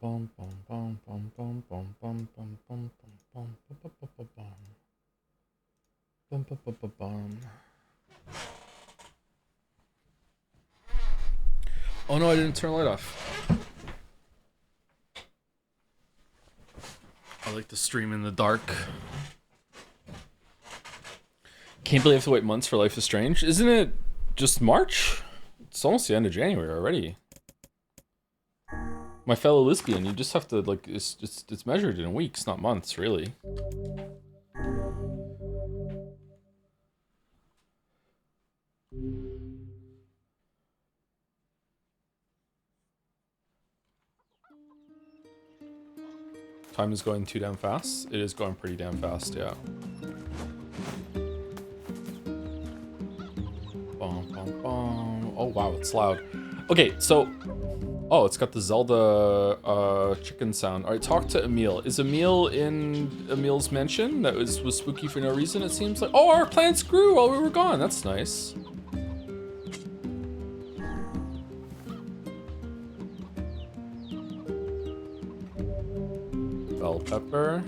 Oh no, I didn't turn the light off. I like to stream in the dark. Can't believe I have to wait months for Life is Strange. Isn't it just March? It's almost the end of January already. My fellow lesbian, you just have to like it's measured in weeks, not months, really. Time is going too damn fast. It is going pretty damn fast, yeah. Oh wow, it's loud. Okay, so oh, it's got the Zelda chicken sound. All right, talk to Emil. Is Emil in Emil's mansion? That was spooky for no reason. It seems like. Oh, our plants grew while we were gone. That's nice. Bell pepper.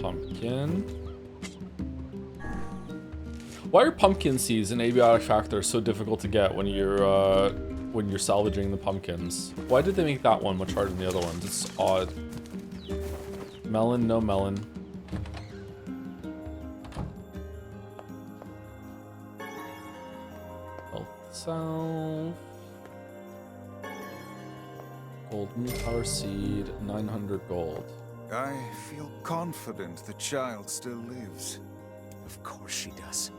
Pumpkin. Why are pumpkin seeds and abiotic factor so difficult to get when you're salvaging the pumpkins? Why did they make that one much harder than the other ones? It's odd. Melon, no melon. Health salve. Golden power seed, 900 gold. I feel confident the child still lives. Of course she does.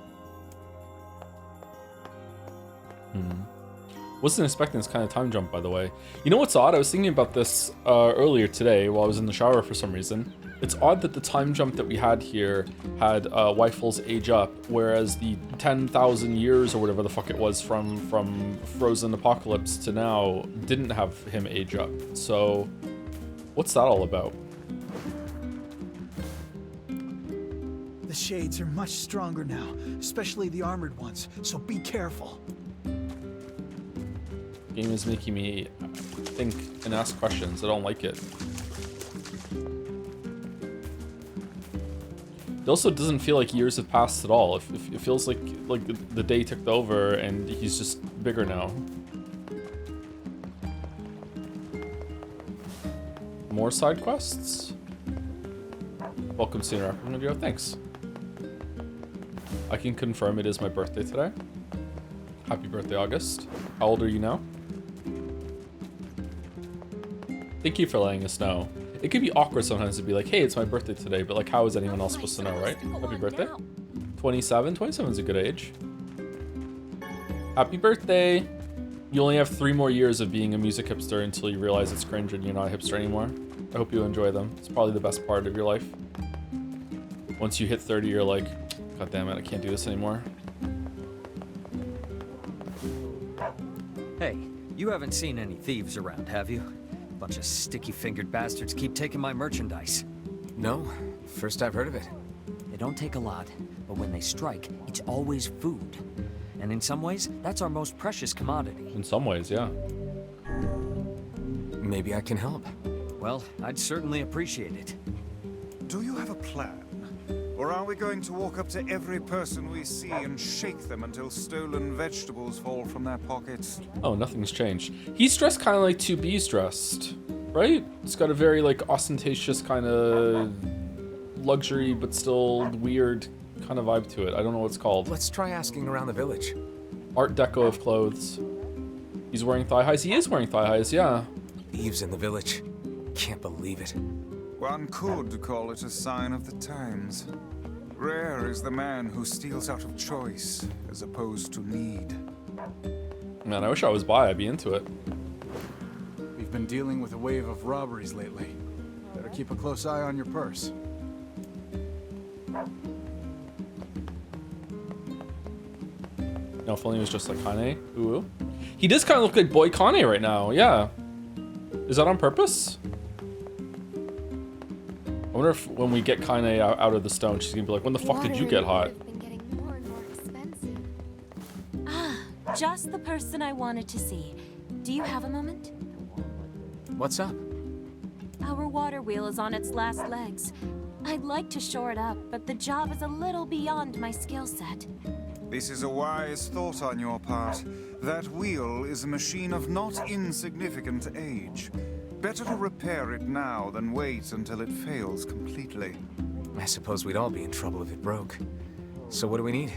Wasn't expecting this kind of time jump, by the way. You know what's odd? I was thinking about this earlier today while I was in the shower for some reason. It's odd that the time jump that we had here had Weifels age up, whereas the 10,000 years or whatever the fuck it was from Frozen Apocalypse to now didn't have him age up. So, what's that all about? The shades are much stronger now, especially the armored ones, so be careful. Game is making me think and ask questions. I don't like it. It also doesn't feel like years have passed at all. It feels like the day ticked over and he's just bigger now. More side quests? Welcome to NieR Replicant video. Thanks. I can confirm it is my birthday today. Happy birthday, August. How old are you now? Thank you for letting us know. It could be awkward sometimes to be like, hey, it's my birthday today, but like, how is anyone else supposed to know, right? Happy birthday. 27? 27 is a good age. Happy birthday. You only have 3 more years of being a music hipster until you realize it's cringe and you're not a hipster anymore. I hope you enjoy them. It's probably the best part of your life. Once you hit 30, you're like, God damn it, I can't do this anymore. Hey, you haven't seen any thieves around, have you? Bunch of sticky-fingered bastards keep taking my merchandise. No, first I've heard of it. They don't take a lot, but when they strike, it's always food. And in some ways, that's our most precious commodity. In some ways, yeah. Maybe I can help. Well, I'd certainly appreciate it. Do you have a plan? Or are we going to walk up to every person we see and shake them until stolen vegetables fall from their pockets? Oh, nothing's changed. He's dressed kind of like 2B's dressed, right? It's got a very like ostentatious kind of luxury, but still weird kind of vibe to it. I don't know what it's called. Let's try asking around the village. Art deco of clothes. He's wearing thigh highs. He is wearing thigh highs, yeah. Thieves in the village. Can't believe it. One could call it a sign of the times. Rare is the man who steals out of choice, as opposed to need. Man, I wish I was bi. I'd be into it. We've been dealing with a wave of robberies lately. Better keep a close eye on your purse. No, if only he was just like Kane. Ooh. He does kind of look like boy Kane right now, yeah. Is that on purpose? I wonder if when we get Kane out of the stone, she's gonna be like, when the fuck did you get hot? just the person I wanted to see. Do you have a moment? What's up? Our water wheel is on its last legs. I'd like to shore it up, but the job is a little beyond my skill set. This is a wise thought on your part. That wheel is a machine of not insignificant age. Better to repair it now than wait until it fails completely. I suppose we'd all be in trouble if it broke. So what do we need?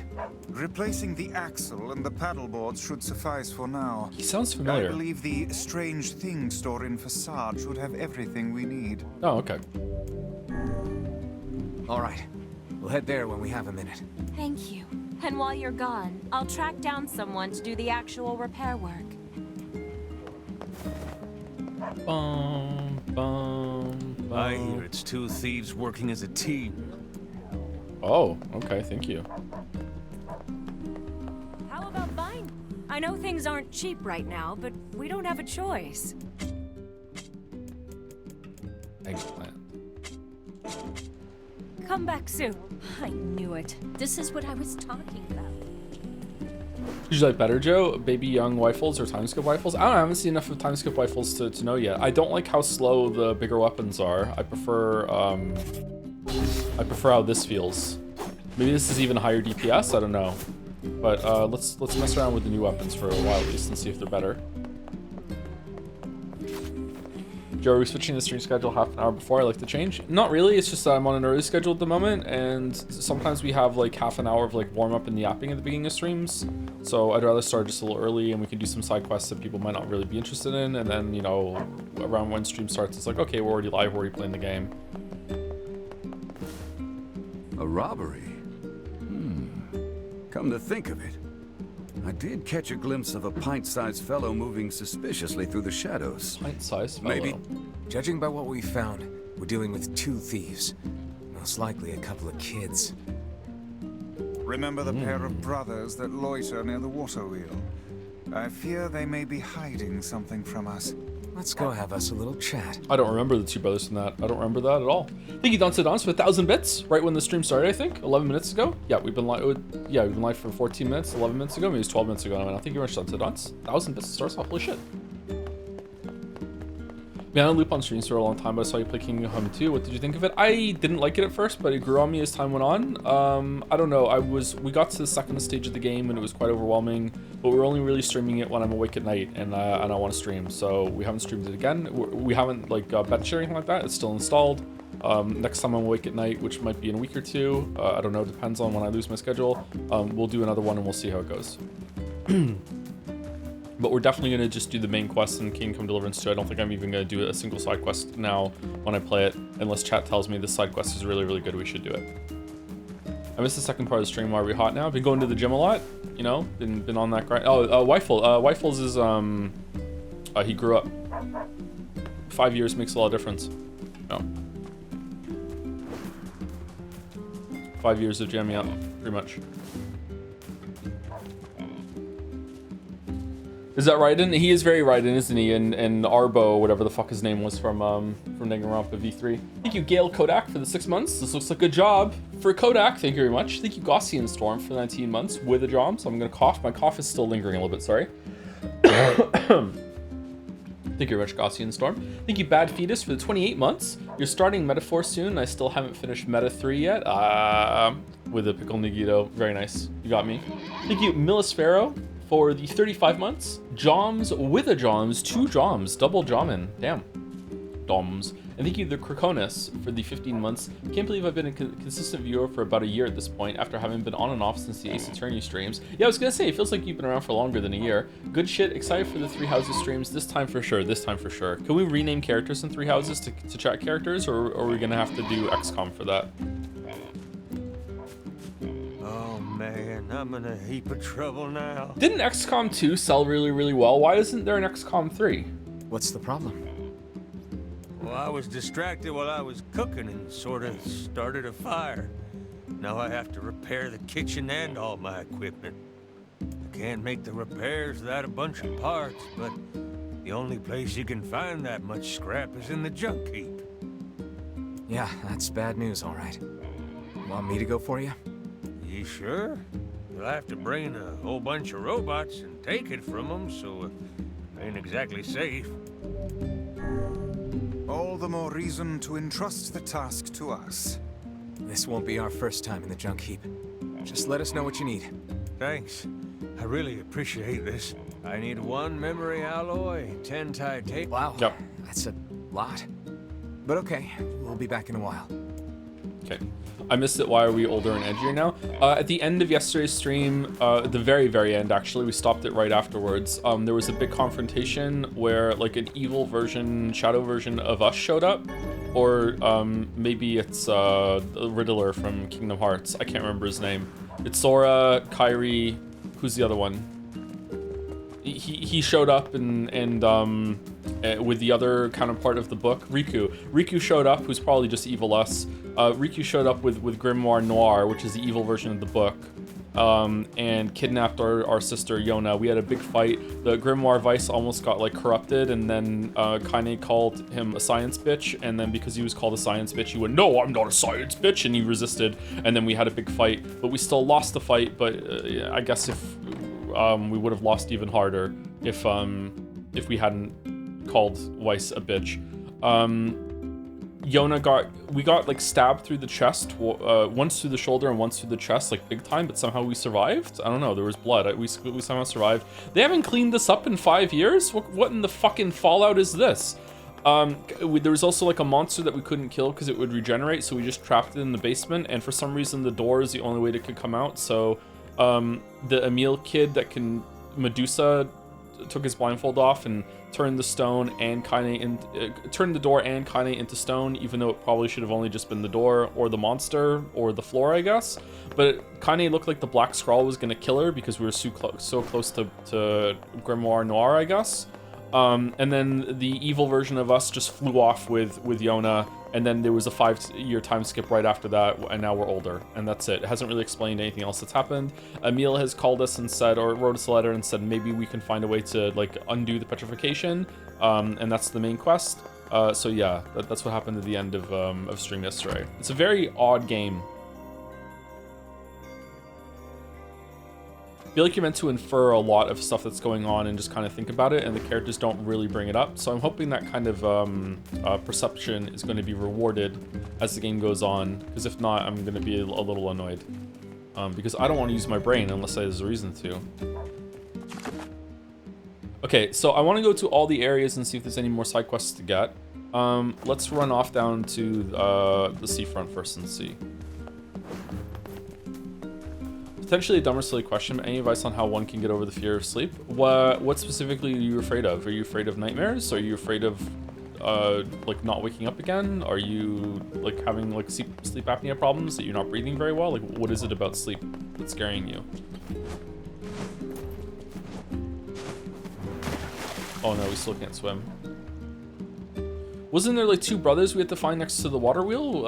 Replacing the axle and the paddle boards should suffice for now. He sounds I familiar. believe the strange thing store in Facade should have everything we need. Oh, okay. All right. We'll head there when we have a minute. Thank you. And while you're gone, I'll track down someone to do the actual repair work. Bum, bum, bum. I hear it's two thieves working as a team. Oh, okay, thank you. How about buying? I know things aren't cheap right now, but we don't have a choice. Eggplant. Come back soon. I knew it. This is what I was talking about. Did you like better, Joe? Baby young rifles or timescope rifles? I don't know, I haven't seen enough of timescope rifles to know yet. I don't like how slow the bigger weapons are. I prefer how this feels. Maybe this is even higher DPS, I don't know. But let's mess around with the new weapons for a while at least and see if they're better. Joe, are we switching the stream schedule half an hour before? I like to change. Not really, it's just that I'm on an early schedule at the moment, and sometimes we have like half an hour of like warm up and yapping at the beginning of streams. So I'd rather start just a little early and we can do some side quests that people might not really be interested in, and then, you know, around when stream starts, it's like, okay, we're already live, we're already playing the game. A robbery? Come to think of it, I did catch a glimpse of a pint-sized fellow moving suspiciously through the shadows. Pint-sized fellow? Maybe. Judging by what we found, we're dealing with two thieves. Most likely a couple of kids. Remember the pair of brothers that loiter near the water wheel? I fear they may be hiding something from us. Let's go have us a little chat. I don't remember the two brothers from that. I don't remember that at all. Thank you, Dance for 1,000 bits, right when the stream started, I think. 11 minutes ago. Yeah, we've been live for 14 minutes, 11 minutes ago. Maybe it was 12 minutes ago. I mean, thank you very much, Dance. 1,000 bits starts off. Holy shit. Man, I loop on streams for a long time, but I saw you play Kingdom Come 2. What did you think of it? I didn't like it at first, but it grew on me as time went on. I don't know. We got to the second stage of the game and it was quite overwhelming, but we're only really streaming it when I'm awake at night and I want to stream. So we haven't streamed it again. We haven't like benched or anything like that. It's still installed. Next time I'm awake at night, which might be in a week or two, I don't know. Depends on when I lose my schedule. We'll do another one and we'll see how it goes. But we're definitely going to just do the main quest in Kingdom Come Deliverance 2. I don't think I'm even going to do a single side quest now when I play it, unless chat tells me this side quest is really, really good. We should do it. I missed the second part of the stream. Why are we hot now? Been going to the gym a lot, you know, been on that grind. Oh, Weifel. Weifel's is, he grew up. 5 years makes a lot of difference. No. 5 years of jamming up, pretty much. Is that Raiden? He is very Raiden, isn't he? And Arbo, whatever the fuck his name was from Danganronpa V3. Thank you, Gale Kodak, for the 6 months. This looks like a good job for Kodak. Thank you very much. Thank you, Gaussian Storm, for 19 months with a job. So I'm gonna cough. My cough is still lingering a little bit. Sorry. Thank you very much, Gaussian Storm. Thank you, Bad Fetus, for the 28 months. You're starting Metaphor soon. I still haven't finished Meta 3 yet. With a Pickle Nagito. Very nice. You got me. Thank you, Millisphero, for the 35 months. Joms with a Joms. 2 Joms. Double Jomin. Damn. Doms. And thank you, the Krakonis, for the 15 months. Can't believe I've been a consistent viewer for about a year at this point, after having been on and off since the Ace Attorney streams. Yeah, I was gonna say, it feels like you've been around for longer than a year. Good shit. Excited for the Three Houses streams. This time for sure. This time for sure. Can we rename characters in Three Houses to chat characters, or are we gonna have to do XCOM for that? Oh man, I'm in a heap of trouble now. Didn't XCOM 2 sell really, really well? Why isn't there an XCOM 3? What's the problem? Well, I was distracted while I was cooking and sort of started a fire. Now I have to repair the kitchen and all my equipment. I can't make the repairs without a bunch of parts, but the only place you can find that much scrap is in the junk heap. Yeah, that's bad news, all right. Want me to go for you? You sure? You'll have to bring in a whole bunch of robots and take it from them, so it ain't exactly safe. All the more reason to entrust the task to us. This won't be our first time in the junk heap. Just let us know what you need. Thanks. I really appreciate this. I need 1 memory alloy, 10 tide tape. Wow, Yep. that's a lot. But okay, we'll be back in a while. Okay. I missed it. Why are we older and edgier now? At the end of yesterday's stream, at the very, very end, actually, we stopped it right afterwards. There was a big confrontation where like an evil version, shadow version of us showed up. Or maybe it's the Riddler from Kingdom Hearts. I can't remember his name. It's Sora, Kairi, who's the other one? He showed up and with the other counterpart of the book, Riku. Riku showed up, who's probably just evil us. Riku showed up with Grimoire Noir, which is the evil version of the book, and kidnapped our sister Yona. We had a big fight. The Grimoire Vice almost got like corrupted, and then Kaine called him a science bitch, and then because he was called a science bitch, he went, "No, I'm not a science bitch," and he resisted, and then we had a big fight. But we still lost the fight, but I guess if we would have lost even harder if we hadn't called Weiss a bitch. Yona we got like stabbed through the chest, once through the shoulder and once through the chest, like big time, but somehow we survived. I don't know, there was blood. We somehow survived. They haven't cleaned this up in 5 years? What in the fucking Fallout is this? There was also like a monster that we couldn't kill because it would regenerate, so we just trapped it in the basement, and for some reason the door is the only way it could come out, so the Emil kid that can Medusa took his blindfold off and turned the stone and turned the door and Kaine into stone, even though it probably should have only just been the door or the monster or the floor, I guess. But Kaine looked like the Black Scrawl was gonna kill her because we were so close to Grimoire Noir, I guess. And then the evil version of us just flew off with Yona, and then there was a 5-year time skip right after that, and now we're older, and that's it. It hasn't really explained anything else that's happened. Emil has called us and said, or wrote us a letter and said maybe we can find a way to like undo the petrification, and that's the main quest. So yeah, that's what happened at the end of stream yesterday. It's a very odd game. I feel like you're meant to infer a lot of stuff that's going on and just kind of think about it, and the characters don't really bring it up. So I'm hoping that kind of perception is going to be rewarded as the game goes on, because if not, I'm going to be a little annoyed. Because I don't want to use my brain unless there's a reason to. Okay, so I want to go to all the areas and see if there's any more side quests to get. Let's run off down to the seafront first and see. Potentially a dumb or silly question, but any advice on how one can get over the fear of sleep? What specifically are you afraid of? Are you afraid of nightmares? Are you afraid of like not waking up again? Are you like having like sleep apnea problems, that you're not breathing very well? Like what is it about sleep that's scaring you? Oh no, we still can't swim. Wasn't there like 2 brothers we had to find next to the water wheel?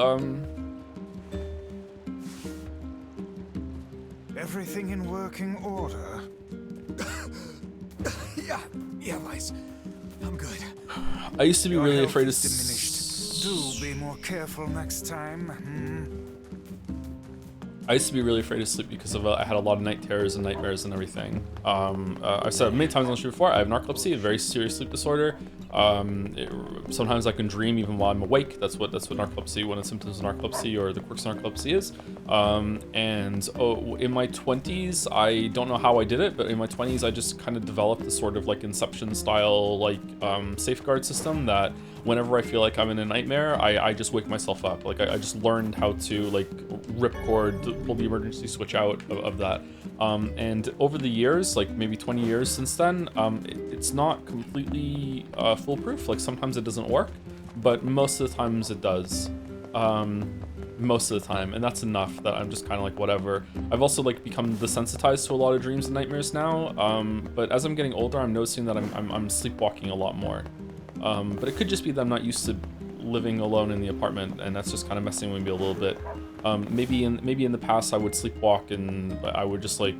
Everything in working order? Yeah, Weiss. I'm good. I used to be really Your afraid of health is diminished. Do be more careful next time. I used to be really afraid of sleep because of I had a lot of night terrors and nightmares and everything. I've said it many times on the stream before, I have narcolepsy, a very serious sleep disorder. Sometimes I can dream even while I'm awake. That's what narcolepsy, one of the symptoms of narcolepsy or the quirks of narcolepsy is. In my 20s, I don't know how I did it, but in my 20s, I just kind of developed a sort of like Inception style like safeguard system that whenever I feel like I'm in a nightmare, I just wake myself up. Like I just learned how to like rip cord, pull the emergency switch out of that. And over the years, like maybe 20 years since then, it's not completely foolproof. Like sometimes it doesn't work, but most of the times it does. Most of the time, and that's enough that I'm just kind of like whatever. I've also like become desensitized to a lot of dreams and nightmares now, but as I'm getting older, I'm noticing that I'm sleepwalking a lot more. But it could just be that I'm not used to living alone in the apartment, and that's just kind of messing with me a little bit. Maybe in the past I would sleepwalk and I would just like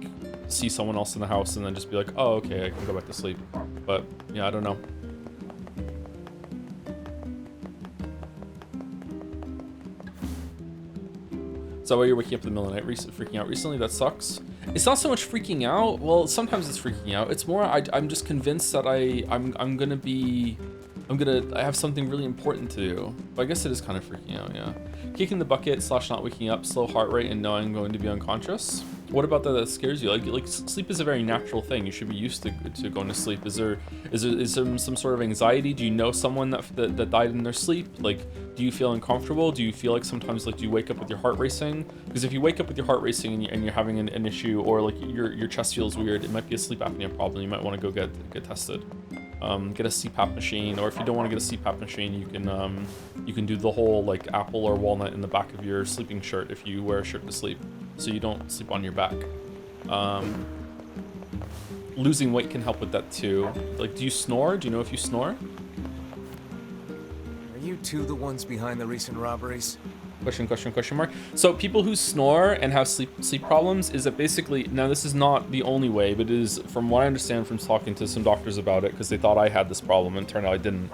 see someone else in the house and then just be like, oh okay, I can go back to sleep. But yeah, I don't know. Is that why you're waking up in the middle of the night freaking out recently? That sucks. It's not so much freaking out. Well, sometimes it's freaking out. It's more I'm just convinced that I have something really important to do. But I guess it is kind of freaking out, yeah. Kicking the bucket / not waking up, slow heart rate, and knowing I'm going to be unconscious. What about that scares you? Like sleep is a very natural thing. You should be used to going to sleep. Is there some sort of anxiety? Do you know someone that died in their sleep? Like, do you feel uncomfortable? Do you feel like sometimes, like, do you wake up with your heart racing? Because if you wake up with your heart racing and you're having an issue, or like your chest feels weird, it might be a sleep apnea problem. You might want to go get tested. Get a CPAP machine, or if you don't want to get a CPAP machine, you can do the whole like apple or walnut in the back of your sleeping shirt if you wear a shirt to sleep, so you don't sleep on your back. Losing weight can help with that too. Like, do you snore? Do you know if you snore? Are you two the ones behind the recent robberies? Question mark. So people who snore and have sleep problems, is that basically, now this is not the only way, but it is, from what I understand from talking to some doctors about it, because they thought I had this problem and it turned out I didn't,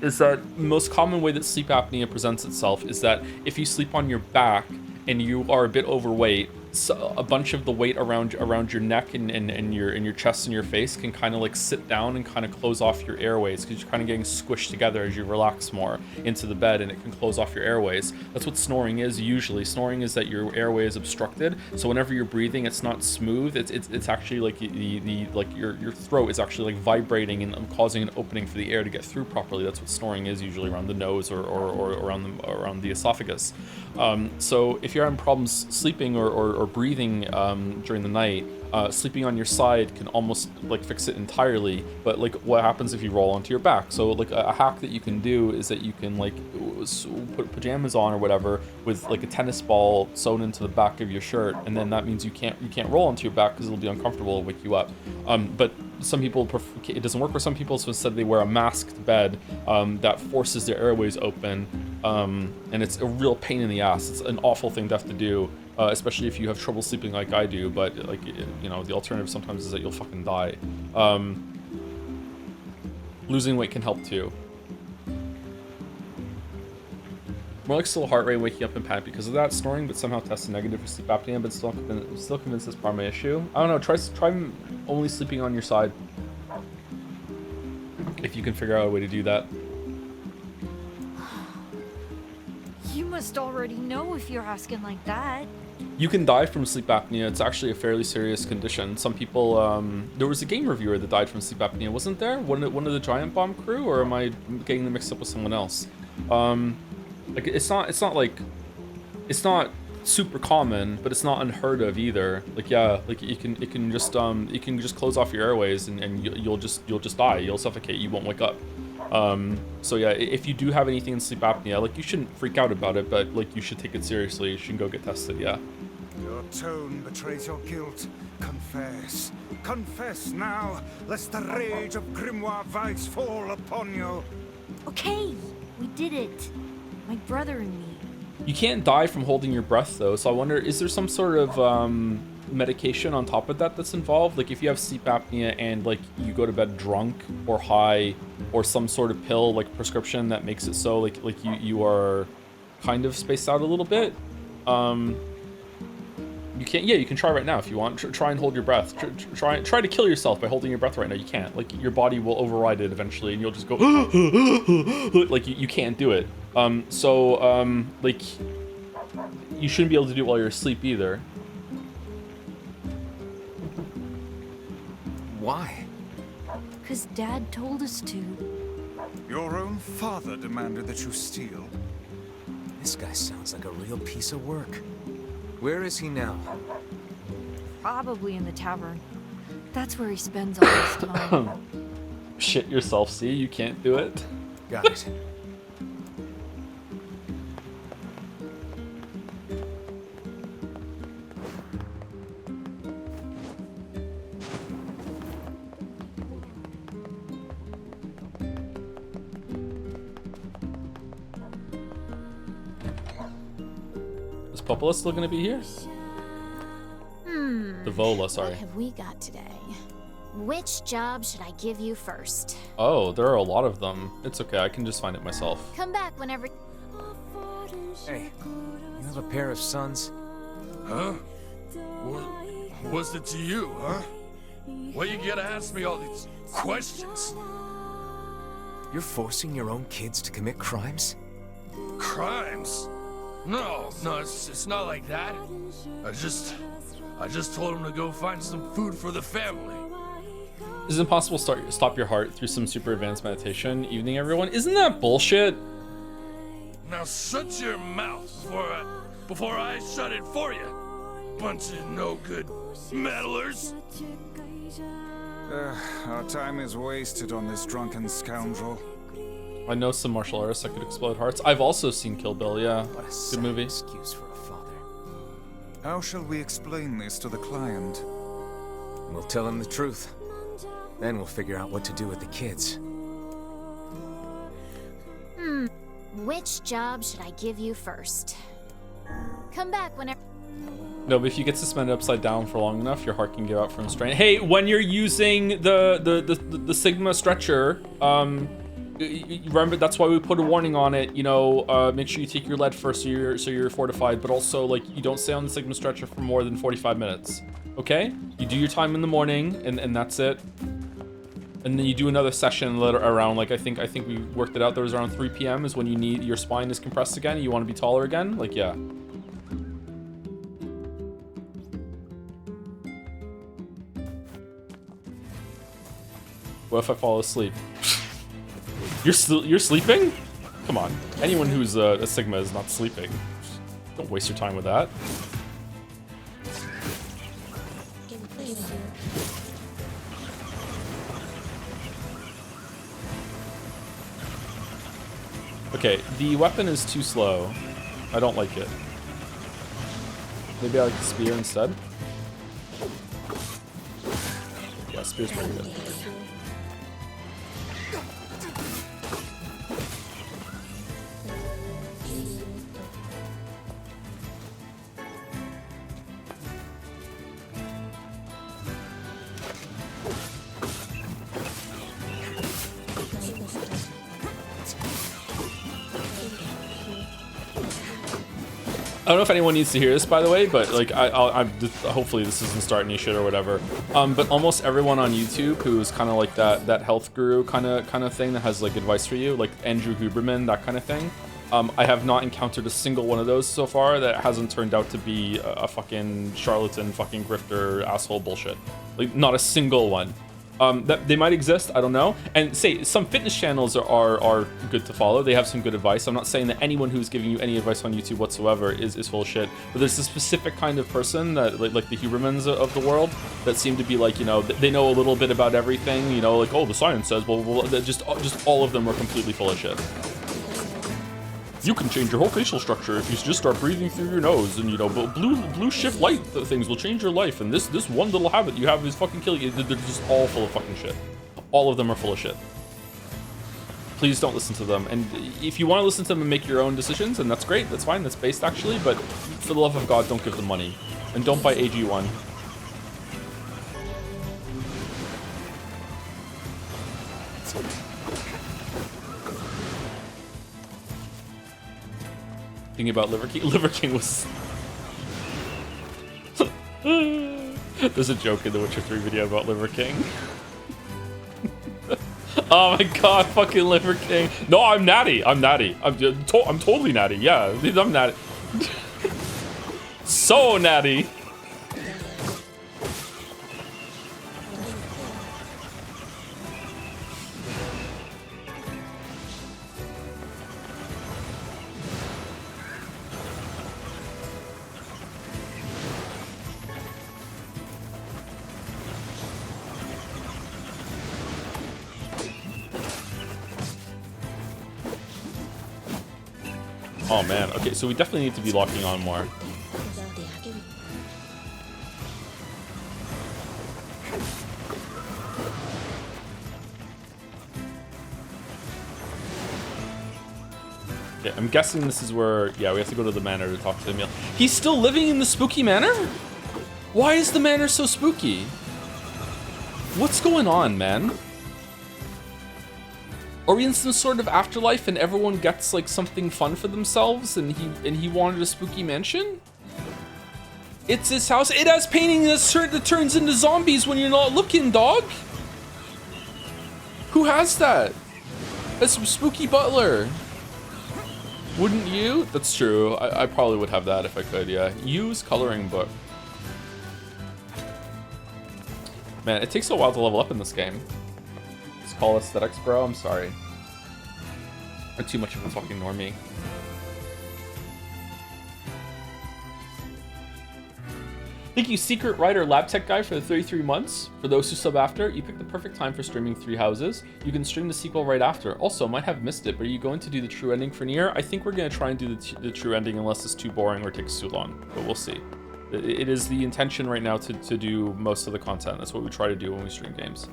is that the most common way that sleep apnea presents itself is that if you sleep on your back and you are a bit overweight, so a bunch of the weight around your neck and your chest and your face can kind of like sit down and kind of close off your airways, because you're kind of getting squished together as you relax more into the bed, and it can close off your airways. That's what snoring is usually. Snoring is that your airway is obstructed, so whenever you're breathing, it's not smooth. It's actually like your throat is actually like vibrating and causing an opening for the air to get through properly. That's what snoring is usually, around the nose or around the esophagus. So if you're having problems sleeping or breathing during the night, sleeping on your side can almost like fix it entirely. But like, what happens if you roll onto your back? So like a hack that you can do is that you can like put pajamas on or whatever with like a tennis ball sewn into the back of your shirt, and then that means you can't roll onto your back because it'll be uncomfortable and wake you up. But some people it doesn't work for some people, so instead they wear a masked bed that forces their airways open, and it's a real pain in the ass. It's an awful thing to have to do, especially if you have trouble sleeping like I do. But like, you know, the alternative sometimes is that you'll fucking die. Losing weight can help too. More like slow heart rate, waking up in panic because of that. Snoring, but somehow tested negative for sleep apnea, but still convinced that's part of my issue. I don't know. Try only sleeping on your side, if you can figure out a way to do that. You must already know if you're asking like that. You can die from sleep apnea. It's actually a fairly serious condition. Some people, there was a game reviewer that died from sleep apnea, wasn't there? One of the Giant Bomb crew, or am I getting them mixed up with someone else? Like, it's not super common, but it's not unheard of either. Like, yeah, like it can just close off your airways, and you'll just die. You'll suffocate. You won't wake up. So yeah, if you do have anything in sleep apnea, like, you shouldn't freak out about it, but like, you should take it seriously. You should go get tested. Yeah. Your tone betrays your guilt. Confess. Confess now, lest the rage of Grimoire Vice fall upon you. Okay, we did it. My brother and me. You can't die from holding your breath though, so I wonder, is there some sort of medication on top of that that's involved? Like, if you have sleep apnea and like you go to bed drunk or high, or some sort of pill, like prescription, that makes it so like you are kind of spaced out a little bit, you can't. Yeah, you can try right now if you want. Try and hold your breath. Try to kill yourself by holding your breath right now. You can't. Like, your body will override it eventually, and you'll just go like you can't do it. Like, you shouldn't be able to do it while you're asleep either. Why? 'Cause Dad told us to. Your own father demanded that you steal. This guy sounds like a real piece of work. Where is he now? Probably in the tavern. That's where he spends all his time. Shit yourself, see? You can't do it. Got it. Is Popola still gonna be here? The Vola, sorry. What have we got today? Which job should I give you first? Oh, there are a lot of them. It's okay, I can just find it myself. Come back whenever... Hey, you have a pair of sons? Huh? Was it to you, huh? Why you gotta ask me all these questions? You're forcing your own kids to commit crimes? Crimes? No, it's not like that. I just told him to go find some food for the family. Is it impossible to stop your heart through some super advanced meditation? Evening, everyone. Isn't that bullshit? Now shut your mouth before I shut it for you. Bunch of no good meddlers. Our time is wasted on this drunken scoundrel. I know some martial artists that could explode hearts. I've also seen Kill Bill, yeah. Good movie. Excuse for a father. How shall we explain this to the client? We'll tell him the truth. Then we'll figure out what to do with the kids. Which job should I give you first? Come back whenever... No, but if you get suspended upside down for long enough, your heart can give out from strain. Hey, when you're using the Sigma stretcher, remember that's why we put a warning on it. You know, make sure you take your lead first so you're fortified, but also like you don't stay on the Sigma stretcher for more than 45 minutes. Okay? You do your time in the morning, and that's it. And then you do another session later around, like I think we worked it out. There was around 3 p.m. is when you need your spine is compressed again. You want to be taller again. Like yeah. What if I fall asleep? You're sleeping? Come on. Anyone who's a Sigma is not sleeping. Don't waste your time with that. Okay, the weapon is too slow. I don't like it. Maybe I like the spear instead. Yeah, spear's pretty good. I don't know if anyone needs to hear this, by the way, but like, hopefully this doesn't start any shit or whatever. But almost everyone on YouTube who's kind of like that health guru kind of thing that has like advice for you, like Andrew Huberman, that kind of thing. I have not encountered a single one of those so far that hasn't turned out to be a fucking charlatan, fucking grifter, asshole bullshit. Like, not a single one. That they might exist, I don't know. And say some fitness channels are good to follow. They have some good advice. I'm not saying that anyone who's giving you any advice on YouTube whatsoever is full of shit. But there's a specific kind of person that like the Hubermans of the world that seem to be like, you know, they know a little bit about everything. You know, like, oh, the science says, well, just all of them are completely full of shit. You can change your whole facial structure if you just start breathing through your nose, and you know, blue shift light things will change your life, and this one little habit you have is fucking killing you. They're just all full of fucking shit. All of them are full of shit. Please don't listen to them. And if you want to listen to them and make your own decisions, and that's great, that's fine, that's based actually, but for the love of God, don't give them money. And don't buy AG1. Thinking about Liver King. Liver King was... There's a joke in the Witcher 3 video about Liver King. Oh my god, fucking Liver King. No, I'm natty. I'm natty. I'm totally natty. Yeah, I'm natty. So natty. Oh man, okay, so we definitely need to be locking on more. Okay, I'm guessing this is where, yeah, we have to go to the manor to talk to Emil. He's still living in the spooky manor? Why is the manor so spooky? What's going on, man? Are we in some sort of afterlife and everyone gets like something fun for themselves and he wanted a spooky mansion? It's this house. It has painting that turns into zombies when you're not looking, dog. Who has that? That's some spooky butler. Wouldn't you? That's true. I probably would have that if I could, yeah. Use coloring book. Man, it takes a while to level up in this game. It's called aesthetics, bro. I'm sorry. I'm too much of a fucking normie. Thank you, Secret Writer Lab Tech Guy, for the 33 months. For those who sub after, you picked the perfect time for streaming 3 Houses. You can stream the sequel right after. Also, might have missed it, but are you going to do the true ending for NieR? I think we're going to try and do the true ending unless it's too boring or takes too long, but we'll see. It is the intention right now to do most of the content. That's what we try to do when we stream games.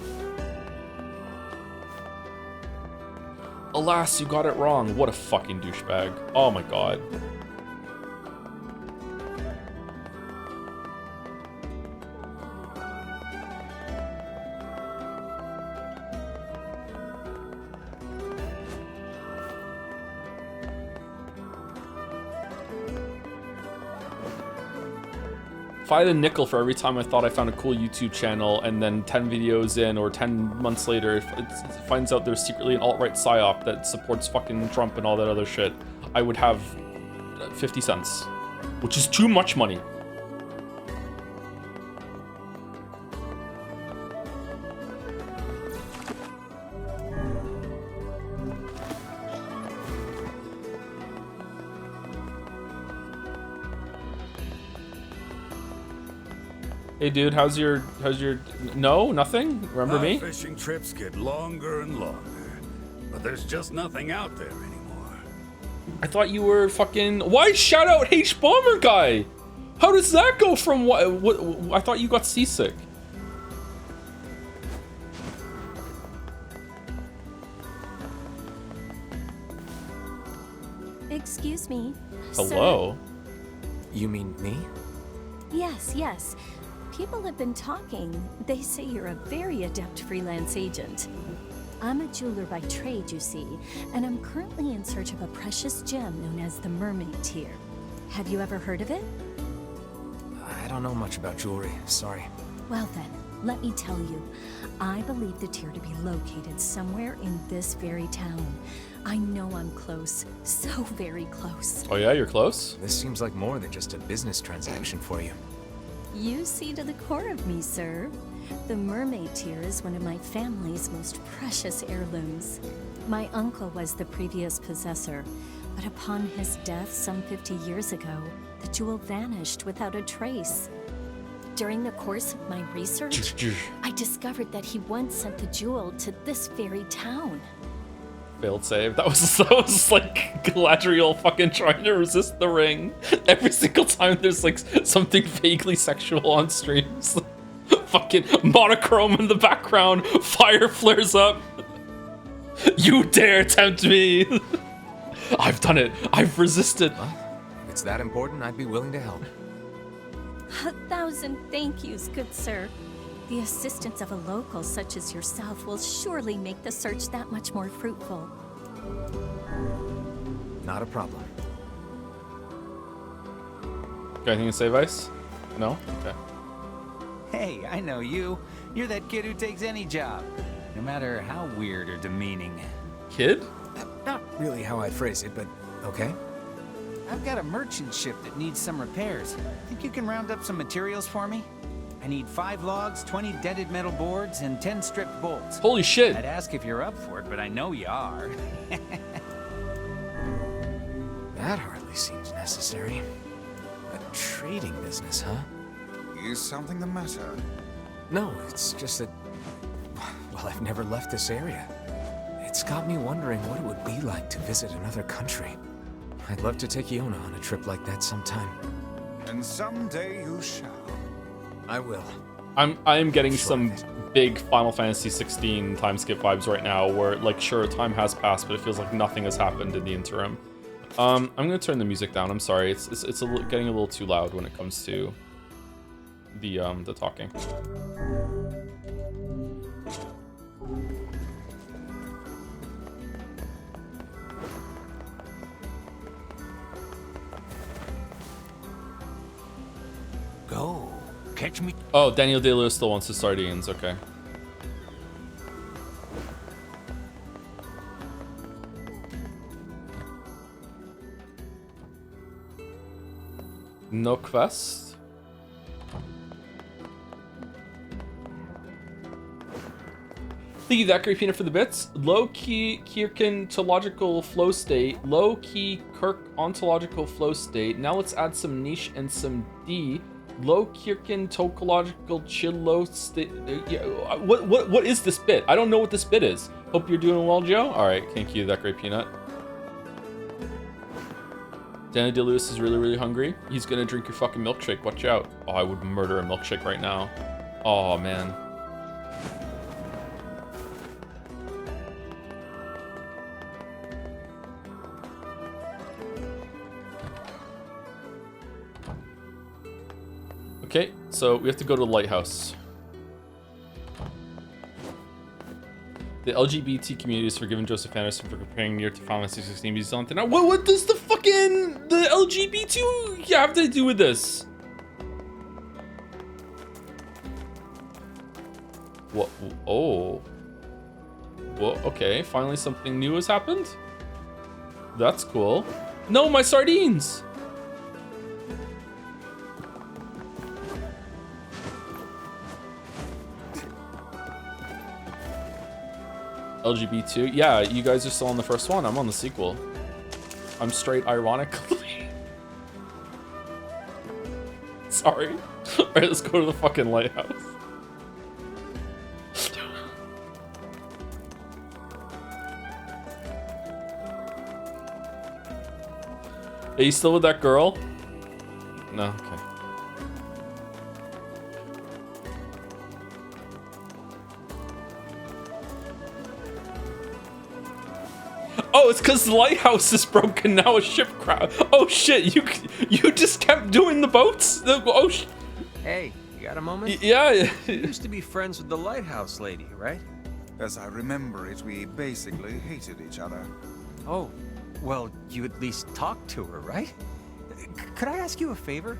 Alas, you got it wrong. What a fucking douchebag. Oh my god. If I had a nickel for every time I thought I found a cool YouTube channel and then 10 videos in or 10 months later it finds out there's secretly an alt-right psyop that supports fucking Trump and all that other shit, I would have 50 cents, which is too much money. Hey dude, how's your no, nothing? Remember me? Fishing trips get longer and longer, but there's just nothing out there anymore. I thought you were fucking. Why shout out H Bomber guy? How does that go from what? I thought you got seasick. Excuse me. Hello. Sir? You mean me? Yes, yes. People have been talking. They say you're a very adept freelance agent. I'm a jeweler by trade, you see, and I'm currently in search of a precious gem known as the Mermaid Tear. Have you ever heard of it? I don't know much about jewelry, sorry. Well then, let me tell you. I believe the tear to be located somewhere in this very town. I know I'm close, so very close. Oh yeah, you're close? This seems like more than just a business transaction for you. You see to the core of me, sir. The Mermaid Tear is one of my family's most precious heirlooms. My uncle was the previous possessor, but upon his death some 50 years ago, the jewel vanished without a trace. During the course of my research, I discovered that he once sent the jewel to this very town. Failed save. That was like Galadriel fucking trying to resist the ring. Every single time there's like something vaguely sexual on streams. Fucking monochrome in the background. Fire flares up. You dare tempt me. I've done it. I've resisted. Well, if it's that important, I'd be willing to help. 1,000 thank yous, good sir. The assistance of a local such as yourself will surely make the search that much more fruitful. Not a problem. Got anything to say, Vice? No? Okay. Hey, I know you. You're that kid who takes any job, no matter how weird or demeaning. Kid? Not really how I'd phrase it, but okay. I've got a merchant ship that needs some repairs. Think you can round up some materials for me? I need 5 logs, 20 dented metal boards, and 10 stripped bolts. Holy shit! I'd ask if you're up for it, but I know you are. That hardly seems necessary. A trading business, huh? Is something the matter? No, it's just that... well, I've never left this area. It's got me wondering what it would be like to visit another country. I'd love to take Iona on a trip like that sometime. And someday you shall. I will. I am getting some big Final Fantasy 16 time skip vibes right now where, like, sure, time has passed, but it feels like nothing has happened in the interim. I'm gonna turn the music down. I'm sorry. It's getting a little too loud when it comes to the talking. catch me. Oh, Daniel Day-Lewis still wants his sardines. Okay. No quest. Thank you, that great peanut for the bits. Low key Kirkin ontological flow state. Low key Kirk ontological flow state. Now let's add some niche and some D. Low Kirkin topological chillo state. What is this bit? I don't know what this bit is. Hope you're doing well, Joe. All right, thank you, that great peanut. Danny DeLewis is really, really hungry. He's gonna drink your fucking milkshake. Watch out. Oh, I would murder a milkshake right now. Oh, man. Okay, so we have to go to the lighthouse. The LGBT community has forgiven Joseph Anderson for comparing NieR to Final Fantasy 16. He's on tonight. What does the fucking LGBT have to do with this? What? Oh. Well, okay. Finally, something new has happened. That's cool. No, my sardines. LGB2. Yeah, you guys are still on the first one. I'm on the sequel. I'm straight ironically. Sorry. Alright, let's go to the fucking lighthouse. Are you still with that girl? No, okay. Oh, it's because the lighthouse is broken now. A ship crashed. Oh shit! You just kept doing the boats. Oh sh. Hey, you got a moment? Yeah. You used to be friends with the lighthouse lady, right? As I remember it, we basically hated each other. Oh, well, you at least talked to her, right? Could I ask you a favor?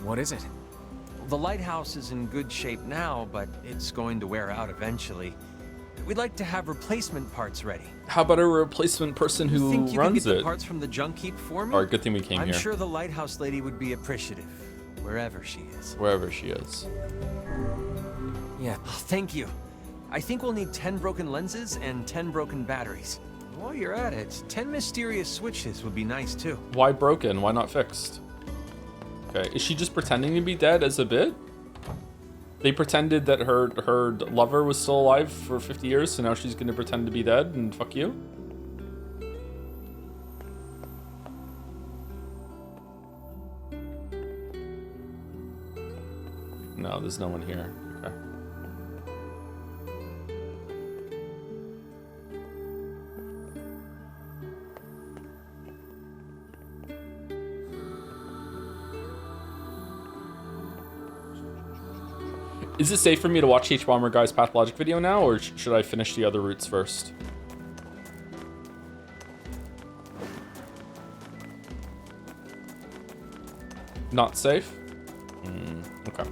What is it? The lighthouse is in good shape now, but it's going to wear out eventually. We'd like to have replacement parts ready. How about a replacement person who think you runs could get it? The parts from the junk heap for me? All right, good thing we came I'm here. sure the lighthouse lady would be appreciative, wherever she is. Wherever she is. Yeah, thank you. I think we'll need 10 broken lenses and 10 broken batteries. While you're at it, 10 mysterious switches would be nice too. Why broken? Why not fixed? Okay, is she just pretending to be dead as a bit? They pretended that her lover was still alive for 50 years, so now she's gonna pretend to be dead and fuck you? No, there's no one here. Okay. Is it safe for me to watch H-Bomber Guy's Pathologic video now, or should I finish the other routes first? Not safe? Okay.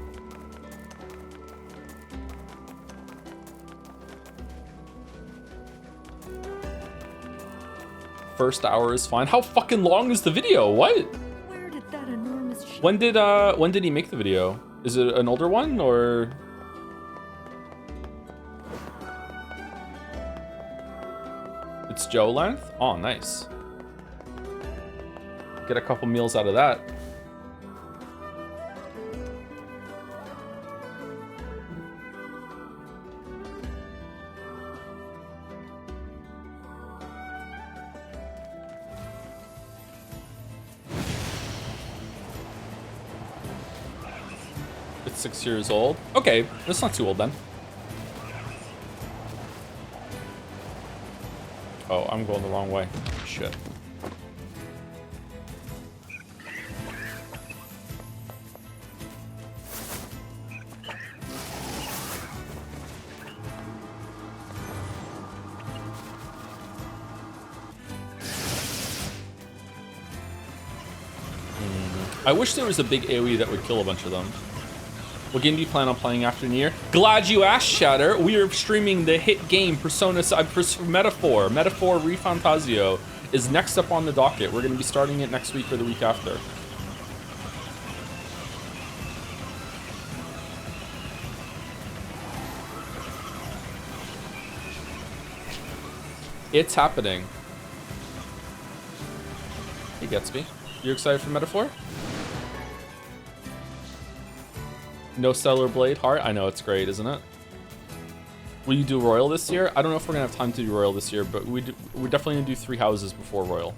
First hour is fine. How fucking long is the video? What? Where did that enormous ship... When did he make the video? Is it an older one, or? It's Joe length? Oh, nice. Get a couple meals out of that. It's 6 years old. Okay, that's not too old then. Oh, I'm going the wrong way. Shit. I wish there was a big AoE that would kill a bunch of them. What game do you plan on playing after NieR? Glad you asked, Shatter. We are streaming the hit game Persona Metaphor. Metaphor ReFantazio is next up on the docket. We're going to be starting it next week or the week after. It's happening. Hey, Gatsby. You excited for Metaphor? No Stellar Blade Heart? I know, it's great, isn't it? Will you do Royal this year? I don't know if we're gonna have time to do Royal this year, but we're definitely gonna do 3 houses before Royal.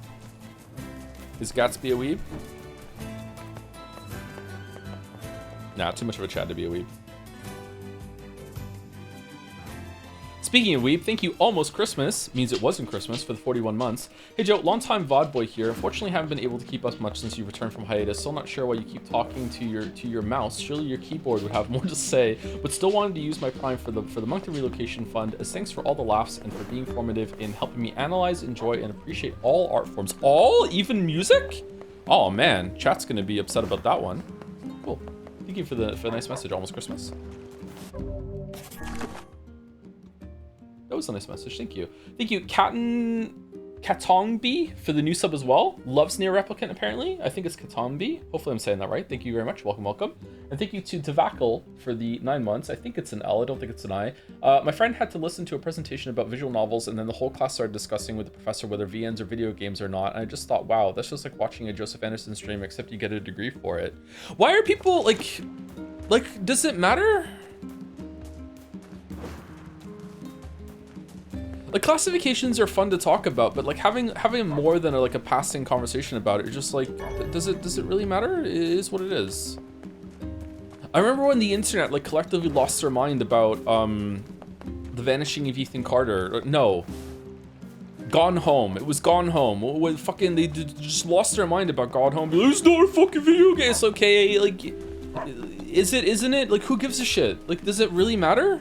Is Gatsby a weeb? Nah, too much of a Chad to be a weeb. Speaking of weeb, thank you Almost Christmas, means it wasn't Christmas, for the 41 months. Hey Joe, long time VOD boy here. Unfortunately haven't been able to keep up much since you returned from hiatus. Still not sure why you keep talking to your mouse. Surely your keyboard would have more to say, but still wanted to use my Prime for the Moncton Relocation Fund as thanks for all the laughs and for being formative in helping me analyze, enjoy, and appreciate all art forms. All? Even music? Oh man, chat's gonna be upset about that one. Cool. Thank you for the nice message, Almost Christmas. That was a nice message, thank you. Thank you, Katongbi for the new sub as well. Loves NieR Replicant, apparently. I think it's Katongbi. Hopefully I'm saying that right. Thank you very much, welcome, welcome. And thank you to Tavakel for the 9 months. I think it's an L, I don't think it's an I. My friend had to listen to a presentation about visual novels, and then the whole class started discussing with the professor whether VNs are video games or not. And I just thought, wow, that's just like watching a Joseph Anderson stream, except you get a degree for it. Why are people, like, does it matter? Like, classifications are fun to talk about, but like having more than a passing conversation about it, just like, does it really matter? It is what it is. I remember when the internet like collectively lost their mind about the vanishing of Ethan Carter. No, Gone Home. It was Gone Home. When fucking they just lost their mind about Gone Home. It's not a fucking video game. It's okay. Like, isn't it? Like, who gives a shit? Like, does it really matter?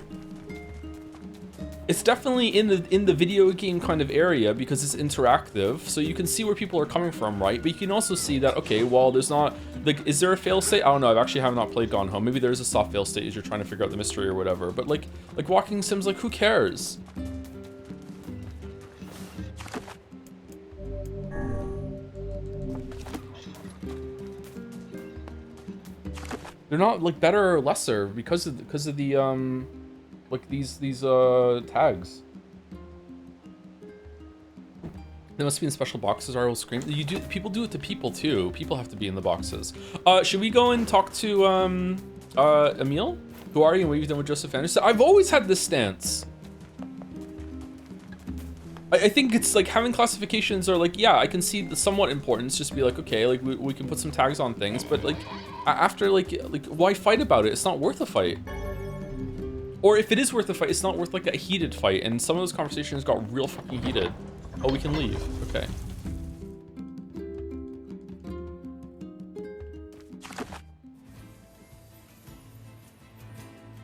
It's definitely in the video game kind of area because it's interactive, so you can see where people are coming from, right? But you can also see that, okay, well, there's not, like, is there a fail state? I don't know, I actually have not played Gone Home. Maybe there's a soft fail state as you're trying to figure out the mystery or whatever, but like walking sims, like, who cares? They're not, like, better or lesser because of the, like these tags. They must be in special boxes or I will scream. People do it to people too. People have to be in the boxes. Should we go and talk to Emil? Who are you and what you've done with Joseph Anderson? I've always had this stance. I think it's like having classifications are like, yeah, I can see the somewhat importance. Just be like, okay, like we can put some tags on things, but like after like why fight about it? It's not worth a fight. Or if it is worth a fight, it's not worth like a heated fight. And some of those conversations got real fucking heated. Oh, we can leave. Okay.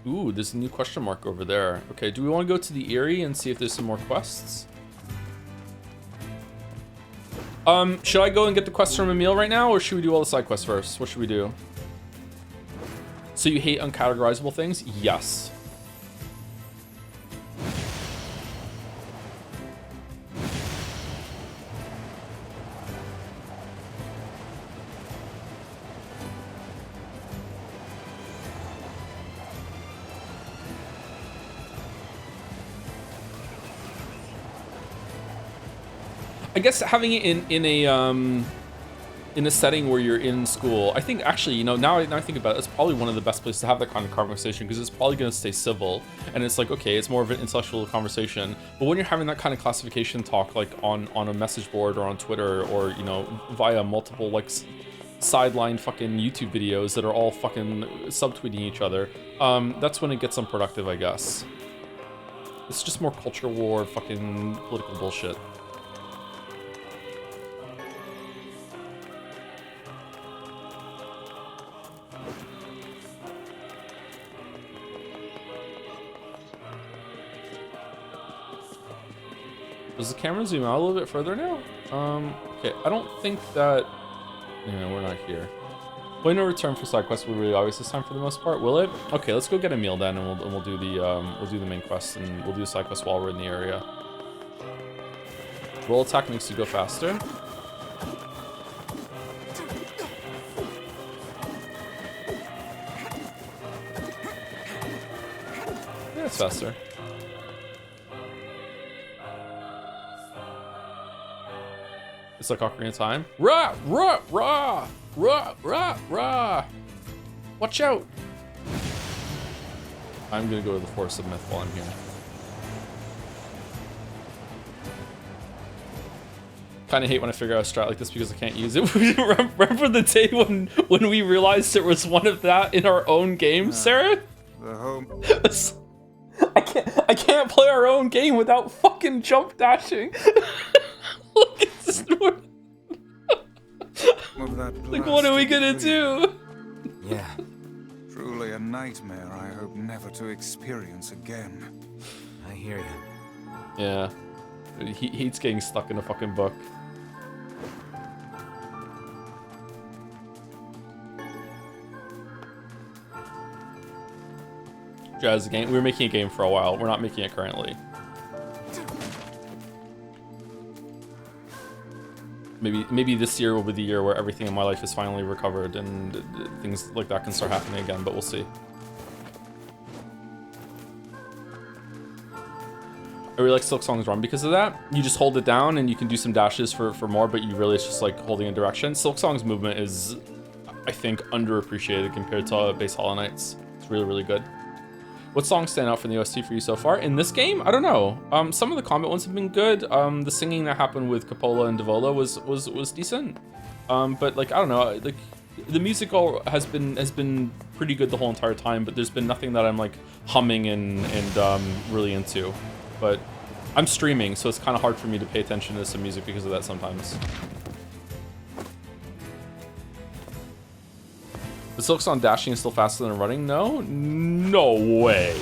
Ooh, there's a new question mark over there. Okay, do we want to go to the Eyrie and see if there's some more quests? Should I go and get the quest from Emil right now, or should we do all the side quests first? What should we do? So you hate uncategorizable things? Yes. I guess having it in a setting where you're in school, I think actually, you know, now I think about it, it's probably one of the best places to have that kind of conversation because it's probably going to stay civil and it's like, okay, it's more of an intellectual conversation. But when you're having that kind of classification talk, like on a message board or on Twitter or, you know, via multiple like sideline fucking YouTube videos that are all fucking subtweeting each other, that's when it gets unproductive, I guess. It's just more culture war, fucking political bullshit. Does the camera zoom out a little bit further now? Okay, I don't think that... Yeah, we're not here. Point no return for side quests will be really obvious this time for the most part, will it? Okay, let's go get a meal then, and we'll do the main quest, and we'll do the side quest while we're in the area. Roll attack makes you go faster. Yeah, it's faster. It's like Ocarina of Time. Rah! Rah! Rah! Rah! Rah! Rah! Watch out! I'm gonna go to the Forest of Myth while I'm here. Kinda hate when I figure out a strat like this because I can't use it. Remember the day when we realized there was one of that in our own game, Sarah? The home. I can't play our own game without fucking jump dashing. Look at this. Like, what are we gonna do? Yeah. Truly a nightmare I hope never to experience again. I hear you. Yeah. He hates getting stuck in a fucking book. Jazz game. We were making a game for a while. We're not making it currently. Maybe this year will be the year where everything in my life is finally recovered and things like that can start happening again, but we'll see. I really like Silksong's run because of that. You just hold it down and you can do some dashes for more, but you really, it's just like holding a direction. Silksong's movement is, I think, underappreciated compared to base Hollow Knights. It's really, really good. What songs stand out from the OST for you so far? In this game, I don't know. Some of the combat ones have been good. The singing that happened with Coppola and Devola was decent. But like, I don't know, like the musical has been pretty good the whole entire time, but there's been nothing that I'm like humming and really into. But I'm streaming, so it's kind of hard for me to pay attention to some music because of that sometimes. The Silksong dashing is still faster than running? No? No way.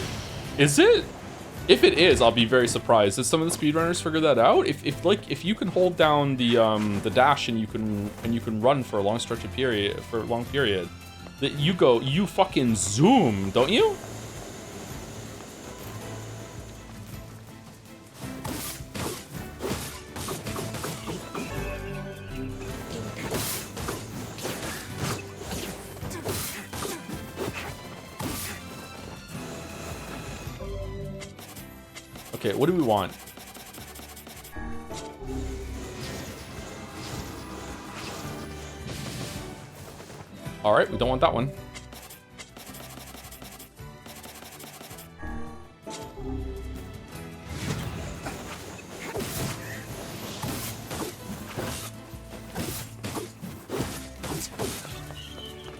Is it? If it is, I'll be very surprised. Did some of the speedrunners figure that out? If you can hold down the dash and you can run for a long stretch of period, for a long period, that you fucking zoom, don't you? Okay, what do we want? All right, we don't want that one.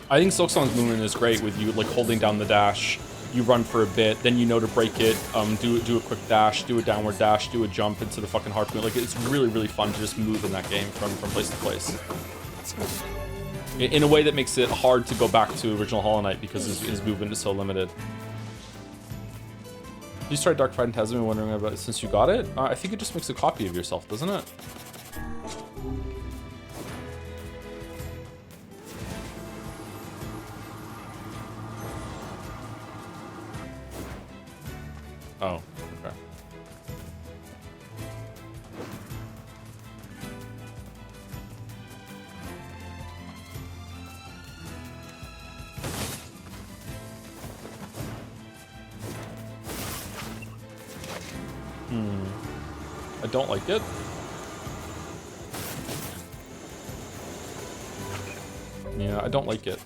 I think Silksong's movement is great with you like holding down the dash. You run for a bit, then you know to break it, do a quick dash, do a downward dash, do a jump into the fucking harpoon. Like, it's really, really fun to just move in that game from place to place. In a way that makes it hard to go back to original Hollow Knight because his movement is so limited. You started Dark Phantasm and wondering about it since you got it? I think it just makes a copy of yourself, doesn't it? Oh, okay. I don't like it. Yeah, I don't like it.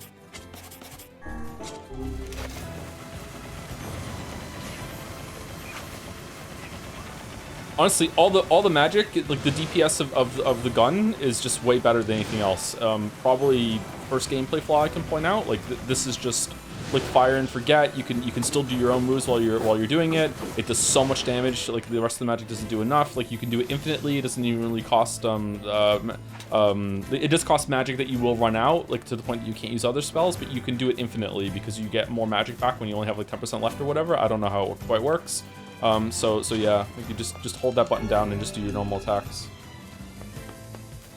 Honestly, all the magic, like the DPS of the gun is just way better than anything else. Probably first gameplay flaw I can point out. Like this is just like fire and forget. You can still do your own moves while you're doing it. It does so much damage. Like the rest of the magic doesn't do enough. Like you can do it infinitely. It doesn't even really cost it does cost magic that you will run out, like to the point that you can't use other spells, but you can do it infinitely because you get more magic back when you only have like 10% left or whatever. I don't know how it quite works. So yeah, you just hold that button down and just do your normal attacks.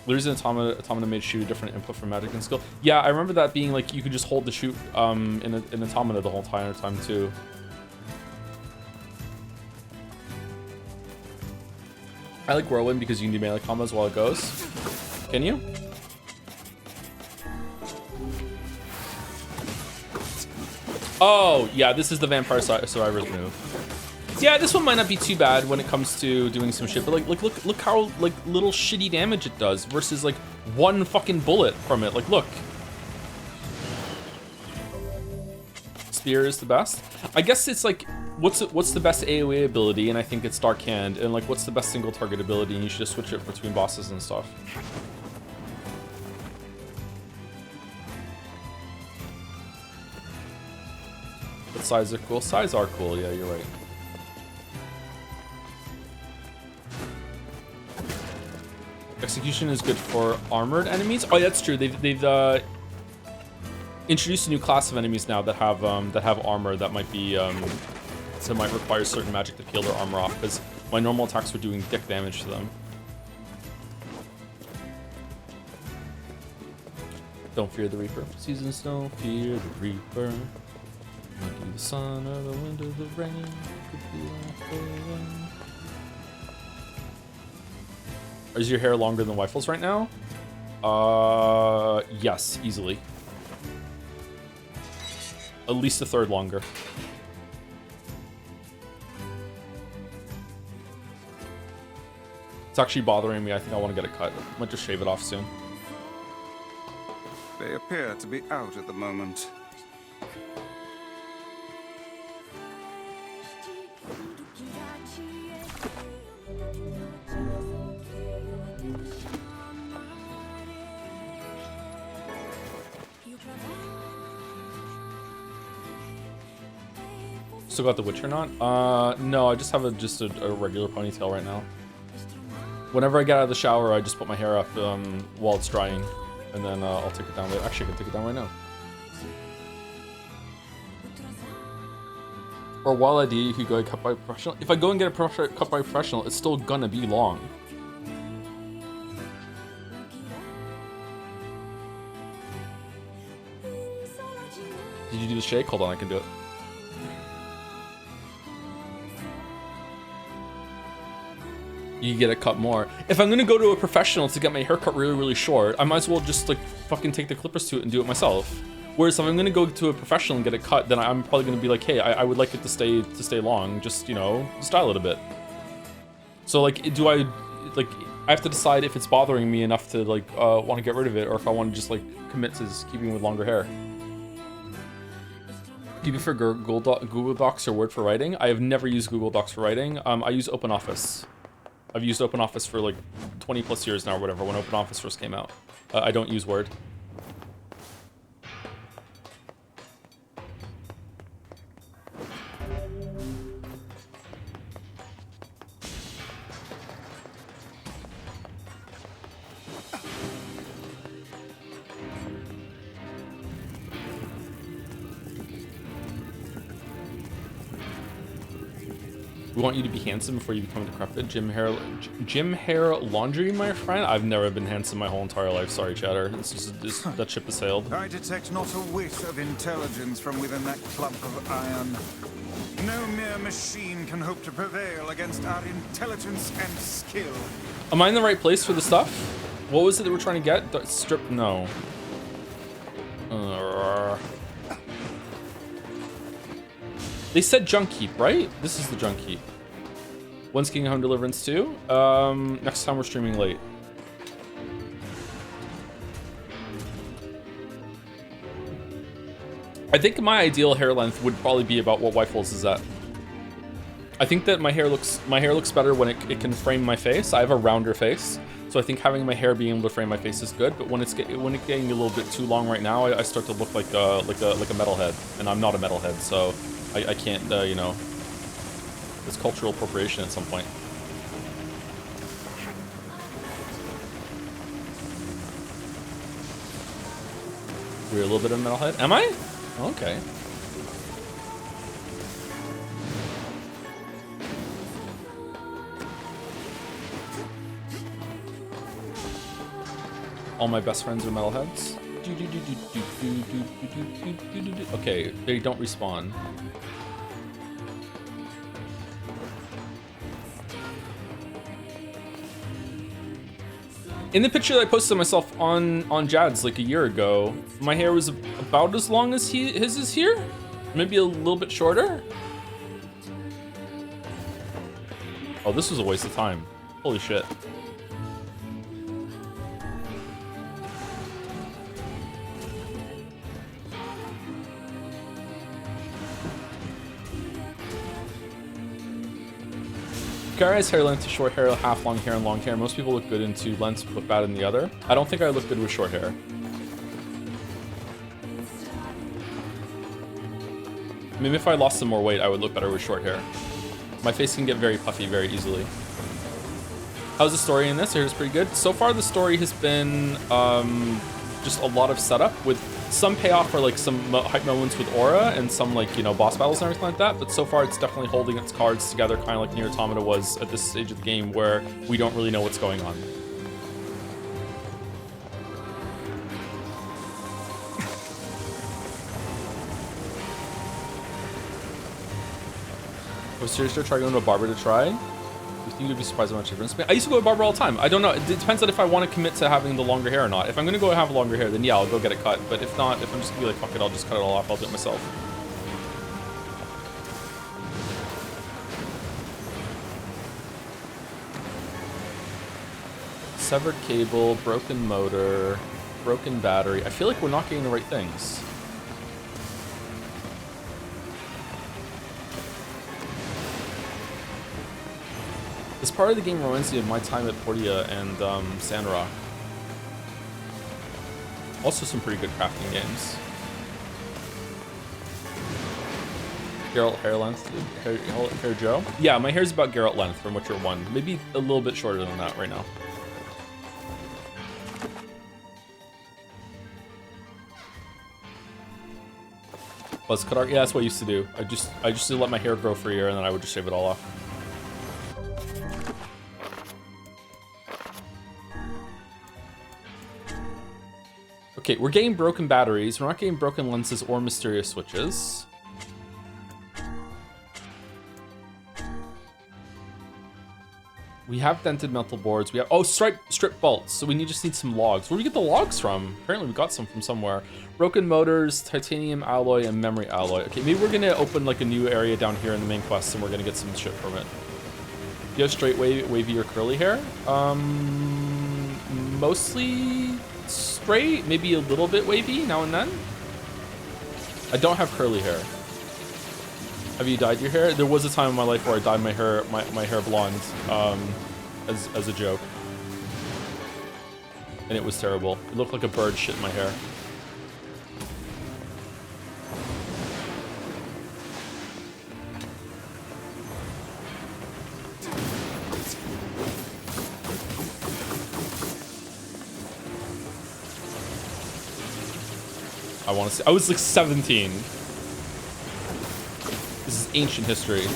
Losing automata made shoot a different input for magic and skill. Yeah, I remember that being like you could just hold the shoot in automata the whole entire time too. I like whirlwind because you can do melee combos while it goes. Can you? Oh yeah, this is the Vampire Survivor's move. Yeah, this one might not be too bad when it comes to doing some shit, but like look how like little shitty damage it does versus like one fucking bullet from it. Like look. Spear is the best. I guess it's like what's the best AoE ability, and I think it's Dark Hand, and like what's the best single target ability, and you should just switch it between bosses and stuff. But sides are cool. Sides are cool, yeah, you're right. Execution is good for armored enemies. Oh, yeah, that's true. They've introduced a new class of enemies now that have armor that might be so might require certain magic to peel their armor off, because my normal attacks were doing dick damage to them. Don't fear the Reaper. Seasons don't fear the Reaper. Might be the sun or the wind or the rain. Could be like the rain. Is your hair longer than Wifle's right now? Yes, easily. At least a third longer. It's actually bothering me. I think I want to get it cut. I might just shave it off soon. They appear to be out at the moment. Still got the Witcher knot? No, I just have a regular ponytail right now. Whenever I get out of the shower, I just put my hair up while it's drying, and then I'll take it down later. Actually, I can take it down right now. Or while I do, you could go get cut by a professional. If I go and get a cut by a professional, it's still gonna be long. Did you do the shake? Hold on, I can do it. You get it cut more. If I'm gonna go to a professional to get my hair cut really, really short, I might as well just like fucking take the clippers to it and do it myself. Whereas if I'm gonna go to a professional and get it cut, then I'm probably gonna be like, hey, I would like it to stay long, just, you know, style it a bit. So like, I have to decide if it's bothering me enough to like want to get rid of it, or if I want to just like commit to just keeping with longer hair. Do you prefer Google Docs or Word for writing? I have never used Google Docs for writing. I use OpenOffice. I've used OpenOffice for like 20 plus years now or whatever, when OpenOffice first came out. I don't use Word. We want you to be handsome before you become decrepit. Gym hair laundry, my friend? I've never been handsome my whole entire life. Sorry, Chatter. That ship has sailed. I detect not a whit of intelligence from within that clump of iron. No mere machine can hope to prevail against our intelligence and skill. Am I in the right place for the stuff? What was it that we're trying to get? Strip? No. They said junk heap, right? This is the junk heap. When's King Home Deliverance 2? Next time we're streaming late. I think my ideal hair length would probably be about what Wifle's is at. I think that my hair looks better when it can frame my face. I have a rounder face, so I think having my hair being able to frame my face is good. But when it's getting a little bit too long right now, I start to look like a metalhead, and I'm not a metalhead, so I can't, you know, it's cultural appropriation at some point. We're a little bit of a metalhead. Am I? Okay. All my best friends are metalheads. Okay, they don't respawn. In the picture that I posted myself on Jad's like a year ago, my hair was about as long as his is here. Maybe a little bit shorter. Oh, this was a waste of time. Holy shit. Gary has hair length to short hair, half long hair, and long hair. Most people look good in two lengths, but bad in the other. I don't think I look good with short hair. Maybe if I lost some more weight, I would look better with short hair. My face can get very puffy very easily. How's the story in this? It's pretty good. So far, the story has been just a lot of setup with some payoff for like some hype moments with Aura and some like, you know, boss battles and everything like that. But so far, it's definitely holding its cards together, kind of like NieR Automata was at this stage of the game where we don't really know what's going on. I was seriously trying going to a barber to try. You think you'd be surprised how much difference? I used to go to a barber all the time. I don't know. It depends on if I want to commit to having the longer hair or not. If I'm going to go have longer hair, then yeah, I'll go get it cut. But if not, if I'm just going to be like, fuck it, I'll just cut it all off. I'll do it myself. Severed cable, broken motor, broken battery. I feel like we're not getting the right things. This part of the game reminds me of my time at Portia and Sandrock. Also some pretty good crafting games. Geralt hair length, hair Joe? Yeah, my hair's about Geralt length from Witcher 1. Maybe a little bit shorter than that right now. Buzz cut art? Yeah, that's what I used to do. I just used to let my hair grow for a year and then I would just shave it all off. Okay, we're getting broken batteries. We're not getting broken lenses or mysterious switches. We have dented metal boards. We have, oh, strip bolts. So we just need some logs. Where do we get the logs from? Apparently we got some from somewhere. Broken motors, titanium alloy, and memory alloy. Okay, maybe we're gonna open like a new area down here in the main quest and we're gonna get some shit from it. Do you have straight wavy or curly hair? Mostly straight, maybe a little bit wavy now and then. I don't have curly hair. Have you dyed your hair? There was a time in my life where I dyed my hair blonde as a joke. And it was terrible. It looked like a bird shit in my hair. I want to say I was like 17. This is ancient history.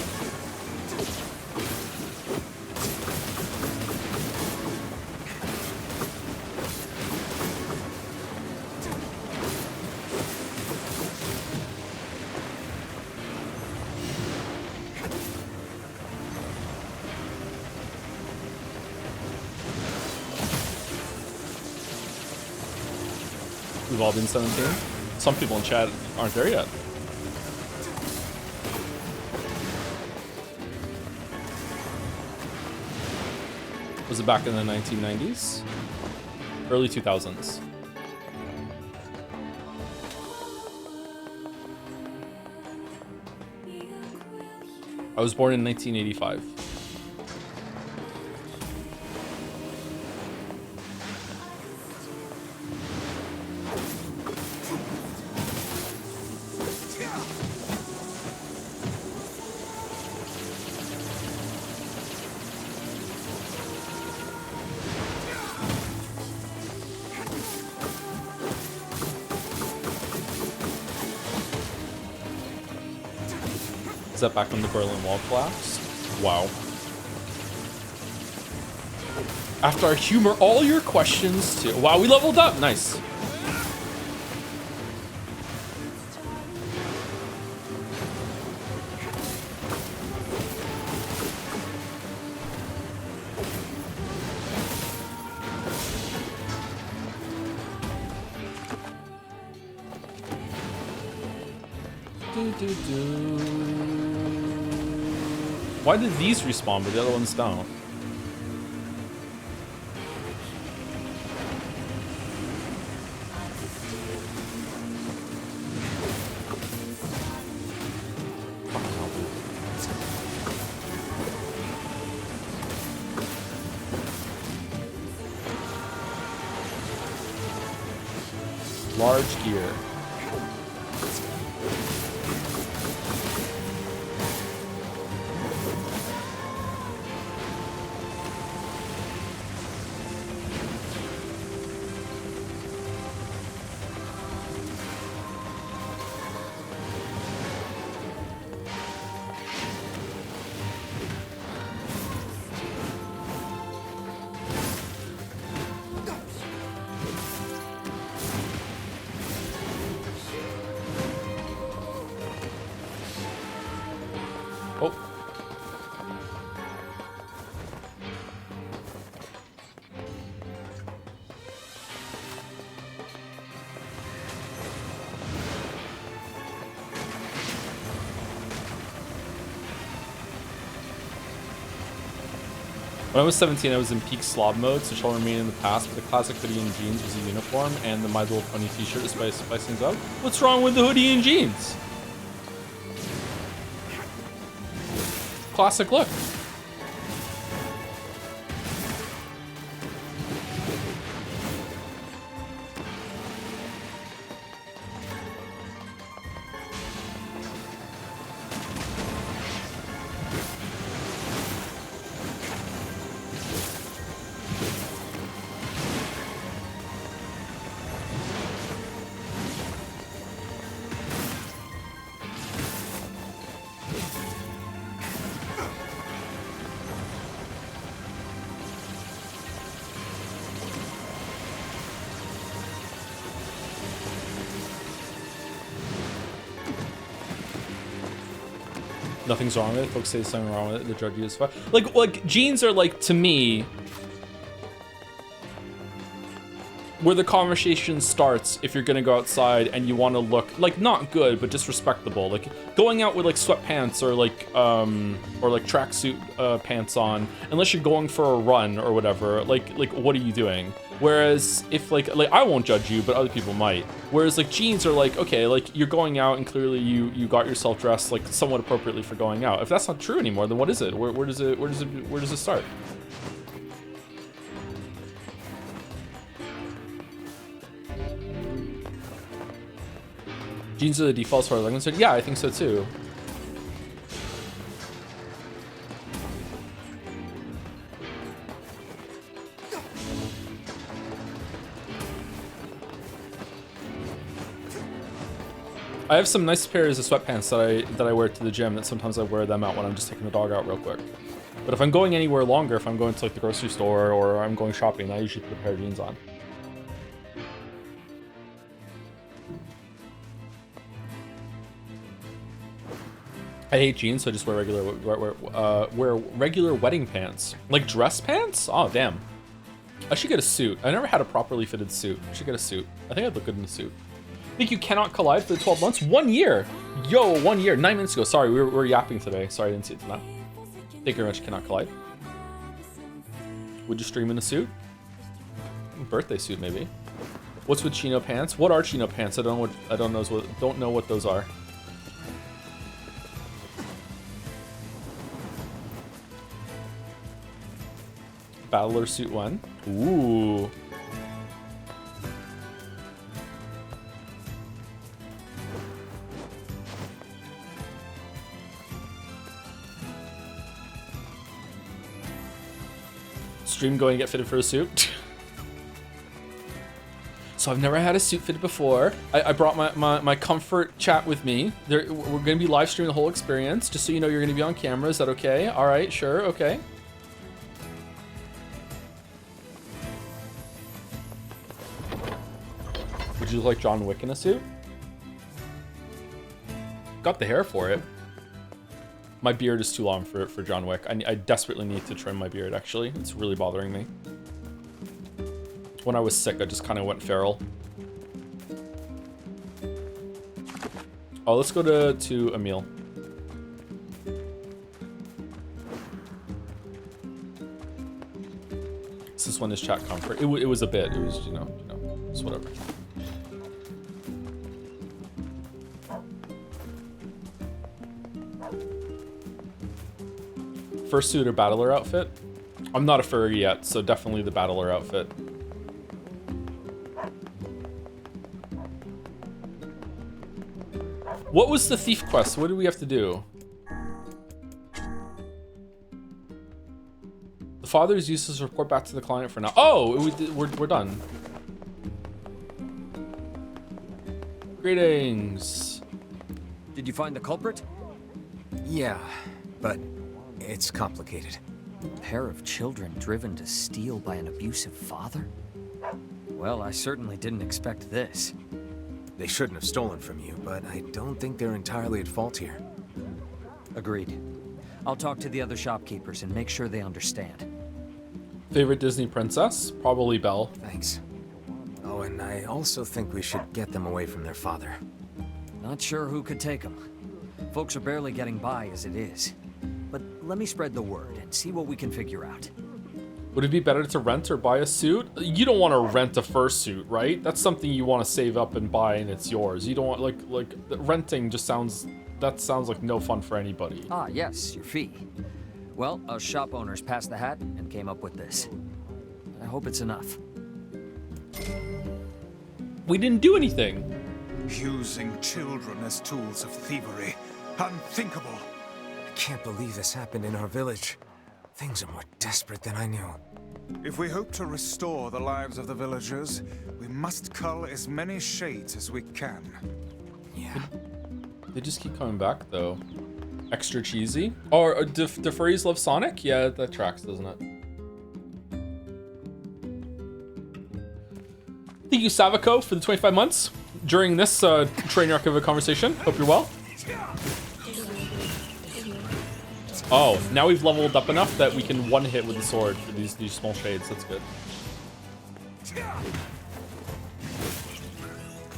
We've all been 17. Some people in chat aren't there yet. Was it back in the 1990s? Early 2000s. I was born in 1985. Is that back when the Berlin Wall collapsed? Wow. After I humor all your questions too. Wow, we leveled up. Nice. Why did these respawn but the other ones don't? Large gear. When I was 17, I was in peak slob mode, so shall remain in the past, but the classic hoodie and jeans was a uniform, and the My Little Pony t-shirt to spice things up. What's wrong with the hoodie and jeans? Classic look. Nothing's wrong with it. Folks say there's something wrong with it. The drug use. Like jeans are like, to me, where the conversation starts if you're gonna go outside and you want to look like not good but just respectable. Like going out with like sweatpants or like tracksuit pants on, unless you're going for a run or whatever. Like what are you doing? Whereas if like I won't judge you, but other people might. Whereas like jeans are like, okay, like you're going out and clearly you got yourself dressed like somewhat appropriately for going out. If that's not true anymore, then what is it? Where does it start? Jeans are the default as far as I'm concerned. Yeah, I think so too. I have some nice pairs of sweatpants that I wear to the gym that sometimes I wear them out when I'm just taking the dog out real quick. But if I'm going anywhere longer, if I'm going to like the grocery store or I'm going shopping, I usually put a pair of jeans on. I hate jeans, so I just wear regular wedding pants. Like dress pants? Oh damn. I should get a suit. I never had a properly fitted suit. I should get a suit. I think I'd look good in a suit. Think you cannot collide for the 12 months? 1 year! Yo, 1 year, 9 minutes ago. Sorry, we were yapping today. Sorry, I didn't see it tonight. Thank you very much, cannot collide. Would you stream in a suit? Birthday suit, maybe. What's with chino pants? What are chino pants? I don't know what those are. Battler suit 1. Ooh. Stream going to get fitted for a suit. So I've never had a suit fitted before. I brought my comfort chat with me. We're going to be live streaming the whole experience, just so you know you're going to be on camera. Is that okay? All right, sure, okay. Would you look like John Wick in a suit? Got the hair for it. My beard is too long for John Wick. I desperately need to trim my beard, actually. It's really bothering me. When I was sick, I just kind of went feral. Oh, let's go to a meal. This one is chat comfort. It was a bit. It was, you know, it's whatever. Fursuit or battler outfit? I'm not a furry yet, so definitely the battler outfit. What was the thief quest? What do we have to do? The father is useless. Report back to the client for now. Oh, we're done. Greetings. Did you find the culprit? Yeah, but it's complicated. A pair of children driven to steal by an abusive father? Well, I certainly didn't expect this. They shouldn't have stolen from you, but I don't think they're entirely at fault here. Agreed. I'll talk to the other shopkeepers and make sure they understand. Favorite Disney princess? Probably Belle. Thanks. Oh, and I also think we should get them away from their father. Not sure who could take them. Folks are barely getting by as it is. But let me spread the word and see what we can figure out. Would it be better to rent or buy a suit? You don't want to rent a fursuit, right? That's something you want to save up and buy and it's yours. You don't want, like renting just sounds like no fun for anybody. Ah, yes, your fee. Well, us shop owners passed the hat and came up with this. I hope it's enough. We didn't do anything. Using children as tools of thievery. Unthinkable. I can't believe this happened in our village. Things are more desperate than I knew. If we hope to restore the lives of the villagers, we must cull as many shades as we can. Yeah. They just keep coming back, though. Extra cheesy? Or do furries love Sonic? Yeah, that tracks, doesn't it? Thank you, Savako, for the 25 months during this train arc of a conversation. Hope you're well. Oh, now we've leveled up enough that we can one hit with the sword for these small shades. That's good.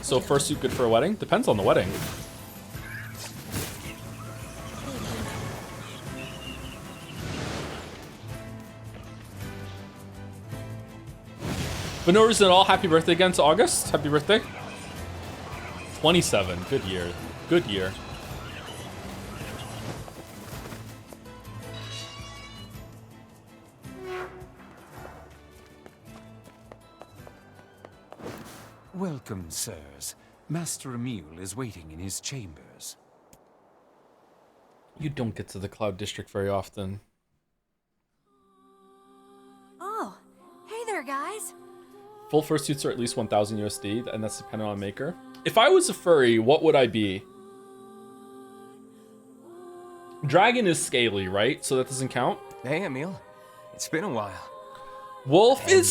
So fursuit good for a wedding? Depends on the wedding. But no reason at all. Happy birthday again to August. Happy birthday. 27. Good year. Good year. Welcome, sirs. Master Emil is waiting in his chambers. You don't get to the Cloud District very often. Oh, hey there, guys. Full fursuits are at least 1,000 USD, and that's dependent on maker. If I was a furry, what would I be? Dragon is scaly, right? So that doesn't count? Hey, Emil. It's been a while. Wolf is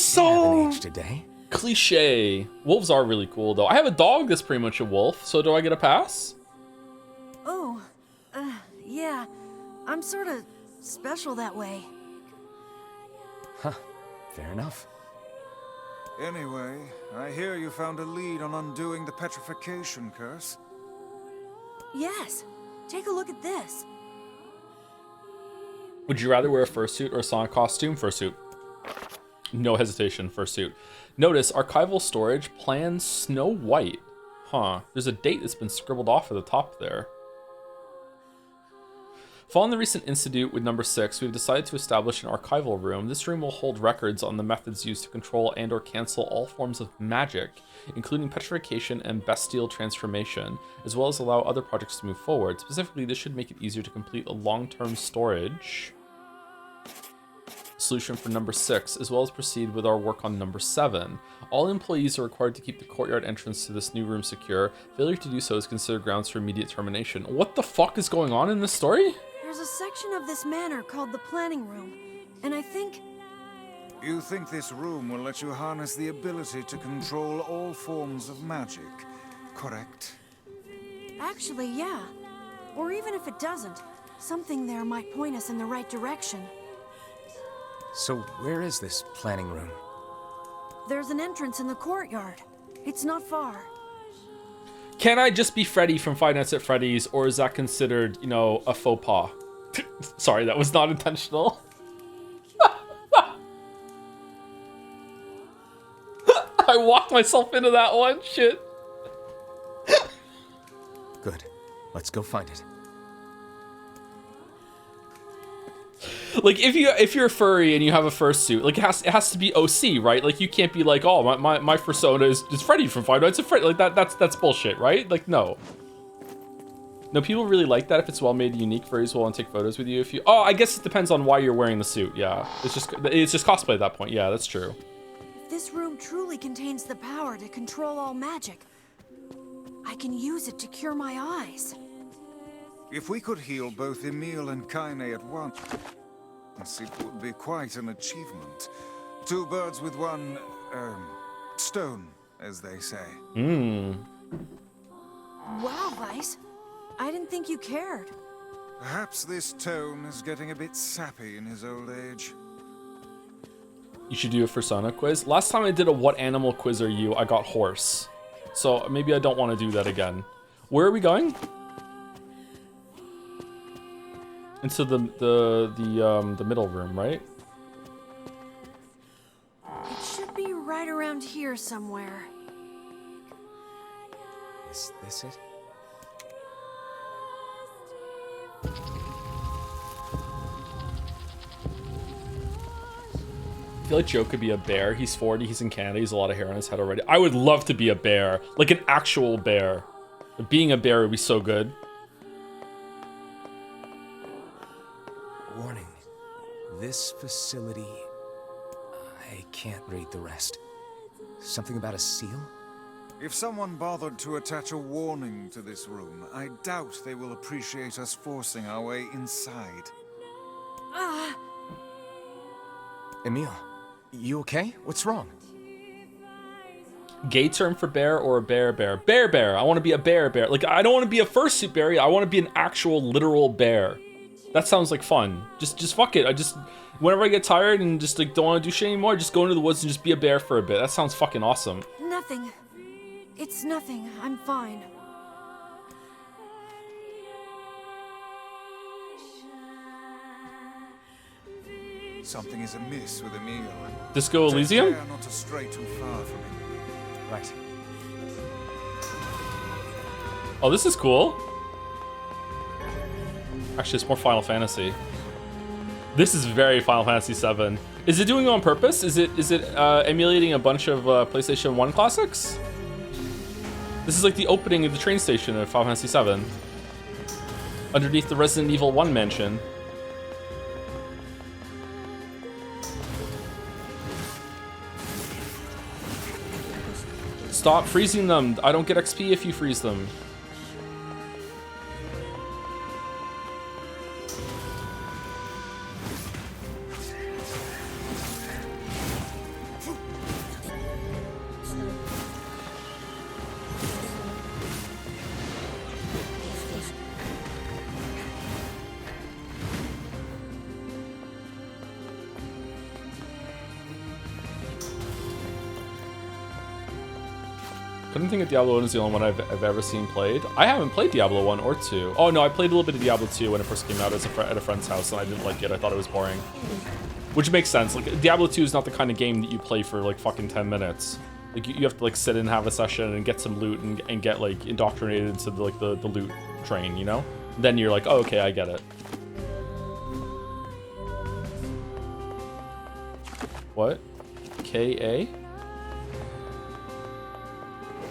so today. Cliche. Wolves are really cool, though. I have a dog that's pretty much a wolf, so do I get a pass? Oh, yeah. I'm sort of special that way. Huh. Fair enough. Anyway, I hear you found a lead on undoing the petrification curse. Yes. Take a look at this. Would you rather wear a fursuit or a Sonic costume? Fursuit. No hesitation, fursuit. Notice, archival storage, plan Snow White. Huh. There's a date that's been scribbled off at the top there. Following the recent incident with number 6, we've decided to establish an archival room. This room will hold records on the methods used to control and or cancel all forms of magic, including petrification and bestial transformation, as well as allow other projects to move forward. Specifically, this should make it easier to complete a long-term storage solution for number 6, as well as proceed with our work on number 7. All employees are required to keep the courtyard entrance to this new room secure. Failure to do so is considered grounds for immediate termination. What the fuck is going on in this story? There's a section of this manor called the planning room, and I think You think this room will let you harness the ability to control all forms of magic, correct? Actually, yeah. Or even if it doesn't, something there might point us in the right direction. So where is this planning room? There's an entrance in the courtyard. It's not far. Can I just be Freddy from Five Nights at Freddy's, or is that considered, you know, a faux pas? Sorry, that was not intentional. I walked myself into that one. Shit. Good. Let's go find it. Like if you're a furry and you have a fursuit, like it has to be OC, right? Like you can't be like, oh, my persona is Freddy from Five Nights at Freddy. Like that's bullshit, right? Like no. No, people really like that if it's well made and unique. Furries will want to take photos with you if you. Oh, I guess it depends on why you're wearing the suit. Yeah, it's just cosplay at that point. Yeah, that's true. If this room truly contains the power to control all magic, I can use it to cure my eyes. If we could heal both Emil and Kaine at once, it would be quite an achievement. Two birds with one, stone, as they say. Wow, Weiss. I didn't think you cared. Perhaps this tone is getting a bit sappy in his old age. You should do a persona quiz. Last time I did a what animal quiz are you, I got horse. So maybe I don't want to do that again. Where are we going? Into the middle room, right? It should be right around here somewhere. Is this it? I feel like Joe could be a bear. He's 40, he's in Canada, he's a lot of hair on his head already. I would love to be a bear, like an actual bear. Being a bear would be so good. Warning. This facility... I can't read the rest. Something about a seal? If someone bothered to attach a warning to this room, I doubt they will appreciate us forcing our way inside. Emil, you okay? What's wrong? Gay term for bear or a bear? Bear. I want to be a bear. Like, I don't want to be a fursuit bear. I want to be an actual literal bear. That sounds like fun. Just fuck it. Whenever I get tired and just like don't want to do shit anymore, just go into the woods and just be a bear for a bit. That sounds fucking awesome. Nothing. It's nothing. I'm fine. Something is amiss with Emil. Disco Elysium? Take care not to stray too far from him. Right. Oh, this is cool. Actually, it's more Final Fantasy. This is very Final Fantasy VII. Is it doing it on purpose? Is it emulating a bunch of PlayStation 1 classics? This is like the opening of the train station of Final Fantasy VII. Underneath the Resident Evil 1 mansion. Stop freezing them. I don't get XP if you freeze them. I don't think Diablo 1 is the only one I've ever seen played. I haven't played Diablo 1 or 2. Oh no, I played a little bit of Diablo 2 when it first came out at a friend's house, and I didn't like it. I thought it was boring. Which makes sense. Like, Diablo 2 is not the kind of game that you play for like fucking 10 minutes. Like, you have to like sit and have a session and get some loot and get like indoctrinated into the loot train, you know? Then you're like, oh, okay, I get it. What? K.A.?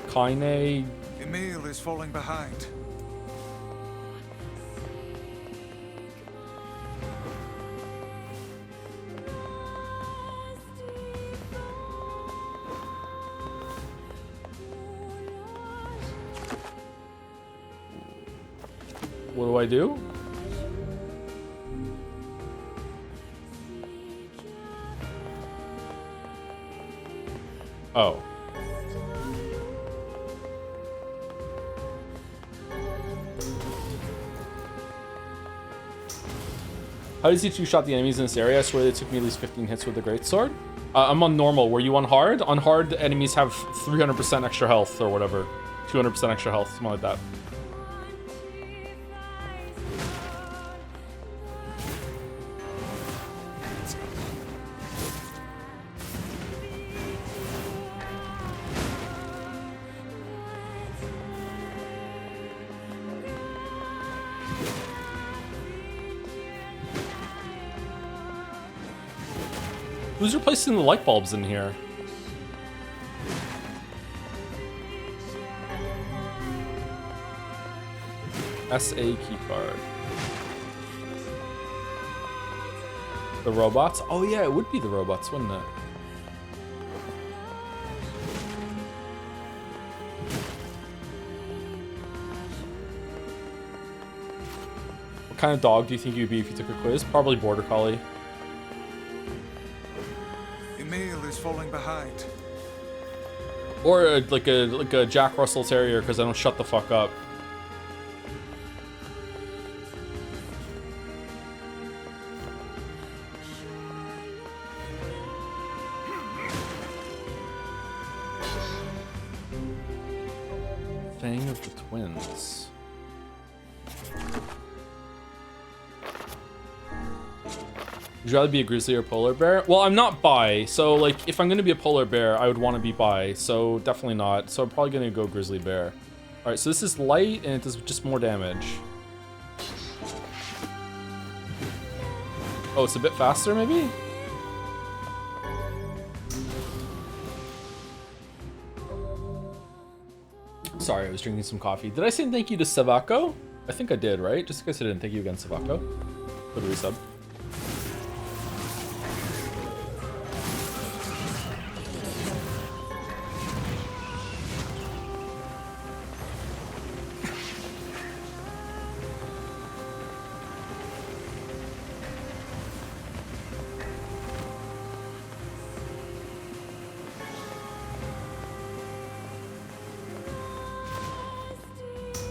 Kaine. Emil is falling behind. What do I do? Oh. How does he two-shot the enemies in this area? I swear they took me at least 15 hits with the greatsword. I'm on normal. Were you on hard? On hard, the enemies have 300% extra health or whatever. 200% extra health, something like that. Who's replacing the light bulbs in here? SA keycard. The robots? Oh yeah, it would be the robots, wouldn't it? What kind of dog do you think you'd be if you took a quiz? Probably Border Collie. Emil is falling behind. Or like a Jack Russell Terrier, because I don't shut the fuck up. Fang of the Twins. Would you rather be a grizzly or polar bear? Well, I'm not bi, so like if I'm gonna be a polar bear, I would want to be bi, so definitely not. So I'm probably gonna go grizzly bear. All right, so this is light and it does just more damage. Oh, it's a bit faster maybe? Sorry, I was drinking some coffee. Did I say thank you to Savako? I think I did, right? Just in case I didn't, thank you again, Savako. Put a resub.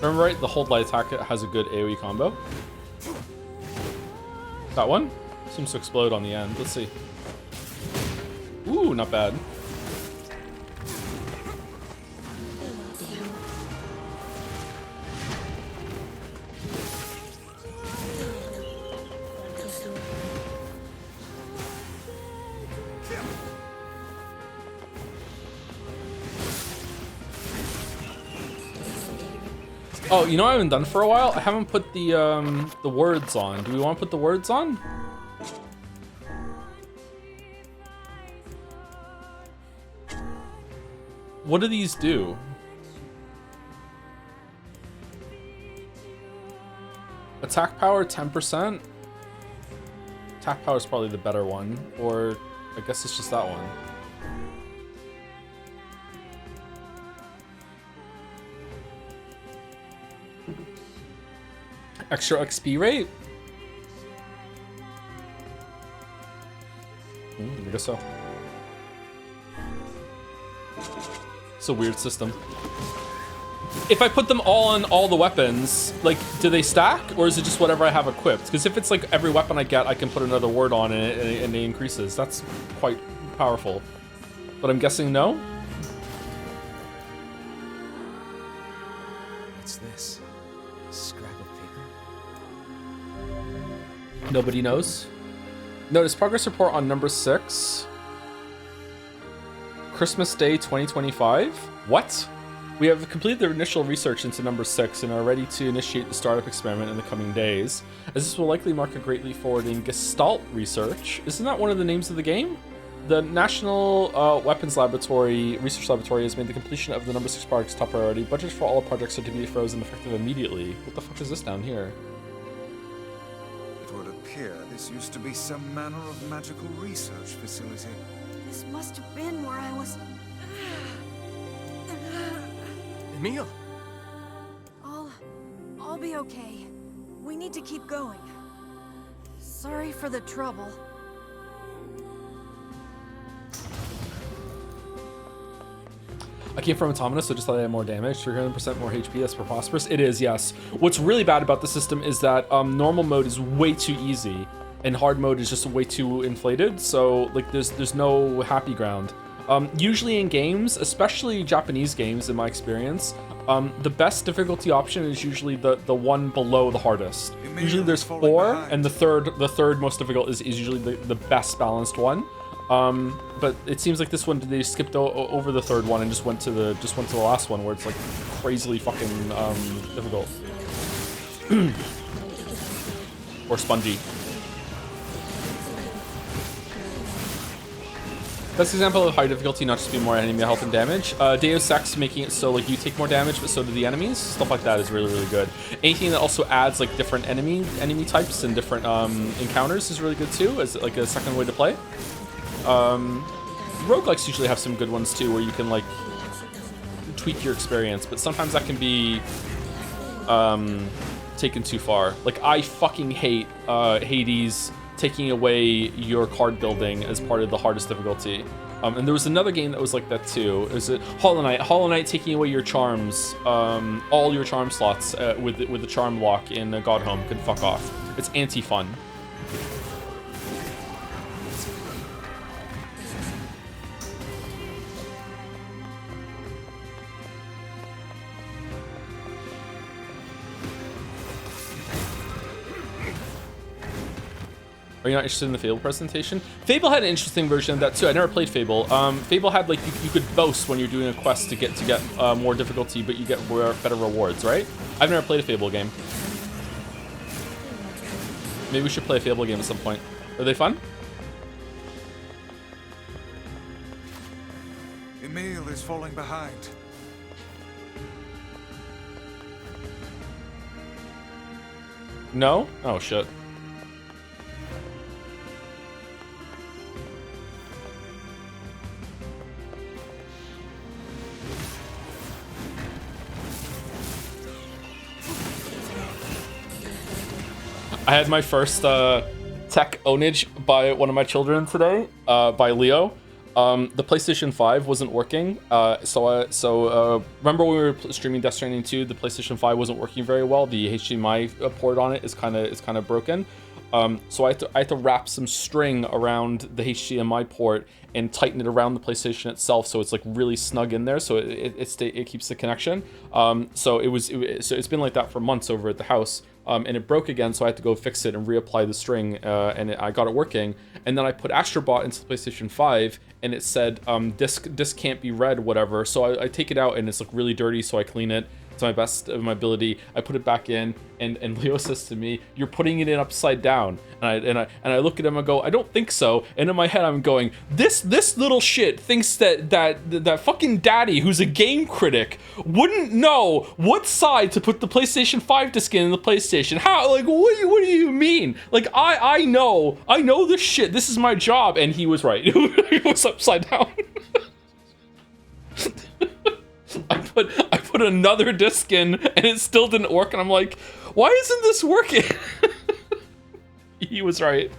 Remember right, the hold light attack has a good AoE combo. That one seems to explode on the end. Let's see. Ooh, not bad. Oh, you know what I haven't done for a while? I haven't put the words on. Do we want to put the words on? What do these do? Attack power 10%? Attack power is probably the better one, or I guess it's just that one. Extra XP rate? I guess so. It's a weird system. If I put them all on all the weapons, like, do they stack? Or is it just whatever I have equipped? Because if it's like every weapon I get, I can put another word on it and it increases. That's quite powerful. But I'm guessing no? What's this? Scrap of paper? Nobody knows. Notice progress report on number 6. Christmas Day 2025. What? We have completed the initial research into number 6 and are ready to initiate the startup experiment in the coming days, as this will likely mark a great leap forward in Gestalt research. Isn't that one of the names of the game? The National Weapons Laboratory Research Laboratory has made the completion of the number 6 projects top priority. Budgets for all projects are to be frozen effective immediately. What the fuck is this down here? It would appear this used to be some manner of magical research facility. This must have been where I was... Emil! I'll be okay. We need to keep going. Sorry for the trouble. I came from Automata, so just thought I had more damage. 300% more HP, that's preposterous. It is, yes. What's really bad about the system is that normal mode is way too easy, and hard mode is just way too inflated. So like, there's no happy ground. Usually in games, especially Japanese games, in my experience, the best difficulty option is usually the one below the hardest. Usually there's 4, and the third most difficult is usually the best balanced one. But it seems like this one they skipped over the third one and just went to the last one where it's like crazily fucking difficult or spongy. Best example of high difficulty, not just be more enemy health and damage. Deus Ex making it so like you take more damage, but so do the enemies. Stuff like that is really, really good. Anything that also adds like different enemy types and different encounters is really good too, as like a second way to play. Roguelikes usually have some good ones too, where you can like tweak your experience, but sometimes that can be taken too far. Like I fucking hate Hades taking away your card building as part of the hardest difficulty. And there was another game that was like that too. Is it Hollow Knight? Hollow Knight taking away your charms, all your charm slots with the charm lock in God Home can fuck off. It's anti-fun. Are you not interested in the Fable presentation? Fable had an interesting version of that too. I never played Fable. Fable had like you could boast when you're doing a quest to get more difficulty, but you get better rewards, right? I've never played a Fable game. Maybe we should play a Fable game at some point. Are they fun? Emil is falling behind. No? Oh shit. I had my first tech ownage by one of my children today, by Leo. The PlayStation 5 wasn't working, so remember when we were streaming Death Stranding 2, the PlayStation 5 wasn't working very well. The HDMI port on it is kind of broken. So I had to wrap some string around the HDMI port and tighten it around the PlayStation itself, so it's like really snug in there, so it keeps the connection. So it's been like that for months over at the house. And it broke again, so I had to go fix it and reapply the string, and I got it working. And then I put Astrobot into the PlayStation 5, and it said, disc can't be read, whatever. So I take it out, and it's like really dirty, so I clean it to my best of my ability. I put it back in, and Leo says to me, "You're putting it in upside down." And I look at him and go, "I don't think so." And in my head, I'm going, this little shit thinks that fucking daddy, who's a game critic, wouldn't know what side to put the PlayStation 5 disc in the PlayStation. How? Like, what do you mean? Like, I know this shit. This is my job. And he was right. It was upside down. I put another disc in and it still didn't work, and I'm like, why isn't this working? He was right.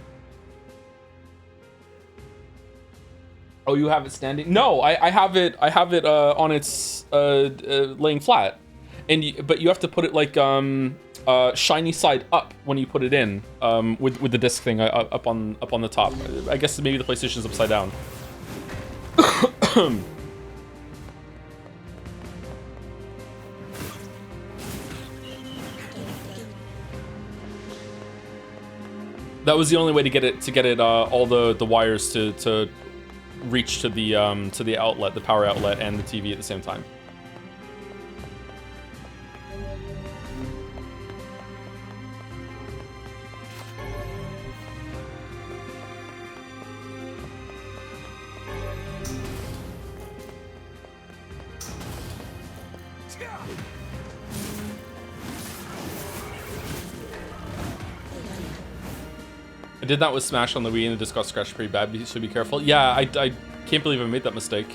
Oh, you have it standing? No, I have it on its laying flat, but you have to put it like shiny side up when you put it in, with the disc thing up on the top. I guess maybe the PlayStation's upside down. That was the only way to get it all the wires to reach to the outlet, the power outlet, and the TV at the same time. I did that with Smash on the Wii and it just got scratched pretty bad, so be careful. Yeah, I can't believe I made that mistake.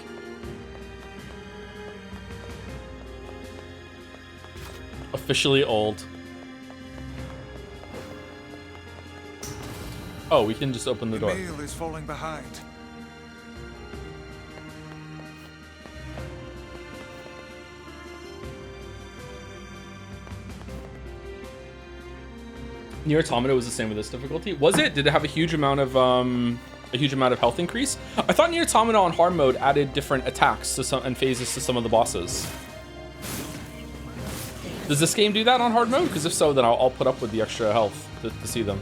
Officially old. Oh, we can just open the door. Emil is falling behind. NieR Automata was the same with this difficulty. Was it? Did it have a huge amount of health increase? I thought NieR Automata on hard mode added different attacks to some and phases to some of the bosses. Does this game do that on hard mode? Because if so, then I'll put up with the extra health to see them.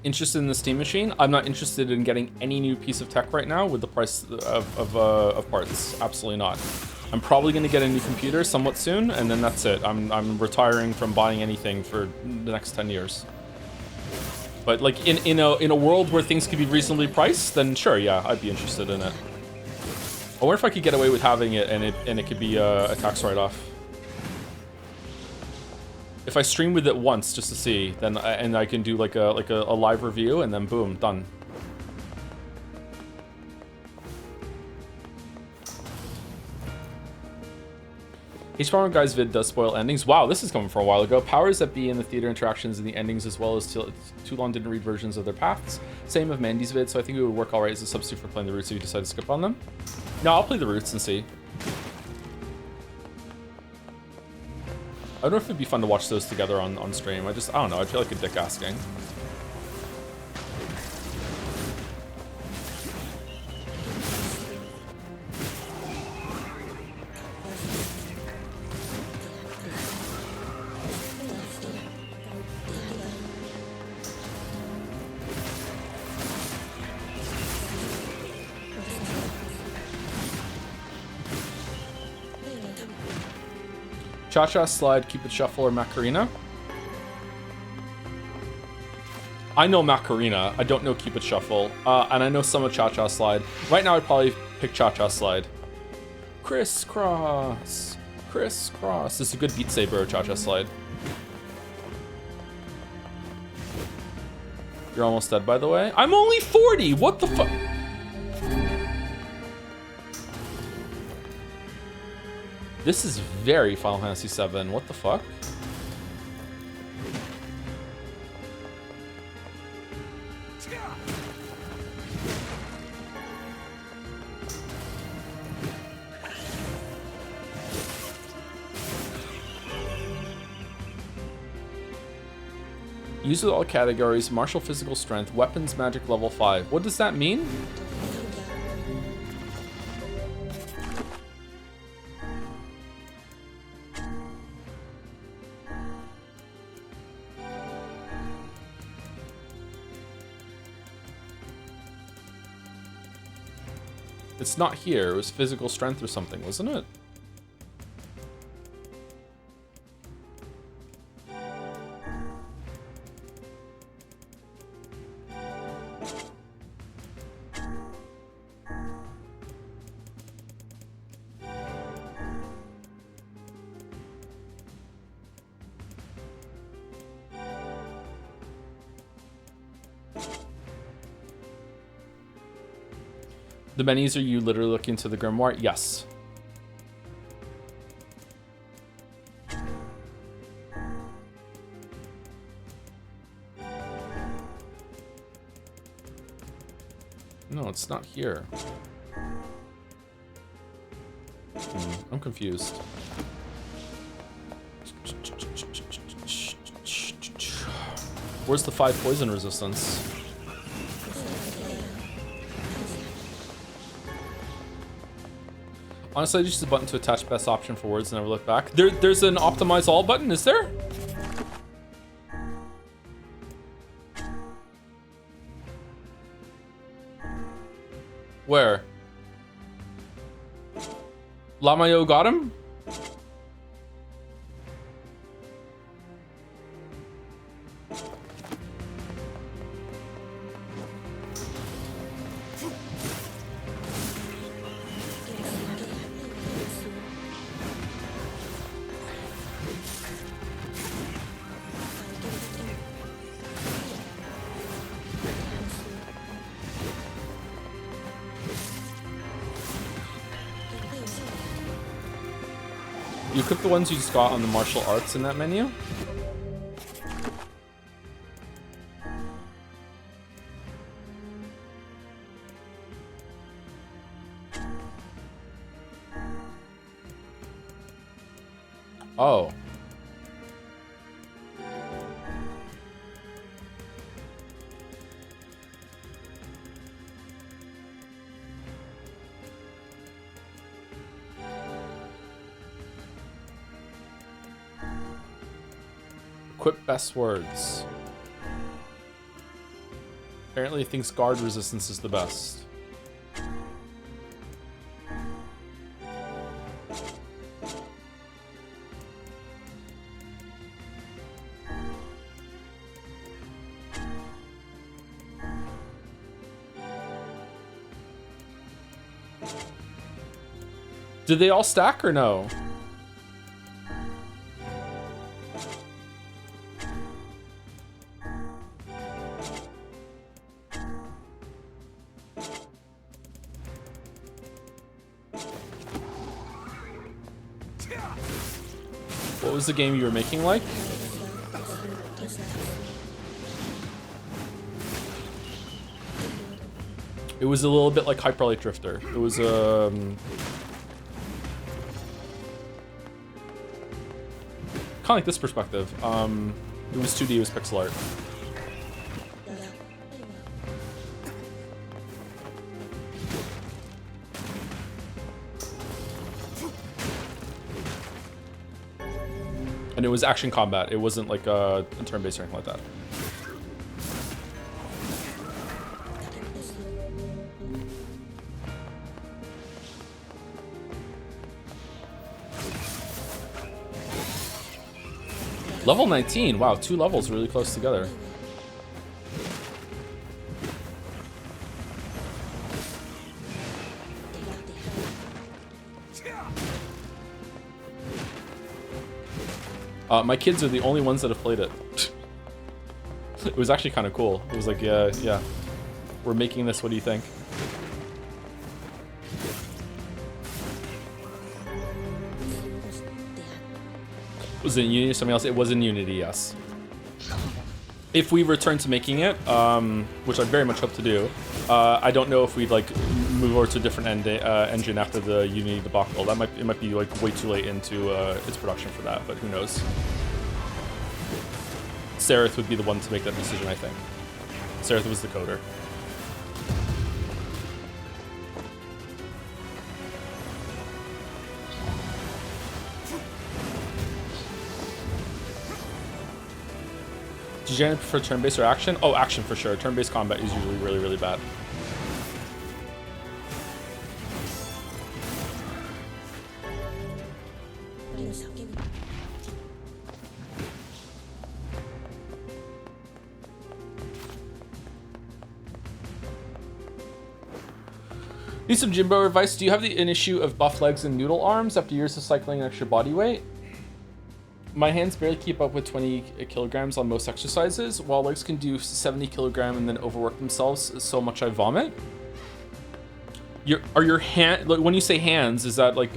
Interested in the Steam machine? I'm not interested in getting any new piece of tech right now with the price of parts. Absolutely not. I'm probably going to get a new computer somewhat soon, and then that's it. I'm retiring from buying anything for the next 10 years. But like in a world where things could be reasonably priced, then sure, yeah, I'd be interested in it. I wonder if I could get away with having it and it could be a tax write-off. If I stream with it once just to see, then I can do like a live review, and then boom, done. HParmer Guy's vid does spoil endings. Wow, this is coming from a while ago. Powers that be in the theater interactions and the endings, as well as too long didn't read versions of their paths. Same of Mandy's vid, so I think it would work alright as a substitute for playing the roots if you decide to skip on them. No, I'll play the roots and see. I don't know if it'd be fun to watch those together on stream. I don't know, I feel like a dick asking. Cha-Cha, Slide, Cupid Shuffle, or Macarena? I know Macarena. I don't know Cupid Shuffle. And I know some of Cha-Cha Slide. Right now, I'd probably pick Cha-Cha Slide. Crisscross. Crisscross. This is a good Beat Saber, Cha-Cha Slide. You're almost dead, by the way. I'm only 40! What the fuck? This is very Final Fantasy VII. What the fuck? Use with all categories, martial physical strength, weapons magic level 5. What does that mean? It's not here. It was physical strength or something, wasn't it? The menus, are you literally looking to the grimoire? Yes. No, it's not here. I'm confused. Where's the 5 poison resistance? Honestly, I just use the button to attach best option for words and never look back. There's an optimize all button, is there? Where? Lamayo got him? You equip the ones you just got on the martial arts in that menu. Oh. Equip best words. Apparently it thinks guard resistance is the best. Did they all stack or no? What was the game you were making like? It was a little bit like Hyper Light Drifter. It was kind of like this perspective. It was 2D, it was pixel art. And it was action combat. It wasn't like a turn-based or anything like that. Level 19. Wow, 2 levels really close together. My kids are the only ones that have played it. It was actually kind of cool. It was like, yeah, we're making this. What do you think? Was it in Unity or something else? It was in Unity, yes. If we return to making it, which I very much hope to do, I don't know if we'd like move over to a different engine after the Unity debacle. It might be like way too late into its production for that, but who knows? Sereth would be the one to make that decision, I think. Sereth was the coder. Do you generally prefer turn-based or action? Oh, action for sure. Turn-based combat is usually really, really bad. Need some Jimbo advice. Do you have an issue of buff legs and noodle arms after years of cycling an extra body weight? My hands barely keep up with 20 kilograms on most exercises, while legs can do 70 kilogram and then overwork themselves so much I vomit. Are your hand, like, when you say hands, is that like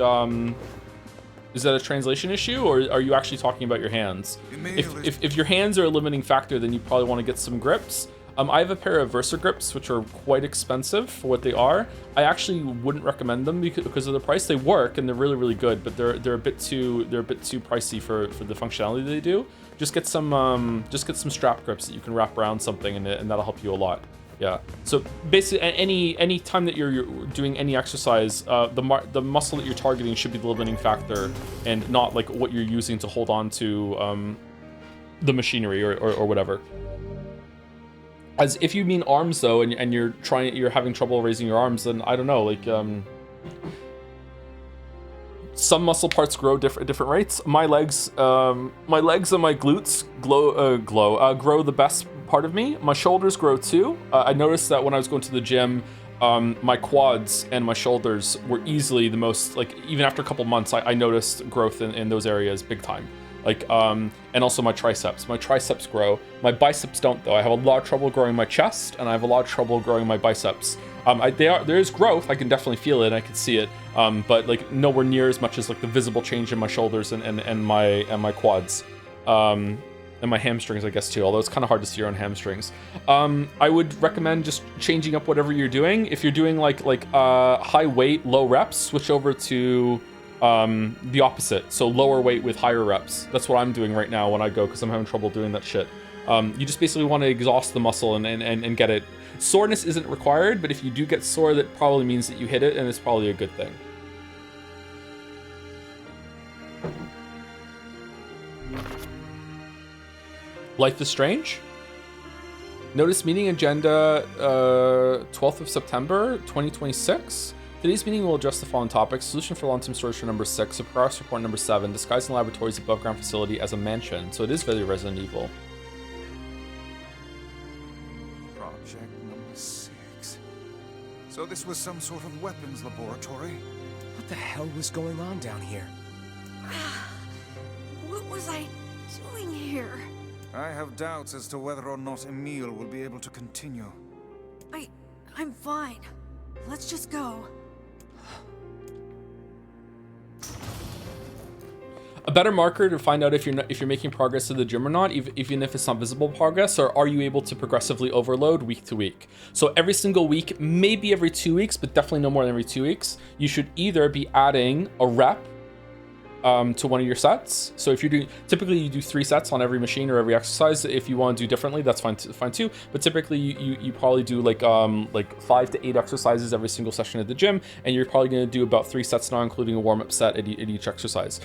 is that a translation issue, or are you actually talking about your hands? If your hands are a limiting factor, then you probably want to get some grips. I have a pair of Versa grips, which are quite expensive for what they are. I actually wouldn't recommend them because of the price. They work and they're really, really good, but they're a bit too pricey for the functionality they do. Just get some strap grips that you can wrap around something, and that'll help you a lot. Yeah. So basically, any time that you're doing any exercise, the muscle that you're targeting should be the limiting factor, and not like what you're using to hold on to the machinery or whatever. As if you mean arms though, and you're having trouble raising your arms, then I don't know, like some muscle parts grow different rates. My legs and my glutes grow the best part of me. My shoulders grow too. I noticed that when I was going to the gym, my quads and my shoulders were easily the most, like, even after a couple months, I noticed growth in those areas big time. Like, and also my triceps. My triceps grow. My biceps don't, though. I have a lot of trouble growing my chest, and I have a lot of trouble growing my biceps. There is growth. I can definitely feel it, and I can see it, but like nowhere near as much as like the visible change in my shoulders and my quads, and my hamstrings, I guess too. Although it's kind of hard to see your own hamstrings. I would recommend just changing up whatever you're doing. If you're doing like high weight, low reps, switch over to the opposite. So lower weight with higher reps. That's what I'm doing right now when I go, because I'm having trouble doing that shit. You just basically want to exhaust the muscle and get it. Soreness isn't required, but if you do get sore, that probably means that you hit it, and it's probably a good thing. Life is Strange. Notice meeting agenda 12th of September 2026. Today's meeting will address the following topics: solution for long-term storage for number 6, a progress report number 7, disguising laboratories above ground facility as a mansion. So it is very Resident Evil. Project number 6. So this was some sort of weapons laboratory? What the hell was going on down here? What was I doing here? I have doubts as to whether or not Emile will be able to continue. I'm fine. Let's just go. A better marker to find out if you're making progress to the gym or not, even if it's not visible progress, or are you able to progressively overload week to week. So every single week, maybe every 2 weeks, but definitely no more than every 2 weeks, you should either be adding a rep to one of your sets. So if you're doing, typically you do 3 sets on every machine or every exercise. If you want to do differently, that's fine too. But typically you probably do like 5 to 8 exercises every single session at the gym, and you're probably going to do about 3 sets now, including a warm-up set at each exercise.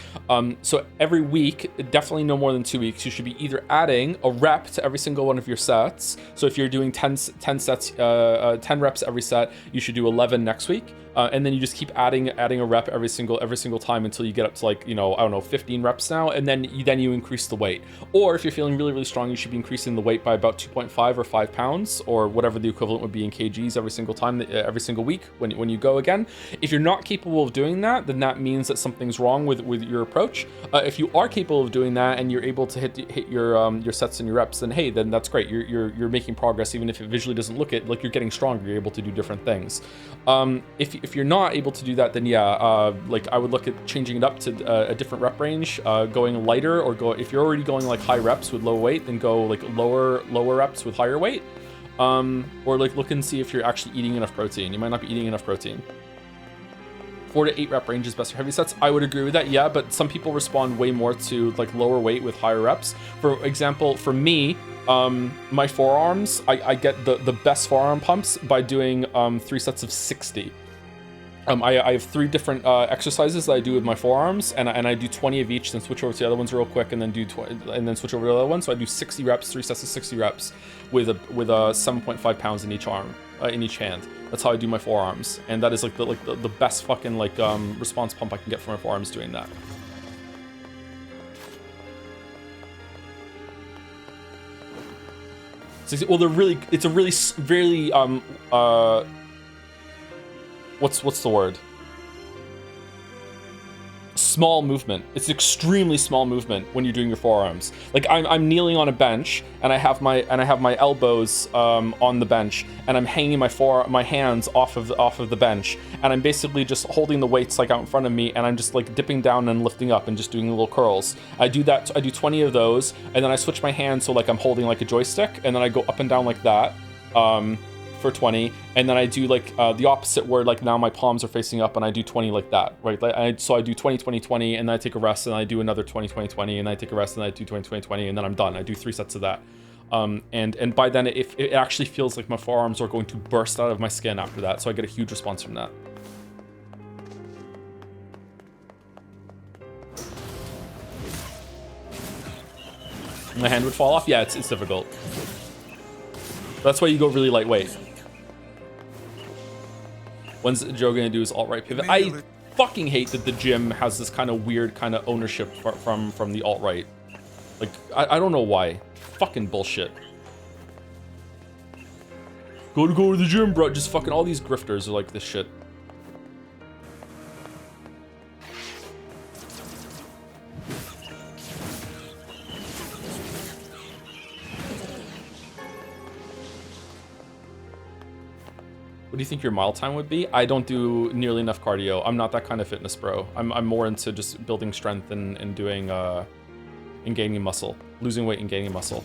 So every week, definitely no more than 2 weeks, you should be either adding a rep to every single one of your sets. So if you're doing 10 sets, 10 reps every set, you should do 11 next week. And then you just keep adding a rep every single time until you get up to like, I don't know, 15 reps now, and then you increase the weight. Or if you're feeling really, really strong, you should be increasing the weight by about 2.5 or 5 pounds, or whatever the equivalent would be in kgs every single time, every single week when you go again. If you're not capable of doing that, then that means that something's wrong with your approach. If you are capable of doing that and you're able to hit your sets and your reps, then hey, then that's great. You're making progress, even if it visually doesn't look it like you're getting stronger. You're able to do different things. If you're not able to do that, then yeah, like I would look at changing it up to a different rep range, going lighter, or if you're already going like high reps with low weight, then go like lower reps with higher weight, or like look and see if you're actually eating enough protein. You might not be eating enough protein. 4 to 8 rep range is best for heavy sets. I would agree with that, yeah, but some people respond way more to like lower weight with higher reps. For example, for me, my forearms, I get the best forearm pumps by doing 3 sets of 60. I have 3 different exercises that I do with my forearms, and I do 20 of each, then switch over to the other ones real quick, and then do 20, and then switch over to the other one. So I do 60 reps, 3 sets of 60 reps, with a 7.5 pounds in each arm, in each hand. That's how I do my forearms, and that is like the best fucking response pump I can get from my forearms doing that. So, well, it's a really what's the word? Small movement. It's extremely small movement when you're doing your forearms. Like I'm kneeling on a bench, and I have my elbows on the bench, and I'm hanging my hands off of the bench, and I'm basically just holding the weights like out in front of me, and I'm just like dipping down and lifting up and just doing little curls. I do that. I do 20 of those, and then I switch my hands so like I'm holding like a joystick, and then I go up and down like that. For 20, and then I do like the opposite, where like now my palms are facing up, and I do 20 like that, right? So I do 20 20 20, and then I take a rest, and I do another 20 20 20, and I take a rest, and I do 20 20 20, and then I'm done. I do 3 sets of that, and by then it actually feels like my forearms are going to burst out of my skin after that, so I get a huge response from that. My hand would fall off. Yeah, it's difficult. That's why you go really lightweight. When's Joe gonna do his alt-right pivot? I fucking hate that the gym has this kind of weird kind of ownership from the alt-right. Like, I don't know why. Fucking bullshit. Go to the gym, bro. Just fucking all these grifters are like this shit. What do you think your mile time would be? I don't do nearly enough cardio. I'm not that kind of fitness bro. I'm more into just building strength and doing and gaining muscle, losing weight and gaining muscle.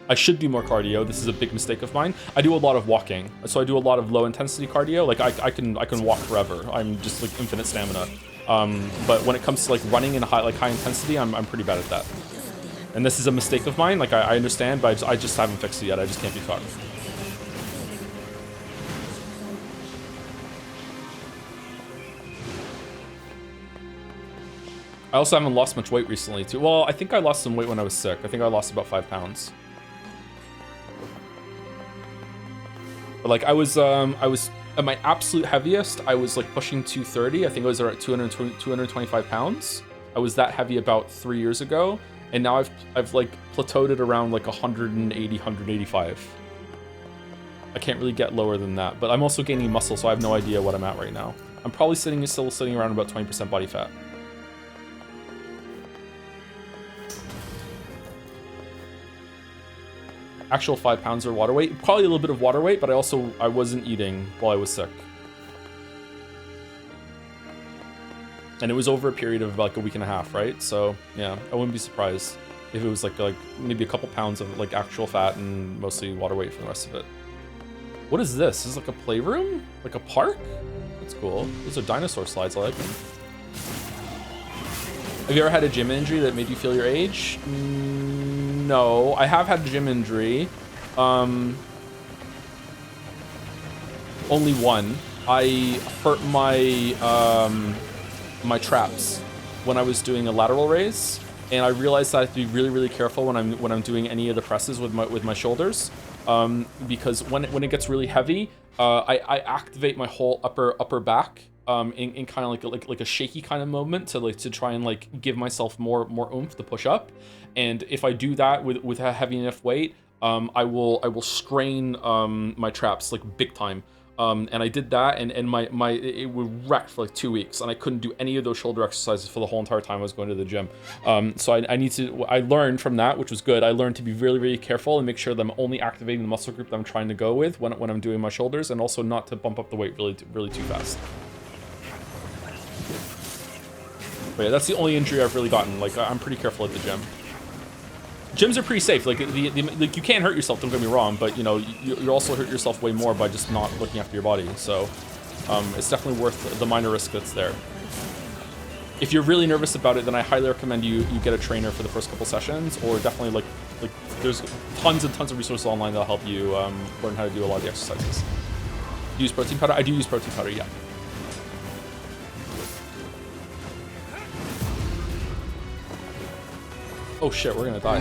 I should do more cardio. This is a big mistake of mine. I do a lot of walking, so I do a lot of low intensity cardio. Like I can walk forever. I'm just like infinite stamina. But when it comes to like running in high intensity, I'm pretty bad at that. And this is a mistake of mine. Like I understand, but I just haven't fixed it yet. I just can't be fucked. I also haven't lost much weight recently too. Well, I think I lost some weight when I was sick. I think I lost about 5 pounds. But like I was at my absolute heaviest, I was like pushing 230. I think I was around 225 pounds. I was that heavy about 3 years ago. And now I've like plateaued at around like 180, 185. I can't really get lower than that, but I'm also gaining muscle, so I have no idea what I'm at right now. I'm probably still sitting around about 20% body fat. Actual 5 pounds of water weight, probably a little bit of water weight, but I wasn't eating while I was sick. And it was over a period of like a week and a half, right? So yeah, I wouldn't be surprised if it was like maybe a couple pounds of like actual fat and mostly water weight for the rest of it. What is this? This is like a playroom? Like a park? That's cool. Those are dinosaur slides, I like them. Have you ever had a gym injury that made you feel your age? No, I have had a gym injury. Only one. I hurt my my traps when I was doing a lateral raise, and I realized that I have to be really, really careful when I'm doing any of the presses with my shoulders, because when it gets really heavy, I activate my whole upper back. In kind of like a shaky kind of movement to try and like give myself more oomph to push up, and if I do that with a heavy enough weight, I will strain my traps like big time. And I did that, and it was wrecked for like 2 weeks, and I couldn't do any of those shoulder exercises for the whole entire time I was going to the gym. So I learned from that, which was good. I learned to be really, really careful and make sure that I'm only activating the muscle group that I'm trying to go with when I'm doing my shoulders, and also not to bump up the weight really too fast. But yeah, that's the only injury I've really gotten. Like, I'm pretty careful at the gym. Gyms are pretty safe. Like, like you can't hurt yourself, don't get me wrong, but you know, you also hurt yourself way more by just not looking after your body. So it's definitely worth the minor risk that's there. If you're really nervous about it, then I highly recommend you get a trainer for the first couple sessions, or definitely like there's tons and tons of resources online that'll help you learn how to do a lot of the exercises. Do you use protein powder? I do use protein powder, yeah. Oh shit, we're gonna die.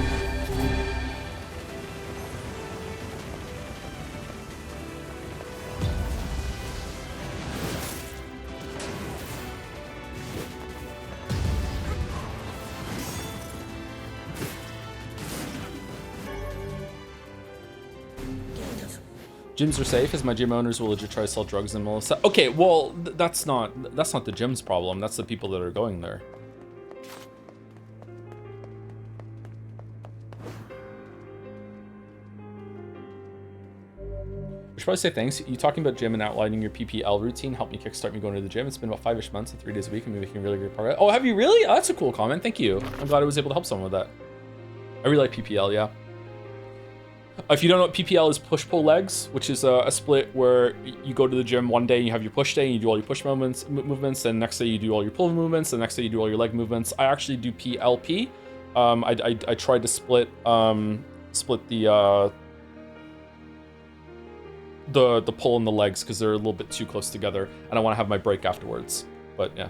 Gyms are safe, as my gym owners will legit try to sell drugs and molest. Okay, well, that's not the gym's problem. That's the people that are going there. I should probably say thanks. You talking about gym and outlining your PPL routine helped me kickstart me going to the gym. It's been about 5-ish months and 3 days a week, and we're making really great progress. Oh, have you really? Oh, that's a cool comment. Thank you. I'm glad I was able to help someone with that. I really like PPL, yeah. If you don't know what PPL is, push-pull legs, which is a split where you go to the gym one day and you have your push day and you do all your push movements, and next day you do all your pull movements, and next day you do all your leg movements. I actually do PLP. I tried to split the pull and the legs because they're a little bit too close together, and I want to have my break afterwards. But yeah.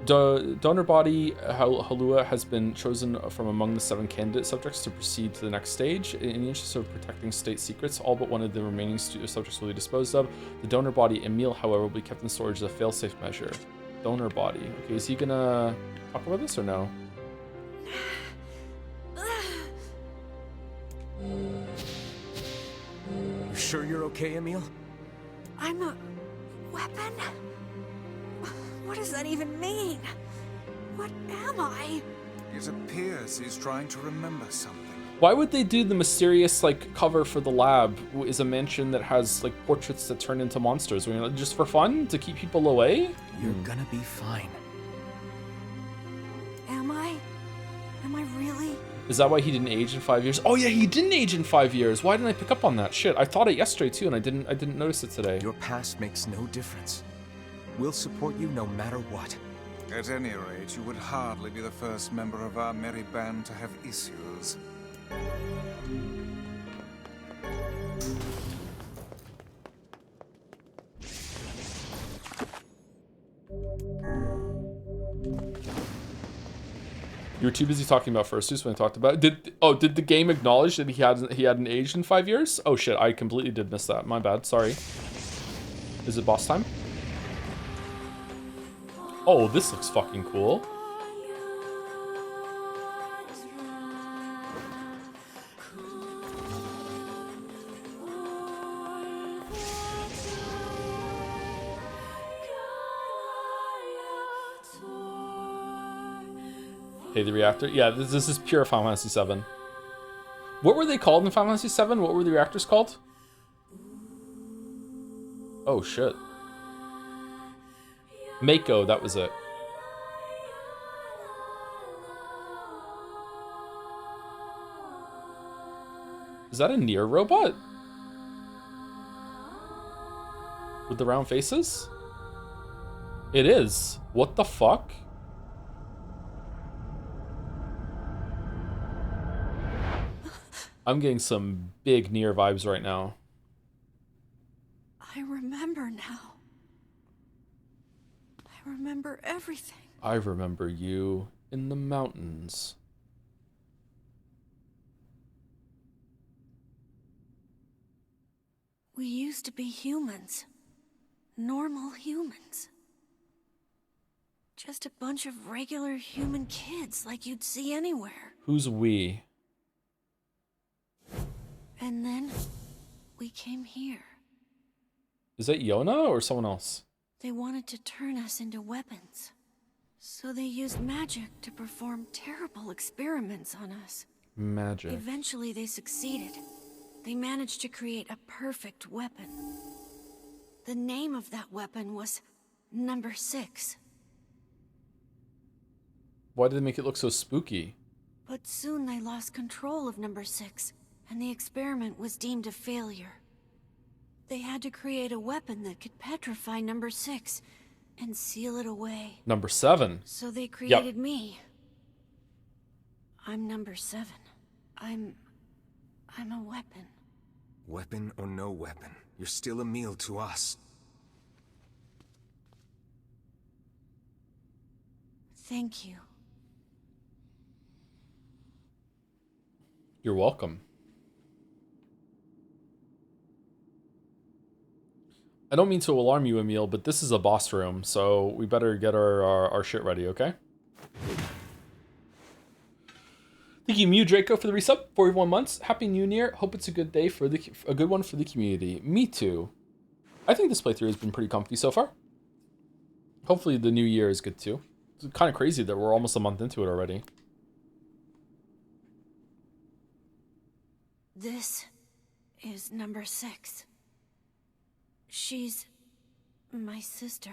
Donor body Halua has been chosen from among the 7 candidate subjects to proceed to the next stage. In the interest of protecting state secrets, all but one of the remaining subjects will be disposed of. The donor body, Emil, however, will be kept in storage as a fail-safe measure. Donor body. Okay, is he gonna talk about this or no? You sure you're okay, Emil? I'm a weapon? What does that even mean? What am I? It appears he's trying to remember something. Why would they do the mysterious like cover for the lab is a mansion that has like portraits that turn into monsters? Just for fun to keep people away? You're gonna be fine. Am I? Am I really? Is that why he didn't age in 5 years? Oh yeah, he didn't age in 5 years. Why didn't I pick up on that? Shit, I thought it yesterday too, and I didn't notice it today. Your past makes no difference. We'll support you no matter what. At any rate, you would hardly be the first member of our merry band to have issues. You were too busy talking about fursuits when I talked about it. Did the game acknowledge that he hadn't aged in 5 years? Oh shit, I completely did miss that. My bad, sorry. Is it boss time? Oh, this looks fucking cool. Hey, the reactor. Yeah, this is pure Final Fantasy VII. What were they called in Final Fantasy VII? What were the reactors called? Oh shit. Mako, that was it. Is that a NieR robot? With the round faces? It is. What the fuck? I'm getting some big NieR vibes right now. I remember now. I remember everything. I remember you in the mountains. We used to be humans. Normal humans. Just a bunch of regular human kids like you'd see anywhere. Who's we? And then we came here. Is that Yona or someone else? They wanted to turn us into weapons. So they used magic to perform terrible experiments on us. Magic. Eventually they succeeded. They managed to create a perfect weapon. The name of that weapon was Number 6. Why did they make it look so spooky? But soon they lost control of Number 6, and the experiment was deemed a failure. They had to create a weapon that could petrify Number 6 and seal it away. Number 7. So they created me. I'm Number 7. I'm a weapon. Weapon or no weapon, you're still a meal to us. Thank you. You're welcome. I don't mean to alarm you, Emil, but this is a boss room, so we better get our shit ready, okay? Thank you, Mew Draco, for the resub. 41 months. Happy New Year. Hope it's a good day for a good one for the community. Me too. I think this playthrough has been pretty comfy so far. Hopefully the new year is good too. It's kind of crazy that we're almost a month into it already. This is Number 6. She's my sister.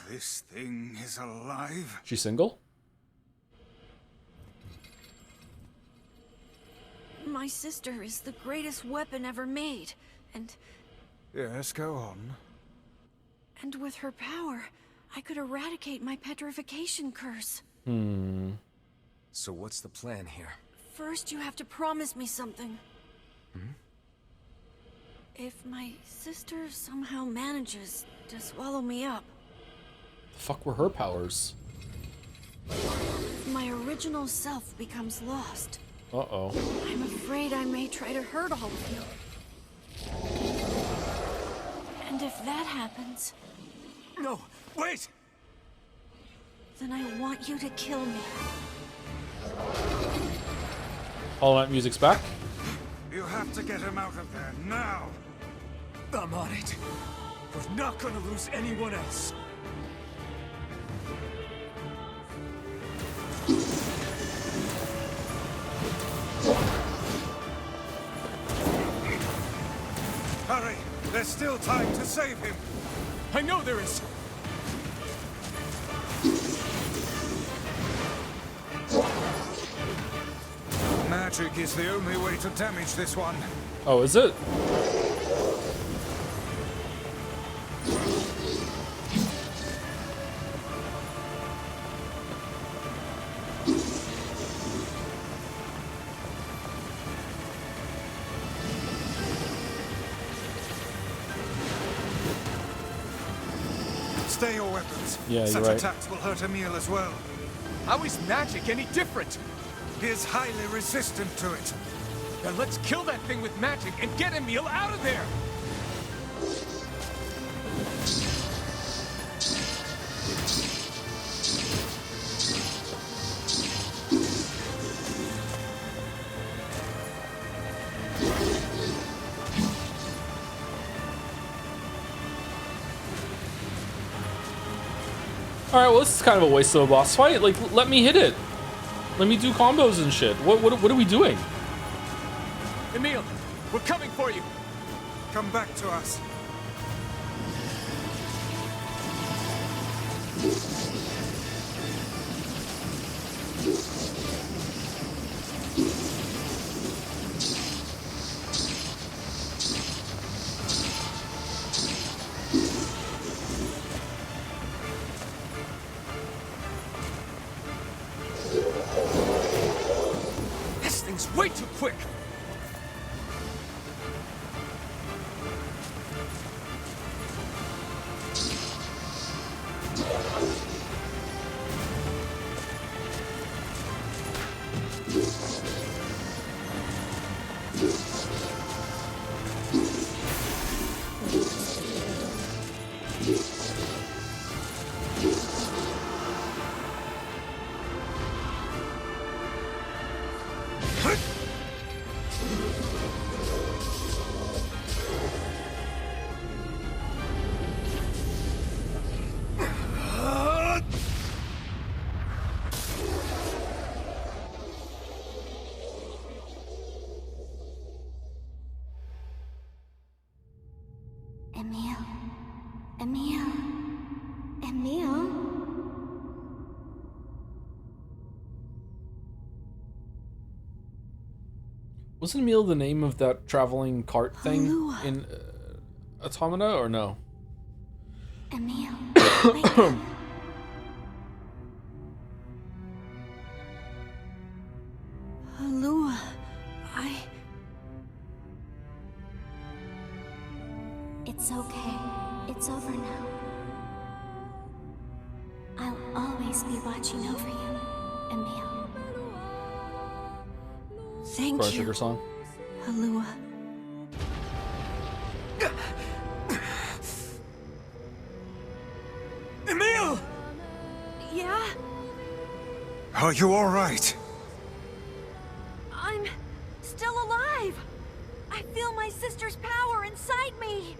This thing is alive? She's single? My sister is the greatest weapon ever made, and... Yes, go on. And with her power, I could eradicate my petrification curse. So what's the plan here? First, you have to promise me something. Hmm? If my sister somehow manages to swallow me up... The fuck were her powers? My original self becomes lost. Uh-oh. I'm afraid I may try to hurt all of you. And if that happens... No, wait! Then I want you to kill me. All that music's back. You have to get him out of there, now! I'm on it. We're not gonna lose anyone else. There's still time to save him. I know there is. Magic is the only way to damage this one. Oh, is it? Stay your weapons. Yeah, you're Such right. attacks will hurt Emil as well. How is magic any different? He is highly resistant to it. Then let's kill that thing with magic and get Emil out of there! Alright, well this is kind of a waste of a boss fight. Like, let me hit it. Let me do combos and shit. What are we doing? Emil, we're coming for you! Come back to us. This thing's way too quick! Emil. Emil. Emil. Wasn't Emil the name of that traveling cart thing Halua. in Automata, or no? Emil. Wake up. Halua. It's okay. It's over now. I'll always be watching over you, Emil. Thank Crush you, Sugar song. Halua. Emil! Yeah? Are you all right? I'm still alive! I feel my sister's power inside me!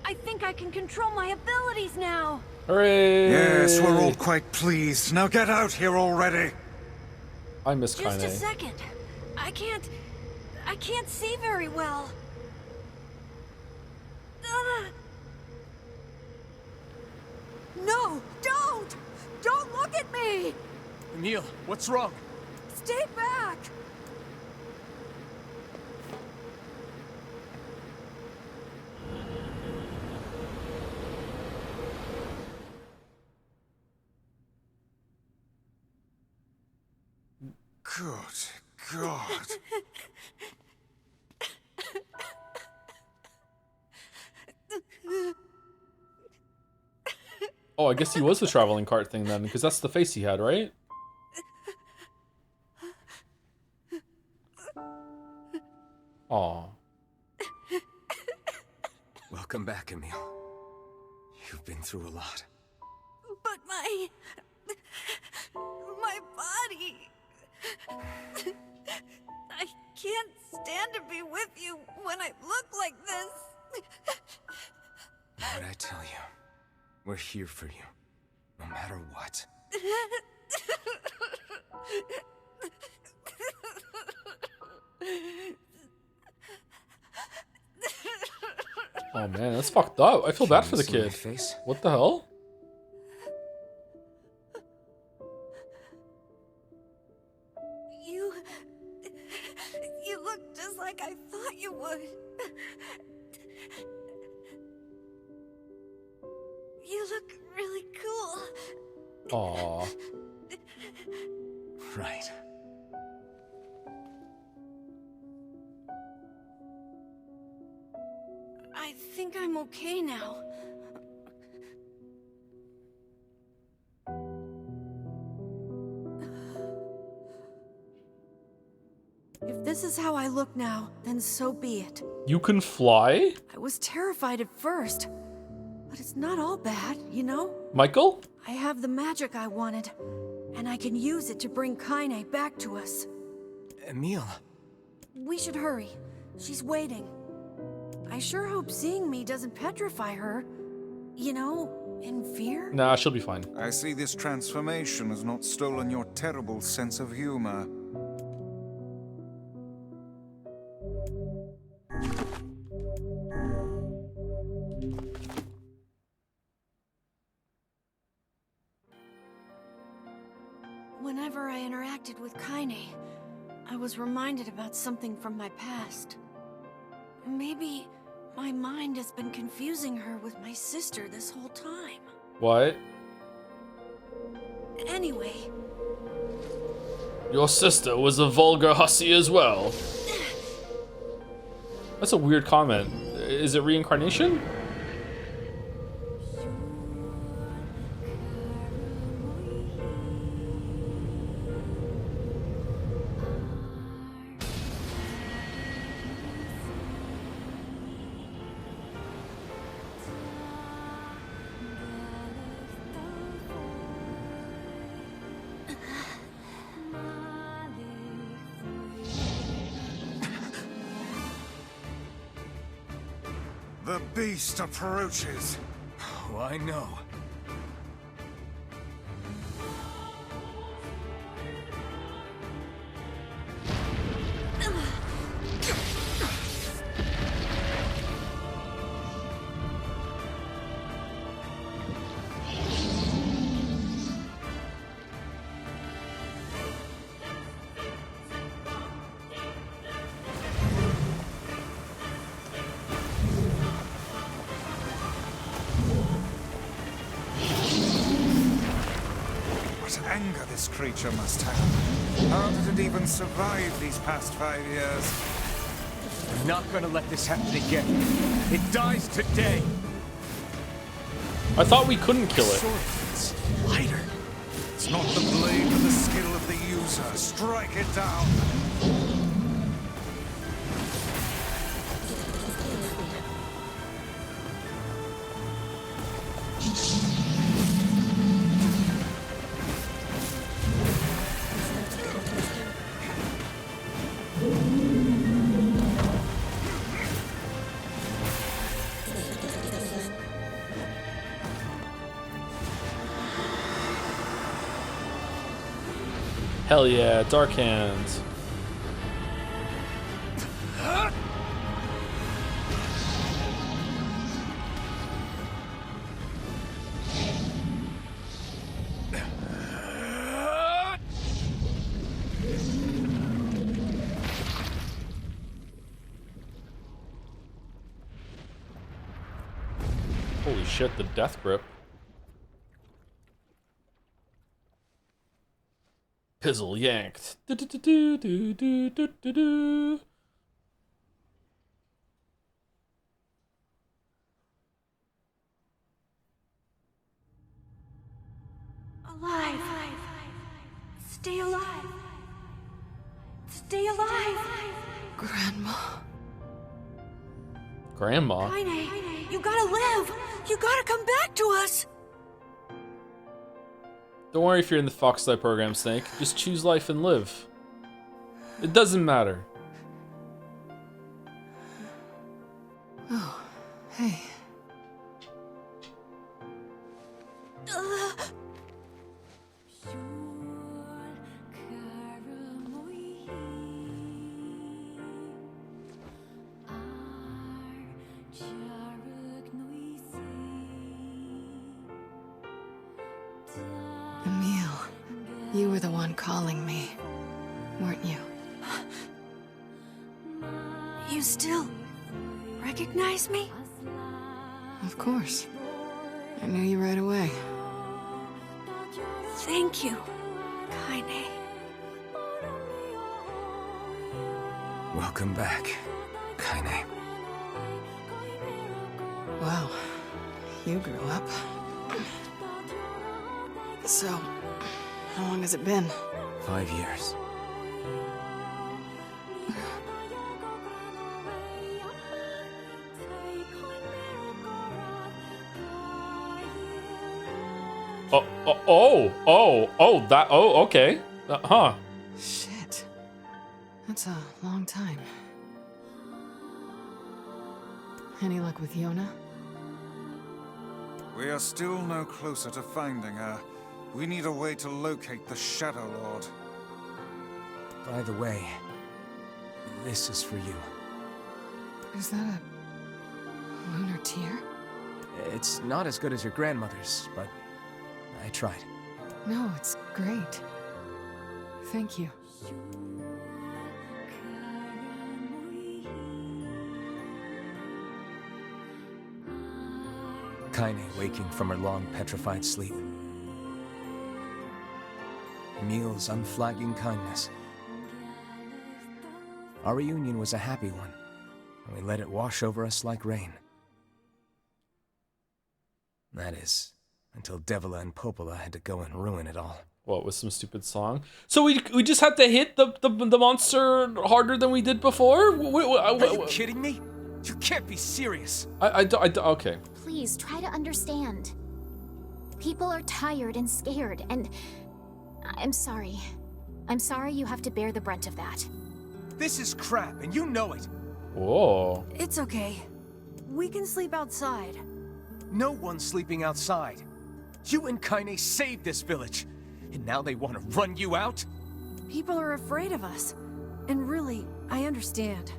I think I can control my abilities now! Hooray! Yes, we're all quite pleased. Now get out here already! I miss Just a Kaine. second. I can't see very well. No! Don't! Don't look at me! Emil, what's wrong? Stay back! Good God. Oh, I guess he was the traveling cart thing then, because that's the face he had, right? Aw. Welcome back, Emil. You've been through a lot. But my body... I can't stand to be with you when I look like this. What'd I tell you? We're here for you, no matter what. Oh man, that's fucked up. I feel bad for the See my kid. face? What the hell? You look just like I thought you would. You look really cool. Aw. Right. I think I'm okay now. If this is how I look now, then so be it. You can fly? I was terrified at first, but it's not all bad, you know? Michael? I have the magic I wanted, and I can use it to bring Kaine back to us. Emil. We should hurry. She's waiting. I sure hope seeing me doesn't petrify her. You know, in fear? Nah, she'll be fine. I see this transformation has not stolen your terrible sense of humor. Whenever I interacted with Kaine, I was reminded about something from my past. Maybe my mind has been confusing her with my sister this whole time. What? Anyway. Your sister was a vulgar hussy as well. That's a weird comment. Is it reincarnation? The beast approaches. Oh, I know. Anger this creature must have. How did it even survive these past 5 years? I'm not gonna let this happen again. It dies today. I thought we couldn't kill it. It's lighter. It's not the blade, but the skill of the user. Strike it down. Hell yeah, Dark Hands. Holy shit, the death grip. Pizzle yanked. Do, do, do, do, do, do, do, do. Alive. Stay alive. Stay alive. Grandma. Grandma? Kaine, you gotta live. You gotta come back to us. Don't worry if you're in the Foxlight program, Snake. Just choose life and live. It doesn't matter. Oh, hey. You were the one calling me, weren't you? You still recognize me? Of course. I knew you right away. Thank you, Kaine. Welcome back, Kaine. Wow, you grew up. So, how long has it been? 5 years. Okay. Huh. Shit. That's a long time. Any luck with Yona? We are still no closer to finding her. We need a way to locate the Shadow Lord. By the way, this is for you. Is that a lunar tear? It's not as good as your grandmother's, but I tried. No, it's great. Thank you. Kaine waking from her long petrified sleep. Emil's unflagging kindness. Our reunion was a happy one, and we let it wash over us like rain. That is, until Devila and Popola had to go and ruin it all. What, with some stupid song? So we just had to hit the monster harder than we did before? Are you kidding me? You can't be serious. Okay. Please, try to understand. People are tired and scared, and I'm sorry. I'm sorry you have to bear the brunt of that. This is crap, and you know it. Whoa. It's okay. We can sleep outside. No one's sleeping outside. You and Kaine saved this village, and now they want to run you out? People are afraid of us. And really, I understand.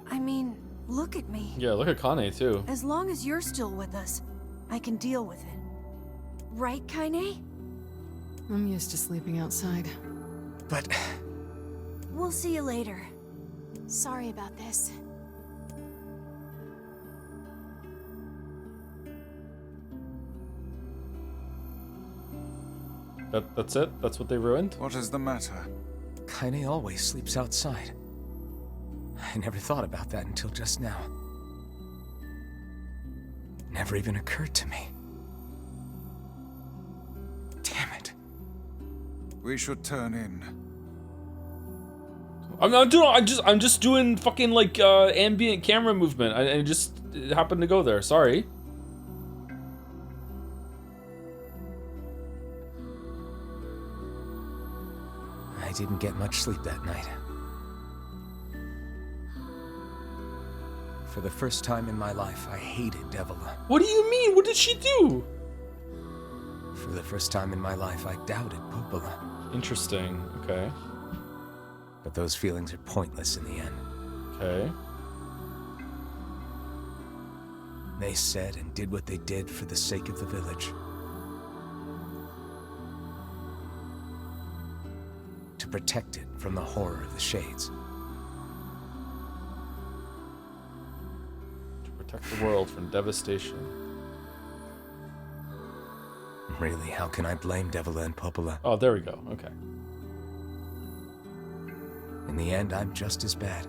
I mean, look at me. Yeah, look at Kaine too. As long as you're still with us, I can deal with it. Right, Kaine? I'm used to sleeping outside. But... We'll see you later. Sorry about this. That's it? That's what they ruined? What is the matter? Kaine always sleeps outside. I never thought about that until just now. Never even occurred to me. Damn it. We should turn in. I'm just doing fucking like ambient camera movement. I just happened to go there. Sorry. I didn't get much sleep that night. For the first time in my life, I hated Devila. What do you mean? What did she do? For the first time in my life, I doubted Popola. Interesting. Okay. But those feelings are pointless in the end. Okay. They said and did what they did for the sake of the village. To protect it from the horror of the Shades. To protect the world from devastation. Really, how can I blame Devila and Popola? Oh, there we go. Okay. In the end, I'm just as bad.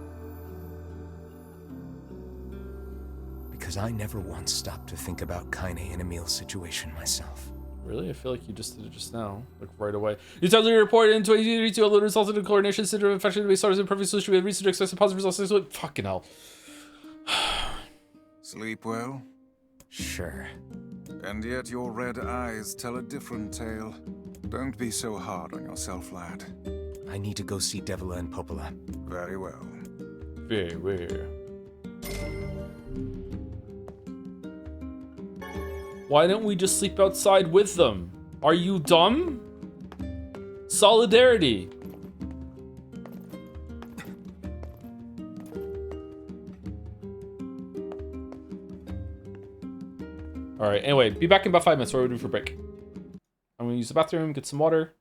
Because I never once stopped to think about Kaine and Emil's situation myself. Really? I feel like you just did it just now. Like right away. You tell me report in 2022 alone resulted in coordination syndrome infection based on imperfect solution. We had research expects positive results. Fucking hell. Sleep well? Sure. And yet your red eyes tell a different tale. Don't be so hard on yourself, lad. I need to go see Devila and Popola. Very well. Very well. Why don't we just sleep outside with them? Are you dumb? Solidarity. Alright, anyway, be back in about 5 minutes. What are we doing for break? I'm gonna use the bathroom, get some water.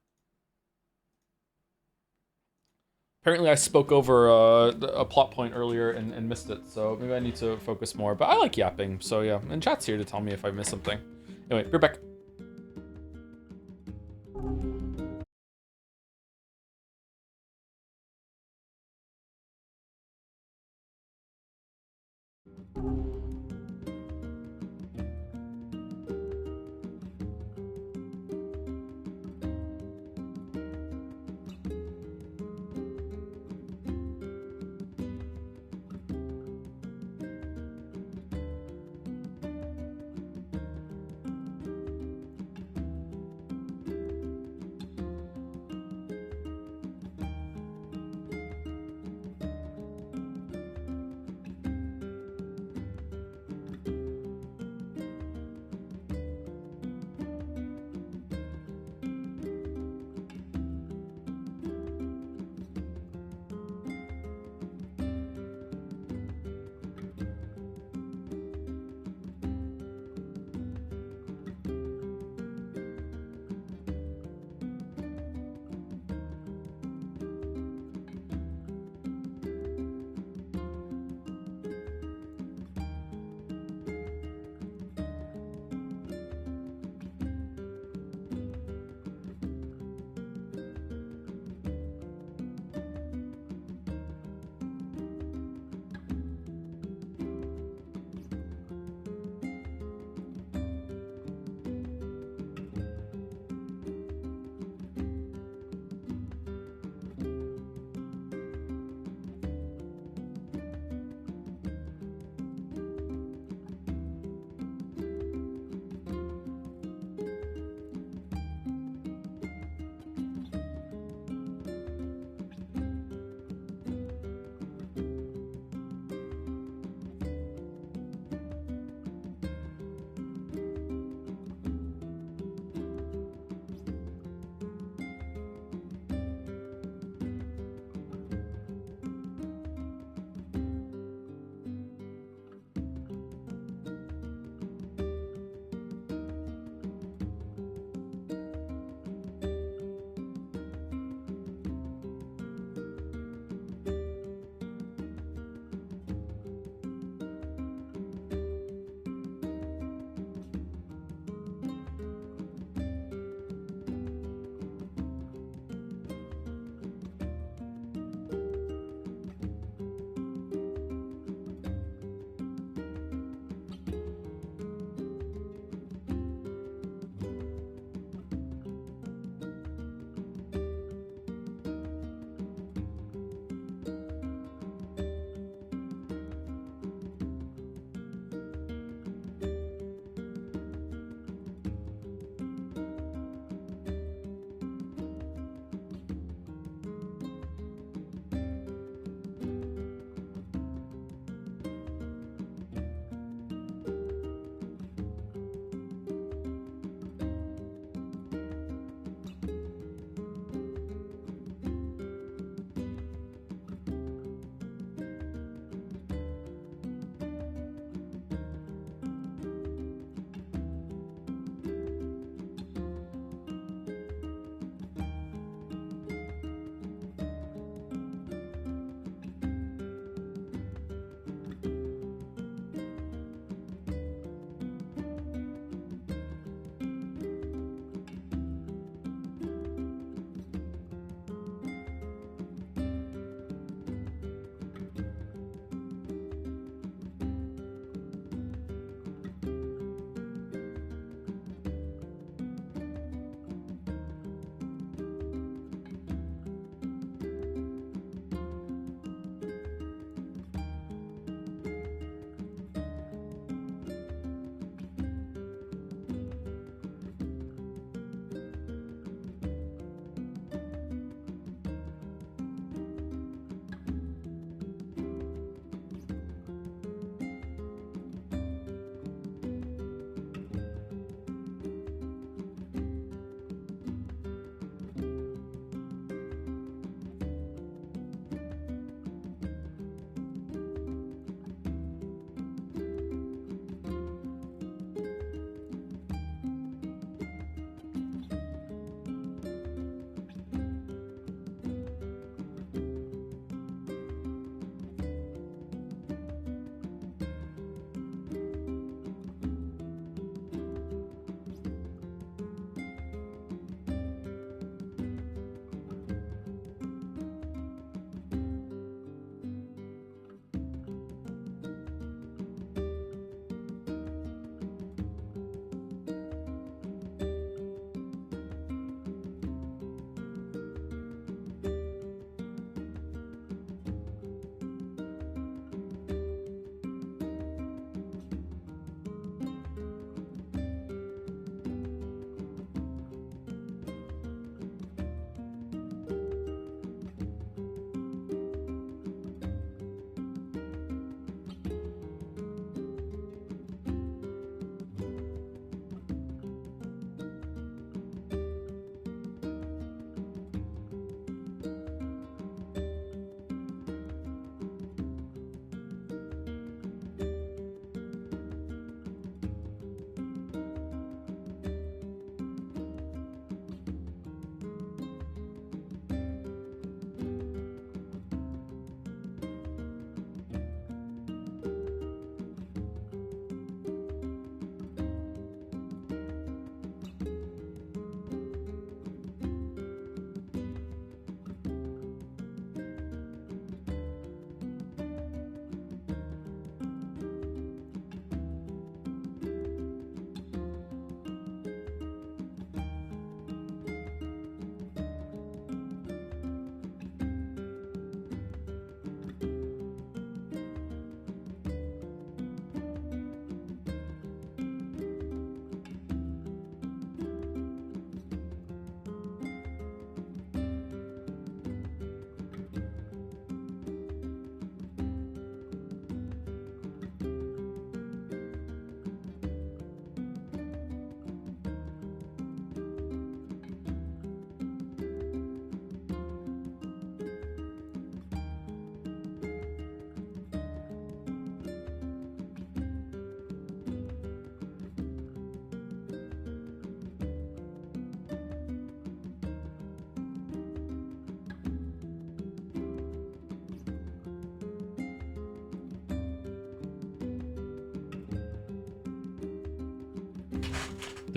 Apparently I spoke over a plot point earlier and missed it, so maybe I need to focus more. But I like yapping, so yeah. And chat's here to tell me if I missed something. Anyway, we're back.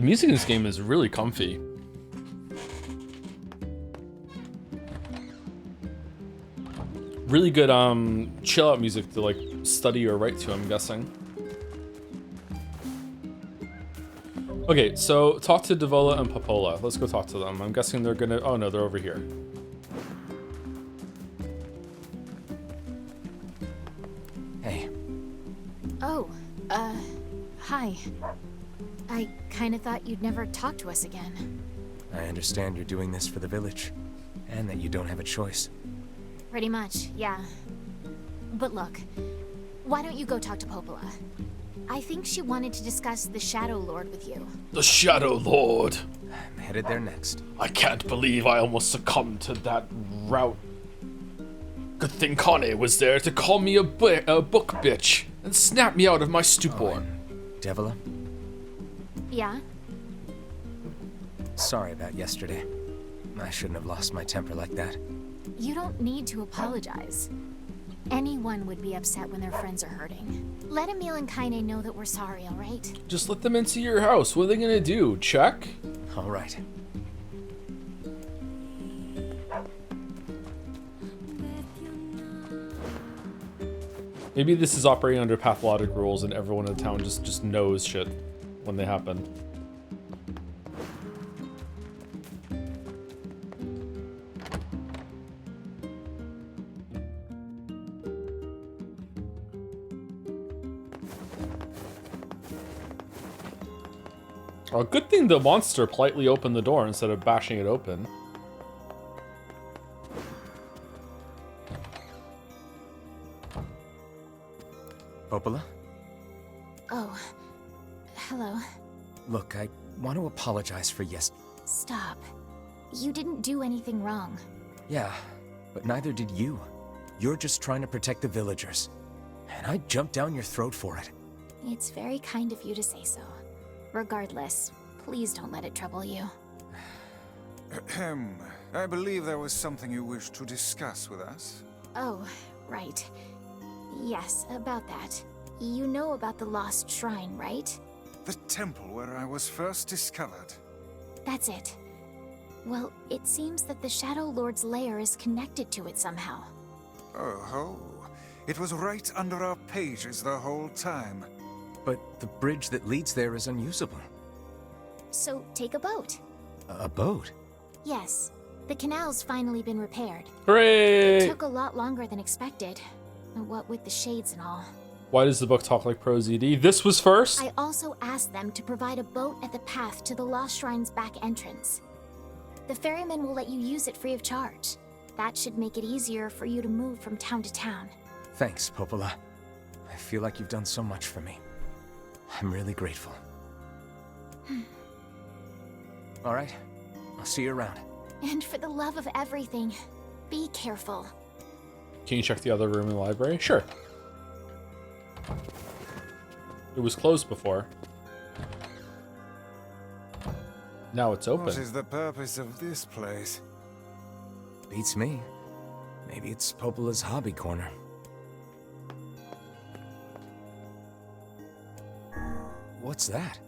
The music in this game is really comfy. Really good chill out music to like study or write to, I'm guessing. Okay, so talk to Devola and Popola. Let's go talk to them. I'm guessing they're gonna, oh no, they're over here. Hey. Oh, hi. I kinda thought you'd never talk to us again. I understand you're doing this for the village, and that you don't have a choice. Pretty much, yeah. But look, why don't you go talk to Popola? I think she wanted to discuss the Shadow Lord with you. The Shadow Lord. I'm headed there next. I can't believe I almost succumbed to that route. Good thing Kane was there to call me a book bitch and snap me out of my stupor. Devola? Yeah? Sorry about yesterday. I shouldn't have lost my temper like that. You don't need to apologize. Anyone would be upset when their friends are hurting. Let Emil and Kaine know that we're sorry, alright? Just let them into your house. What are they gonna do? Check? Alright. Maybe this is operating under pathologic rules and everyone in the town just knows shit when they happen. Oh, good thing the monster politely opened the door instead of bashing it open. Popola? Oh, hello. Look, I want to apologize for Stop. You didn't do anything wrong. Yeah, but neither did you. You're just trying to protect the villagers. And I jumped down your throat for it. It's very kind of you to say so. Regardless, please don't let it trouble you. Ahem. I believe there was something you wished to discuss with us. Oh, right. Yes, about that. You know about the lost shrine, right? The temple where I was first discovered. That's it. Well, it seems that the Shadow Lord's lair is connected to it somehow. Oh ho. It was right under our pages the whole time. But the bridge that leads there is unusable. So take a boat. A boat? Yes. The canal's finally been repaired. Hooray! It took a lot longer than expected. What with the shades and all. Why does the book talk like Pro ZD? This was first? I also asked them to provide a boat at the path to the Lost Shrine's back entrance. The ferryman will let you use it free of charge. That should make it easier for you to move from town to town. Thanks, Popola. I feel like you've done so much for me. I'm really grateful. All right, I'll see you around. And for the love of everything, be careful. Can you check the other room in the library? Sure. It was closed before. Now it's open. What is the purpose of this place? Beats me. Maybe it's Popola's hobby corner. What's that?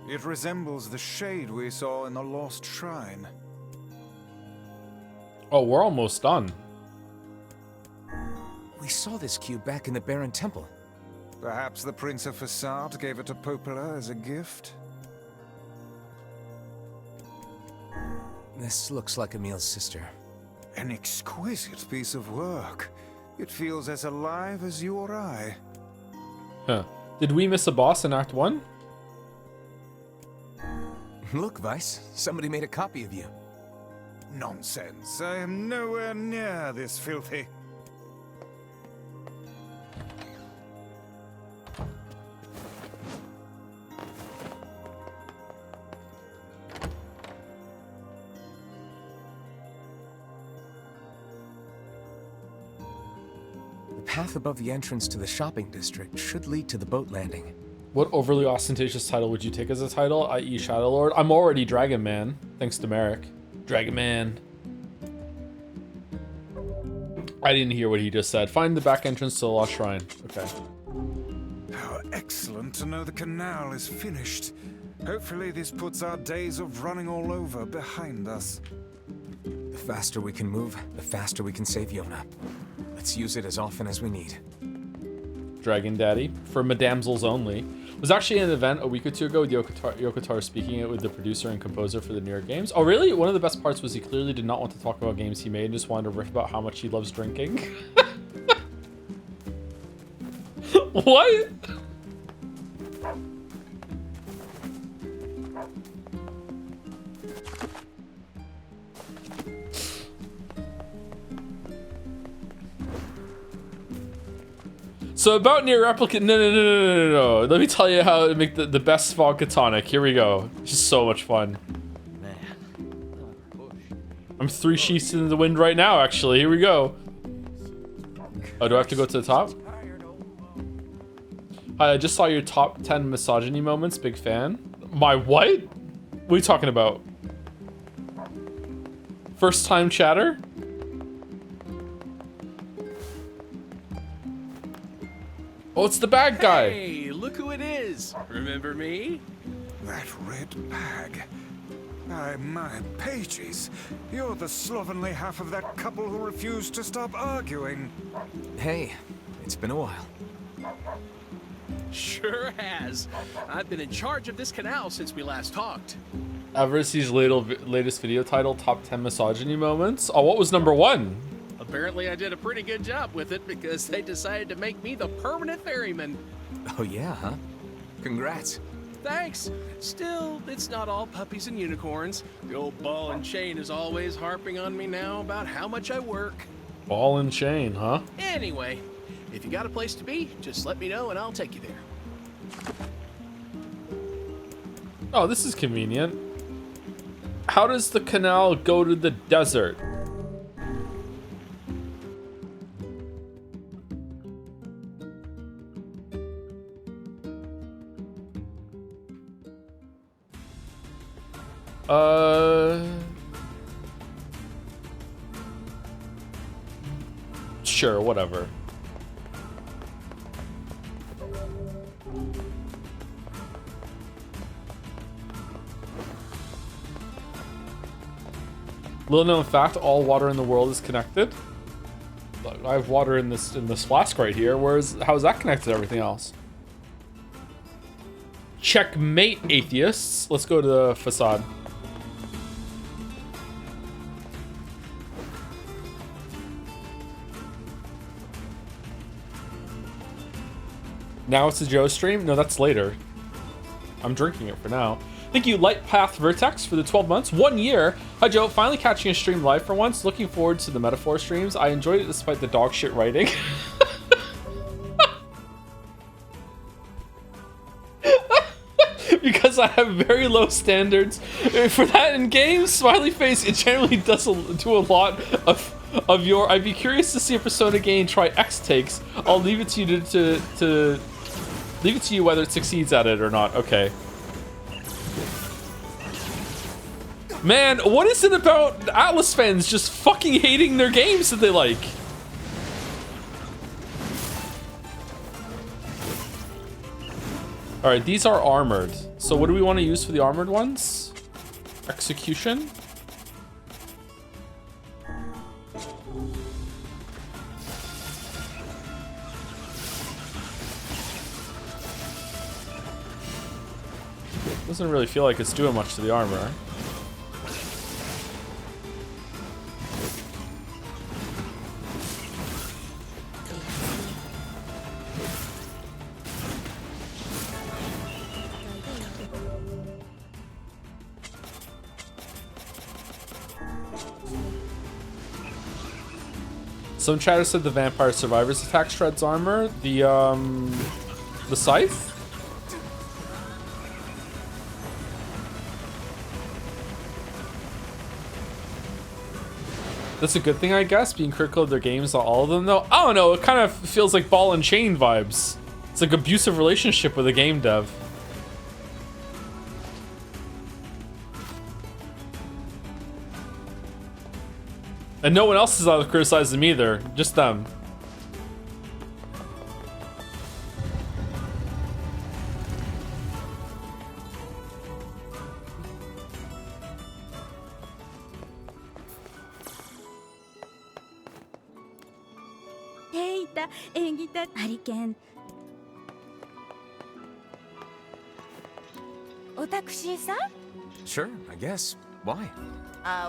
It resembles the shade we saw in the Lost Shrine. Oh, we're almost done. We saw this cube back in the Baron Temple. Perhaps the Prince of Facade gave it to Popola as a gift? This looks like Emil's sister. An exquisite piece of work. It feels as alive as you or I. Huh. Did we miss a boss in Act 1? Look, Vice. Somebody made a copy of you. Nonsense. I am nowhere near this filthy. The path above the entrance to the shopping district should lead to the boat landing. What overly ostentatious title would you take as a title, i.e. Shadow Lord? I'm already Dragon Man, thanks to Merrick. Dragon Man. I didn't hear what he just said. Find the back entrance to the Lost Shrine. Okay. How excellent to know the canal is finished. Hopefully this puts our days of running all over behind us. The faster we can move, the faster we can save Yona. Let's use it as often as we need. Dragon Daddy for Madamsels only. Was actually an event a week or two ago with Yokotar speaking it with the producer and composer for the NieR games. Oh really? One of the best parts was he clearly did not want to talk about games he made and just wanted to riff about how much he loves drinking. What? So about NieR Replicant, no. Let me tell you how to make the best vodka tonic. Here we go. It's just so much fun. I'm 3 sheets in the wind right now, actually. Here we go. Oh, do I have to go to the top? Hi, I just saw your top 10 misogyny moments. Big fan. My what? What are you talking about? First time chatter? Oh, it's the bad guy. Hey, look who it is. Remember me? That red bag. My pages. You're the slovenly half of that couple who refused to stop arguing. Hey, it's been a while. Sure has. I've been in charge of this canal since we last talked. Aversi's latest video title, Top 10 Misogyny Moments. Oh, what was number 1? Apparently I did a pretty good job with it because they decided to make me the permanent ferryman. Oh yeah, huh? Congrats. Thanks. Still, it's not all puppies and unicorns. The old ball and chain is always harping on me now about how much I work. Ball and chain, huh? Anyway, if you got a place to be, just let me know and I'll take you there. Oh, this is convenient. How does the canal go to the desert? Sure, whatever. Little known fact, all water in the world is connected. I have water in this flask right here. How is that connected to everything else? Checkmate, atheists. Let's go to the facade. Now it's a Joe stream? No, that's later. I'm drinking it for now. Thank you, Light Path Vertex, for the 12 months. 1 year. Hi, Joe. Finally catching a stream live for once. Looking forward to the metaphor streams. I enjoyed it despite the dog shit writing. Because I have very low standards for that in games. Smiley face. It generally does do a lot of your. I'd be curious to see a Persona game try X takes. I'll leave it to you to leave it to you whether it succeeds at it or not. Okay. Man, what is it about Atlas fans just fucking hating their games that they like? Alright, these are armored. So what do we want to use for the armored ones? Execution? Doesn't really feel like it's doing much to the armor. Some chatter said the Vampire Survivors attack shreds armor. The scythe? That's a good thing, I guess, being critical of their games, not all of them, though. I don't know, it kind of feels like ball and chain vibes. It's like abusive relationship with a game dev. And no one else is allowed to criticize them either, just them. Ariken. おタクシーさん Sure, I guess. Why? I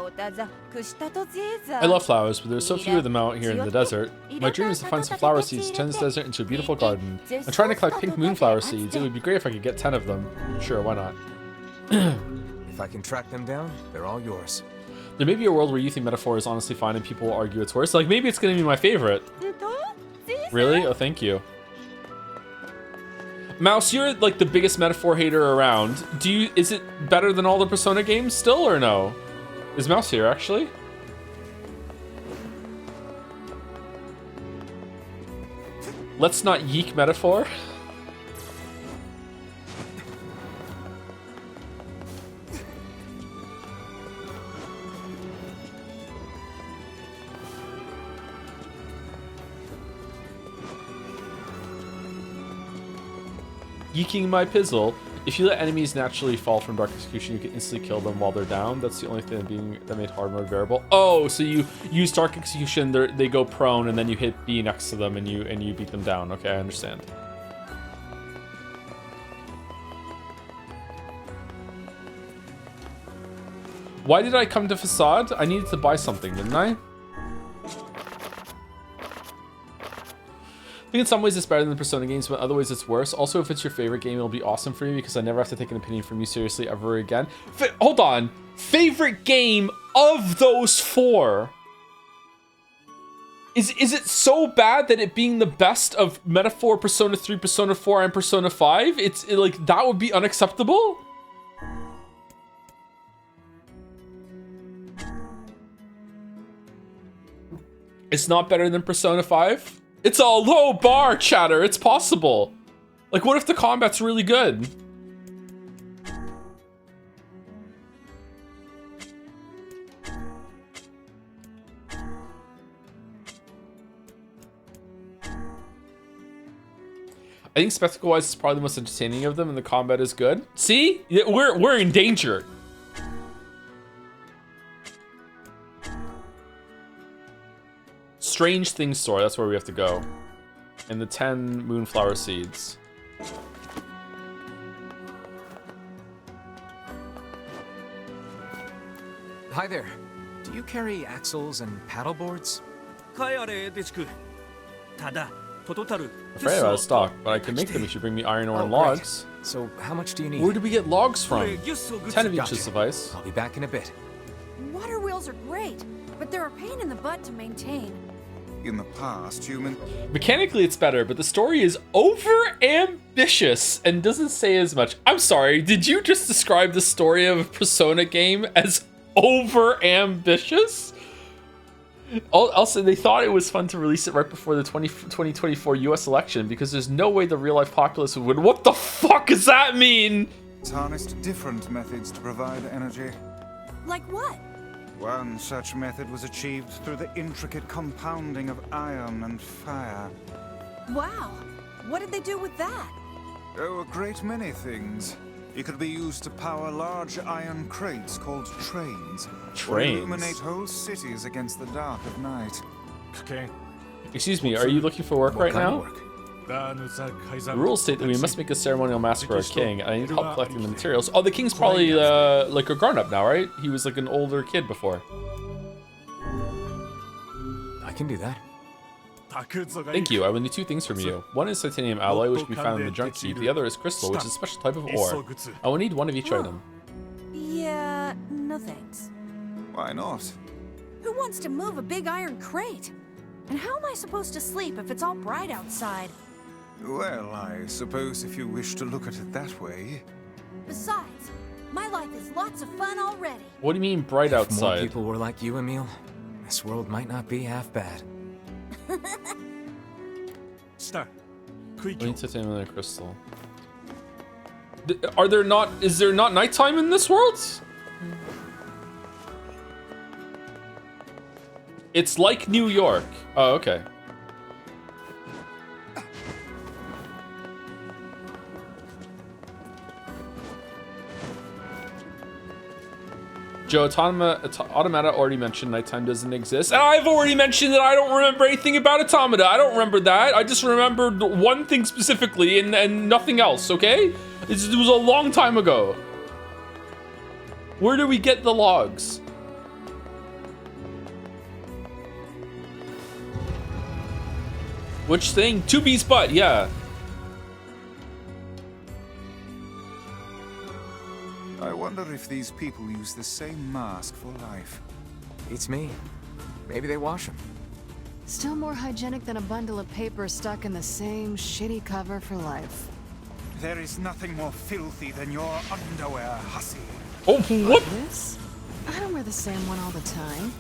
love flowers, but there's so few of them out here in the desert. My dream is to find some flower seeds to turn this desert into a beautiful garden. I'm trying to collect pink moonflower seeds. It would be great if I could get 10 of them. Sure, why not? If I can track them down, they're all yours. There may be a world where you think Metaphor is honestly fine and people will argue it's worse. Like, maybe it's gonna be my favorite. Really? Oh, thank you. Mouse, you're like the biggest Metaphor hater around. Is it better than all the Persona games still, or no? Is Mouse here, actually? Let's not yeek Metaphor. Yeeking my pizzle. If you let enemies naturally fall from Dark Execution, you can instantly kill them while they're down. That's the only thing that made hard mode variable. Oh, so you use Dark Execution, they go prone, and then you hit B next to them and you beat them down. Okay, I understand. Why did I come to Facade? I needed to buy something, didn't I? I think in some ways it's better than the Persona games, but in other ways it's worse. Also, if it's your favorite game, it'll be awesome for you because I never have to take an opinion from you seriously ever again. Hold on. Favorite game of those four? Is it so bad that it being the best of Metaphor, Persona 3, Persona 4, and Persona 5, like that would be unacceptable? It's not better than Persona 5? It's a low bar, chatter. It's possible. Like, what if the combat's really good? I think spectacle-wise, it's probably the most entertaining of them, and the combat is good. See, we're in danger. Strange Things store, that's where we have to go. And the 10 moonflower seeds. Hi there. Do you carry axles and paddle boards? I'm afraid I'm out of stock, but I can make them if you bring me iron ore and logs. So how much do you need? Where do we get logs from? 10 of each should suffice. I'll be back in a bit. Water wheels are great, but they're a pain in the butt to maintain. In the past, human... Mechanically, it's better, but the story is over-ambitious and doesn't say as much. I'm sorry, did you just describe the story of a Persona game as over-ambitious? Also, they thought it was fun to release it right before the 2024 US election because there's no way the real-life populace would win. What the fuck does that mean? It's harnessed different methods to provide energy. Like what? One such method was achieved through the intricate compounding of iron and fire. Wow. What did they do with that? Oh, a great many things. It could be used to power large iron crates called trains. Or illuminate whole cities against the dark of night. Okay. Excuse me, are you looking for work right now? The rules state that we must make a ceremonial mask for our king, and I need help collecting the materials. Oh, the king's probably like a grown-up now, right? He was like an older kid before. I can do that. Thank you. I will need 2 things from you. One is titanium alloy, which can be found in the junk heap. The other is crystal, which is a special type of ore. I will need 1 of each item. Yeah, no thanks. Why not? Who wants to move a big iron crate? And how am I supposed to sleep if it's all bright outside? Well, I suppose if you wish to look at it that way. Besides, my life is lots of fun already. What do you mean bright outside? If more people were like you, Emil, this world might not be half bad. We need titanium and crystal. Is there not nighttime in this world? It's like New York. Oh, okay. Joe, Automata already mentioned nighttime doesn't exist. And I've already mentioned that I don't remember anything about Automata. I don't remember that. I just remembered one thing specifically and nothing else, okay? It was a long time ago. Where do we get the logs? Which thing? 2B's butt, yeah. I wonder if these people use the same mask for life. Beats me. Maybe they wash them. Still more hygienic than a bundle of paper stuck in the same shitty cover for life. There is nothing more filthy than your underwear, hussy. Oh, what? This? I don't wear the same one all the time.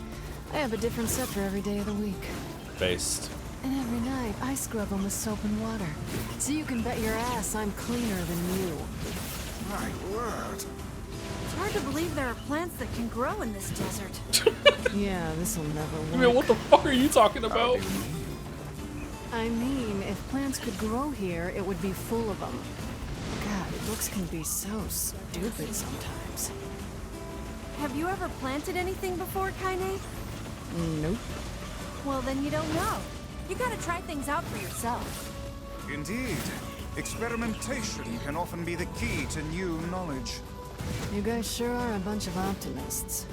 I have a different set for every day of the week. Based. And every night, I scrub them with soap and water. So you can bet your ass I'm cleaner than you. My word. It's hard to believe there are plants that can grow in this desert. Yeah, this'll never work. I mean, what the fuck are you talking about? I mean, if plants could grow here, it would be full of them. God, books can be so stupid sometimes. Have you ever planted anything before, Kaine? Nope. Well, then you don't know. You gotta try things out for yourself. Indeed. Experimentation can often be the key to new knowledge. You guys sure are a bunch of optimists.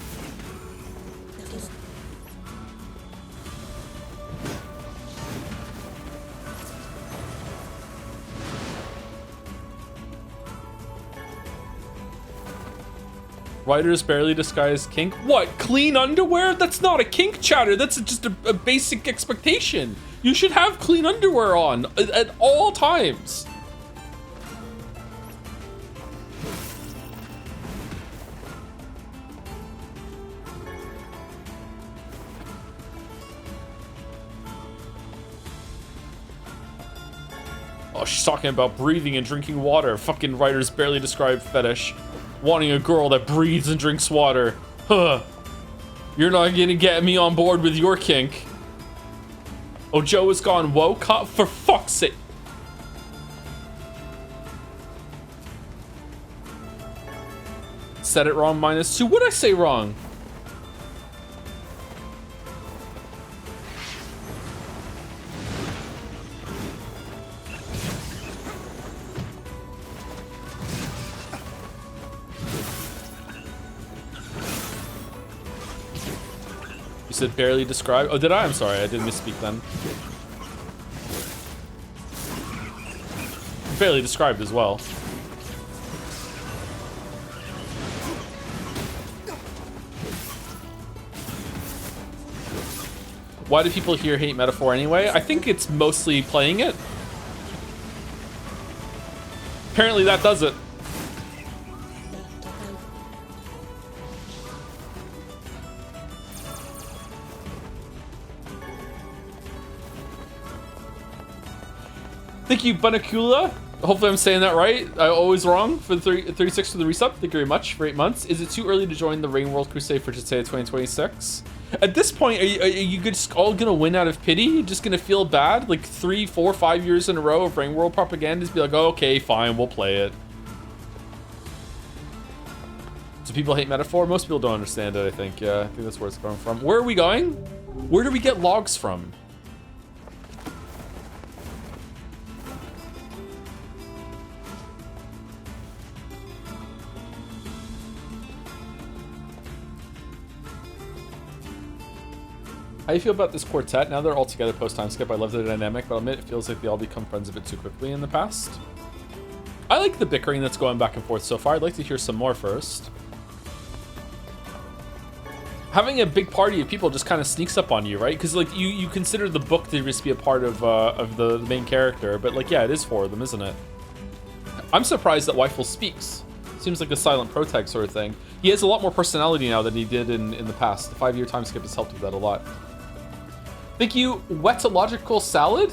Writers barely disguised kink. What? Clean underwear? That's not a kink chatter. That's just a basic expectation. You should have clean underwear on at all times. Oh, she's talking about breathing and drinking water. Fucking writers barely described fetish. Wanting a girl that breathes and drinks water. Huh. You're not gonna get me on board with your kink. Oh, Joe has gone woke? For fuck's sake. Said it wrong, -2. What'd I say wrong? You said barely described? Oh, did I? I'm sorry, I did misspeak then. Barely described as well. Why do people here hate metaphor anyway? I think it's mostly playing it. Apparently that does it. Thank you, Bunakula. Hopefully I'm saying that right. I always wrong for the 36 for the resub. Thank you very much for 8 months. Is it too early to join the Rain World Crusade for today 2026? At this point, are you just all gonna win out of pity? You're just gonna feel bad? Like 3, 4, 5 years in a row of Rain World propaganda? Just be like, oh, okay, fine, we'll play it. So people hate metaphor? Most people don't understand it, I think. Yeah, I think that's where it's coming from. Where are we going? Where do we get logs from? How do you feel about this quartet? Now they're all together post-time skip. I love the dynamic, but I'll admit it feels like they all become friends a bit too quickly in the past. I like the bickering that's going back and forth so far. I'd like to hear some more first. Having a big party of people just kind of sneaks up on you, right? Because like you consider the book to just be a part of the main character, but like yeah, it is 4 of them, isn't it? I'm surprised that Weifel speaks. Seems like a silent protag sort of thing. He has a lot more personality now than he did in the past. The 5-year time skip has helped with that a lot. Thank you, Wetological Salad?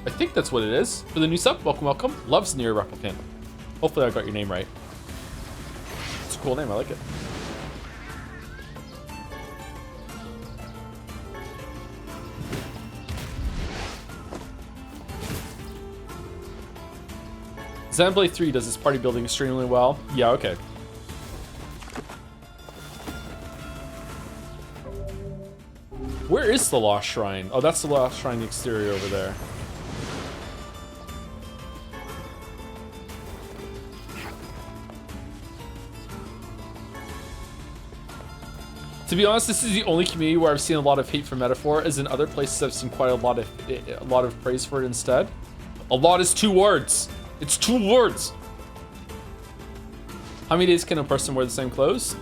I think that's what it is. For the new sub, welcome, welcome. Loves NieR Replicant. Hopefully I got your name right. It's a cool name, I like it. Xenoblade 3 does its party building extremely well. Yeah, okay. Where is the Lost Shrine? Oh, that's the Lost Shrine exterior over there. To be honest, this is the only community where I've seen a lot of hate for Metaphor, as in other places I've seen quite a lot of praise for it instead. A lot is 2 words. It's 2 words. How many days can a person wear the same clothes?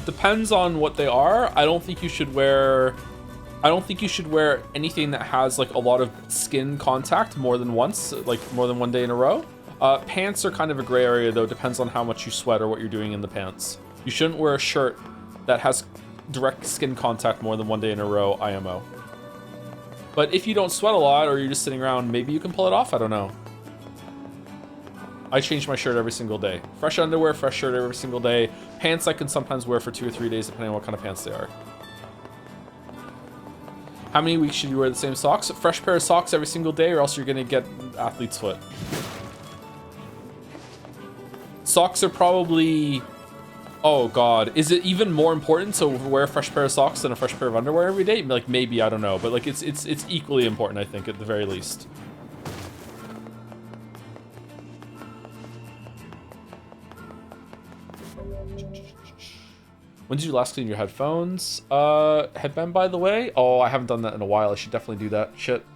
Depends on what they are. I don't think you should wear anything that has like a lot of skin contact more than once, like more than 1 day in a row. Pants are kind of a gray area though, depends on how much you sweat or what you're doing in the pants. You shouldn't wear a shirt that has direct skin contact more than 1 day in a row, IMO. But if you don't sweat a lot or you're just sitting around, maybe you can pull it off, I don't know. I change my shirt every single day. Fresh underwear, fresh shirt every single day. Pants I can sometimes wear for 2 or 3 days depending on what kind of pants they are. How many weeks should you wear the same socks? A fresh pair of socks every single day or else you're gonna get athlete's foot. Socks are probably... Oh god, is it even more important to wear a fresh pair of socks than a fresh pair of underwear every day? Like maybe, I don't know, but like it's equally important, I think, at the very least. When did you last clean your headphones? Headband, by the way? Oh, I haven't done that in a while. I should definitely do that. Shit.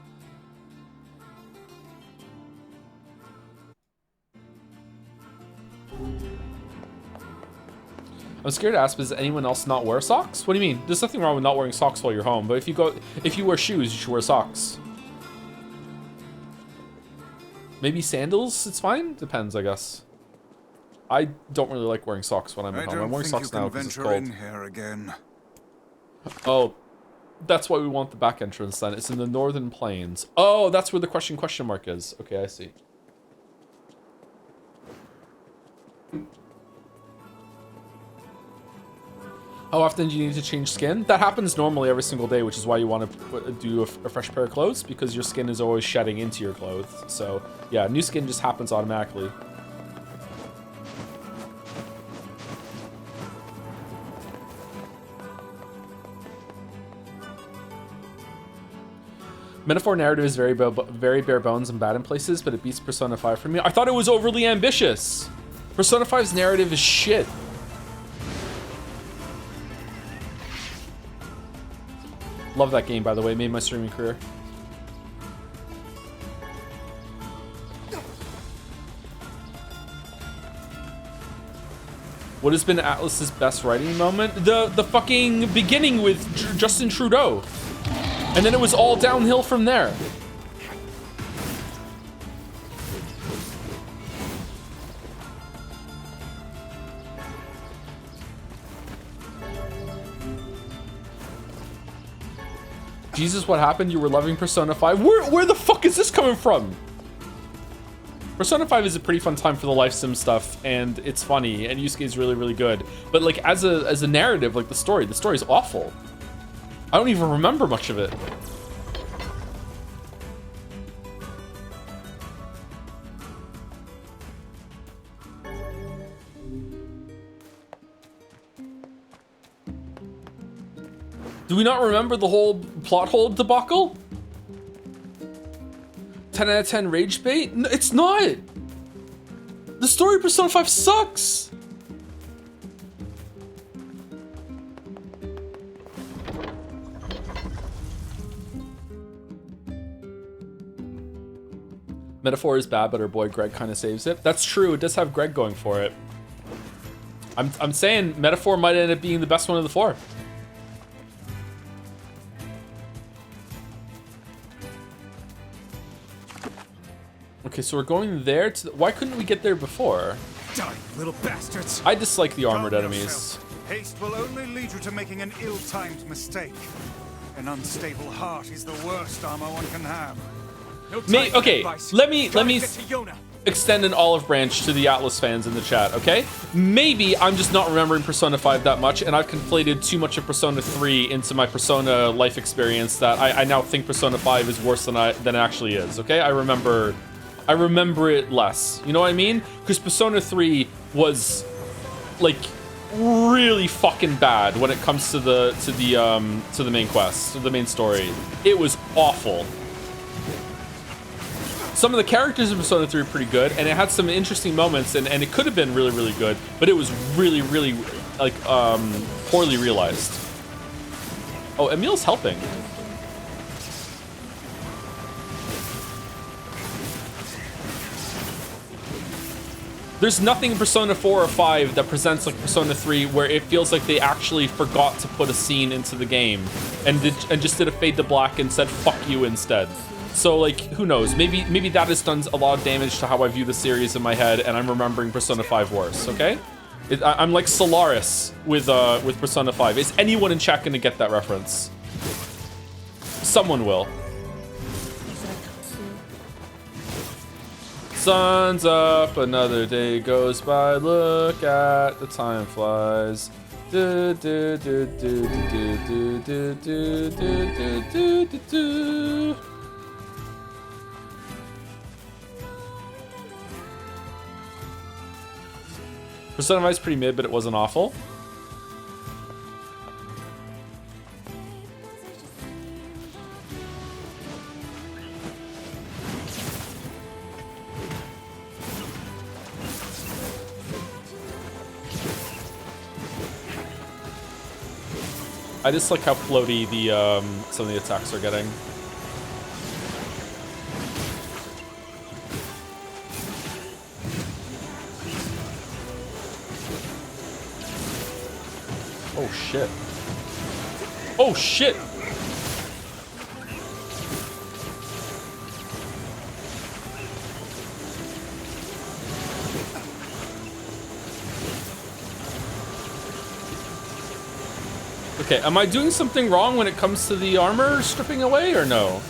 I'm scared to ask, does anyone else not wear socks? What do you mean? There's nothing wrong with not wearing socks while you're home, but if you wear shoes, you should wear socks. Maybe sandals, it's fine? Depends, I guess. I don't really like wearing socks when I'm at home. I'm wearing socks now because it's cold. In here again. Oh, that's why we want the back entrance then. It's in the Northern Plains. Oh, that's where the question mark is. Okay, I see. How often do you need to change skin? That happens normally every single day, which is why you want to do a fresh pair of clothes, because your skin is always shedding into your clothes. So yeah, new skin just happens automatically. Metaphor narrative is very bare bones and bad in places, but it beats Persona 5 for me. I thought it was overly ambitious. Persona 5's narrative is shit. Love that game, by the way. Made my streaming career. What has been Atlas's best writing moment? The fucking beginning with Justin Trudeau. And then it was all downhill from there. Jesus, what happened? You were loving Persona 5? Where the fuck is this coming from? Persona 5 is a pretty fun time for the life sim stuff, and it's funny, and Yusuke is really, really good. But like as a narrative, like the story is awful. I don't even remember much of it. Do we not remember the whole plot hole debacle? 10 out of 10 rage bait? No, it's not! The story of Persona 5 sucks! Metaphor is bad, but our boy Greg kind of saves it. That's true, it does have Greg going for it. I'm saying Metaphor might end up being the best one of the 4. Okay, so we're going there to... Why couldn't we get there before? Die, little bastards! I dislike the armored enemies. Haste will only lead you to making an ill-timed mistake. An unstable heart is the worst armor one can have. Okay, let me extend an olive branch to the Atlas fans in the chat, okay? Maybe I'm just not remembering Persona 5 that much, and I've conflated too much of Persona 3 into my Persona life experience that I now think Persona 5 is worse than it actually is, okay? I remember I remember it less. You know what I mean? Because Persona 3 was like really fucking bad when it comes to the main quest, to the main story. It was awful. Some of the characters in Persona 3 are pretty good, and it had some interesting moments, and it could have been really, really good, but it was really, really like poorly realized. Oh, Emil's helping. There's nothing in Persona 4 or 5 that presents like Persona 3 where it feels like they actually forgot to put a scene into the game and just did a fade to black and said fuck you instead. So like, who knows? Maybe that has done a lot of damage to how I view the series in my head, and I'm remembering Persona 5 worse. Okay, I'm like Solaris with Persona 5. Is anyone in chat gonna get that reference? Someone will. Sun's up, another day goes by. Look at the time flies. Do, do, do, do, do, do, do, do, do, do, do, do. Persona 5 is pretty mid, but it wasn't awful. I just like how floaty the some of the attacks are getting. Oh shit. Oh shit. Okay, am I doing something wrong when it comes to the armor stripping away or no?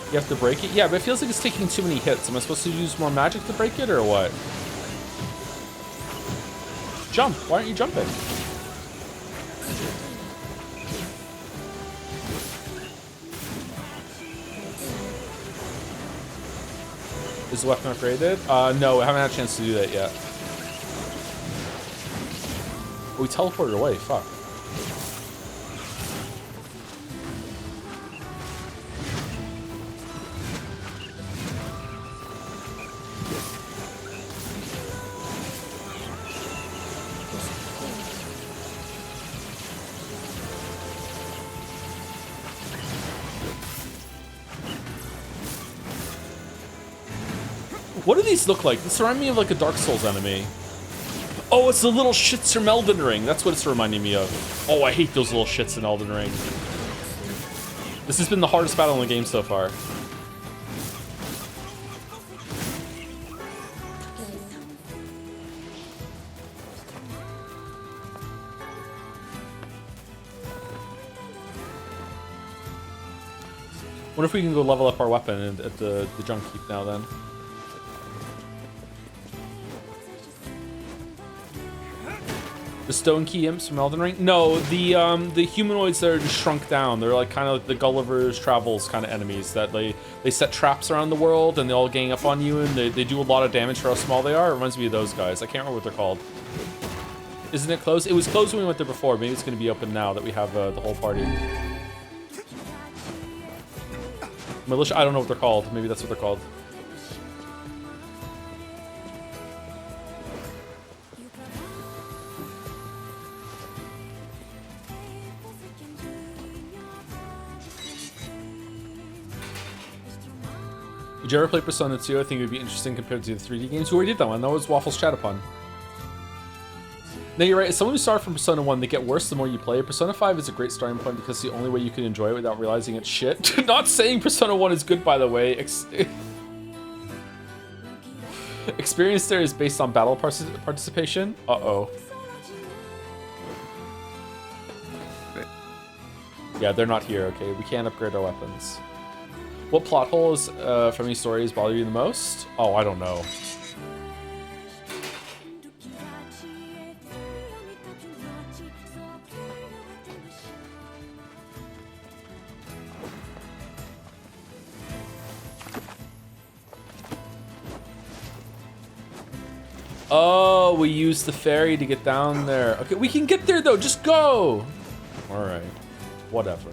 You have to break it? Yeah, but it feels like it's taking too many hits. Am I supposed to use more magic to break it or what? Jump. Why aren't you jumping? Is the weapon upgraded? No, I haven't had a chance to do that yet. We teleported away, fuck. What do these look like? This reminds me of like a Dark Souls enemy. Oh, it's the little shits from Elden Ring. That's what it's reminding me of. Oh, I hate those little shits in Elden Ring. This has been the hardest battle in the game so far. Wonder if we can go level up our weapon at the junk heap now then. The stone key imps from Elden Ring? No, the humanoids that are just shrunk down. They're like kind of like the Gulliver's Travels kind of enemies that they set traps around the world and they all gang up on you and they do a lot of damage for how small they are. It reminds me of those guys. I can't remember what they're called. Isn't it closed? It was closed when we went there before. Maybe it's going to be open now that we have the whole party. Militia? I don't know what they're called. Maybe that's what they're called. Would you ever play Persona 2? I think it would be interesting compared to the 3D games. Who already did that one? That was Waffles Chatupon. No, you're right. As someone who started from Persona 1, they get worse the more you play. Persona 5 is a great starting point because it's the only way you can enjoy it without realizing it's shit. Not saying Persona 1 is good, by the way. Experience there is based on battle participation. Uh-oh. Yeah, they're not here, okay? We can't upgrade our weapons. What plot holes from these stories bother you the most? Oh, I don't know. Oh, we used the ferry to get down there. Okay, we can get there though. Just go. All right, whatever.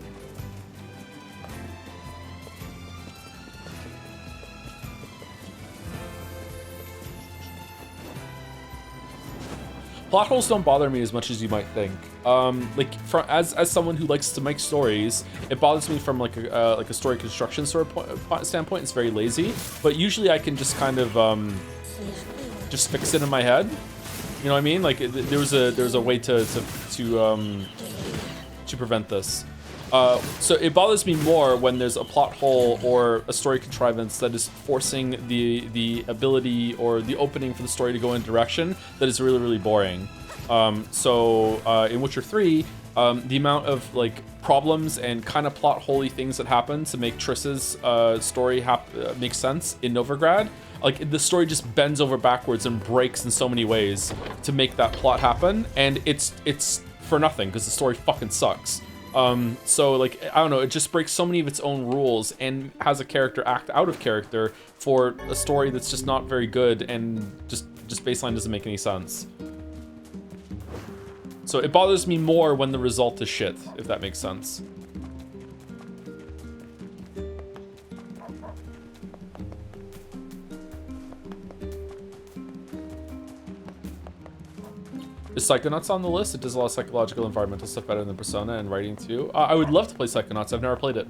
Plot holes don't bother me as much as you might think. Like, as someone who likes to make stories, it bothers me from like a story construction sort of standpoint. It's very lazy, but usually I can just kind of just fix it in my head. You know what I mean? Like there was a way to prevent this. So it bothers me more when there's a plot hole or a story contrivance that is forcing the ability or the opening for the story to go in a direction that is really, really boring. So in Witcher 3, the amount of like problems and kind of plot holey things that happen to make Triss's story make sense in Novigrad, like the story just bends over backwards and breaks in so many ways to make that plot happen, and it's for nothing because the story fucking sucks. So like, I don't know, it just breaks so many of its own rules and has a character act out of character for a story that's just not very good and just baseline doesn't make any sense. So it bothers me more when the result is shit, if that makes sense. Is Psychonauts on the list? It does a lot of psychological environmental stuff better than Persona and writing too. I would love to play Psychonauts. I've never played it.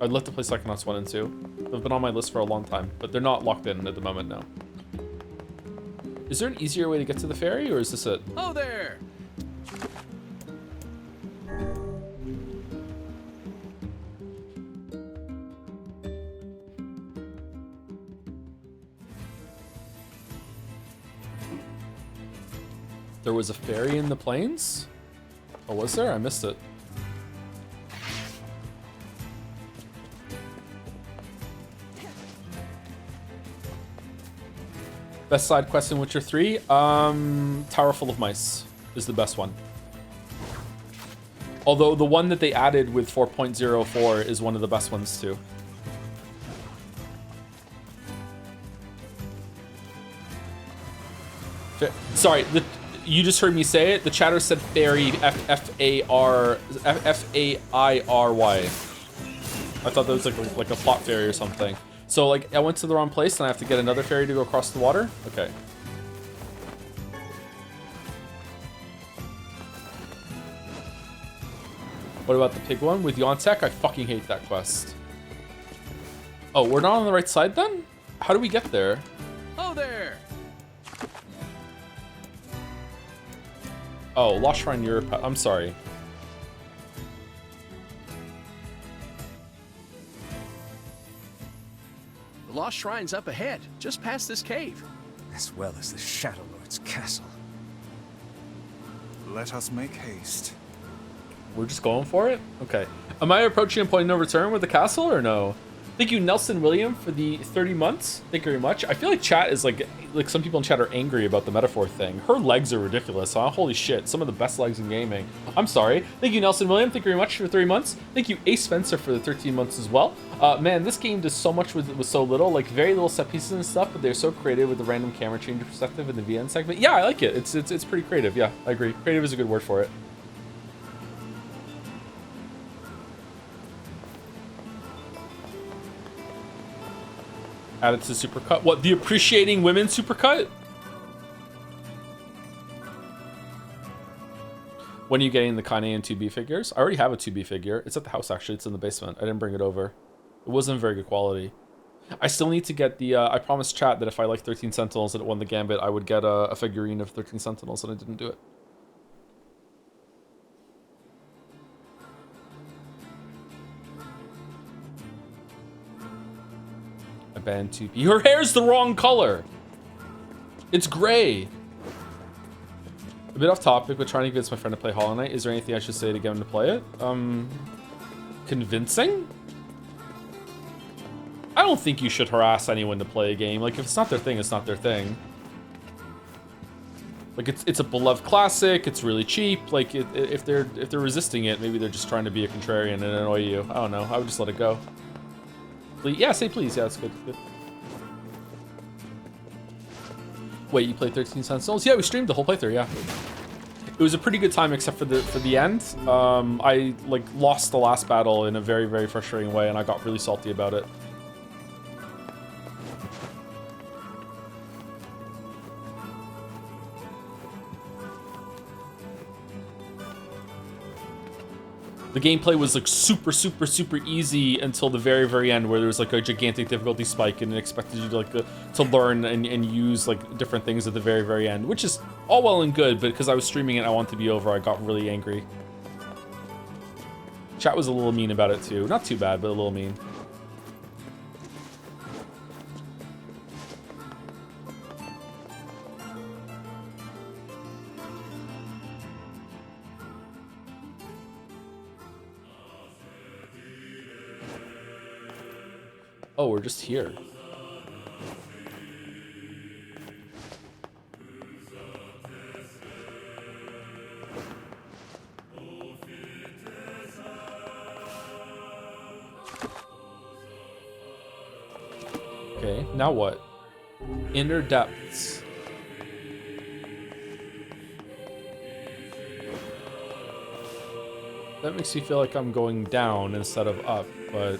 I'd love to play Psychonauts 1 and 2. They've been on my list for a long time, but they're not locked in at the moment now. Is there an easier way to get to the ferry, or is this it? Oh there! There was a ferry in the plains? Oh, was there? I missed it. Best side quest in Witcher 3? Tower Full of Mice is the best one. Although the one that they added with 4.04 is one of the best ones too. Sorry, you just heard me say it. The chatter said fairy, F-A-I-R-Y. I thought that was like a plot ferry or something. So like I went to the wrong place and I have to get another ferry to go across the water? Okay. What about the pig one with Yontek? I fucking hate that quest. Oh, we're not on the right side then? How do we get there? Oh there! Oh, Lost Shrine Europe. I'm sorry. The Lost Shrine's up ahead, just past this cave. As well as the Shadow Lord's castle. Let us make haste. We're just going for it? Okay. Am I approaching a point of no return with the castle or no? Thank you, Nelson William, for the 30 months. Thank you very much. I feel like chat is like some people in chat are angry about the metaphor thing. Her legs are ridiculous, huh? Holy shit, some of the best legs in gaming. I'm sorry. Thank you, Nelson William. Thank you very much for 3 months. Thank you, Ace Spencer, for the 13 months as well. Man, this game does so much with so little, like very little set pieces and stuff, but they're so creative with the random camera change perspective in the VN segment. Yeah, I like it. It's pretty creative. Yeah, I agree. Creative is a good word for it. Added to Supercut. What, the Appreciating Women Supercut? When are you getting the Kanye and 2B figures? I already have a 2B figure. It's at the house, actually. It's in the basement. I didn't bring it over. It wasn't very good quality. I still need to get the... I promised chat that if I like 13 Sentinels and it won the Gambit, I would get a figurine of 13 Sentinels, and I didn't do it. I banned 2B. Her hair's the wrong color! It's gray! A bit off topic, but trying to convince my friend to play Hollow Knight. Is there anything I should say to get him to play it? Convincing? don't think you should harass anyone to play a game. Like, if it's not their thing, it's not their thing. Like, it's a beloved classic. It's really cheap. Like, if they're resisting it, maybe they're just trying to be a contrarian and annoy you. I don't know. I would just let it go. Please, yeah, say please. Yeah, that's good. Good. Wait, you played 13 Sentinels? Yeah, we streamed the whole playthrough. Yeah, it was a pretty good time except for the end. I like lost the last battle in a very, very frustrating way, and I got really salty about it. The gameplay was like super, super, super easy until the very, very end, where there was like a gigantic difficulty spike, and it expected you to like to learn and use like different things at the very, very end, which is all well and good. But because I was streaming it, I want it to be over. I got really angry. Chat was a little mean about it too. Not too bad, but a little mean. Oh, we're just here. Okay, now what? Inner depths. That makes me feel like I'm going down instead of up, but...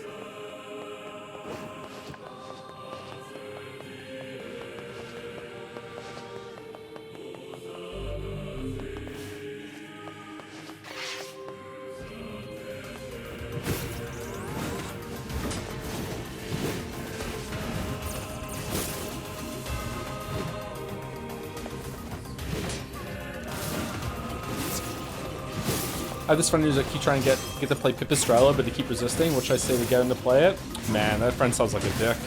I have this friend who's like, keep trying to get to play Pipistrella, but they keep resisting, which I say to get him to play it. Man, that friend sounds like a dick.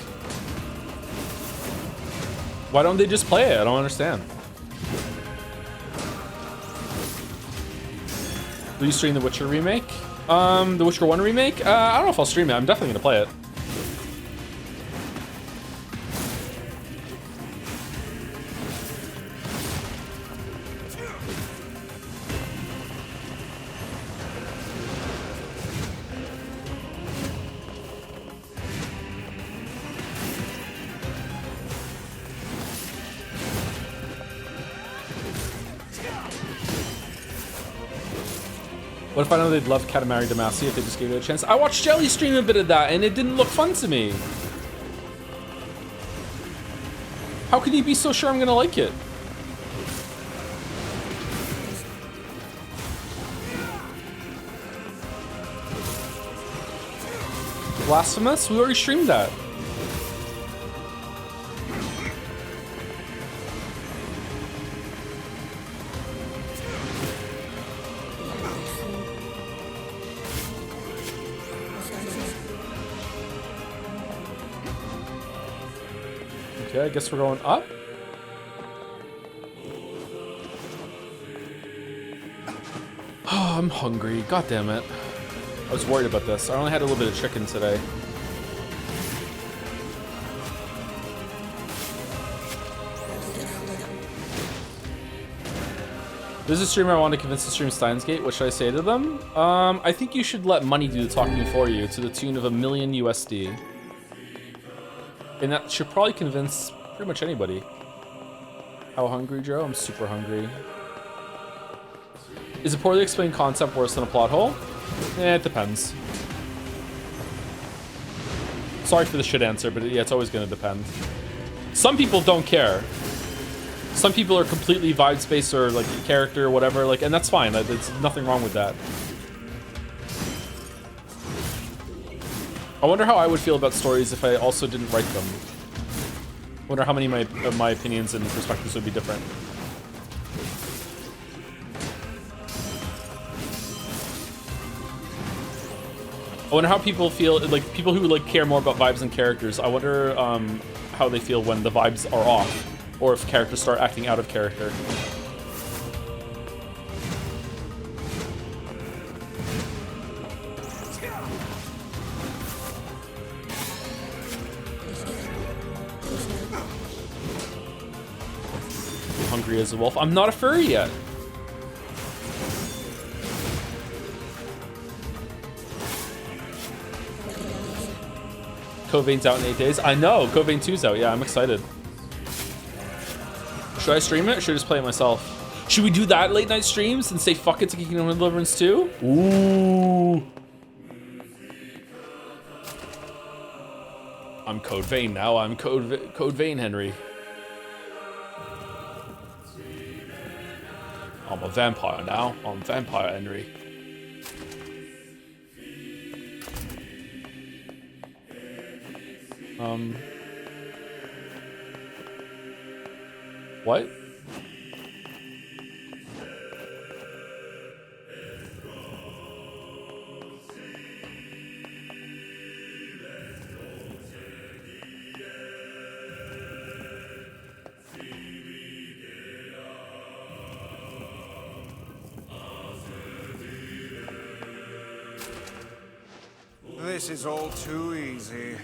Why don't they just play it? I don't understand. Will you stream the Witcher remake? The Witcher 1 remake? I don't know if I'll stream it. I'm definitely gonna play it. What if I know they'd love Katamari Damacy if they just gave it a chance? I watched Jelly stream a bit of that, and it didn't look fun to me. How can you be so sure I'm gonna like it? Blasphemous? We already streamed that. Okay, I guess we're going up. Oh, I'm hungry. God damn it. I was worried about this. I only had a little bit of chicken today. There's a streamer I want to convince to stream Steins Gate. What should I say to them? I think you should let money do the talking for you to the tune of $1 million USD. And that should probably convince pretty much anybody. How hungry, Joe? I'm super hungry. Is a poorly explained concept worse than a plot hole? Eh, it depends. Sorry for the shit answer, but yeah, it's always gonna depend. Some people don't care. Some people are completely vibe space or like character or whatever, like, and that's fine. There's nothing wrong with that. I wonder how I would feel about stories if I also didn't write them. I wonder how many of my opinions and perspectives would be different. I wonder how people feel, like people who like care more about vibes and characters. I wonder how they feel when the vibes are off, or if characters start acting out of character. angry as a wolf. I'm not a furry yet. Code Vein's out in 8 days. I know, Code Vein 2's out. Yeah, I'm excited. Should I stream it or should I just play it myself? Should we do that late night streams and say fuck it to Kingdom of Deliverance 2? Ooh. I'm Code Vein now. I'm Code Vein Henry. I'm a vampire now. I'm Vampire Henry. What? This is all too easy.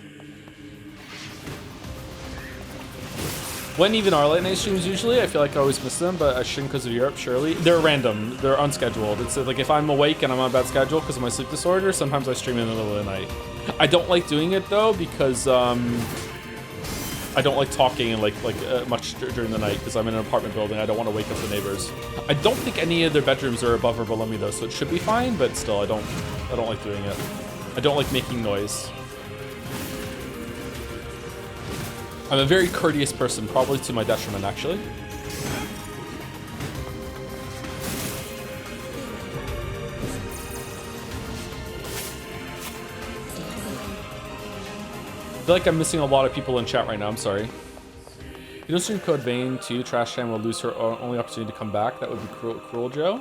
When even are late night streams usually? I feel like I always miss them, but I shouldn't because of Europe, surely. They're random. They're unscheduled. It's like if I'm awake and I'm on a bad schedule because of my sleep disorder, sometimes I stream in the middle of the night. I don't like doing it though because I don't like talking much during the night because I'm in an apartment building. I don't want to wake up the neighbors. I don't think any of their bedrooms are above or below me though, so it should be fine. But still, I don't like doing it. I don't like making noise. I'm a very courteous person, probably to my detriment, actually. I feel like I'm missing a lot of people in chat right now. I'm sorry. If you don't stream Code Vein 2, Trash Can will lose her only opportunity to come back. That would be cruel, Joe.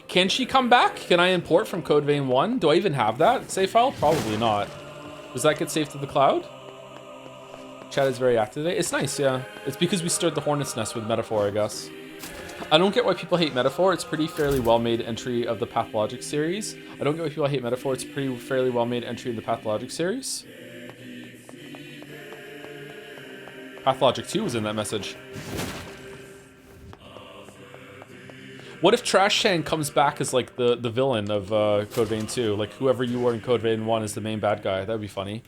Can she come back? Can I import from Code Vein 1? Do I even have that save file? Probably not. Does that get saved to the cloud? Chat is very active today. It's nice, yeah. It's because we stirred the hornet's nest with Metaphor, I guess. I don't get why people hate Metaphor. It's pretty fairly well-made entry of the Pathologic series. I don't get why people hate Metaphor. It's pretty fairly well-made entry of the Pathologic series. Pathologic 2 was in that message. What if Trash Shan comes back as like the villain of Code Vein 2? Like whoever you were in Code Vein 1 is the main bad guy. That'd be funny.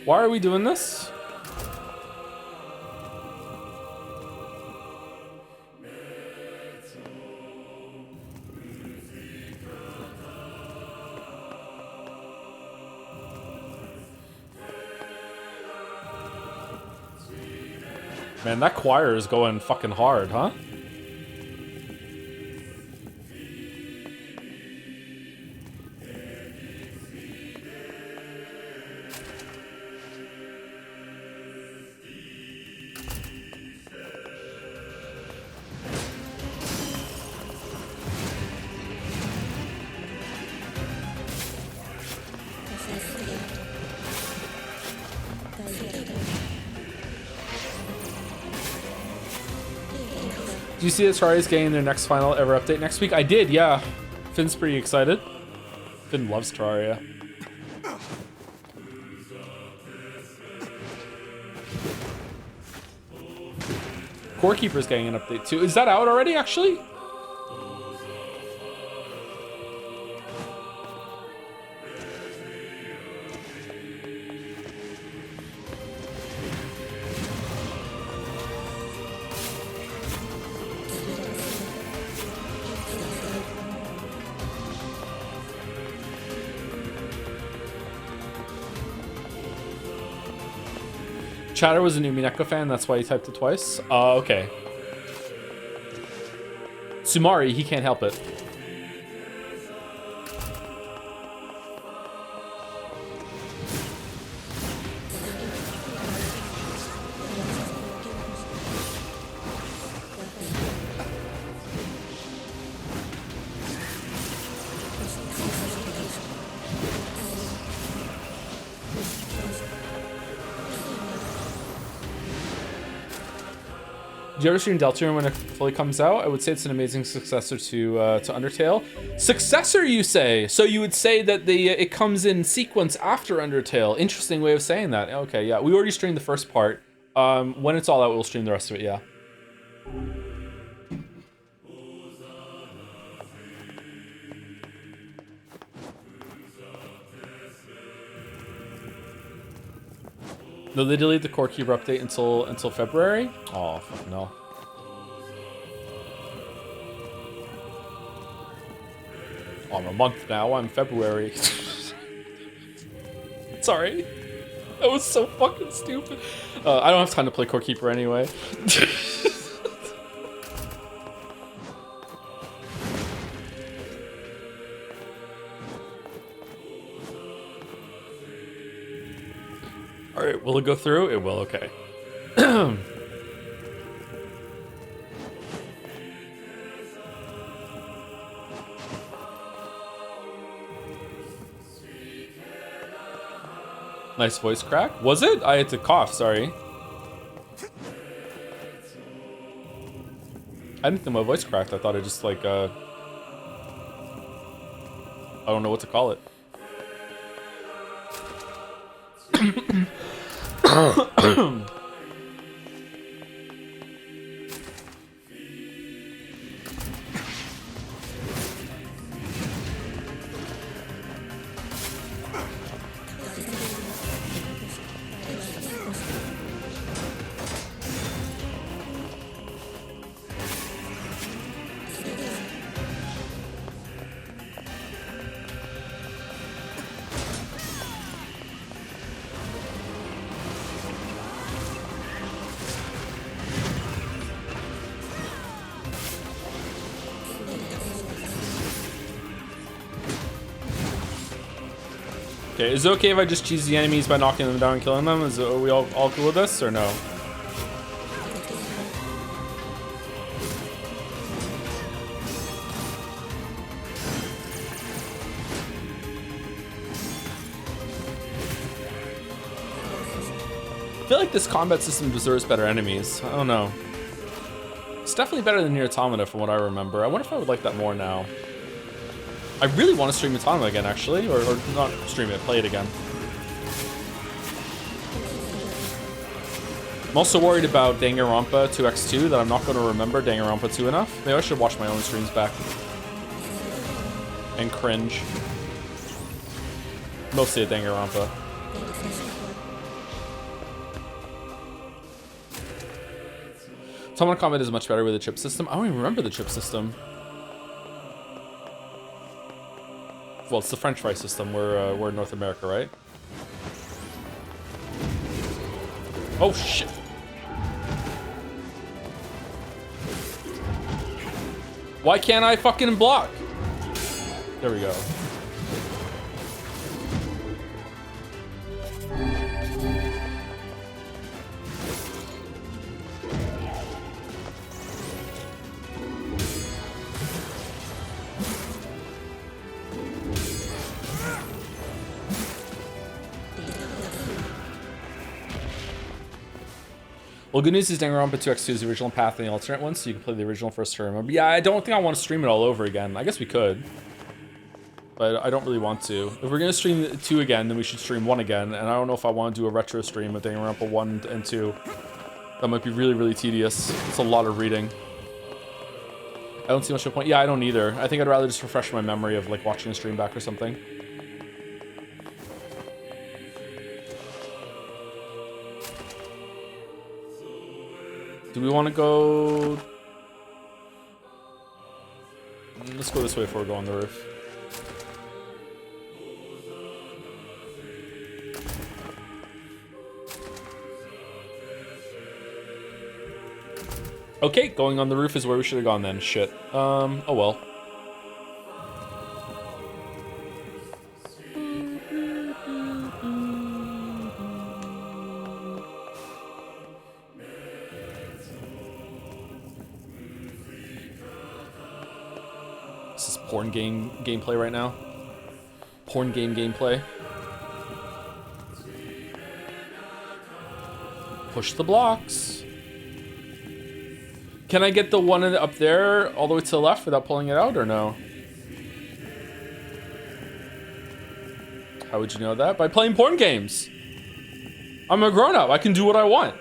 Why are we doing this? Man, that choir is going fucking hard, huh? Do you see that Terraria's getting their next final ever update next week? I did, yeah. Finn's pretty excited. Finn loves Terraria. Core Keeper's getting an update too. Is that out already, actually? Chatter was a new Mineko fan, that's why he typed it twice. Okay. Sumari, he can't help it. Do you ever stream Deltarune when it fully comes out? I would say it's an amazing successor to Undertale. Successor, you say? So you would say that it comes in sequence after Undertale. Interesting way of saying that. Okay, yeah. We already streamed the first part. When it's all out, we'll stream the rest of it, yeah. No, they delayed the Core Keeper update until February? Oh, fuck no. Oh, I'm a month now, I'm February. Sorry. That was so fucking stupid. I don't have time to play Core Keeper anyway. Alright, will it go through? It will, okay. Nice voice crack. Was it? I had to cough, sorry. I didn't think my voice cracked. I thought I just like, I don't know what to call it. Okay, is it okay if I just cheese the enemies by knocking them down and killing them? Are we all cool with this, or no? I feel like this combat system deserves better enemies. I don't know. It's definitely better than NieR Automata from what I remember. I wonder if I would like that more now. I really want to stream Automata again, actually, or not stream it, play it again. I'm also worried about Danganronpa 2x2, that I'm not going to remember Danganronpa 2 enough. Maybe I should watch my own streams back. And cringe. Mostly at Danganronpa. Automata combat is much better with the chip system. I don't even remember the chip system. Well, it's the French fry system. We're in North America, right? Oh shit! Why can't I fucking block? There we go. Well, good news is Danganronpa 2x2 is the original path and the alternate one, so you can play the original first to remember. Yeah, I don't think I want to stream it all over again. I guess we could. But I don't really want to. If we're going to stream 2 again, then we should stream 1 again. And I don't know if I want to do a retro stream of Danganronpa 1 and 2. That might be really, really tedious. It's a lot of reading. I don't see much of a point. Yeah, I don't either. I think I'd rather just refresh my memory of like watching a stream back or something. Do we want to go... Let's go this way before we go on the roof. Okay, going on the roof is where we should have gone then. Shit. Oh well. This is porn game gameplay right now. Porn game gameplay. Push the blocks. Can I get the one up there all the way to the left without pulling it out or no? How would you know that? By playing porn games. I'm a grown-up. I can do what I want.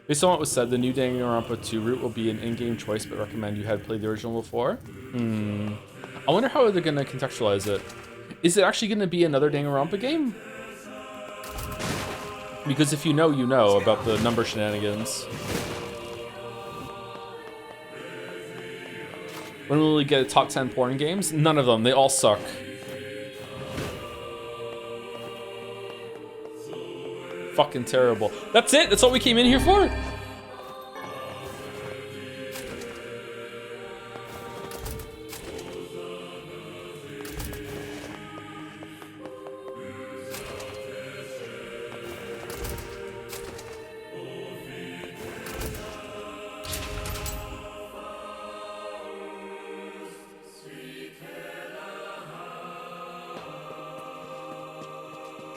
Based on what was said, the new Danganronpa 2 route will be an in-game choice, but recommend you had played the original before. I wonder how they're going to contextualize it. Is it actually going to be another Danganronpa game? Because if you know, you know about the number shenanigans. When will we get a top 10 porn games? None of them. They all suck. Fucking terrible. That's it? That's what we came in here for?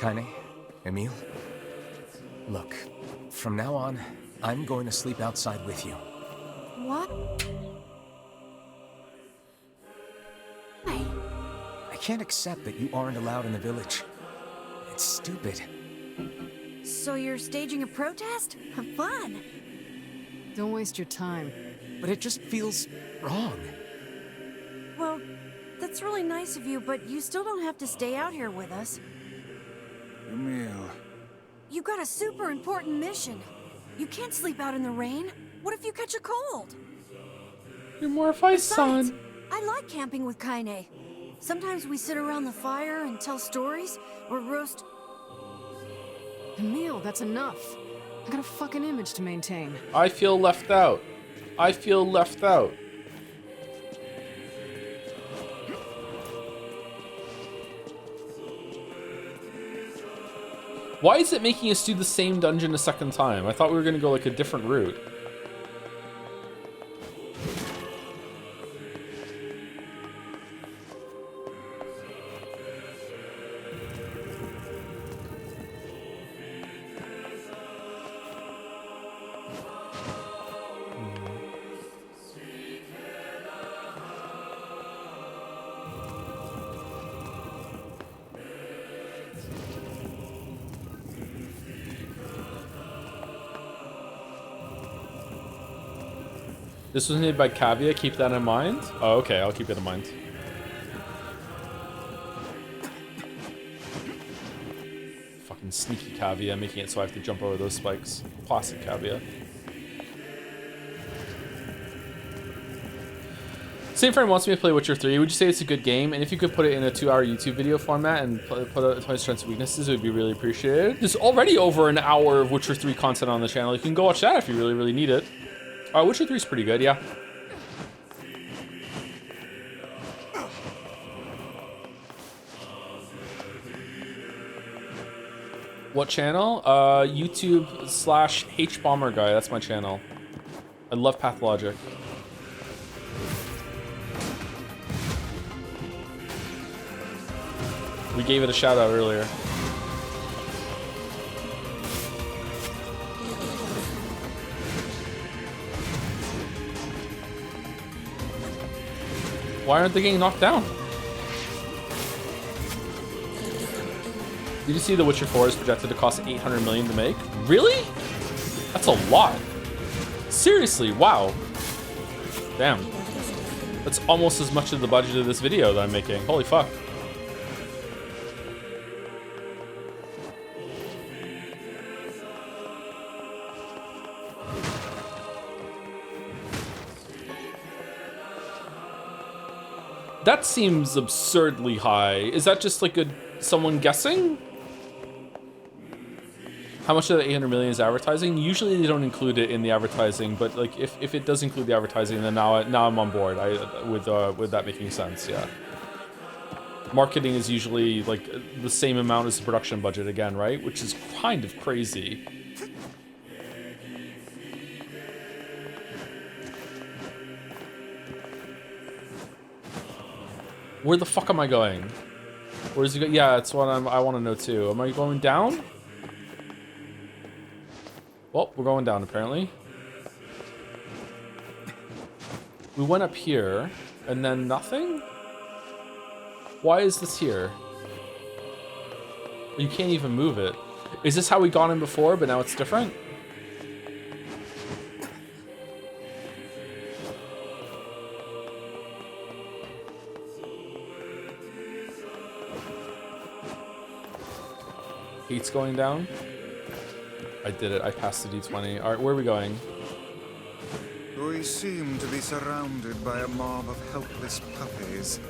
Kaine, Emil, look, from now on, I'm going to sleep outside with you. What? I can't accept that you aren't allowed in the village. It's stupid. So you're staging a protest? Fun. Don't waste your time. But it just feels wrong. Well, that's really nice of you, but you still don't have to stay out here with us. Emil. You got a super important mission. You can't sleep out in the rain. What if you catch a cold? You're more of ice, son. I like camping with Kaine. Sometimes we sit around the fire and tell stories, or roast... Emil, that's enough. I got a fucking image to maintain. I feel left out. I feel left out. Why is it making us do the same dungeon a second time? I thought we were gonna go like a different route. This was made by Cavia, keep that in mind. Oh, okay, I'll keep it in mind. Fucking sneaky Cavia, making it so I have to jump over those spikes. Classic Cavia. Same friend wants me to play Witcher 3. Would you say it's a good game? And if you could put it in a 2-hour YouTube video format and put out my strengths and weaknesses, it would be really appreciated. There's already over an hour of Witcher 3 content on the channel. You can go watch that if you really, really need it. Witcher 3 is pretty good, yeah. What channel? YouTube/HBomberGuy. That's my channel. I love Pathologic. We gave it a shout out earlier. Why aren't they getting knocked down? Did you see The Witcher 4 is projected to cost 800 million to make? Really? That's a lot. Seriously, wow. Damn. That's almost as much of the budget of this video that I'm making. Holy fuck. That seems absurdly high. Is that just like someone guessing? How much of the 800 million is advertising? Usually they don't include it in the advertising, but like if it does include the advertising, then now I'm on board. With that making sense, yeah. Marketing is usually like the same amount as the production budget again, right? Which is kind of crazy. Where the fuck am I going? Where's he go? Yeah, that's what I want to know too. Am I going down? Well, we're going down apparently. We went up here and then nothing? Why is this here? You can't even move it. Is this how we got in before, but now it's different? Heat's going down. I did it. I passed the D20. All right, where are we going? We seem to be surrounded by a mob of helpless puppies.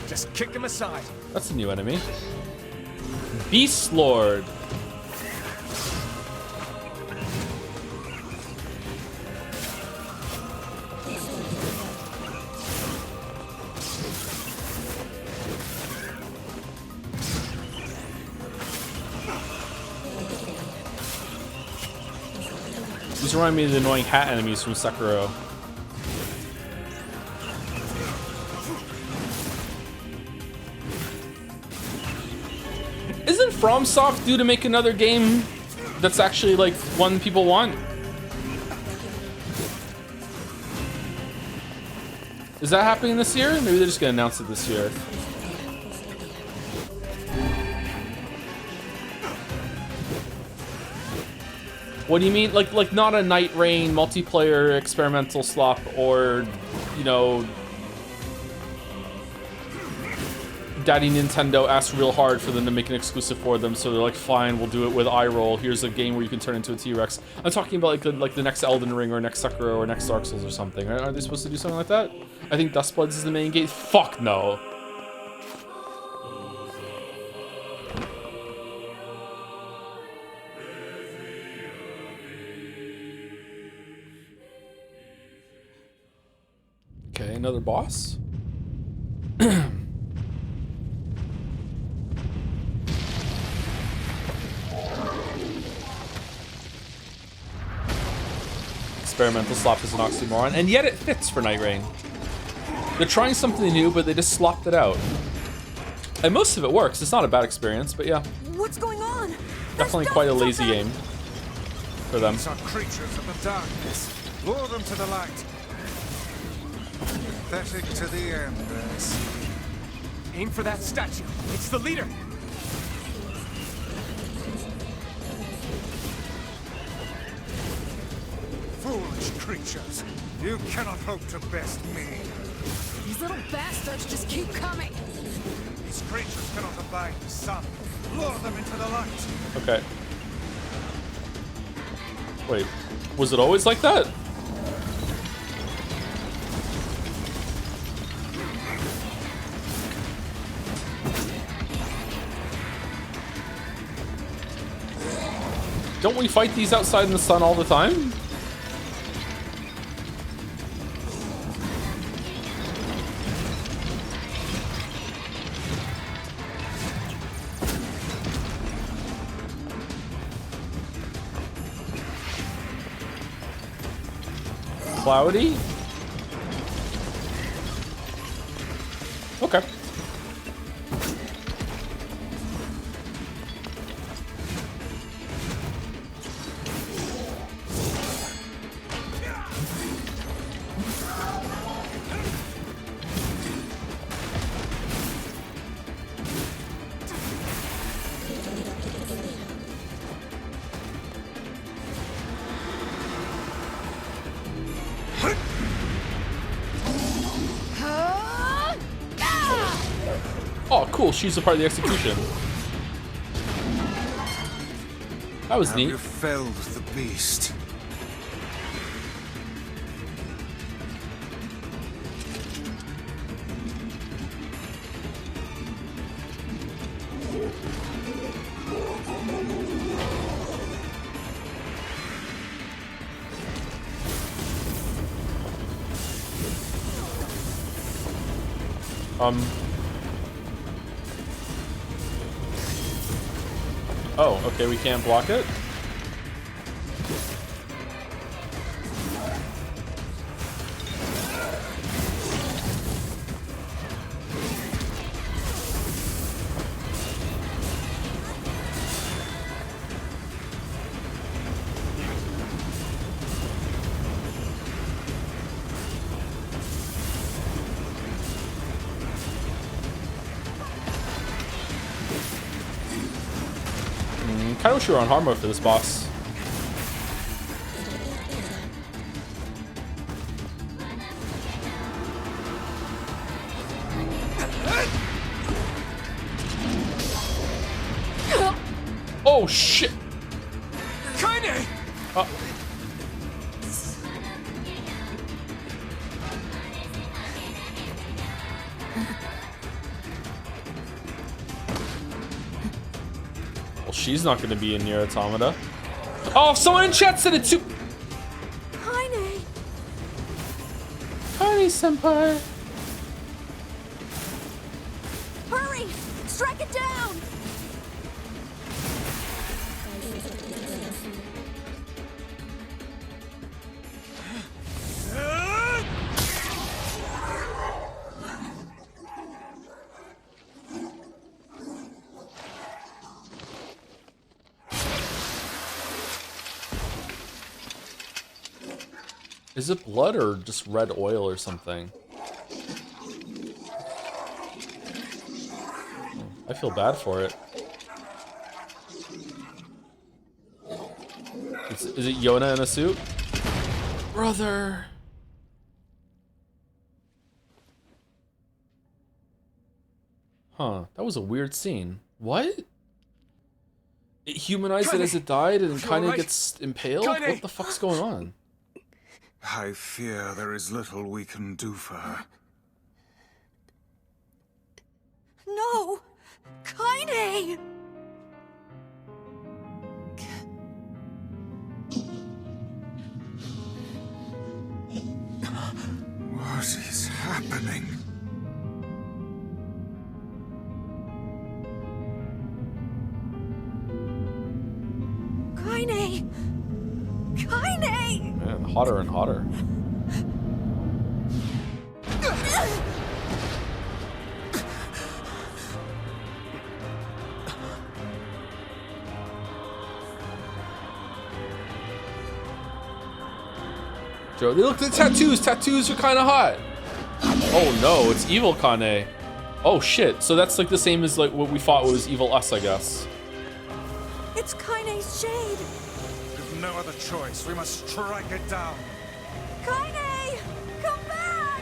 Just kick them aside. That's a new enemy. Beast Lord. These remind me of the annoying hat enemies from Sekiro. Isn't FromSoft due to make another game that's actually like one people want? Is that happening this year? Maybe they're just gonna announce it this year. What do you mean? Like not a Night Rain multiplayer experimental slop, or, you know, Daddy Nintendo asked real hard for them to make an exclusive for them, so they're like, fine, we'll do it with iRoll. Here's a game where you can turn into a T-Rex. I'm talking about like the next Elden Ring or next Sekiro or next Dark Souls or something. Are they supposed to do something like that? I think Dustbloods is the main game. Fuck no. Okay, another boss. Experimental slop is an oxymoron, and yet it fits for Night Rain. They're trying something new, but they just slopped it out. And most of it works. It's not a bad experience, but yeah. What's going on? Definitely quite a lazy game for them. These are creatures of the darkness. Lure them to the light. Pathetic to the embers. Aim for that statue. It's the leader. Foolish creatures. You cannot hope to best me. These little bastards just keep coming. These creatures cannot abide the sun. Lure them into the light. Okay. Wait, was it always like that? Don't we fight these outside in the sun all the time? Cloudy? Okay. Oh, cool. She's a part of the execution. That was neat. You felled the beast. Oh, okay, we can't block it? Kind of wish we were on hard mode for this boss. Oh shit! Kaine! Well, she's not going to be in NieR Automata. Oh, someone in chat said it too. Kaine! Kaine-senpai. Hurry! Strike it down! Is it blood or just red oil or something? I feel bad for it. Is it Yona in a suit? Brother! Huh, that was a weird scene. What? It humanized it as it died and kind of gets impaled? What the fuck's going on? I fear there is little we can do for her. No! Kaine! What is happening? Kaine! Kaine! Man, hotter and hotter. Joe, they look at the tattoos. Tattoos are kind of hot. Oh no, it's evil Kaine. Oh shit, so that's like the same as like what we thought was evil us, I guess. It's Kaine's shade. We've no other choice. We must strike it down. Kaine! Come back!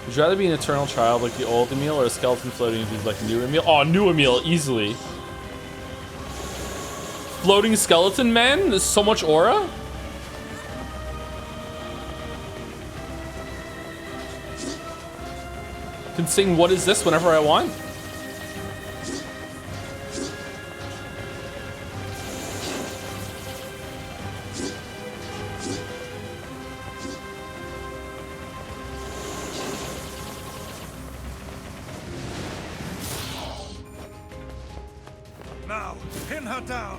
Would you rather be an eternal child like the old Emil or a skeleton floating dude like new Emil? Oh, new Emil, easily. Floating skeleton man? There's so much aura? Can sing What Is This whenever I want? Now, pin her down.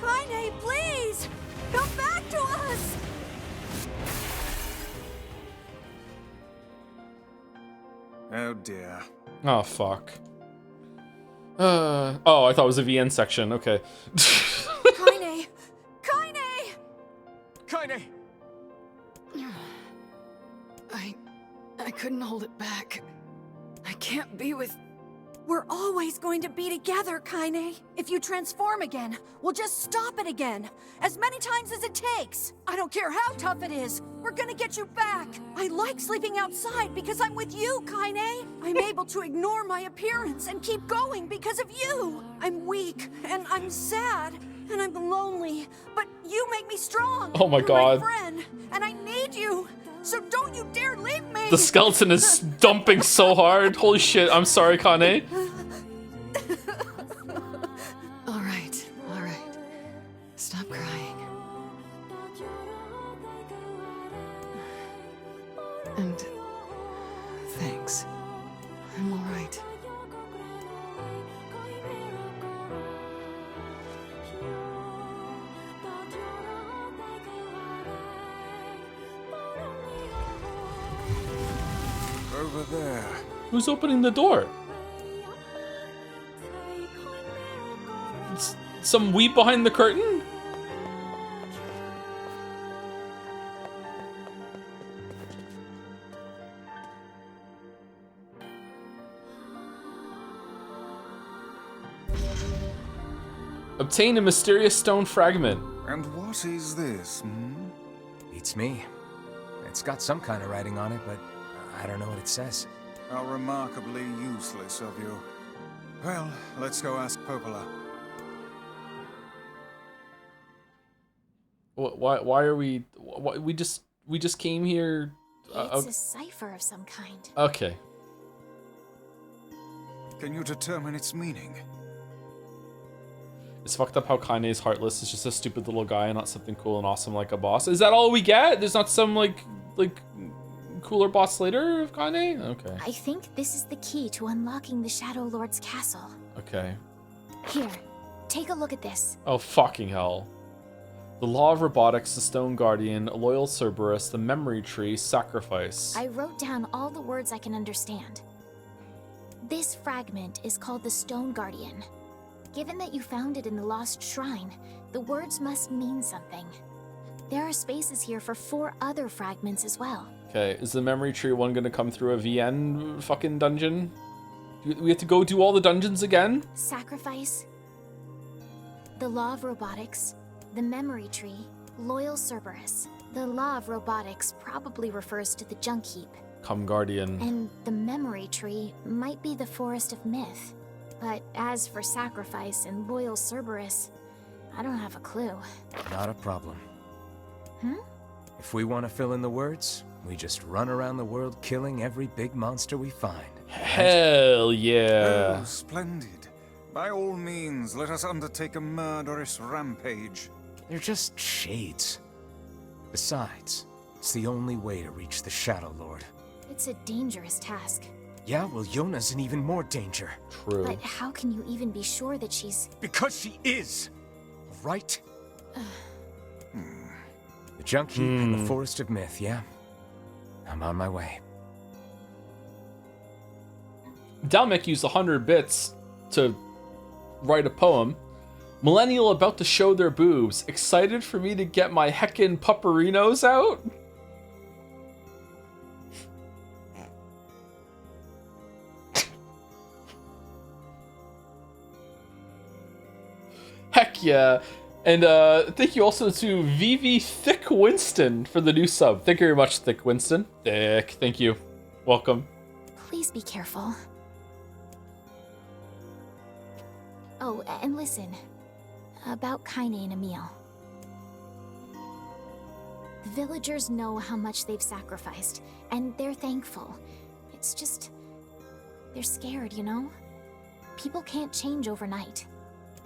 Kaine, please! Come back to us! Oh dear. Oh, fuck. Oh, I thought it was a VN section. Okay. Kaine! Kaine! Kaine! I couldn't hold it back. I can't be with... We're always going to be together, Kaine. If you transform again, we'll just stop it again. As many times as it takes. I don't care how tough it is. We're gonna get you back. I like sleeping outside because I'm with you, Kaine. I'm able to ignore my appearance and keep going because of you. I'm weak and I'm sad. and I'm lonely, but you make me strong. Oh my You're God. my friend, and I need you. So don't you dare leave me. The skeleton is dumping so hard. Holy shit, I'm sorry, Kane. All right. Stop crying. And thanks. I'm all right. Over there. Who's opening the door? Some weep behind the curtain? Obtain a mysterious stone fragment. And what is this, Beats me. It's got some kind of writing on it, but I don't know what it says. How remarkably useless of you. Well, let's go ask Popola. Why are we? We just came here. It's a cipher of some kind. Okay. Can you determine its meaning? It's fucked up how Kane's heartless is just a stupid little guy, not something cool and awesome like a boss. Is that all we get? There's not some like cooler boss later of Kane? Okay. I think this is the key to unlocking the Shadow Lord's castle. Okay. Here, take a look at this. Oh fucking hell. The Law of Robotics, the Stone Guardian, Loyal Cerberus, the Memory Tree, Sacrifice. I wrote down all the words I can understand. This fragment is called the Stone Guardian. Given that you found it in the Lost Shrine, the words must mean something. There are spaces here for 4 other fragments as well. Okay, is the Memory Tree one gonna come through a VN fucking dungeon? Do we have to go do all the dungeons again? Sacrifice, the Law of Robotics, the Memory Tree, Loyal Cerberus. The Law of Robotics probably refers to the Junk Heap. Come Guardian. And the Memory Tree might be the Forest of Myth. But as for Sacrifice and Loyal Cerberus, I don't have a clue. Not a problem. Hmm? If we want to fill in the words, we just run around the world killing every big monster we find. Hell yeah. Oh, splendid. By all means, let us undertake a murderous rampage. They're just shades. Besides, it's the only way to reach the Shadow Lord. It's a dangerous task. Yeah, well, Yona's in even more danger. True. But how can you even be sure that she's... Because she is! Right? The Junk Heap and the Forest of Myth, yeah? I'm on my way. Dalmek used 100 bits to write a poem. Millennial about to show their boobs. Excited for me to get my heckin' pupperinos out? Heck yeah. And thank you also to VV Thick Winston for the new sub. Thank you very much, Thick Winston. Thick, thank you. Welcome. Please be careful. Oh, and listen. About Kaine and Emil. The villagers know how much they've sacrificed, and they're thankful. It's just... they're scared, you know? People can't change overnight.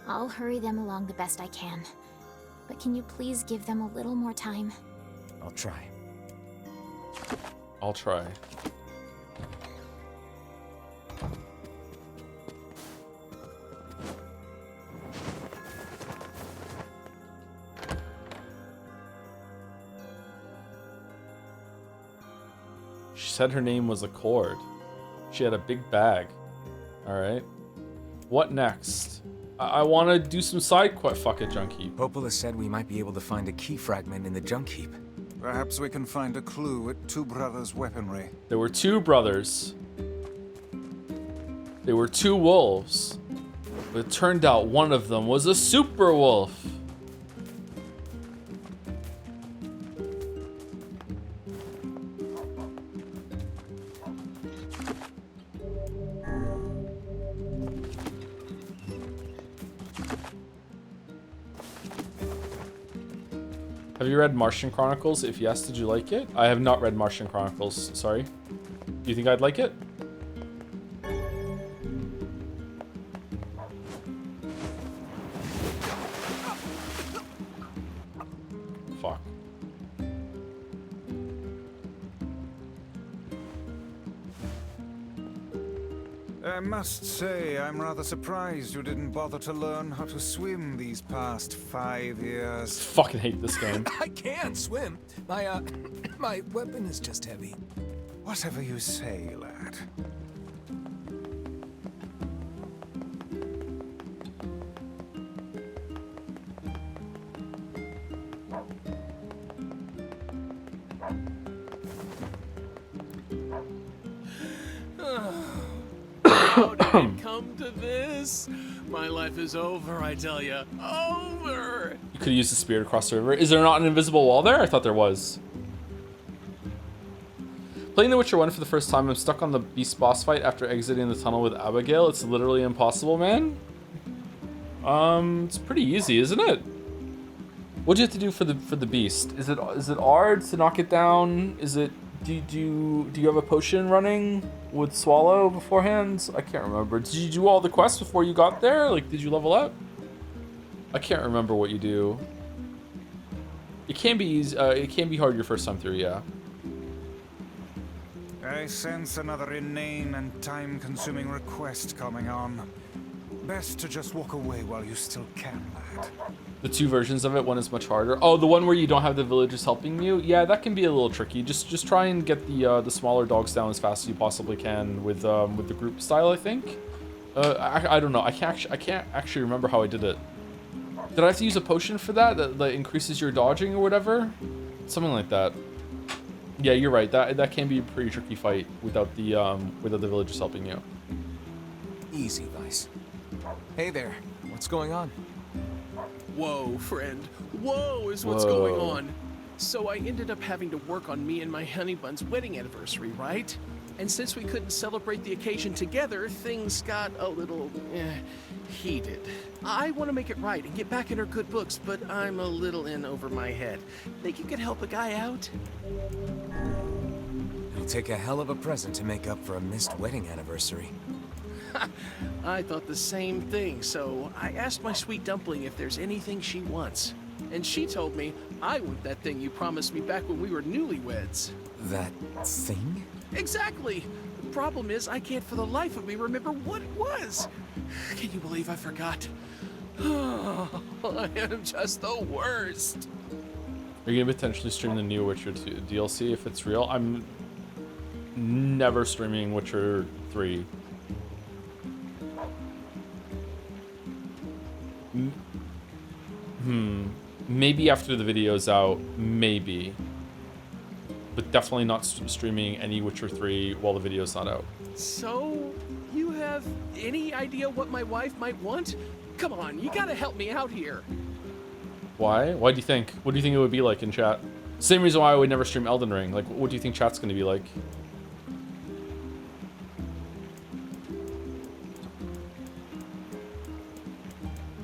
I'll hurry them along the best I can. But can you please give them a little more time? I'll try. I'll try. She said her name was Accord. She had a big bag. Alright. What next? I want to do some side quest. Fuck it, Junk Heap. Popola said we might be able to find a key fragment in the Junk Heap. Perhaps we can find a clue at Two Brothers' weaponry. There were 2 brothers. They were 2 wolves. But it turned out one of them was a super wolf. Have you read Martian Chronicles? If yes, did you like it? I have not read Martian Chronicles, sorry. Do you think I'd like it? Fuck. I must say, I'm rather surprised you didn't bother to learn how to swim these past 5 years. Fucking hate this game. I can swim. My, my weapon is just heavy. Whatever you say, lad. How did it come to this? My life is over, I tell you. Over! You could use the spear to cross the river. Is there not an invisible wall there? I thought there was. Playing The Witcher 1 for the first time, I'm stuck on the beast boss fight after exiting the tunnel with Abigail. It's literally impossible, man. It's pretty easy, isn't it? What do you have to do for the beast? Is it R to knock it down? Is it do you have a potion running with Swallow beforehand? I can't remember. Did you do all the quests before you got there? Like, did you level up? I can't remember what you do. It can be easy, it can be hard your first time through, yeah. I sense another inane and time-consuming request coming on. Best to just walk away while you still can, lad. The two versions of it, one is much harder. Oh, the one where you don't have the villagers helping you? Yeah, that can be a little tricky. Just try and get the smaller dogs down as fast as you possibly can with the group style, I think. I don't know. I can't actually remember how I did it. Did I have to use a potion for that that increases your dodging or whatever? Something like that. Yeah, you're right. That can be a pretty tricky fight without the villagers helping you. Easy, Vice. Hey there. What's going on? Whoa, friend. Whoa is what's going on. So I ended up having to work on me and my Honeybun's wedding anniversary, right? And since we couldn't celebrate the occasion together, things got a little heated. I want to make it right and get back in her good books, but I'm a little in over my head. Think you could help a guy out? It'll take a hell of a present to make up for a missed wedding anniversary. I thought the same thing, so I asked my sweet dumpling if there's anything she wants. And she told me I want that thing you promised me back when we were newlyweds. That thing? Exactly! The problem is I can't for the life of me remember what it was. Can you believe I forgot? I am just the worst. Are you gonna potentially stream the new Witcher 2 DLC if it's real? I'm never streaming Witcher 3. Maybe after the video's out, maybe. But definitely not streaming any Witcher 3 while the video's not out. So, you have any idea what my wife might want? Come on, you gotta help me out here. Why? Why do you think? What do you think it would be like in chat? Same reason why I would never stream Elden Ring. Like, what do you think chat's gonna be like?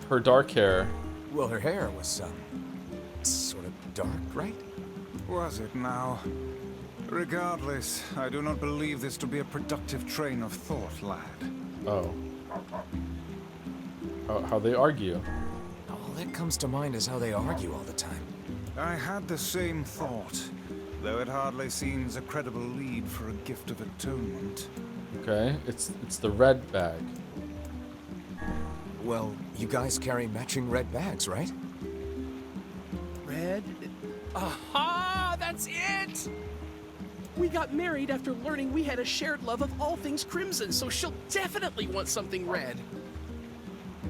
Her dark hair. Well, her hair was, sort of dark, right? Was it now? Regardless, I do not believe this to be a productive train of thought, lad. Oh. How they argue. All that comes to mind is how they argue all the time. I had the same thought, though it hardly seems a credible lead for a gift of atonement. Okay, it's the red bag. Well, you guys carry matching red bags, right? Red? Aha! That's it! We got married after learning we had a shared love of all things crimson, so she'll definitely want something red.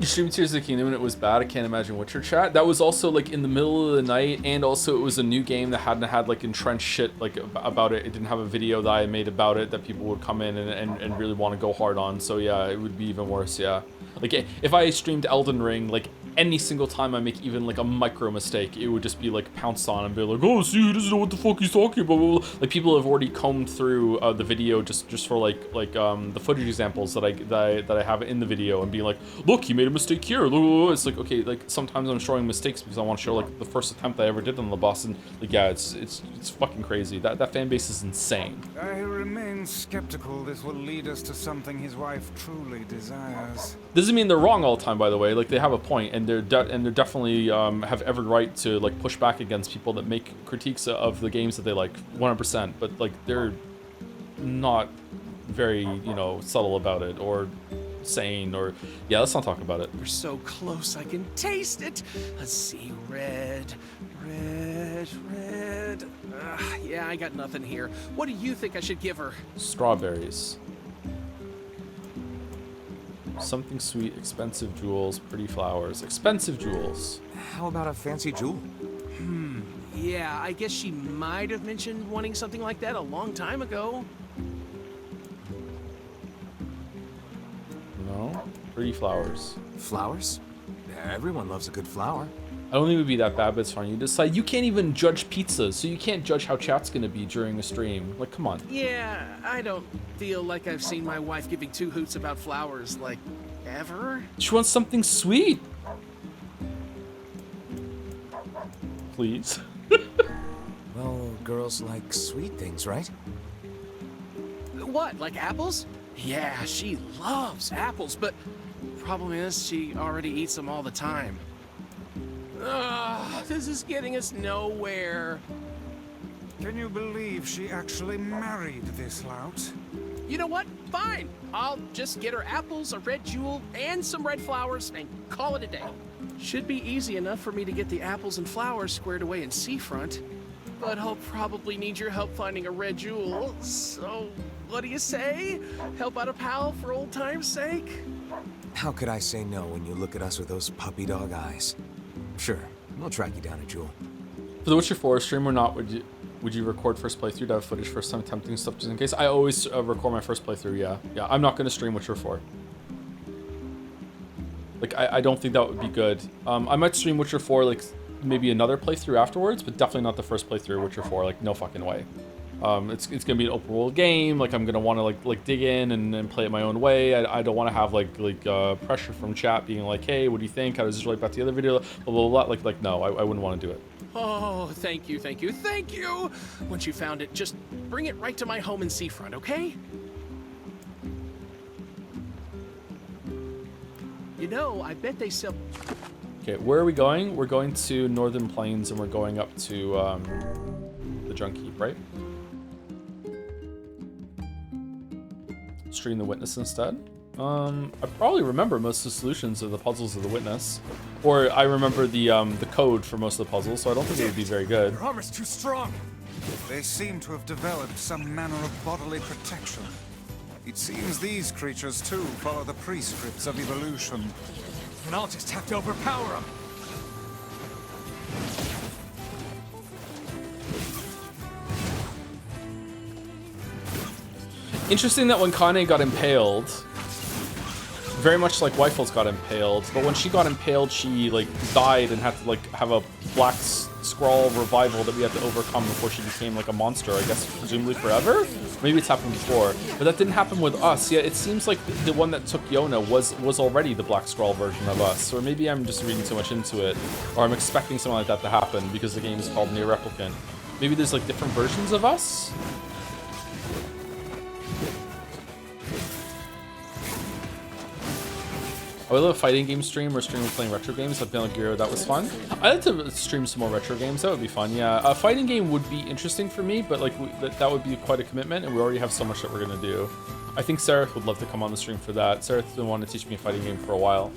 You streamed Tears of the Kingdom and it was bad. I can't imagine Witcher chat. That was also like in the middle of the night, and also it was a new game that hadn't had like entrenched shit like about it. It didn't have a video that I made about it that people would come in and really want to go hard on. So yeah, it would be even worse. Yeah, like if I streamed Elden Ring, like any single time I make even like a micro mistake, it would just be like pounced on and be like, oh, see, he doesn't know what the fuck he's talking about. Like people have already combed through the video just for like the footage examples that I have in the video and being like, look, he made a mistake here. It's like, okay, like sometimes I'm showing mistakes because I want to show like the first attempt I ever did on the boss, and like yeah, it's fucking crazy. That fan base is insane. I remain skeptical this will lead us to something his wife truly desires. Doesn't mean they're wrong all the time, by the way. Like they have a point, and they're definitely have every right to like push back against people that make critiques of the games that they like, 100%. But like they're not very, you know, subtle about it or sane or yeah. Let's not talk about it. We're so close, I can taste it. Let's see, red. Yeah, I got nothing here. What do you think I should give her? Strawberries. Something sweet, expensive jewels, pretty flowers. Expensive jewels. How about a fancy jewel? Yeah, I guess she might have mentioned wanting something like that a long time ago. No? Pretty flowers. Flowers? Everyone loves a good flower. I don't think it would be that bad, but it's fine. You decide. You can't even judge pizzas, so you can't judge how chat's gonna be during a stream. Like, come on. Yeah, I don't feel like I've seen my wife giving two hoots about flowers, like, ever. She wants something sweet. Please. Well, girls like sweet things, right? What, like apples? Yeah, she loves apples, but problem is she already eats them all the time. Ugh, this is getting us nowhere. Can you believe she actually married this lout? You know what? Fine. I'll just get her apples, a red jewel, and some red flowers, and call it a day. Should be easy enough for me to get the apples and flowers squared away in Seafront, but I'll probably need your help finding a red jewel. So, what do you say? Help out a pal for old time's sake? How could I say no when you look at us with those puppy dog eyes? Sure, we'll track you down a jewel. For the Witcher 4 stream or not, would you record first playthrough to have footage first time attempting stuff just in case? I always record my first playthrough, yeah. Yeah, I'm not going to stream Witcher 4. Like, I don't think that would be good. I might stream Witcher 4, like, maybe another playthrough afterwards, but definitely not the first playthrough of Witcher 4. Like, no fucking way. It's gonna be an open world game. Like, I'm gonna want to like dig in and play it my own way. I don't want to have like pressure from chat being like, hey, what do you think? How does this relate back to the other video? Blah blah blah. Like no, I wouldn't want to do it. Oh, thank you. Once you found it, just bring it right to my home in Seafront, okay? You know, I bet they sell... Okay, where are we going? We're going to Northern Plains, and we're going up to the Junk Heap, right? Stream the Witness instead. I probably remember most of the solutions of the puzzles of the Witness, or I remember the code for most of the puzzles, so I don't think it would be very good. Your armor's too strong. They seem to have developed some manner of bodily protection. It seems these creatures too follow the prescripts of evolution. And I'll just have to overpower them. Interesting that when Kane got impaled, very much like Weifels got impaled, but when she got impaled, she like died and had to like have a black scroll revival that we had to overcome before she became like a monster, I guess presumably forever? Maybe it's happened before, but that didn't happen with us. Yeah, it seems like the one that took Yona was already the black scroll version of us, or maybe I'm just reading too much into it, or I'm expecting something like that to happen because the game is called NieR Replicant. Maybe there's like different versions of us? I would love a fighting game stream or stream of playing retro games like Metal Gear. That was fun. I'd like to stream some more retro games. That would be fun. Yeah, a fighting game would be interesting for me, but like that would be quite a commitment, and we already have so much that we're gonna do. I think Sarah would love to come on the stream for that. Sarah's been wanting to teach me a fighting game for a while.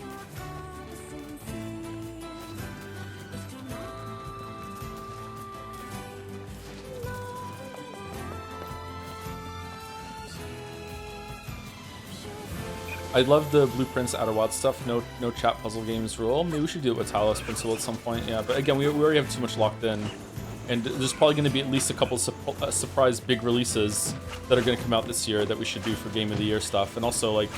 I love the Blueprints Outer Wild stuff. No chat puzzle games rule. Maybe we should do it with Talos Principle at some point. Yeah, but again, we already have too much locked in, and there's probably going to be at least a couple surprise big releases that are going to come out this year that we should do for Game of the Year stuff. And also, like,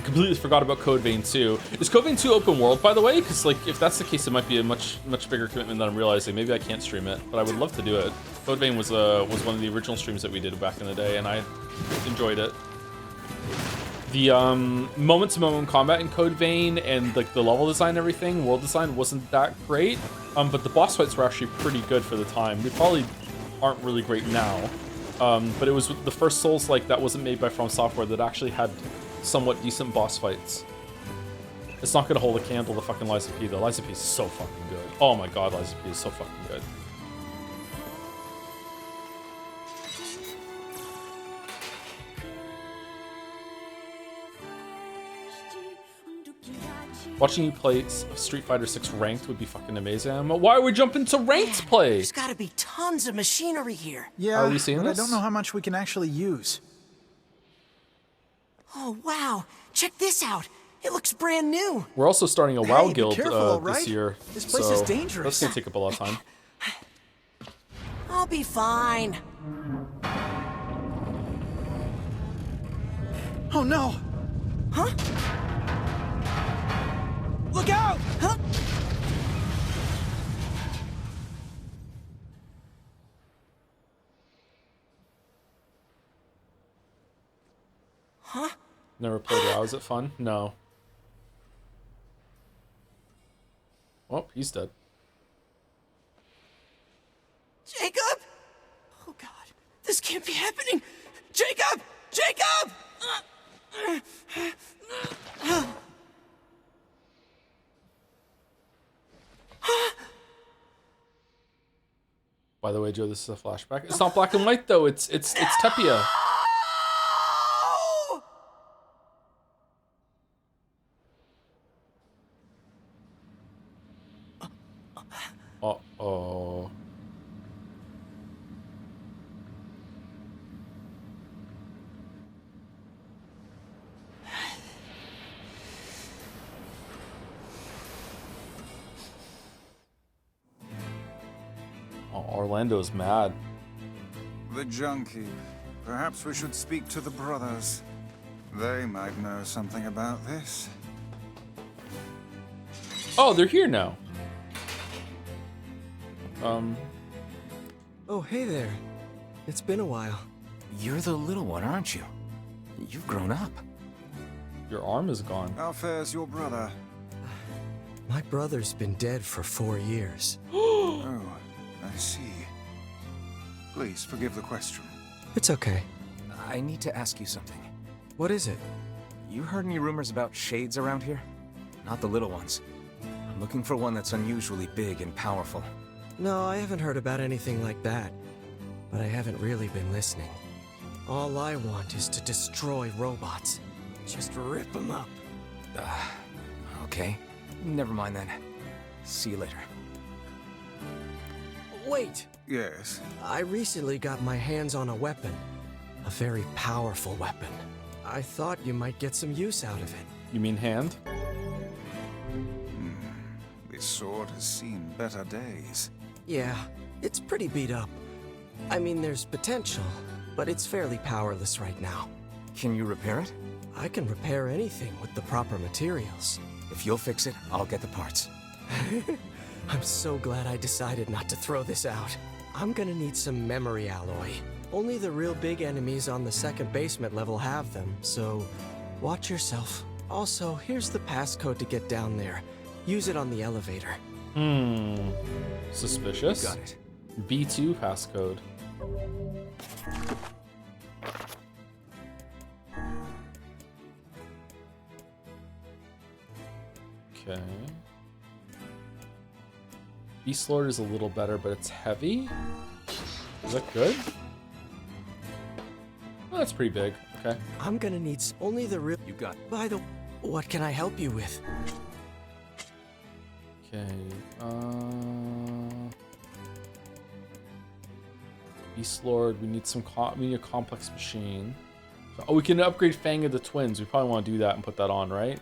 Completely forgot about Code Vein 2. Is Code Vein 2 open world, by the way? Because like, if that's the case, it might be a much bigger commitment than I'm realizing. Maybe I can't stream it, but I would love to do it. Code Vein was one of the original streams that we did back in the day, and I enjoyed it. The moment-to-moment combat in Code Vein and like the level design and everything, world design wasn't that great, but the boss fights were actually pretty good for the time. They probably aren't really great now, but it was the first Souls-like that wasn't made by From Software that actually had somewhat decent boss fights. It's not gonna hold a candle to fucking Lies of P though. Lies of P is so fucking good. Oh my god, Lies of P is so fucking good. Watching you play Street Fighter 6 ranked would be fucking amazing. Why are we jumping to ranked play? There's gotta be tons of machinery here. Yeah, are we seeing but this? I don't know how much we can actually use. Oh, wow. Check this out. It looks brand new. We're also starting a WoW guild careful, this right? year. This place so is dangerous. That's gonna take up a lot of time. I'll be fine. Oh no! Huh? Look out! Huh? Huh? Never played WoW. Is it fun? No. Oh, he's dead. Jacob! Oh god, this can't be happening! Jacob! Jacob! By the way, Joe, this is a flashback. It's not black and white though. It's Tepia. Uh-oh. Oh, Orlando's mad. The junkie. Perhaps we should speak to the brothers. They might know something about this. Oh, they're here now. Oh, hey there. It's been a while. You're the little one, aren't you? You've grown up. Your arm is gone. How fares your brother? My brother's been dead for 4 years. Oh, I see. Please forgive the question. It's okay. I need to ask you something. What is it? You heard any rumors about shades around here? Not the little ones. I'm looking for one that's unusually big and powerful. No, I haven't heard about anything like that. But I haven't really been listening. All I want is to destroy robots. Just rip them up. Okay. Never mind then. See you later. Wait! Yes? I recently got my hands on a weapon. A very powerful weapon. I thought you might get some use out of it. You mean hand? This sword has seen better days. Yeah, it's pretty beat up. I mean, there's potential, but it's fairly powerless right now. Can you repair it? I can repair anything with the proper materials. If you'll fix it, I'll get the parts. I'm so glad I decided not to throw this out. I'm gonna need some memory alloy. Only the real big enemies on the second basement level have them, so watch yourself. Also, here's the passcode to get down there. Use it on the elevator. Suspicious. Got it. B2 passcode. Okay. Beast Lord is a little better, but it's heavy. Is that good? Oh, that's pretty big. Okay. I'm gonna need only the real. You got it. By the, what can I help you with? Okay. Beast Lord. We need some. We need a complex machine. Oh, we can upgrade Fang of the Twins. We probably want to do that and put that on, right?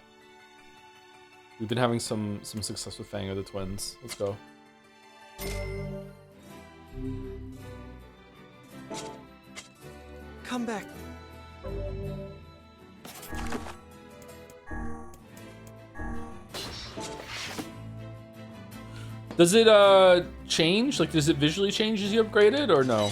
We've been having some success with Fang of the Twins. Let's go. Come back. Does it change? Like, does it visually change as you upgrade it, or no?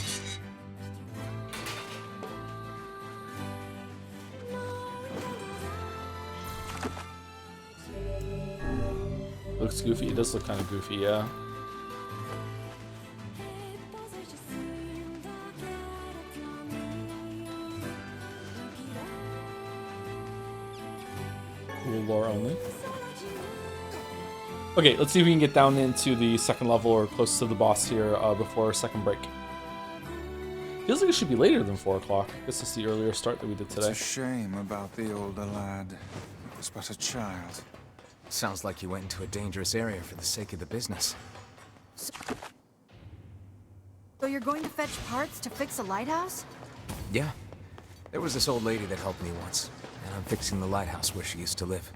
Looks goofy. It does look kind of goofy, yeah. Cool lore only. Okay, let's see if we can get down into the second level or close to the boss here before our second break. Feels like it should be later than 4 o'clock. I guess it's the earlier start that we did today. It's a shame about the older lad. He was but a child. Sounds like you went into a dangerous area for the sake of the business. So you're going to fetch parts to fix a lighthouse? Yeah. There was this old lady that helped me once, and I'm fixing the lighthouse where she used to live.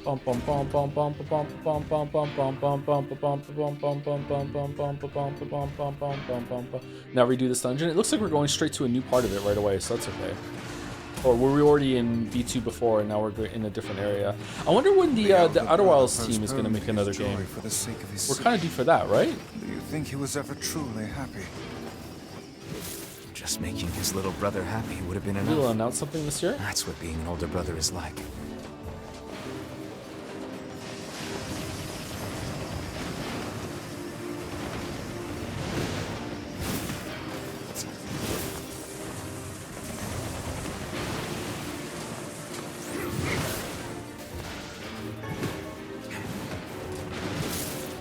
Now redo this dungeon. It looks like we're going straight to a new part of it right away, so that's okay. Or were we already in B2 before, and now we're in a different area? I wonder when the Outer Wilds team is going to make another game. We're kind of due for that, right? Do you think he was ever truly happy? Just making his little brother happy would have been enough. We'll announce something this year? That's what being an older brother is like.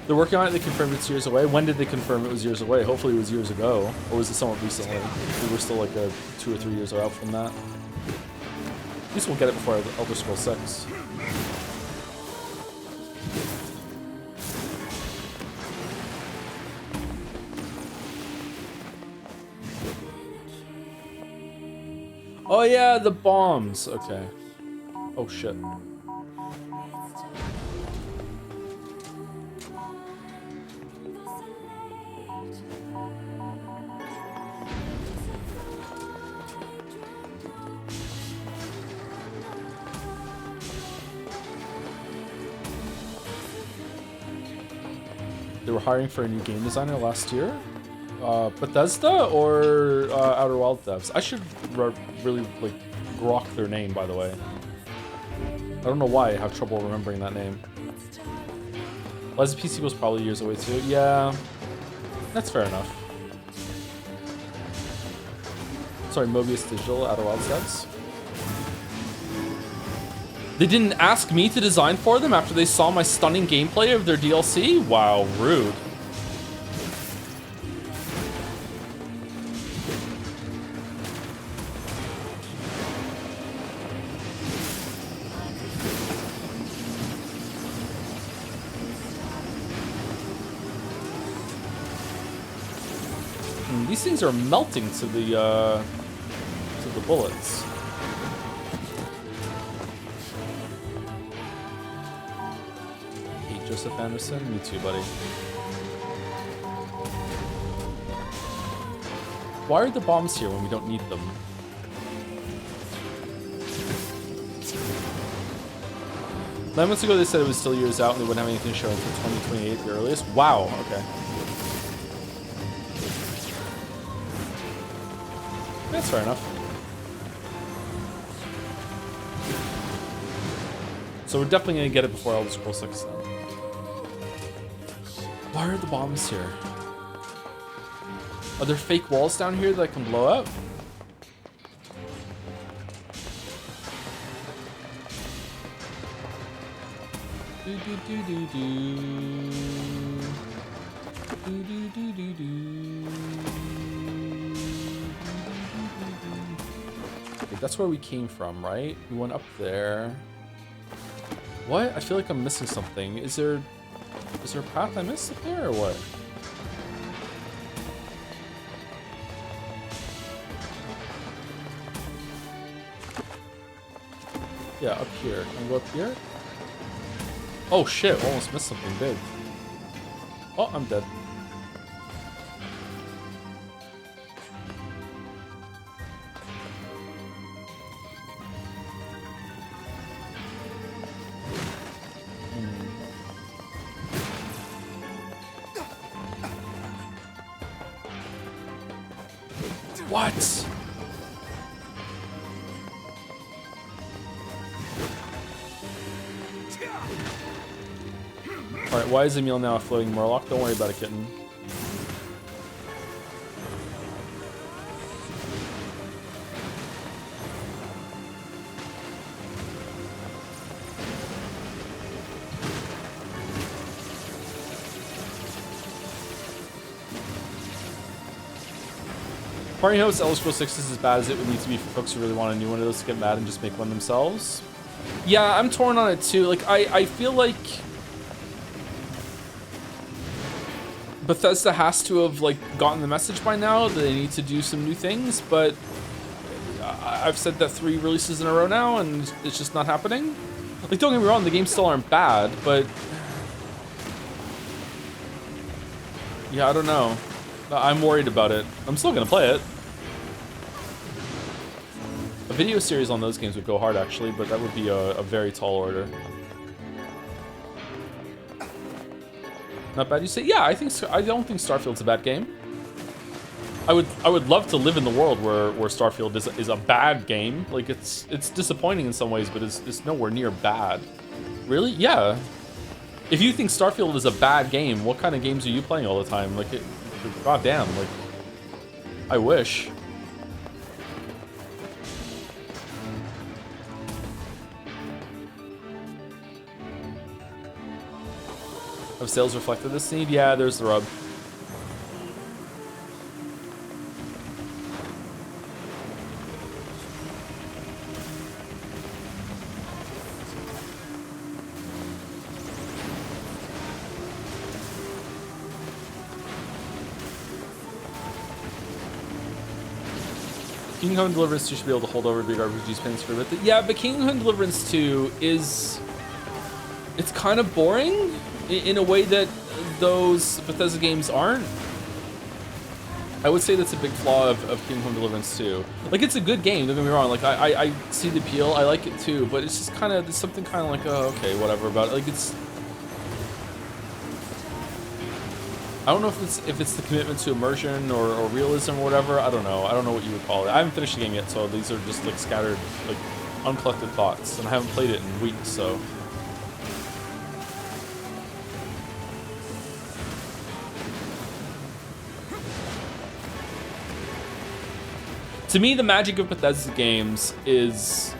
They're working on it. They confirmed it's years away. When did they confirm it was years away? Hopefully it was years ago. Or was it somewhat recently? We were still like 2 or 3 years out from that. At least we'll get it before Elder Scrolls 6. Oh yeah, the bombs. Okay. Oh shit. They were hiring for a new game designer last year. Bethesda or Outer Wild devs? I should really like grok their name, by the way. I don't know why I have trouble remembering that name. Liza PC was probably years away too. Yeah, that's fair enough. Sorry, Mobius Digital, Outer Wild devs. They didn't ask me to design for them after they saw my stunning gameplay of their DLC? Wow, rude. These things are melting to the bullets. Joseph Anderson, me too, buddy. Why are the bombs here when we don't need them? Nine months ago they said it was still years out and they wouldn't have anything showing until 2028 at the earliest. Wow, okay. That's fair enough. So we're definitely gonna get it before Elder Scrolls 6 then. Why are the bombs here? Are there fake walls down here that I can blow up? Okay, that's where we came from, right? We went up there. What? I feel like I'm missing something. Is there a path I missed up there or what? Yeah, up here. Can I go up here? Oh shit, almost missed something big. Oh, I'm dead. What? Alright, why is Emil now a floating Murloc? Don't worry about it, kitten. Party hosts Elder Scrolls 6 is as bad as it would need to be for folks who really want a new one of those to get mad and just make one themselves. Yeah, I'm torn on it too. Like, I feel like Bethesda has to have like gotten the message by now that they need to do some new things, but I've said that 3 releases in a row now and it's just not happening. Like, don't get me wrong, the games still aren't bad, but yeah, I don't know. I'm worried about it. I'm still gonna play it. A video series on those games would go hard, actually, but that would be a very tall order. Not bad, you say? Yeah, I don't think Starfield's a bad game. I would love to live in the world where Starfield is a bad game. Like, it's disappointing in some ways, but it's nowhere near bad. Really? Yeah. If you think Starfield is a bad game, what kind of games are you playing all the time? Like, goddamn, like, I wish. Have sales reflected this need? Yeah, there's the rub. Kingdom Come Deliverance 2 should be able to hold over big RPG spins for a bit. Yeah, but Kingdom Come Deliverance 2 is... it's kind of boring in a way that those Bethesda games aren't. I would say that's a big flaw of Kingdom Come Deliverance 2. Like, it's a good game, don't get me wrong. Like, I see the appeal, I like it too, but it's just kind of, there's something kind of like, oh, okay, whatever about it. Like, it's... I don't know if it's the commitment to immersion or realism or whatever. I don't know. I don't know what you would call it. I haven't finished the game yet, so these are just like scattered, like uncollected thoughts, and I haven't played it in weeks, so. To me, the magic of Bethesda games is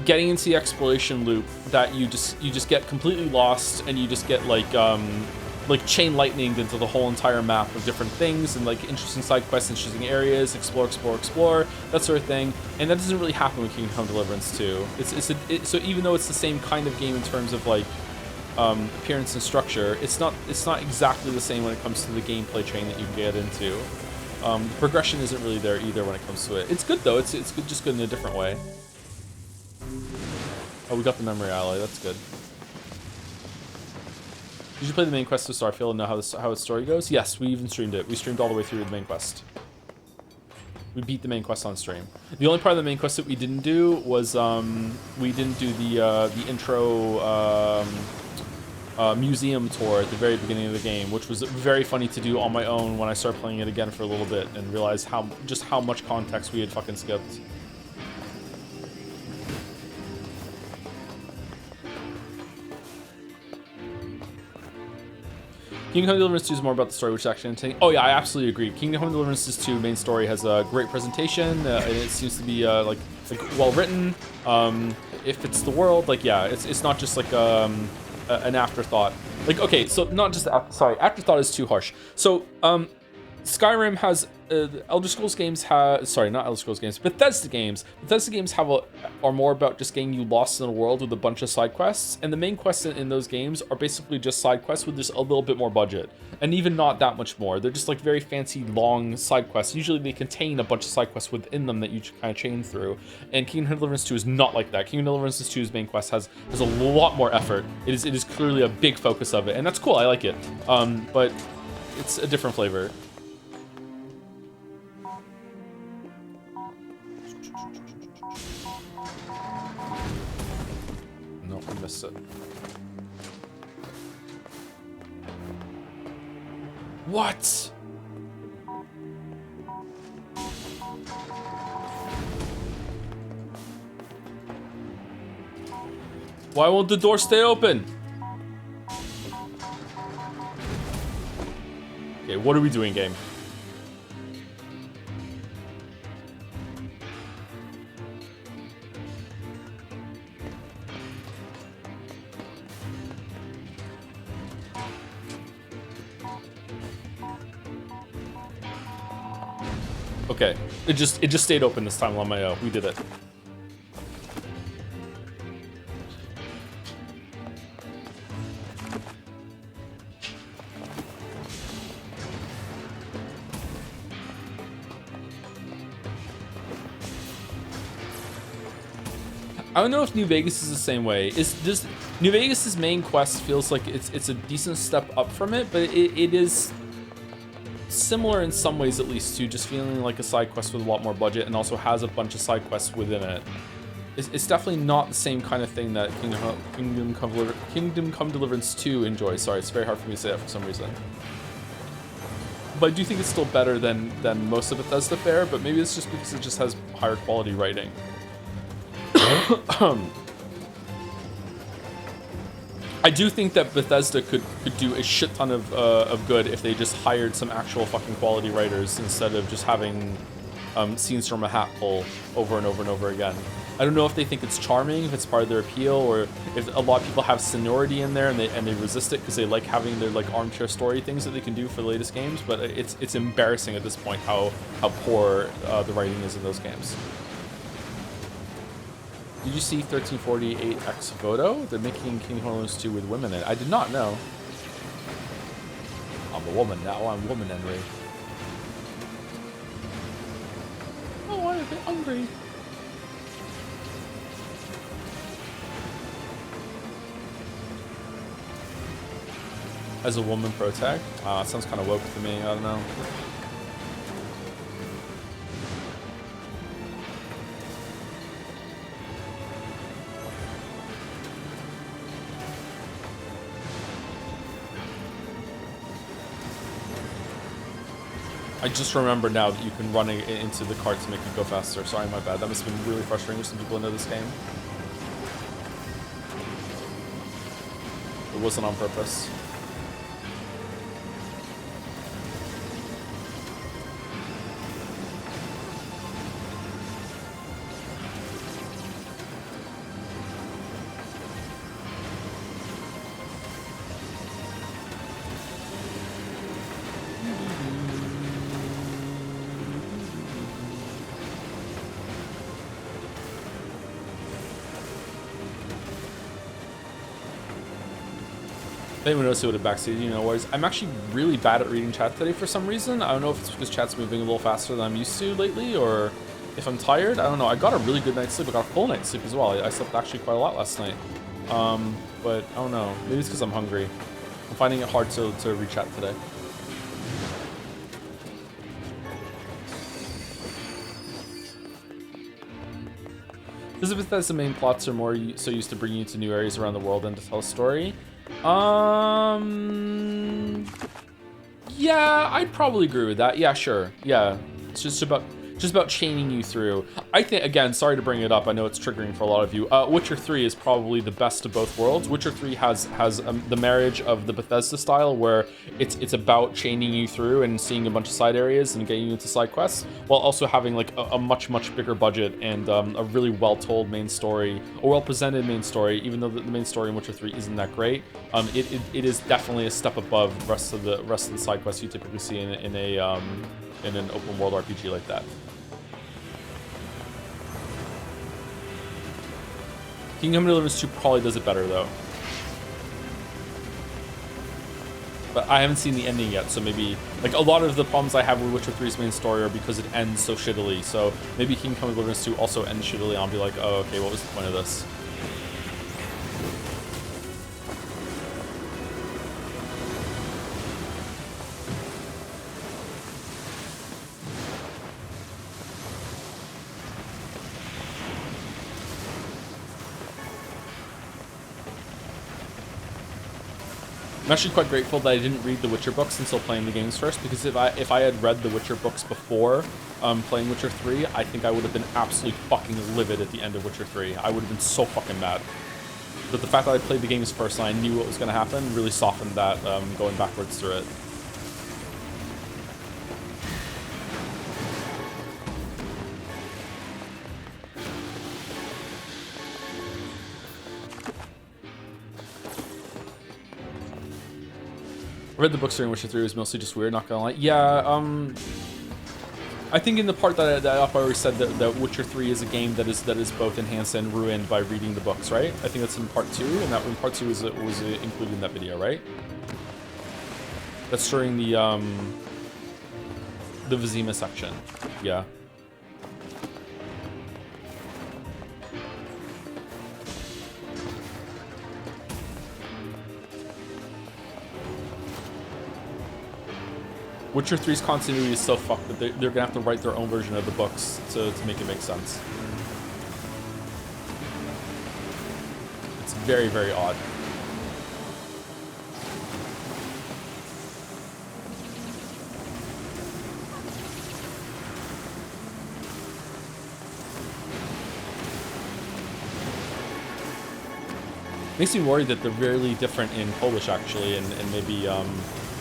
getting into the exploration loop that you just get completely lost, and you just get like chain lightning into the whole entire map of different things and like interesting side quests, interesting areas, explore, that sort of thing. And that doesn't really happen with Kingdom Come Deliverance 2. So even though it's the same kind of game in terms of like appearance and structure, it's not exactly the same when it comes to the gameplay chain that you can get into. Progression isn't really there either when it comes to it. It's good though. It's good, just good in a different way. Oh, we got the memory alloy. That's good. Did you play the main quest of Starfield and know how its story goes? Yes, we even streamed it. We streamed all the way through the main quest. We beat the main quest on stream. The only part of the main quest that we didn't do was we didn't do the intro museum tour at the very beginning of the game, which was very funny to do on my own when I started playing it again for a little bit and realized just how much context we had fucking skipped. Kingdom Come Deliverance 2 is more about the story, which is actually entertaining. Oh yeah, I absolutely agree. Kingdom Come Deliverance 2 main story has a great presentation, and it seems to be like well written. If it's the world, like yeah, it's not just like an afterthought. Like okay, so not just afterthought is too harsh. So Skyrim has Elder Scrolls games have, sorry, not Elder Scrolls games, Bethesda games. Bethesda games are more about just getting you lost in a world with a bunch of side quests, and the main quests in those games are basically just side quests with just a little bit more budget, and even not that much more. They're just like very fancy, long side quests. Usually they contain a bunch of side quests within them that you kind of chain through, and Kingdom Come Deliverance 2 is not like that. Kingdom Deliverance 2's main quest has a lot more effort. It is clearly a big focus of it, and that's cool. I like it, but it's a different flavor. I missed it. What? Why won't the door stay open? Okay, what are we doing, game? Okay, it just stayed open this time, LMAO. We did it. I don't know if New Vegas is the same way. New Vegas's main quest feels like it's a decent step up from it, but it is similar in some ways, at least, to just feeling like a side quest with a lot more budget, and also has a bunch of side quests within it. It's definitely not the same kind of thing that Kingdom Come Deliverance 2 enjoys. Sorry, it's very hard for me to say that for some reason. But I do think it's still better than most of Bethesda fare, but maybe it's just because it just has higher quality writing. I do think that Bethesda could do a shit ton of good if they just hired some actual fucking quality writers instead of just having scenes from a hat pull over and over and over again. I don't know if they think it's charming, if it's part of their appeal, or if a lot of people have seniority in there and they resist it because they like having their like armchair story things that they can do for the latest games. But it's embarrassing at this point how poor the writing is in those games. Did you see 1348X Voto? They're making King Horns 2 with women in it. I did not know. I'm a woman now. I'm woman Henry. Oh, I'm a bit hungry. As a woman pro tag? Sounds kind of woke to me. I don't know. I just remember now that you can run it into the cart to make it go faster. Sorry, my bad. That must have been really frustrating for some people into this game. It wasn't on purpose. Anyone knows who would have backseated, you know, worries. I'm actually really bad at reading chat today for some reason. I don't know if it's because chat's moving a little faster than I'm used to lately, or if I'm tired. I don't know. I got a really good night's sleep. I got a full night's sleep as well. I slept actually quite a lot last night. But I don't know. Maybe it's because I'm hungry. I'm finding it hard to read chat today. Because of Bethesda's main plots are more so used to bringing you to new areas around the world and to tell a story. Yeah, I'd probably agree with that. Yeah, sure. Yeah, it's just about chaining you through. I think, again, sorry to bring it up. I know it's triggering for a lot of you. Witcher 3 is probably the best of both worlds. Witcher 3 has the marriage of the Bethesda style, where it's about chaining you through and seeing a bunch of side areas and getting you into side quests, while also having like a much bigger budget and a really well told main story, a well presented main story. Even though the main story in Witcher 3 isn't that great, it is definitely a step above the rest of the side quests you typically see in an open world RPG like that. Kingdom Come Deliverance 2 probably does it better though. But I haven't seen the ending yet, so maybe, like, a lot of the problems I have with Witcher 3's main story are because it ends so shittily. So maybe Kingdom Come Deliverance 2 also ends shittily, and I'll be like, oh, okay, what was the point of this? I'm actually quite grateful that I didn't read the Witcher books until playing the games first, because if I had read the Witcher books before playing Witcher 3, I think I would have been absolutely fucking livid at the end of Witcher 3. I would have been so fucking mad. But the fact that I played the games first and I knew what was going to happen really softened that going backwards through it. I read the books during Witcher 3, it was mostly just weird, not gonna lie. Yeah, I think in the part that I already said that Witcher 3 is a game that is both enhanced and ruined by reading the books, right? I think that's in part 2, and that in part 2 was included in that video, right? That's during the Vizima section. Yeah. Witcher 3's continuity is so fucked that they're gonna have to write their own version of the books to make it make sense. It's very, very odd. Makes me worried that they're really different in Polish, actually, and maybe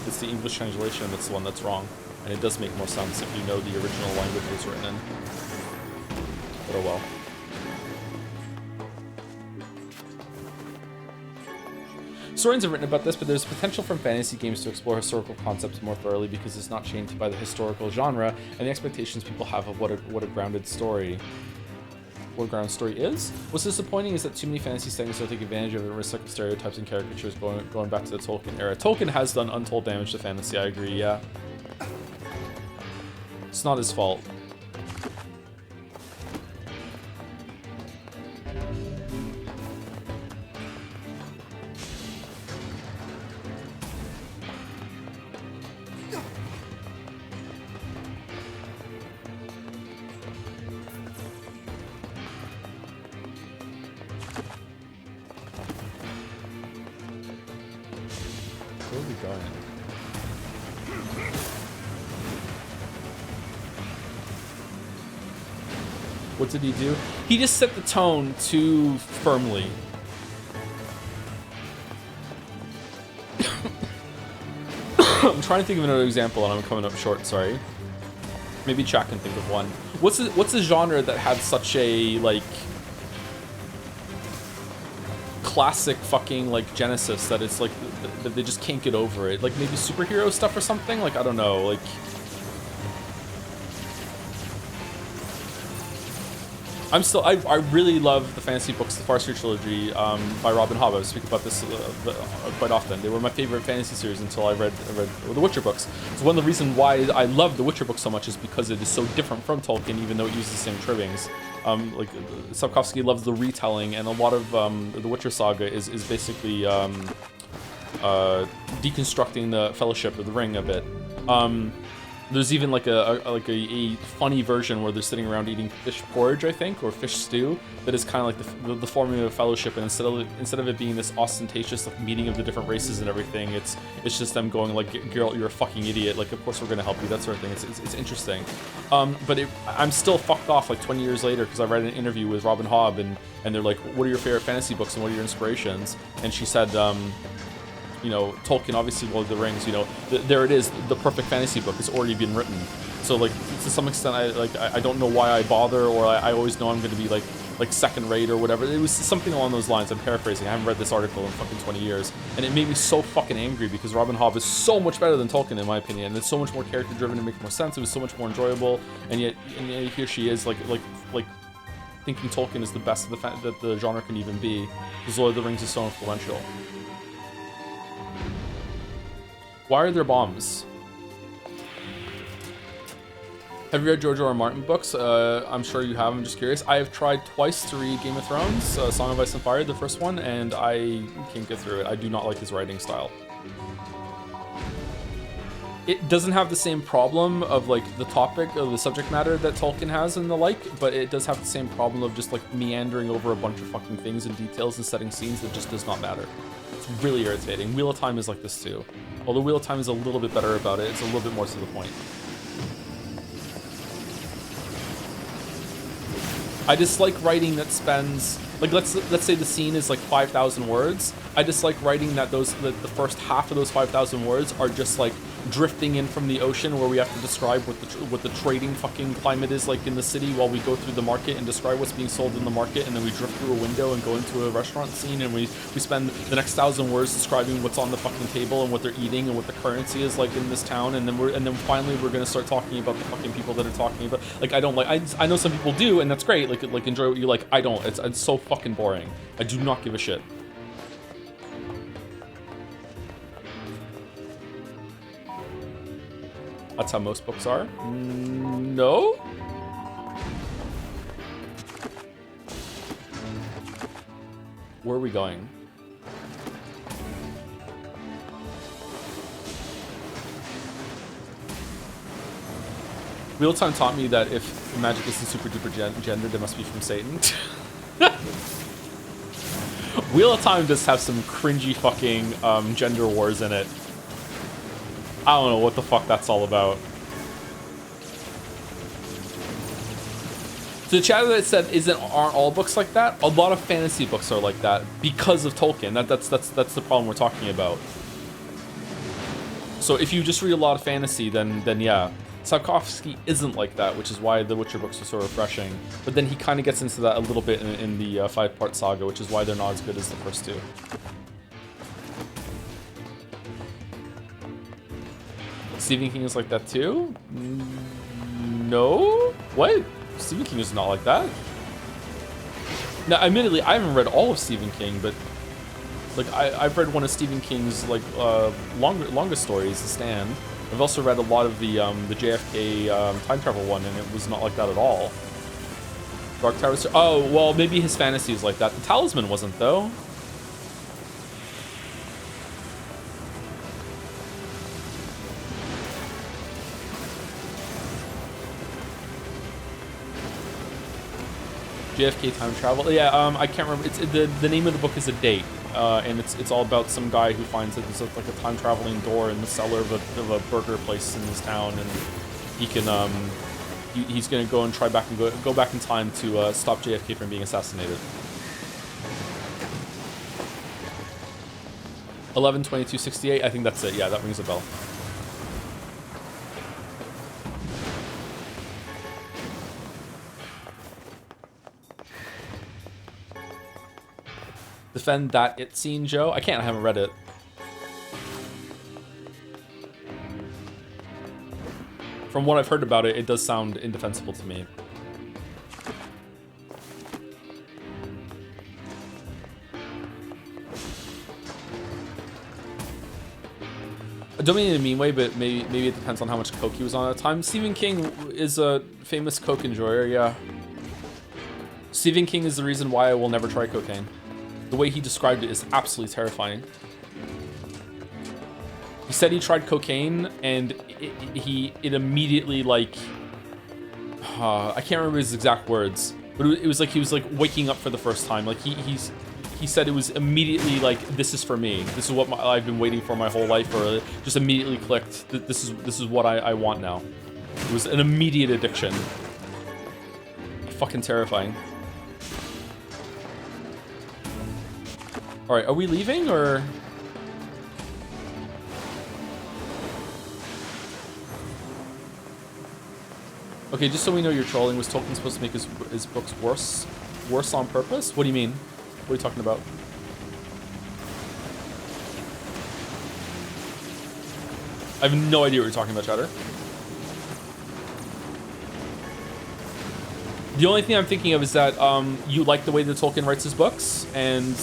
it's the English translation that's the one that's wrong. And it does make more sense if you know the original language it was written in. But oh well. Historians have written about this, but there's potential from fantasy games to explore historical concepts more thoroughly because it's not chained by the historical genre and the expectations people have of what a grounded story. What a ground story is. What's disappointing is that too many fantasy settings don't take advantage of recycled stereotypes and caricatures going back to the Tolkien era. Tolkien has done untold damage to fantasy, I agree, yeah. It's not his fault. Where are we going? What did he do? He just set the tone too firmly. I'm trying to think of another example and I'm coming up short, sorry. Maybe chat can think of one. What's a genre that had such a, like, classic fucking, like, Genesis that it's like that they just can't get over it? Like maybe superhero stuff or something? Like, I don't know, like... I really love the fantasy books, the Far Street Trilogy by Robin Hobb. I speak about this quite often. They were my favorite fantasy series until I read the Witcher books. So one of the reasons why I love the Witcher books so much is because it is so different from Tolkien, even though it uses the same trimmings. Like Sapkowski loves the retelling, and a lot of the Witcher saga is basically deconstructing the Fellowship of the Ring a bit. There's even like a funny version where they're sitting around eating fish porridge, I think, or fish stew. That is kind of like the formula of Fellowship, and instead of it being this ostentatious like meeting of the different races and everything, it's just them going like, "Girl, you're a fucking idiot. Like, of course we're gonna help you." That sort of thing. It's interesting. But I'm still fucked off like 20 years later because I read an interview with Robin Hobb, and they're like, "What are your favorite fantasy books and what are your inspirations?" And she said, you know, Tolkien, obviously Lord of the Rings, you know, there it is, the perfect fantasy book. It's already been written. So like, to some extent, I don't know why I bother, or I always know I'm going to be like second rate or whatever. It was something along those lines. I'm paraphrasing. I haven't read this article in fucking 20 years. And it made me so fucking angry because Robin Hobb is so much better than Tolkien, in my opinion. And it's so much more character driven and makes more sense. It was so much more enjoyable. And yet here she is like thinking Tolkien is the best that the genre can even be, because Lord of the Rings is so influential. Why are there bombs? Have you read George R. R. Martin books? I'm sure you have. I'm just curious. I have tried twice to read Game of Thrones, Song of Ice and Fire, the first one, and I can't get through it. I do not like his writing style. It doesn't have the same problem of like the topic of the subject matter that Tolkien has and the like, but it does have the same problem of just like meandering over a bunch of fucking things and details and setting scenes that just does not matter. It's really irritating. Wheel of Time is like this too. Although Wheel of Time is a little bit better about it, it's a little bit more to the point. I dislike writing that spends, like, let's say the scene is like 5,000 words. I dislike writing that the first half of those 5,000 words are just like drifting in from the ocean, where we have to describe what the trading fucking climate is like in the city while we go through the market and describe what's being sold in the market, and then we drift through a window and go into a restaurant scene, and we spend the next 1,000 words describing what's on the fucking table and what they're eating and what the currency is like in this town, and then finally we're gonna start talking about the fucking people that are talking about. Like, I don't like. I know some people do, and that's great. Like enjoy what you like. I don't. It's so fucking boring. I do not give a shit. That's how most books are? No? Where are we going? Wheel of Time taught me that if magic isn't super duper gendered, it must be from Satan. Wheel of Time does have some cringy fucking gender wars in it. I don't know what the fuck that's all about. So the chatter that said aren't all books like that? A lot of fantasy books are like that because of Tolkien. That's the problem we're talking about. So if you just read a lot of fantasy, then yeah. Sapkowski isn't like that, which is why the Witcher books are so refreshing. But then he kind of gets into that a little bit in the 5-part saga, which is why they're not as good as the first two. Stephen King is like that too? No? What? Stephen King is not like that. Now, admittedly, I haven't read all of Stephen King, but like I've read one of Stephen King's like longest stories, The Stand. I've also read a lot of the JFK time travel one, and it was not like that at all. Dark Tower. Oh, well, maybe his fantasy is like that. The Talisman wasn't, though. JFK time travel. Yeah, I can't remember. It's the name of the book is A Date, and it's all about some guy who finds that there's like a time traveling door in the cellar of a burger place in this town, and he can he's gonna go and try back and go back in time to stop JFK from being assassinated. 11/22/68. I think that's it. Yeah, that rings a bell. Defend that it scene, Joe. I haven't read it. From what I've heard about it, it does sound indefensible to me. I don't mean in a mean way, but maybe it depends on how much coke he was on at the time. Stephen King is a famous coke enjoyer, yeah. Stephen King is the reason why I will never try cocaine. The way he described it is absolutely terrifying. He said he tried cocaine, and it immediately, like, I can't remember his exact words, but it was like he was like waking up for the first time. Like he said it was immediately like, this is for me. This is what I've been waiting for my whole life, or just immediately clicked. This is what I want now. It was an immediate addiction. Fucking terrifying. All right, are we leaving or? Okay, just so we know you're trolling, was Tolkien supposed to make his books worse on purpose? What do you mean? What are you talking about? I have no idea what you're talking about, Chatter. The only thing I'm thinking of is that you like the way that Tolkien writes his books, and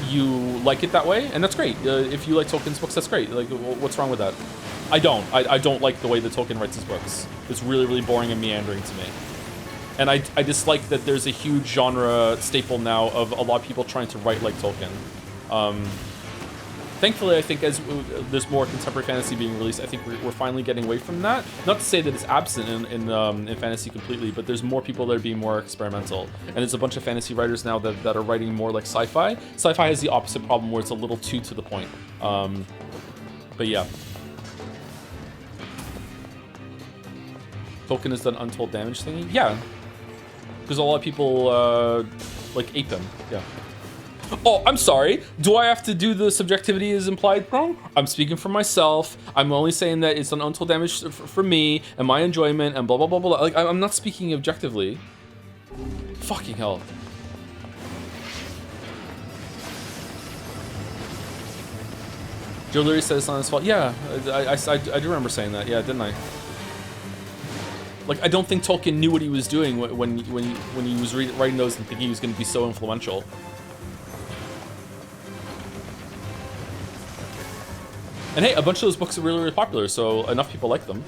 you like it that way, and that's great. If you like Tolkien's books, that's great. Like, what's wrong with that? I don't. I don't like the way that Tolkien writes his books. It's really, really boring and meandering to me. And I dislike that there's a huge genre staple now of a lot of people trying to write like Tolkien. Thankfully, I think as there's more contemporary fantasy being released, I think we're finally getting away from that. Not to say that it's absent in fantasy completely, but there's more people that are being more experimental. And there's a bunch of fantasy writers now that are writing more like sci-fi. Sci-fi has the opposite problem where it's a little too to the point. But yeah. Tolkien has done Untold Damage thingy? Yeah. Because a lot of people, like, ape him. Yeah. Oh, I'm sorry. Do I have to do the subjectivity is implied wrong? I'm speaking for myself. I'm only saying that it's an untold damage for me and my enjoyment and blah, blah, blah, blah. Like, I'm not speaking objectively. Fucking hell. Joe Leary said it's not his fault. Yeah, I do remember saying that. Yeah, didn't I? Like, I don't think Tolkien knew what he was doing when he was writing those and thinking he was going to be so influential. And hey, a bunch of those books are really, really popular, so enough people like them.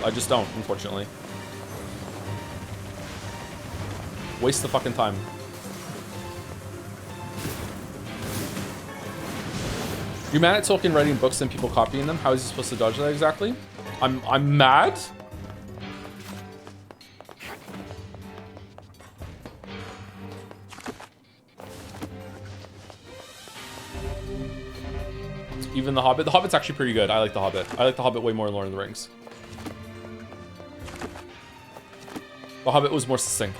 I just don't, unfortunately. Waste the fucking time. You're mad at Tolkien writing books and people copying them? How is he supposed to dodge that exactly? I'm mad? Even The Hobbit? The Hobbit's actually pretty good. I like The Hobbit. I like The Hobbit way more than Lord of the Rings. The Hobbit was more succinct.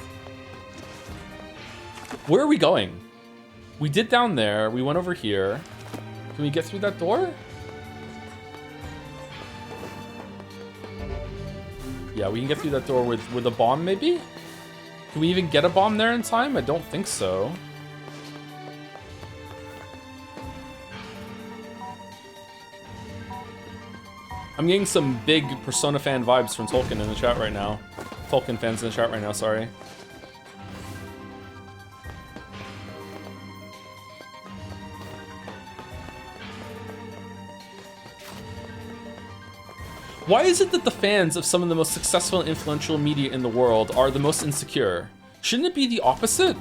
Where are we going? We did down there. We went over here. Can we get through that door? Yeah, we can get through that door with a bomb, maybe? Can we even get a bomb there in time? I don't think so. I'm getting some big Persona fan vibes from Tolkien in the chat right now. Tolkien fans in the chat right now, sorry. Why is it that the fans of some of the most successful and influential media in the world are the most insecure? Shouldn't it be the opposite?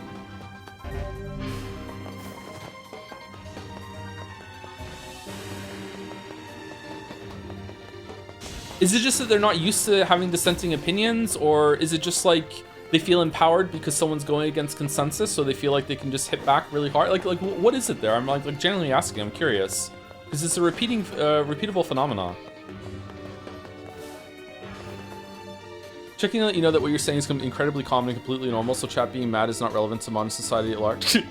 Is it just that they're not used to having dissenting opinions, or is it just like they feel empowered because someone's going against consensus, so they feel like they can just hit back really hard? Like what is it there? I'm like genuinely asking. I'm curious because it's a repeatable phenomenon. Checking to let you know that what you're saying is incredibly common and completely normal, so chat being mad is not relevant to modern society at large.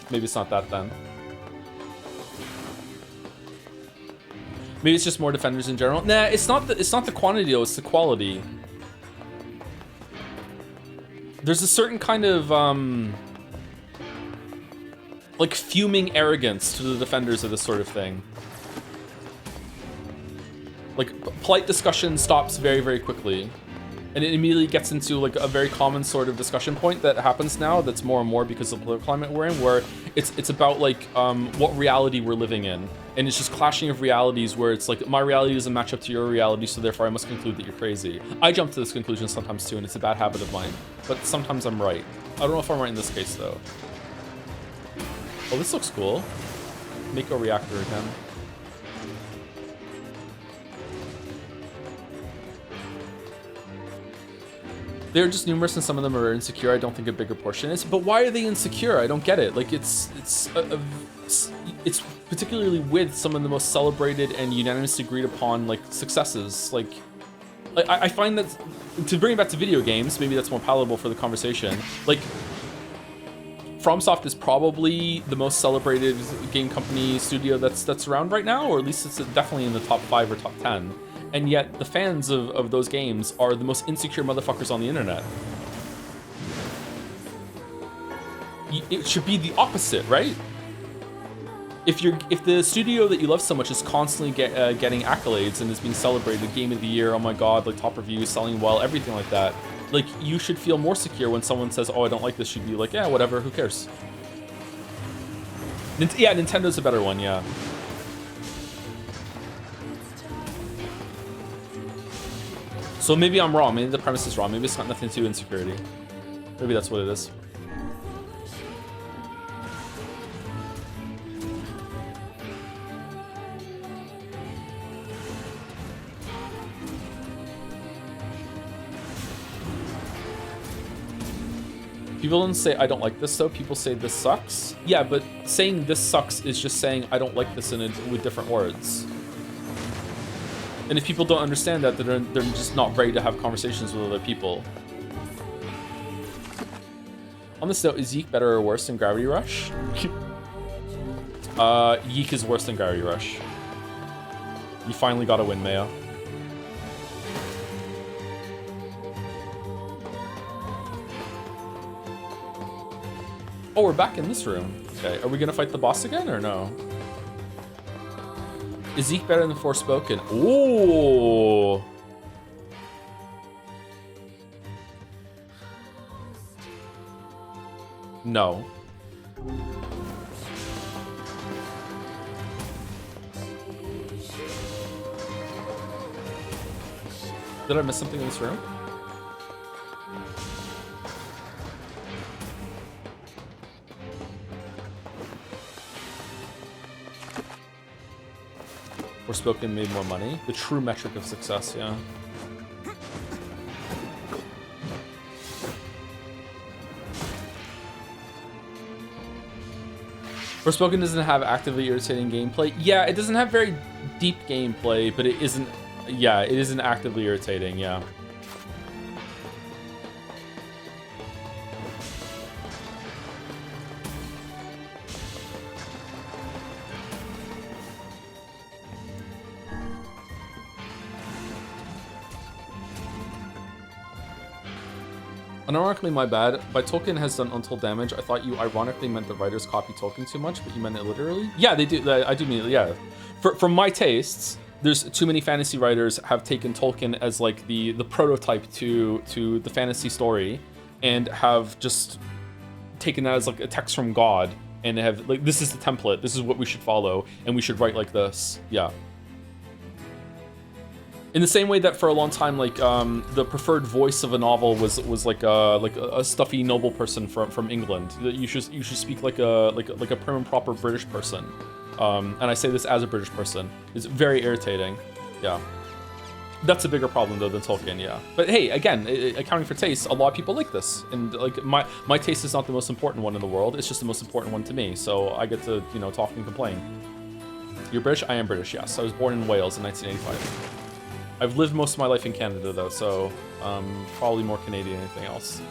Maybe it's not that then. Maybe it's just more defenders in general. Nah, it's not the quantity though, it's the quality. There's a certain kind of like fuming arrogance to the defenders of this sort of thing. Like polite discussion stops very, very quickly. And it immediately gets into like a very common sort of discussion point that happens now that's more and more because of the political climate we're in, where it's about like what reality we're living in. And it's just clashing of realities where it's like, my reality doesn't match up to your reality, so therefore I must conclude that you're crazy. I jump to this conclusion sometimes too, and it's a bad habit of mine. But sometimes I'm right. I don't know if I'm right in this case though. Oh, this looks cool. Mako reactor again. They're just numerous and some of them are insecure. I don't think a bigger portion is. But why are they insecure? I don't get it. Like it's particularly with some of the most celebrated and unanimously agreed upon like successes. Like I find that to bring it back to video games, maybe that's more palatable for the conversation. Like FromSoft is probably the most celebrated game company studio that's around right now, or at least it's definitely in the top 5 or top 10. And yet the fans of those games are the most insecure motherfuckers on the internet. It should be the opposite, right? If the studio that you love so much is constantly getting accolades and is being celebrated, game of the year, oh my god, like top reviews, selling well, everything like that, like you should feel more secure when someone says, oh, I don't like this. Should be like, yeah, whatever, who cares? Yeah, Nintendo's a better one, yeah. So maybe I'm wrong. Maybe the premise is wrong. Maybe it's got nothing to do with insecurity. Maybe that's what it is. People don't say, I don't like this, though. People say, this sucks. Yeah, but saying this sucks is just saying, I don't like this with different words. And if people don't understand that, they're just not ready to have conversations with other people. On this note, is Yeek better or worse than Gravity Rush? Yeek is worse than Gravity Rush. You finally got a win, Mayo. Oh, we're back in this room. Okay, are we gonna fight the boss again or no? Is Zeke better than Forspoken? Ooh. No. Did I miss something in this room? Forspoken made more money. The true metric of success, yeah. Forspoken doesn't have actively irritating gameplay. Yeah, it doesn't have very deep gameplay, but it isn't... Yeah, it isn't actively irritating, yeah. Unironically, my bad. By Tolkien has done untold damage. I thought you ironically meant the writers copy Tolkien too much, but you meant it literally? Yeah, they do. I do mean it, yeah. For my tastes, there's too many fantasy writers have taken Tolkien as like the prototype to the fantasy story, and have just taken that as like a text from God, and have like, this is the template, this is what we should follow, and we should write like this. Yeah. In the same way that for a long time, like the preferred voice of a novel was like a stuffy noble person from England. You should speak like a prim and proper British person. And I say this as a British person. It's very irritating. Yeah, that's a bigger problem though than Tolkien. Yeah, but hey, again, accounting for taste, a lot of people like this, and like my taste is not the most important one in the world. It's just the most important one to me. So I get to talk and complain. You're British? I am British. Yes, I was born in Wales in 1985. I've lived most of my life in Canada, though, so probably more Canadian than anything else.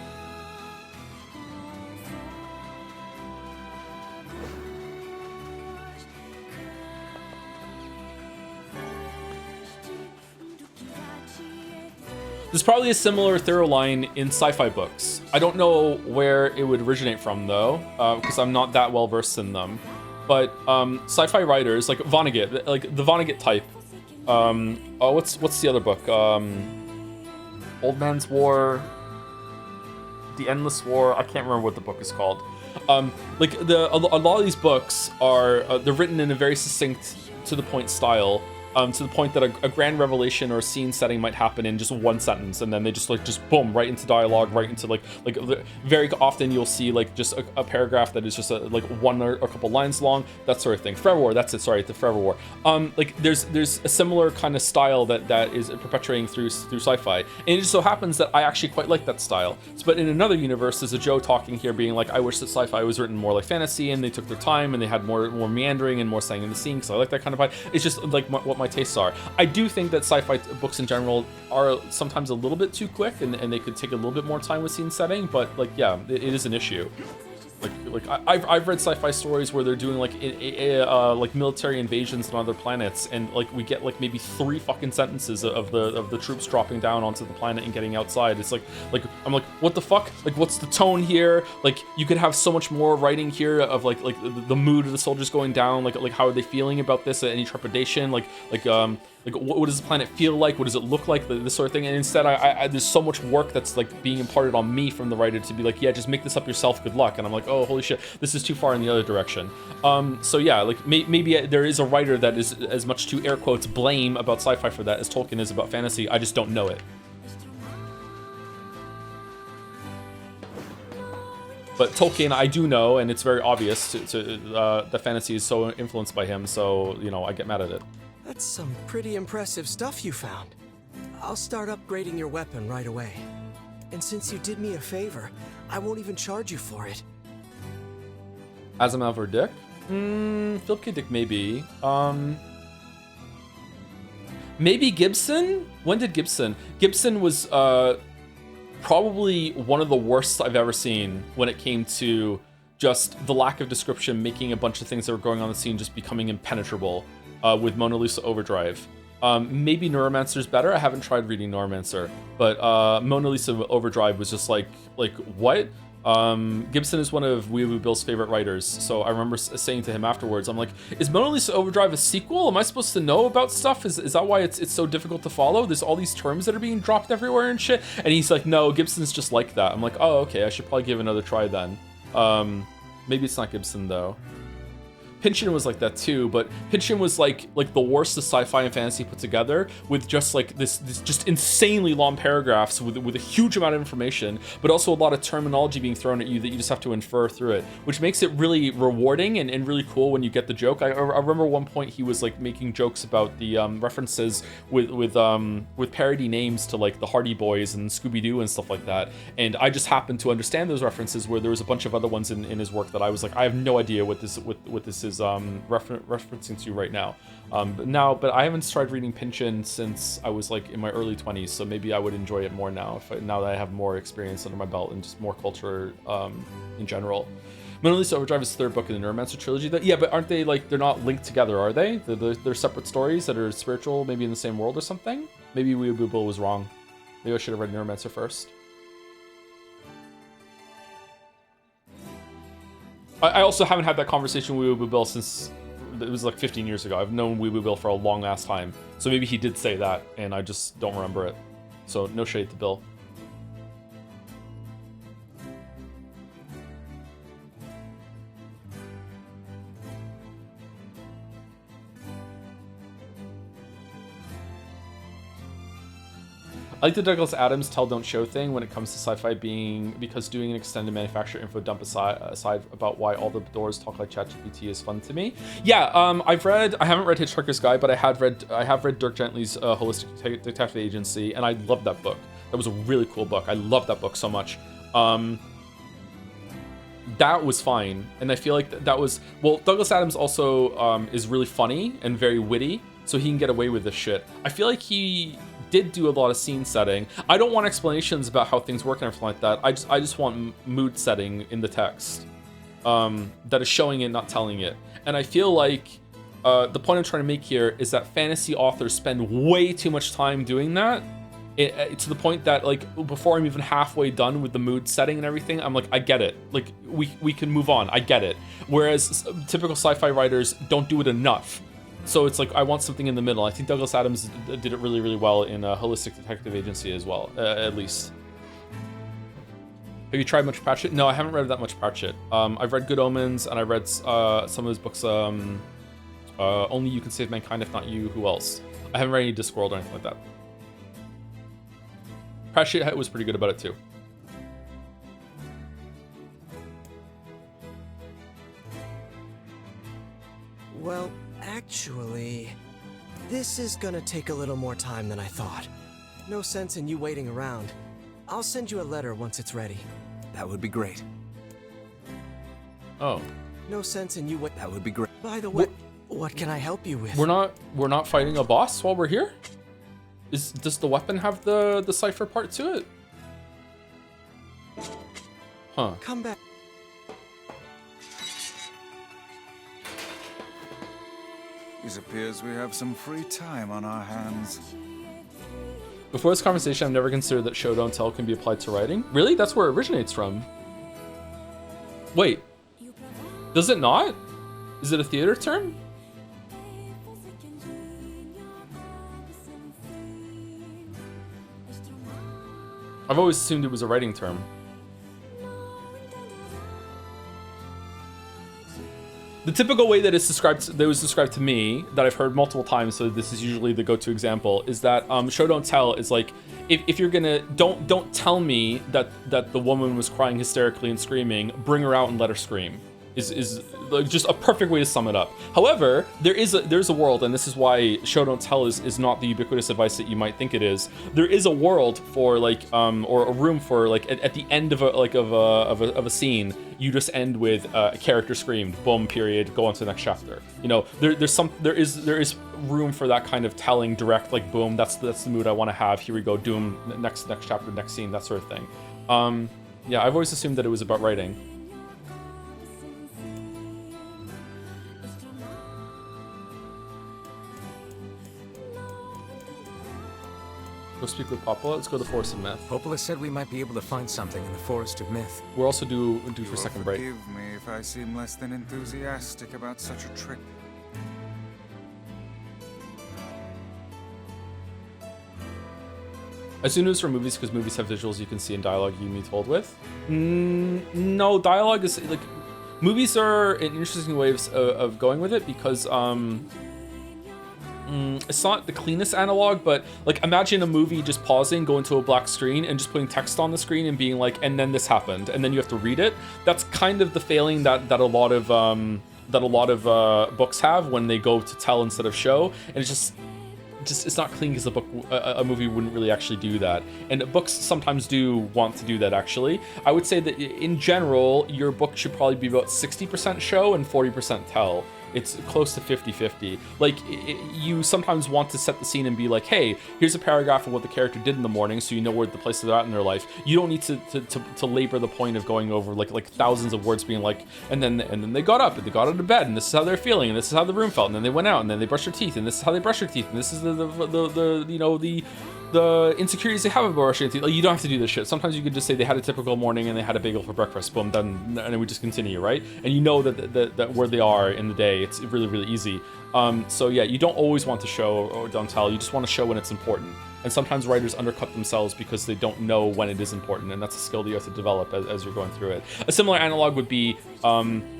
There's probably a similar thorough line in sci-fi books. I don't know where it would originate from, though, because I'm not that well versed in them. But sci-fi writers, like Vonnegut, like the Vonnegut type, what's the other book? Old Man's War, The Endless War. I can't remember what the book is called. Like a lot of these books are they're written in a very succinct, to the point style. To the point that a grand revelation or a scene setting might happen in just one sentence, and then they just boom, right into dialogue, right into like very often you'll see like just a paragraph that is just like one or a couple lines long, that sort of thing. Forever War, that's it. Sorry, the Forever War. Like there's a similar kind of style that is perpetuating through sci-fi, and it just so happens that I actually quite like that style. But in another universe, there's a Joe talking here, being like, I wish that sci-fi was written more like fantasy, and they took their time, and they had more meandering and more saying in the scene, because I like that kind of vibe. It's just like what my tastes are. I do think that sci-fi books in general are sometimes a little bit too quick, and they could take a little bit more time with scene setting, but like, yeah, it is an issue. Like I've read sci-fi stories where they're doing like military invasions on other planets, and like we get like maybe 3 fucking sentences of the troops dropping down onto the planet and getting outside. It's like I'm like, what the fuck? Like, what's the tone here? Like, you could have so much more writing here of like the mood of the soldiers going down, like how are they feeling about this? Any trepidation? Like what does the planet feel like? What does it look like? This sort of thing. And instead, I there's so much work that's like being imparted on me from the writer to be like, yeah, just make this up yourself. Good luck. And I'm like, oh, holy shit, this is too far in the other direction. So yeah, like maybe there is a writer that is as much to air quotes blame about sci-fi for that as Tolkien is about fantasy. I just don't know it. But Tolkien, I do know, and it's very obvious that fantasy is so influenced by him. So I get mad at it. That's some pretty impressive stuff you found. I'll start upgrading your weapon right away. And since you did me a favor, I won't even charge you for it. Asimov or Dick? Philip K. Dick maybe. Maybe Gibson? When did Gibson? Gibson was probably one of the worst I've ever seen when it came to just the lack of description, making a bunch of things that were going on in the scene just becoming impenetrable with Mona Lisa Overdrive. Maybe Neuromancer's better. I haven't tried reading Neuromancer, but Mona Lisa Overdrive was just like what? Gibson is one of Wee Wee Bill's favorite writers, so I remember saying to him afterwards, I'm like, is Mona Lisa Overdrive a sequel? Am I supposed to know about stuff? Is that why it's so difficult to follow? There's all these terms that are being dropped everywhere and shit. And he's like, no, Gibson's just like that. I'm like, oh, okay, I should probably give it another try then. Maybe it's not Gibson though. Pynchon was like that too, but Pynchon was like the worst of sci-fi and fantasy put together, with just like this just insanely long paragraphs with a huge amount of information, but also a lot of terminology being thrown at you that you just have to infer through it, which makes it really rewarding and really cool when you get the joke. I remember one point he was like making jokes about the references with parody names to like the Hardy Boys and Scooby-Doo and stuff like that, and I just happened to understand those references where there was a bunch of other ones in his work that I was like, I have no idea what this is referencing to right now. But I haven't started reading Pynchon since I was like in my early 20s, so maybe I would enjoy it more now now that I have more experience under my belt and just more culture in general. Mona Lisa Overdrive is the third book in the Neuromancer trilogy. Yeah, but aren't they like, they're not linked together, are they? They're separate stories that are spiritual, maybe in the same world or something? Maybe Wee Boo Bill was wrong. Maybe I should have read Neuromancer first. I also haven't had that conversation with Wee Boo Bill since it was like 15 years ago. I've known Wee Boo Bill for a long ass time. So maybe he did say that and I just don't remember it. So no shade to Bill. I like the Douglas Adams tell don't show thing when it comes to sci-fi because doing an extended manufacturer info dump aside about why all the doors talk like ChatGPT is fun to me. Yeah, I haven't read Hitchhiker's Guide, but I have read Dirk Gently's Holistic Detective Agency, and I loved that book. That was a really cool book. I loved that book so much. That was fine, and I feel like that was, well, Douglas Adams also is really funny and very witty, so he can get away with this shit. I feel like he did do a lot of scene setting. I don't want explanations about how things work and everything like that. I just want mood setting in the text that is showing it, not telling it. And I feel like the point I'm trying to make here is that fantasy authors spend way too much time doing that, to the point that like before I'm even halfway done with the mood setting and everything, I'm like, I get it. Like we can move on. I get it. Whereas typical sci-fi writers don't do it enough. So it's like, I want something in the middle. I think Douglas Adams did it really, really well in Holistic Detective Agency as well, at least. Have you tried much Pratchett? No, I haven't read that much Pratchett. I've read Good Omens, and I read some of his books, Only You Can Save Mankind, If Not You, Who Else? I haven't read any Discworld or anything like that. Pratchett was pretty good about it too. Well, actually, this is gonna take a little more time than I thought. No sense in you waiting around. I'll send you a letter once it's ready. That would be great. Oh. No sense in you wait. That would be great. By the way, what can I help you with? We're not fighting a boss while we're here? Does the weapon have the cipher part to it? Huh. Come back. It appears we have some free time on our hands. Before this conversation, I've never considered that show don't tell can be applied to writing. Really? That's where it originates from. Wait. Does it not? Is it a theater term? I've always assumed it was a writing term. The typical way that it's described, that was described to me, that I've heard multiple times, so this is usually the go-to example, is that show don't tell is like, if you're gonna, don't tell me that the woman was crying hysterically and screaming, bring her out and let her scream. is like just a perfect way to sum it up. However, there's a world, and this is why show don't tell is not the ubiquitous advice that you might think it is. There is a world for like or a room for like at the end of a scene, you just end with a character screamed, boom, period, go on to the next chapter. You know, there is room for that kind of telling, direct, like boom, that's the mood I want to have. Here we go, doom, next chapter, next scene, that sort of thing. Yeah, I've always assumed that it was about writing. Go speak with Popola. Let's go to the Forest of Myth. Popola said we might be able to find something in the Forest of Myth. We're also due for second break. Forgive me if I seem less than enthusiastic about such a trip. I assume it was for movies because movies have visuals you can see and dialogue you can be told with. No, dialogue is like movies are an interesting ways of going with it because it's not the cleanest analog, but like imagine a movie just pausing, going to a black screen and just putting text on the screen and being like, and then this happened, and then you have to read it. That's kind of the failing that a lot of books have when they go to tell instead of show, and it's not clean because a movie wouldn't really actually do that, and books sometimes do want to do that. Actually, I would say that in general your book should probably be about 60% show and 40% tell. It's close to 50-50. Like, you sometimes want to set the scene and be like, hey, here's a paragraph of what the character did in the morning, so you know where the place they're at in their life. You don't need to labor the point of going over like thousands of words being like, and then they got up and they got out of bed, and this is how they're feeling, and this is how the room felt, and then they went out, and then they brushed their teeth, and this is how they brush their teeth, and this is the insecurities they have about brushing teeth. Like, you don't have to do this shit. Sometimes you could just say they had a typical morning and they had a bagel for breakfast. Boom, done, and then we just continue, right? And you know that where they are in the day. It's really, really easy. So yeah, you don't always want to show or don't tell. You just want to show when it's important. And sometimes writers undercut themselves because they don't know when it is important, and that's a skill that you have to develop as you're going through it. A similar analog would be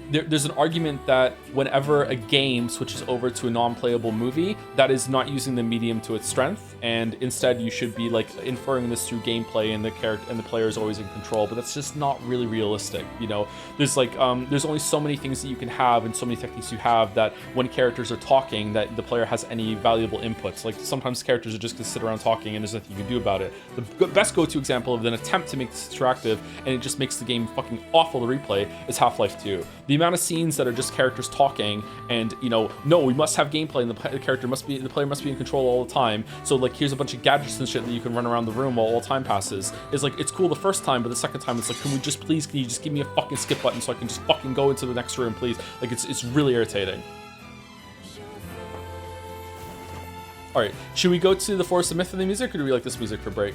there's an argument that whenever a game switches over to a non-playable movie, that is not using the medium to its strength, and instead you should be like inferring this through gameplay, and the character and the player is always in control. But that's just not really realistic. You know, there's like there's only so many things that you can have and so many techniques you have that when characters are talking, that the player has any valuable inputs. Like sometimes characters are just gonna sit around talking and there's nothing you can do about it. The best go-to example of an attempt to make this interactive and it just makes the game fucking awful to replay is Half-Life 2. The amount of scenes that are just characters talking and, you know, no, we must have gameplay and the player must be in control all the time. So like here's a bunch of gadgets and shit that you can run around the room while all time passes. It's like, it's cool the first time, but the second time it's like, can you just give me a fucking skip button so I can just fucking go into the next room, please? Like it's really irritating. All right, should we go to the Forest of Myth for the music, or do we like this music for break?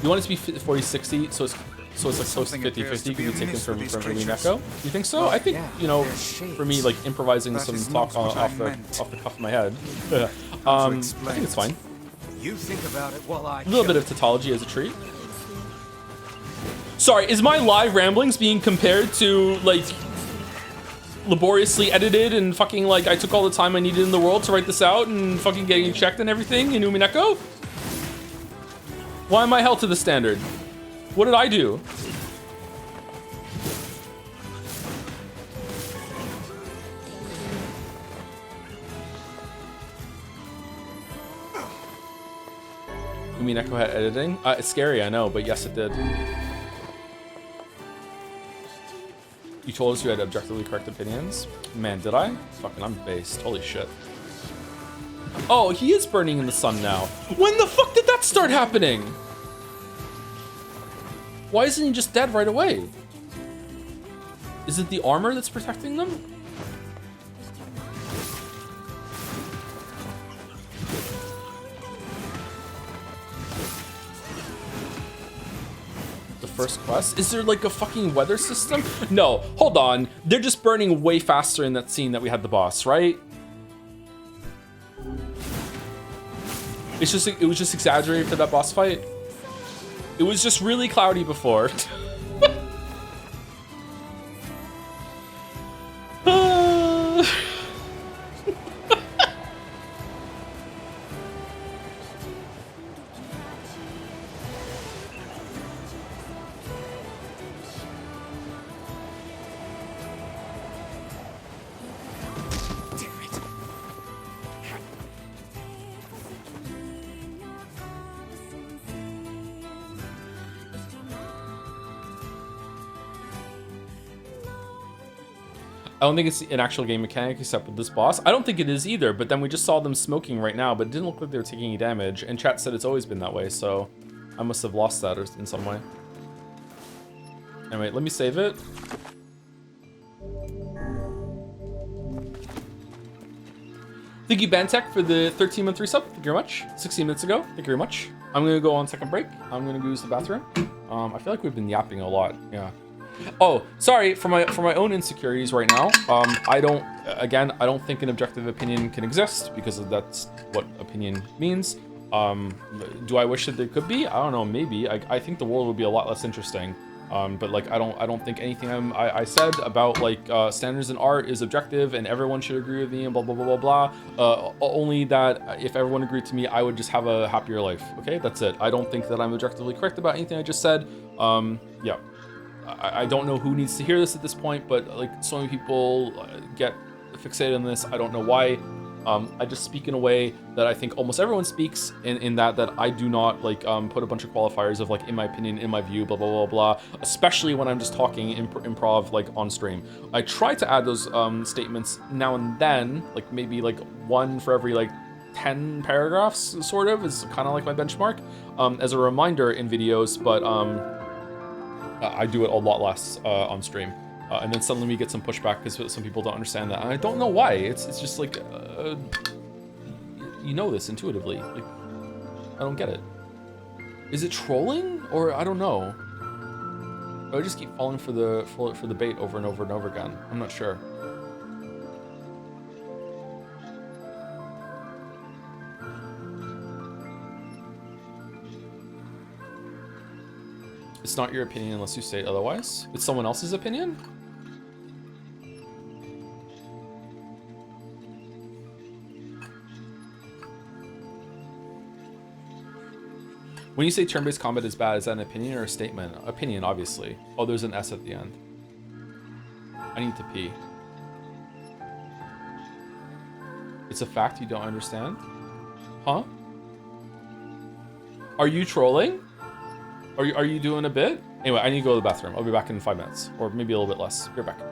You want it to be 40-60, so it's like close to 50-50. Can we take them from Echo? You think so? I think, you know, for me, like improvising some talk off the cuff of my head, I think it's fine. You think about it while I a little bit of tautology as a treat. Sorry, is my live ramblings being compared to like laboriously edited and fucking like I took all the time I needed in the world to write this out and fucking getting it checked and everything in Umineko? Why am I held to the standard? What did I do? Umineko had editing? It's scary, I know, but yes it did. You told us you had objectively correct opinions? Man, did I? Fucking, I'm based. Holy shit. Oh, he is burning in the sun now. When the fuck did that start happening? Why isn't he just dead right away? Is it the armor that's protecting them? First quest? Is there like a fucking weather system? No, hold on. They're just burning way faster in that scene that we had the boss, right? It was just exaggerated for that boss fight. It was just really cloudy before. I don't think it's an actual game mechanic except with this boss. I don't think it is either, but then we just saw them smoking right now, but it didn't look like they were taking any damage, and chat said it's always been that way, so I must have lost that in some way. Anyway, let me save it. Thank you, Bantech, for the 13-month resub. Thank you very much. 16 minutes ago. Thank you very much. I'm going to go on second break. I'm going to go use the bathroom. I feel like we've been yapping a lot. Yeah. Oh, sorry for my own insecurities right now. I don't think an objective opinion can exist because that's what opinion means. Do I wish that there could be? I don't know, maybe. I think the world would be a lot less interesting. But like I don't think anything I said about like standards in art is objective and everyone should agree with me and blah blah blah blah blah. Only that if everyone agreed to me, I would just have a happier life. Okay, that's it. I don't think that I'm objectively correct about anything I just said. Yeah. I don't know who needs to hear this at this point, but like so many people get fixated on this. I don't know why. I just speak in a way that I think almost everyone speaks in that I do not like put a bunch of qualifiers of like in my opinion, in my view, blah blah blah blah, especially when I'm just talking improv like on stream. I try to add those statements now and then, like maybe like one for every like 10 paragraphs sort of is kind of like my benchmark as a reminder in videos, but I do it a lot less on stream. And then suddenly we get some pushback because some people don't understand that. And I don't know why. It's just like, you know this intuitively. Like, I don't get it. Is it trolling? Or I don't know. Or I just keep falling for the bait over and over and over again. I'm not sure. It's not your opinion unless you state otherwise. It's someone else's opinion? When you say turn-based combat is bad, is that an opinion or a statement? Opinion, obviously. Oh, there's an S at the end. I need to pee. It's a fact you don't understand? Huh? Are you trolling? Are you doing a bit? Anyway, I need to go to the bathroom. I'll be back in 5 minutes. Or maybe a little bit less. Be right back.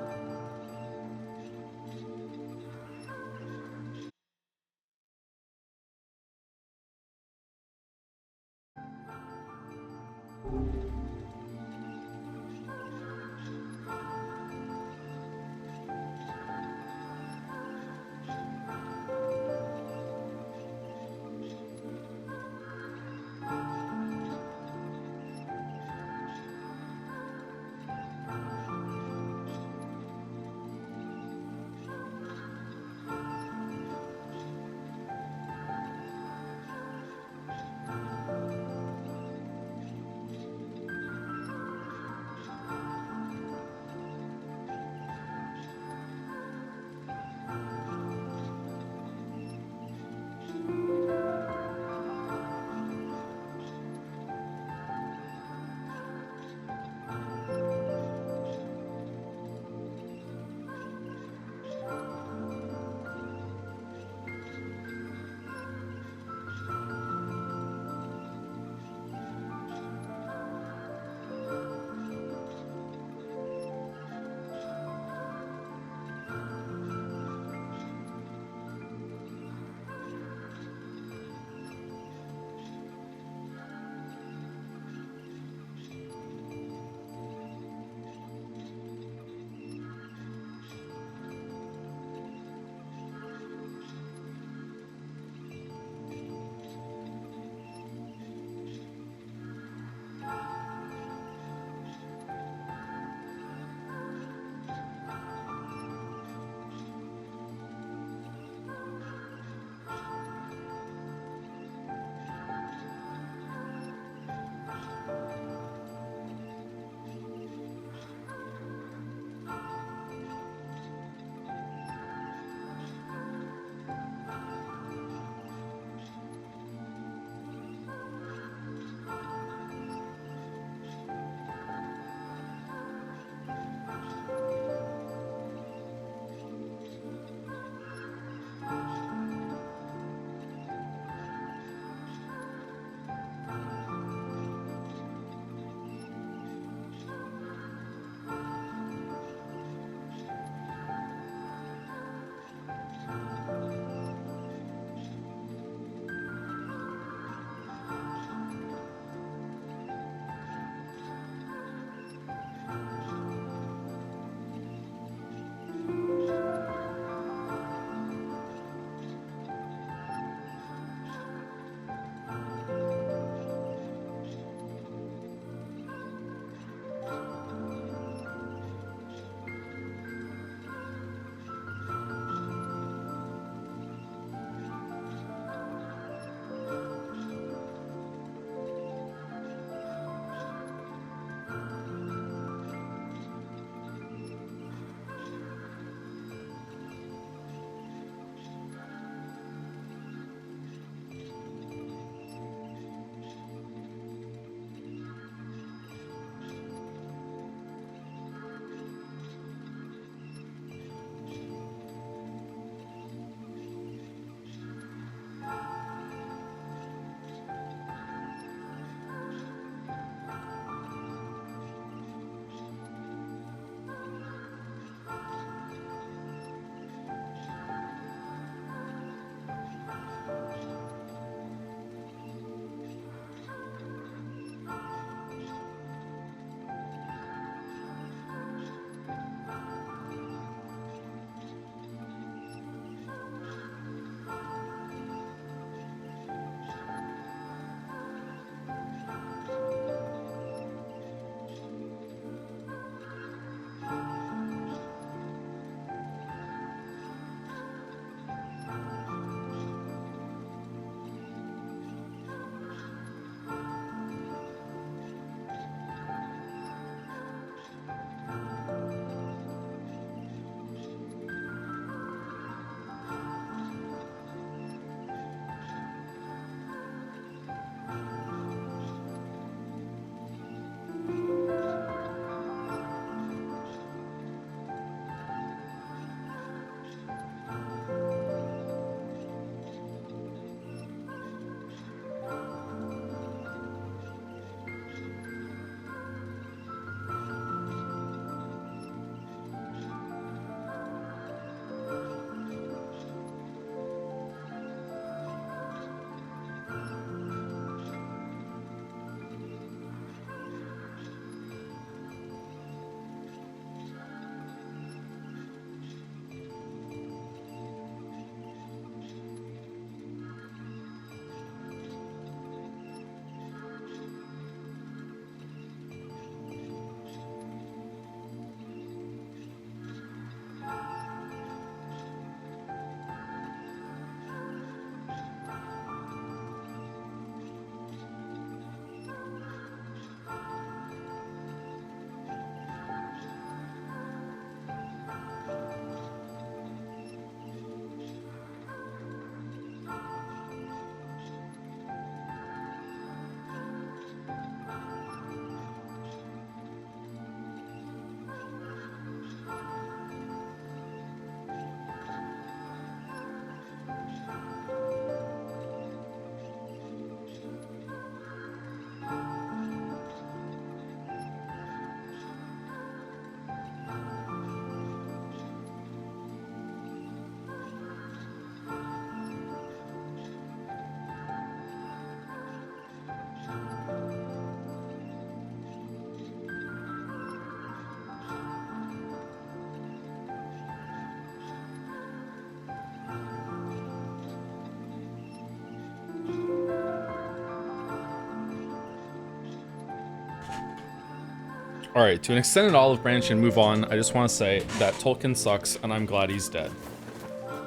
All right, to an extended olive branch and move on, I just want to say that Tolkien sucks and I'm glad he's dead.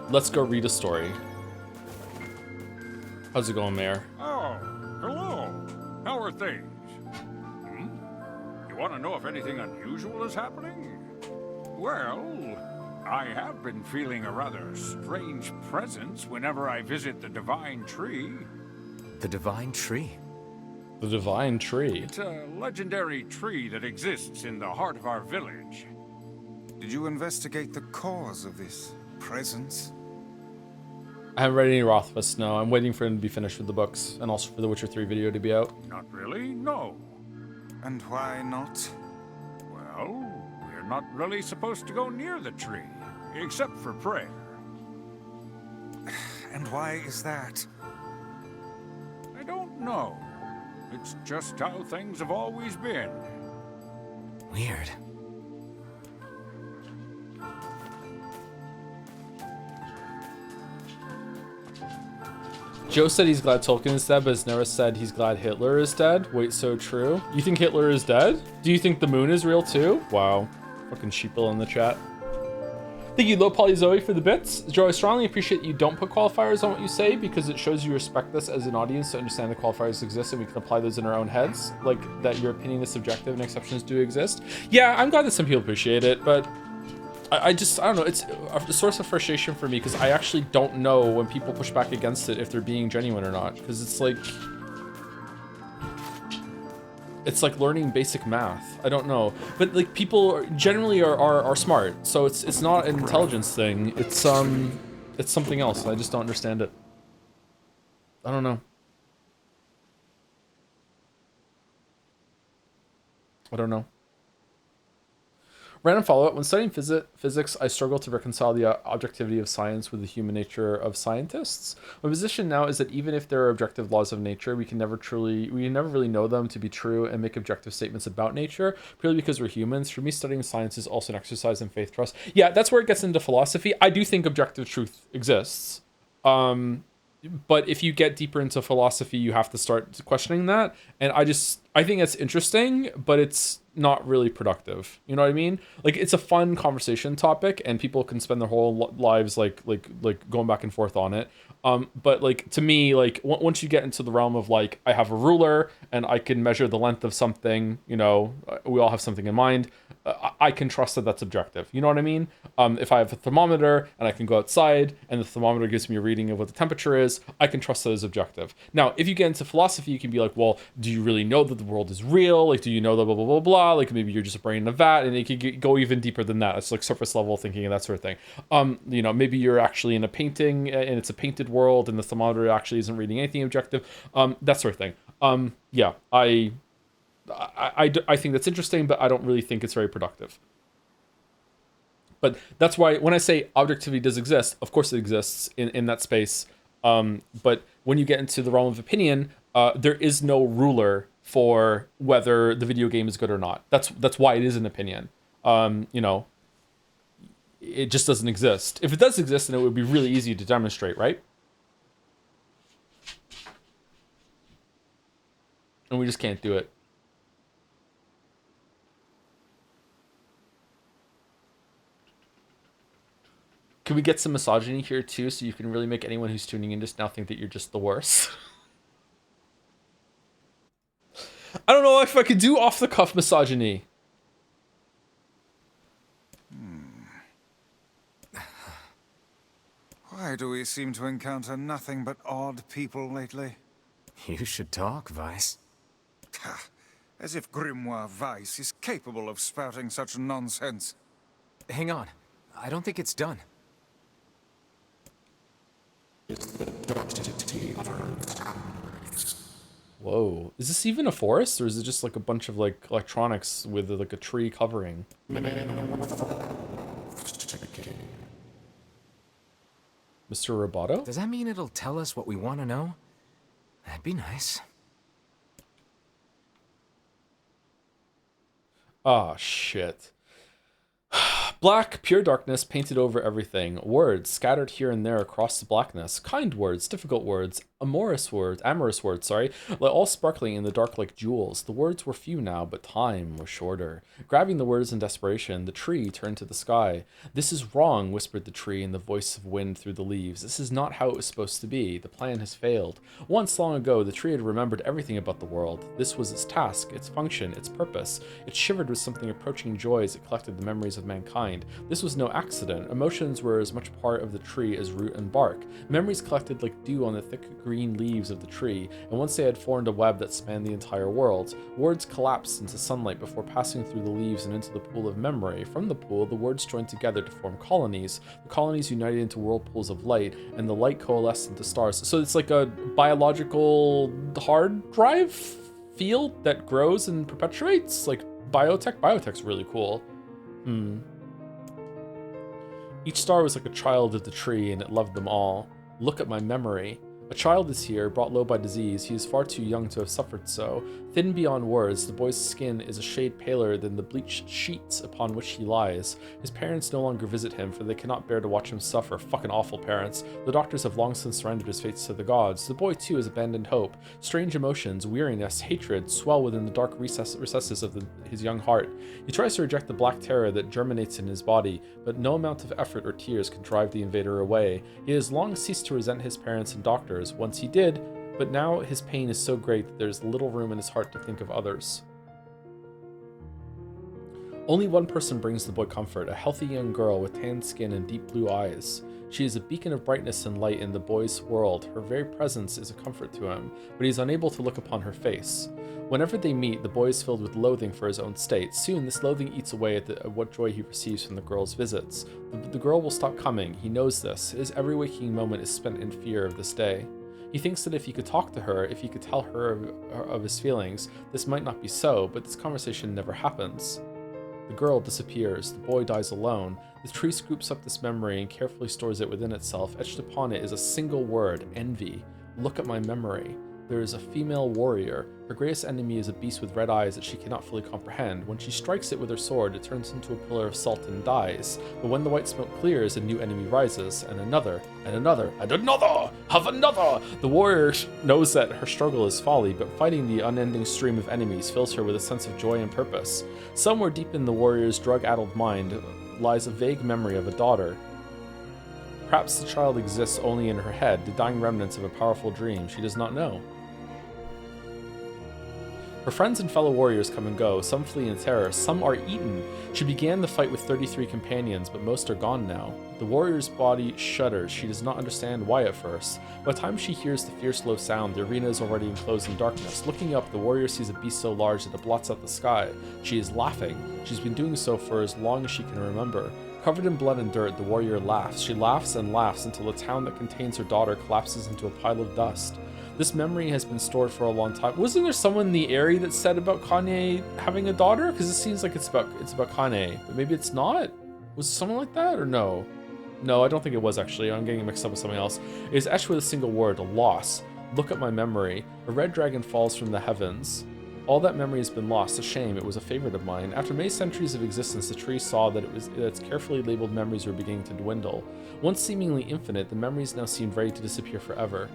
Let's go read a story. How's it going, Mayor? Oh, hello. How are things? Hmm? You want to know if anything unusual is happening? Well, I have been feeling a rather strange presence whenever I visit the Divine Tree. The Divine Tree? The Divine Tree? It's a legendary tree that exists in the heart of our village. Did you investigate the cause of this presence? I haven't read any Rothfuss, no. I'm waiting for him to be finished with the books, and also for the Witcher 3 video to be out. Not really, no. And why not? Well, we're not really supposed to go near the tree, except for prayer. And why is that? I don't know. It's just how things have always been. Weird. Joe said he's glad Tolkien is dead, but has never said he's glad Hitler is dead. Wait, so true? You think Hitler is dead? Do you think the moon is real too? Wow. Fucking sheeple in the chat. Thank you, Low Poly Zoe, for the bits. Joe, I strongly appreciate that you don't put qualifiers on what you say because it shows you respect us as an audience to understand that qualifiers exist and we can apply those in our own heads. Like, that your opinion is subjective and exceptions do exist. Yeah, I'm glad that some people appreciate it, but I don't know. It's a source of frustration for me because I actually don't know when people push back against it if they're being genuine or not. Because it's like learning basic math. I don't know, but like people generally are smart, so it's not an intelligence thing. It's something else. I just don't understand it. I don't know. I don't know. Random follow-up. When studying physics, I struggle to reconcile the objectivity of science with the human nature of scientists. My position now is that even if there are objective laws of nature, we never really know them to be true and make objective statements about nature, purely because we're humans. For me, studying science is also an exercise in faith trust. Yeah, that's where it gets into philosophy. I do think objective truth exists. But if you get deeper into philosophy, you have to start questioning that. And I think it's interesting, but it's not really productive. You know what I mean? Like, it's a fun conversation topic and people can spend their whole lives like going back and forth on it. But like, to me, like once you get into the realm of like, I have a ruler and I can measure the length of something, you know, we all have something in mind. I can trust that that's objective. You know what I mean? If I have a thermometer and I can go outside and the thermometer gives me a reading of what the temperature is, I can trust that as objective. Now, if you get into philosophy, you can be like, well, do you really know that the world is real? Like, do you know that blah, blah, blah, blah? Like, maybe you're just a brain in a vat, and it could go even deeper than that. It's like surface level thinking and that sort of thing. You know, maybe you're actually in a painting and it's a painted world and the thermometer actually isn't reading anything objective. That sort of thing. Yeah, I think that's interesting, but I don't really think it's very productive. But that's why when I say objectivity does exist, of course it exists in that space. But when you get into the realm of opinion, there is no ruler for whether the video game is good or not. That's why it is an opinion. You know, it just doesn't exist. If it does exist, then it would be really easy to demonstrate, right? And we just can't do it. Can we get some misogyny here too, so you can really make anyone who's tuning in just now think that you're just the worst? I don't know if I could do off-the-cuff misogyny. Why do we seem to encounter nothing but odd people lately? You should talk, Weiss. As if Grimoire Weiss is capable of spouting such nonsense. Hang on. I don't think it's done. Whoa. Is this even a forest, or is it just like a bunch of like electronics with like a tree covering? Mr. Roboto? Does that mean it'll tell us what we want to know? That'd be nice. Oh, shit. Black, pure darkness painted over everything. Words scattered here and there across the blackness. Kind words, difficult words, amorous words, all sparkling in the dark like jewels. The words were few now, but time was shorter. Grabbing the words in desperation, the tree turned to the sky. This is wrong, whispered the tree in the voice of wind through the leaves. This is not how it was supposed to be. The plan has failed. Once long ago, the tree had remembered everything about the world. This was its task, its function, its purpose. It shivered with something approaching joy as it collected the memories of mankind. This was no accident. Emotions were as much part of the tree as root and bark. Memories collected like dew on the thick green leaves of the tree, and once they had formed a web that spanned the entire world. Words collapsed into sunlight before passing through the leaves and into the pool of memory. From the pool, the words joined together to form colonies. The colonies united into whirlpools of light, and the light coalesced into stars. So it's like a biological hard drive field that grows and perpetuates, like biotech. Biotech's really cool. Each star was like a child of the tree, and it loved them all. Look at my memory. A child is here, brought low by disease. He is far too young to have suffered so. Thin beyond words, the boy's skin is a shade paler than the bleached sheets upon which he lies. His parents no longer visit him, for they cannot bear to watch him suffer. Fucking awful parents. The doctors have long since surrendered his fates to the gods. The boy, too, has abandoned hope. Strange emotions, weariness, hatred swell within the dark recesses of his young heart. He tries to reject the black terror that germinates in his body, but no amount of effort or tears can drive the invader away. He has long ceased to resent his parents and doctors. Once he did, but now his pain is so great that there's little room in his heart to think of others. Only one person brings the boy comfort, a healthy young girl with tanned skin and deep blue eyes. She is a beacon of brightness and light in the boy's world. Her very presence is a comfort to him, but he is unable to look upon her face. Whenever they meet, the boy is filled with loathing for his own state. Soon, this loathing eats away at what joy he receives from the girl's visits. The girl will stop coming. He knows this. His every waking moment is spent in fear of this day. He thinks that if he could talk to her, if he could tell her of his feelings, this might not be so, but this conversation never happens. The girl disappears. The boy dies alone. The tree scoops up this memory and carefully stores it within itself. Etched upon it is a single word, envy. Look at my memory. There is a female warrior. Her greatest enemy is a beast with red eyes that she cannot fully comprehend. When she strikes it with her sword, it turns into a pillar of salt and dies. But when the white smoke clears, a new enemy rises, and another, and another, and another, have another! The warrior knows that her struggle is folly, but fighting the unending stream of enemies fills her with a sense of joy and purpose. Somewhere deep in the warrior's drug-addled mind lies a vague memory of a daughter. Perhaps the child exists only in her head, the dying remnants of a powerful dream she does not know. Her friends and fellow warriors come and go, some flee in terror, some are eaten. She began the fight with 33 companions, but most are gone now. The warrior's body shudders. She does not understand why at first. By the time she hears the fierce low sound, the arena is already enclosed in darkness. Looking up, the warrior sees a beast so large that it blots out the sky. She is laughing. She's been doing so for as long as she can remember. Covered in blood and dirt, the warrior laughs. She laughs and laughs until the town that contains her daughter collapses into a pile of dust. This memory has been stored for a long time. Wasn't there someone in the area that said about Kanye having a daughter? Because it seems like it's about Kanye, but maybe it's not? Was it someone like that, or no? No, I don't think it was actually. I'm getting mixed up with something else. It is etched with a single word, loss. Look at my memory. A red dragon falls from the heavens. All that memory has been lost. A shame. It was a favorite of mine. After many centuries of existence, the tree saw that its carefully labeled memories were beginning to dwindle. Once seemingly infinite, the memories now seemed ready to disappear forever.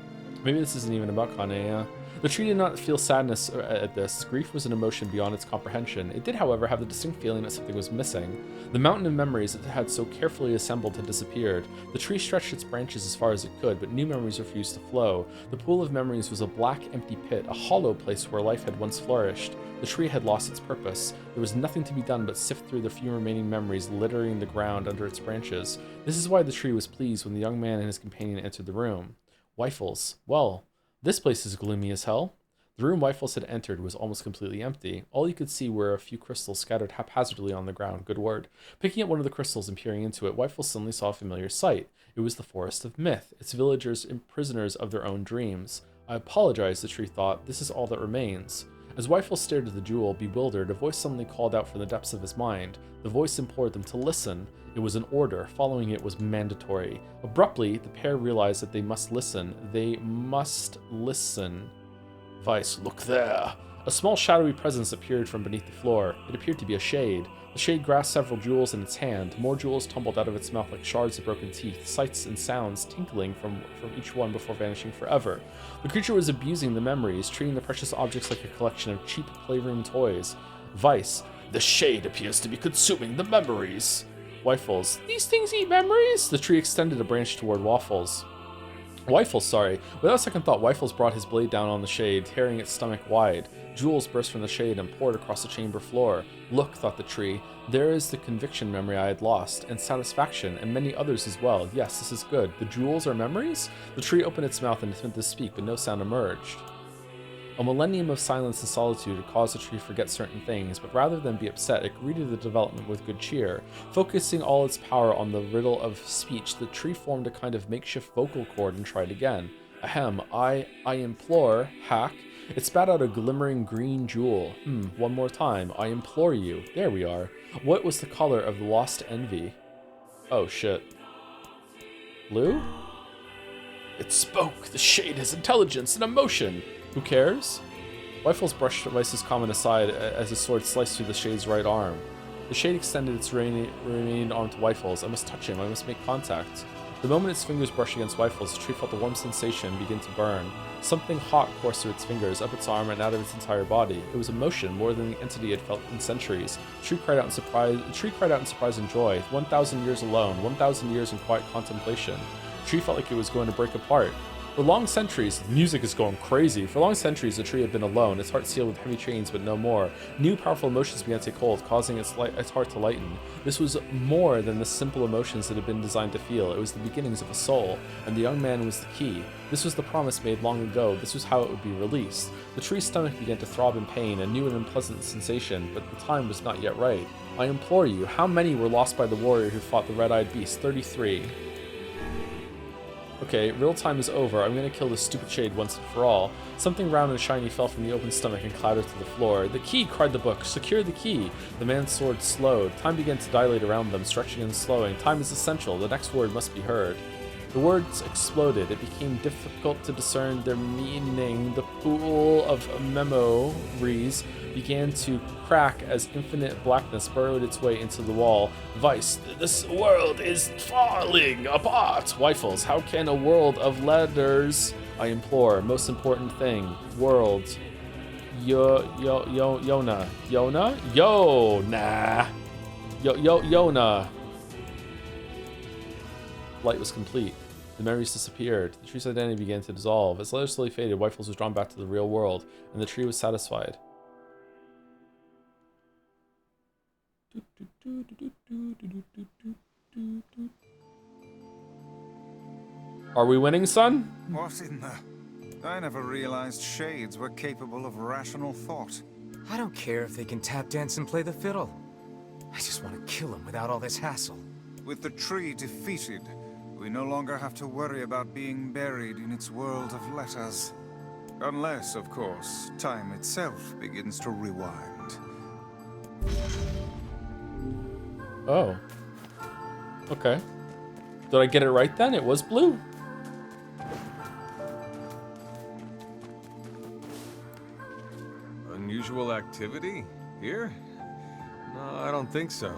Maybe this isn't even about Kanye, yeah. The tree did not feel sadness at this. Grief was an emotion beyond its comprehension. It did, however, have the distinct feeling that something was missing. The mountain of memories it had so carefully assembled had disappeared. The tree stretched its branches as far as it could, but new memories refused to flow. The pool of memories was a black, empty pit, a hollow place where life had once flourished. The tree had lost its purpose. There was nothing to be done but sift through the few remaining memories littering the ground under its branches. This is why the tree was pleased when the young man and his companion entered the room. Weifels. Well, this place is gloomy as hell. The room Weifels had entered was almost completely empty. All he could see were a few crystals scattered haphazardly on the ground. Good word. Picking up one of the crystals and peering into it, Weifels suddenly saw a familiar sight. It was the Forest of Myth, its villagers prisoners of their own dreams. I apologize, the tree thought. This is all that remains. As Weifels stared at the jewel, bewildered, a voice suddenly called out from the depths of his mind. The voice implored them to listen. It was an order. Following it was mandatory. Abruptly, the pair realized that they must listen. They must listen. Weiss, look there. A small shadowy presence appeared from beneath the floor. It appeared to be a shade. The shade grasped several jewels in its hand. More jewels tumbled out of its mouth like shards of broken teeth, sights and sounds tinkling from each one before vanishing forever. The creature was abusing the memories, treating the precious objects like a collection of cheap playroom toys. Vice, the shade appears to be consuming the memories. Waffles, these things eat memories? The tree extended a branch toward Waffles. Waffles, sorry. Without a second thought, Waffles brought his blade down on the shade, tearing its stomach wide. Jewels burst from the shade and poured across the chamber floor. Look, thought the tree, there is the conviction memory I had lost, and satisfaction, and many others as well. Yes, this is good. The jewels are memories? The tree opened its mouth and attempted to speak, but no sound emerged. A millennium of silence and solitude had caused the tree to forget certain things, but rather than be upset, it greeted the development with good cheer. Focusing all its power on the riddle of speech, the tree formed a kind of makeshift vocal cord and tried again. Ahem, I implore, hack. It spat out a glimmering green jewel. One more time. I implore you. There we are. What was the color of the lost envy? Oh shit. Blue? It spoke. The shade has intelligence and emotion. Who cares? Waffles brushed Vice's comment aside as his sword sliced through the shade's right arm. The shade extended its remaining arm to Waffles. I must touch him. I must make contact. The moment its fingers brushed against Waffles, the tree felt a warm sensation begin to burn. Something hot coursed through its fingers, up its arm, and out of its entire body. It was emotion, more than the entity it had felt in centuries. The tree cried out in surprise and joy. 1,000 years alone, 1,000 years in quiet contemplation. The tree felt like it was going to break apart. For long centuries, the music is going crazy. For long centuries, the tree had been alone, its heart sealed with heavy chains, but no more. New powerful emotions began to take hold, causing its heart to lighten. This was more than the simple emotions that had been designed to feel. It was the beginnings of a soul, and the young man was the key. This was the promise made long ago. This was how it would be released. The tree's stomach began to throb in pain, a new and unpleasant sensation, but the time was not yet right. I implore you, how many were lost by the warrior who fought the red-eyed beast? 33. Okay, real time is over. I'm gonna kill this stupid shade once and for all. Something round and shiny fell from the open stomach and clattered to the floor. The key, cried the book. Secure the key. The man's sword slowed. Time began to dilate around them, stretching and slowing. Time is essential. The next word must be heard. The words exploded. It became difficult to discern their meaning. The pool of memories began to crack as infinite blackness burrowed its way into the wall. Vice, this world is falling apart. Waffles, how can a world of letters? I implore, most important thing, world. Yona. Light was complete. The memories disappeared. The tree's identity began to dissolve. As letters slowly faded, Waffles was drawn back to the real world, and the tree was satisfied. Are we winning, son? What in the... I never realized shades were capable of rational thought. I don't care if they can tap dance and play the fiddle. I just want to kill them without all this hassle. With the tree defeated, we no longer have to worry about being buried in its world of letters. Unless, of course, time itself begins to rewind. Oh. Okay. Did I get it right then? It was blue. Unusual activity here? No, I don't think so.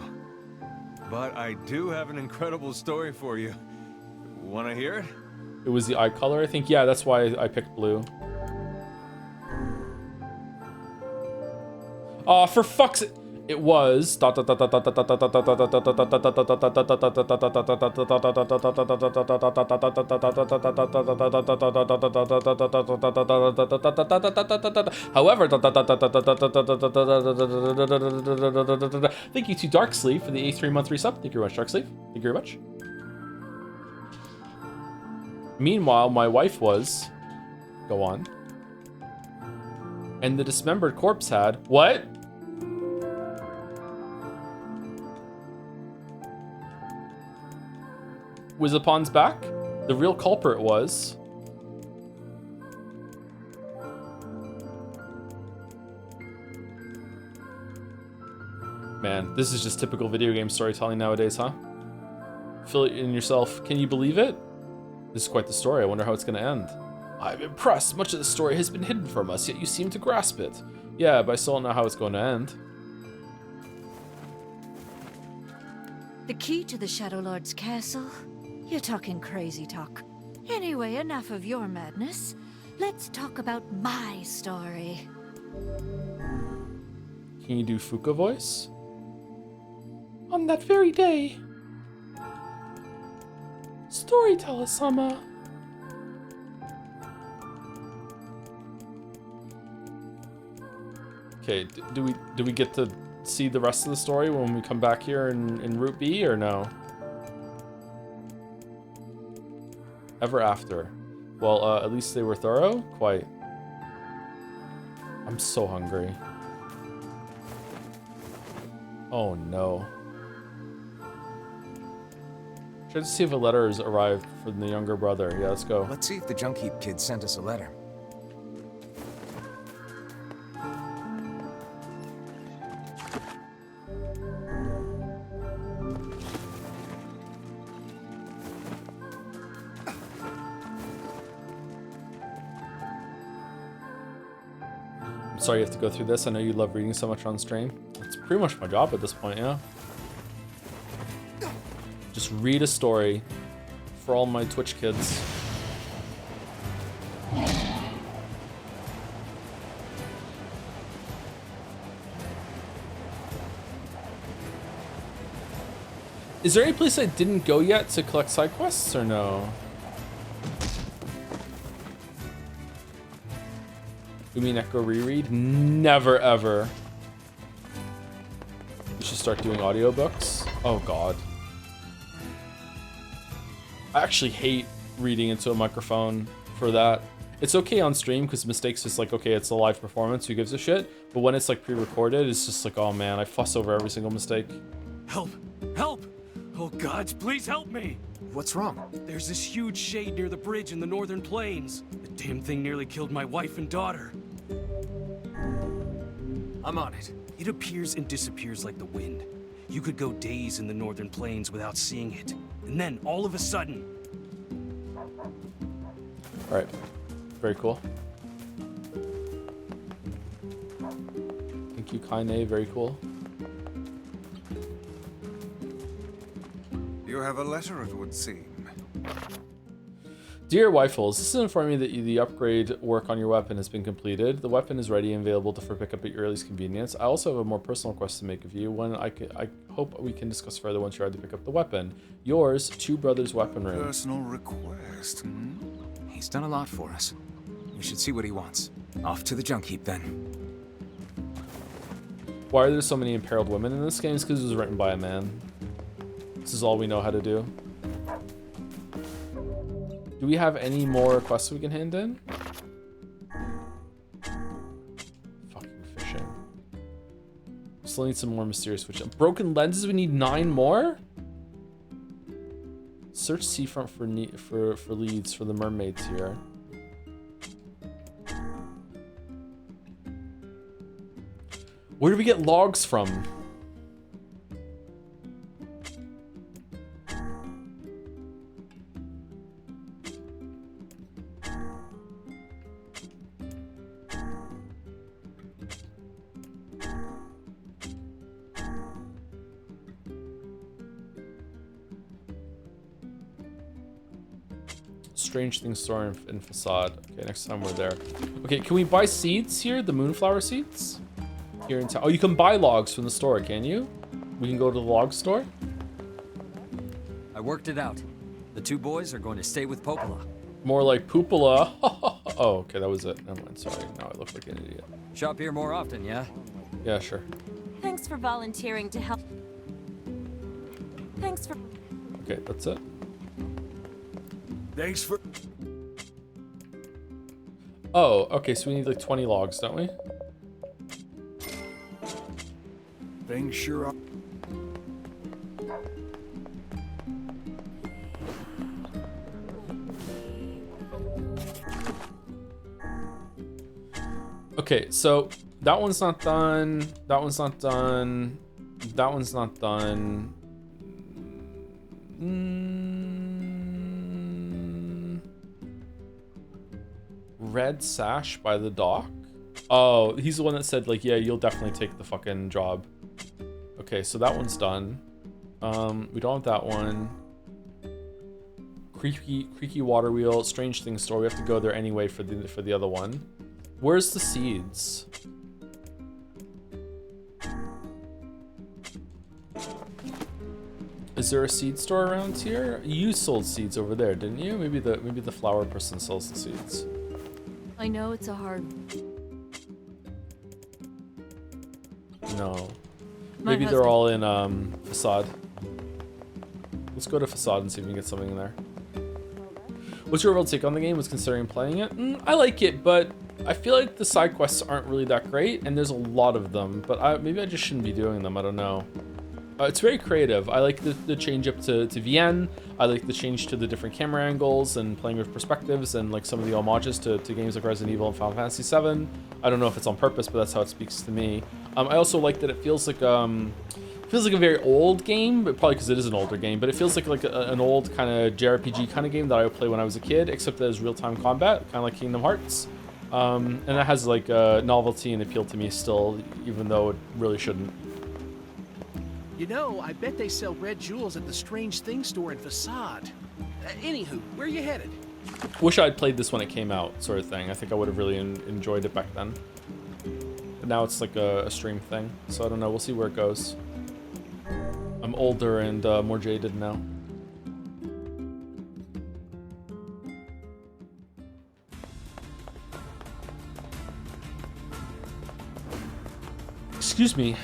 But I do have an incredible story for you. Want to hear it? It was the eye color, I think. Yeah, that's why I picked blue. Oh, for fuck's sake. It was. However, thank you to Darksleeve for the 3-month resub. Thank you very much, Darksleeve. Thank you very much. Meanwhile, my wife was. Go on. And the dismembered corpse had. What? Was upon's back? The real culprit was. Man, this is just typical video game storytelling nowadays, huh? Feel it in yourself. Can you believe it? This is quite the story. I wonder how it's going to end. I'm impressed. Much of the story has been hidden from us, yet you seem to grasp it. Yeah, but I still don't know how it's going to end. The key to the Shadow Lord's castle? You're talking crazy talk. Anyway, enough of your madness. Let's talk about my story. Can you do Fuka voice? On that very day, Storyteller-sama. Okay, do we get to see the rest of the story when we come back here in Route B, or no? Ever after. Well, at least they were thorough? Quite. I'm so hungry. Oh no. Try to see if a letter has arrived from the younger brother. Yeah, let's go. Let's see if the junk heap kid sent us a letter. Sorry you have to go through this. I know you love reading so much on stream. It's pretty much my job at this point, yeah. Just read a story for all my Twitch kids. Is there any place I didn't go yet to collect side quests, or no? You mean Echo reread? Never ever. You should start doing audiobooks. Oh god. I actually hate reading into a microphone for that. It's okay on stream because mistakes is like, okay, it's a live performance, who gives a shit? But when it's like pre-recorded, it's just like, oh man, I fuss over every single mistake. Help! Help! Oh gods, please help me! What's wrong? There's this huge shade near the bridge in the northern plains. The damn thing nearly killed my wife and daughter. I'm on it. It appears and disappears like the wind. You could go days in the northern plains without seeing it. And then, all of a sudden... Alright. Very cool. Thank you, Kaine. Very cool. You have a letter, it would seem. Dear Wifles, this is informing me that the upgrade work on your weapon has been completed. The weapon is ready and available for pickup at your earliest convenience. I also have a more personal request to make of you, one I hope we can discuss further once you're ready to pick up the weapon. Yours, Two Brothers Weaponry. Personal request, hmm? He's done a lot for us. We should see what he wants. Off to the junk heap, then. Why are there so many imperiled women in this game? It's because it was written by a man. This is all we know how to do. Do we have any more quests we can hand in? Fucking fishing. Still need some more mysterious switch. Broken lenses, we need 9 more? Search seafront for leads for the mermaids here. Where do we get logs from? Strange things store in facade. Okay, next time we're there. Okay, can we buy seeds here? The moonflower seeds? Here in town. Oh, you can buy logs from the store, can you? We can go to the log store? I worked it out. The two boys are going to stay with Popola. More like Poopola. Oh, okay, that was it. Never mind, sorry. Now I look like an idiot. Shop here more often, yeah? Yeah, sure. Thanks for volunteering to help. Thanks for... Okay, that's it. Thanks for... Oh, okay, so we need like 20 logs, don't we? Things sure are... Okay, so that one's not done. That one's not done. That one's not done. Red sash by the dock. Oh, he's the one that said, like, yeah, you'll definitely take the fucking job. Okay, so that one's done. We don't have that one. Creaky water wheel, strange thing store. We have to go there anyway for the other one. Where's the seeds? Is there a seed store around here? You sold seeds over there, didn't you? Maybe the flower person sells the seeds. I know it's a hard... No. Maybe they're all in Facade. Let's go to Facade and see if we can get something in there. What's your overall take on the game? Was considering playing it? I like it, but I feel like the side quests aren't really that great, and there's a lot of them. But maybe I just shouldn't be doing them. I don't know. It's very creative. I like the change up to VN. I like the change to the different camera angles and playing with perspectives and like some of the homages to games like Resident Evil and Final Fantasy VII. I don't know if it's on purpose, but that's how it speaks to me. I also like that it feels like a very old game, but probably because it is an older game. But it feels like an old kind of JRPG kind of game that I would play when I was a kid, except that it's real-time combat, kind of like Kingdom Hearts. And that has like novelty and appeal to me still, even though it really shouldn't. You know, I bet they sell red jewels at the Strange Thing store in Facade. Anywho, where are you headed? Wish I'd played this when it came out, sort of thing. I think I would have really enjoyed it back then. But now it's like a stream thing, so I don't know. We'll see where it goes. I'm older and more jaded now. Excuse me.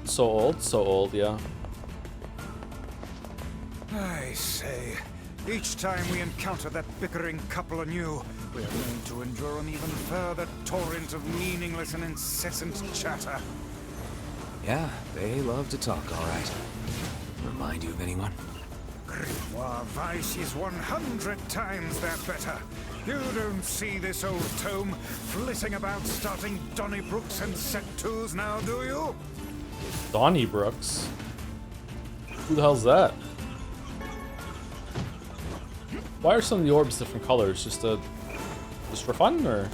So old, yeah. I say, each time we encounter that bickering couple anew, we are going to endure an even further torrent of meaningless and incessant chatter. Yeah, they love to talk, all right. Remind you of anyone? Grimoire Weiss is 100 times their better. You don't see this old tome flitting about starting Donnybrooks and set twos now, do you? Donnybrooks? Who the hell's that? Why are some of the orbs different colors? Just for fun, or?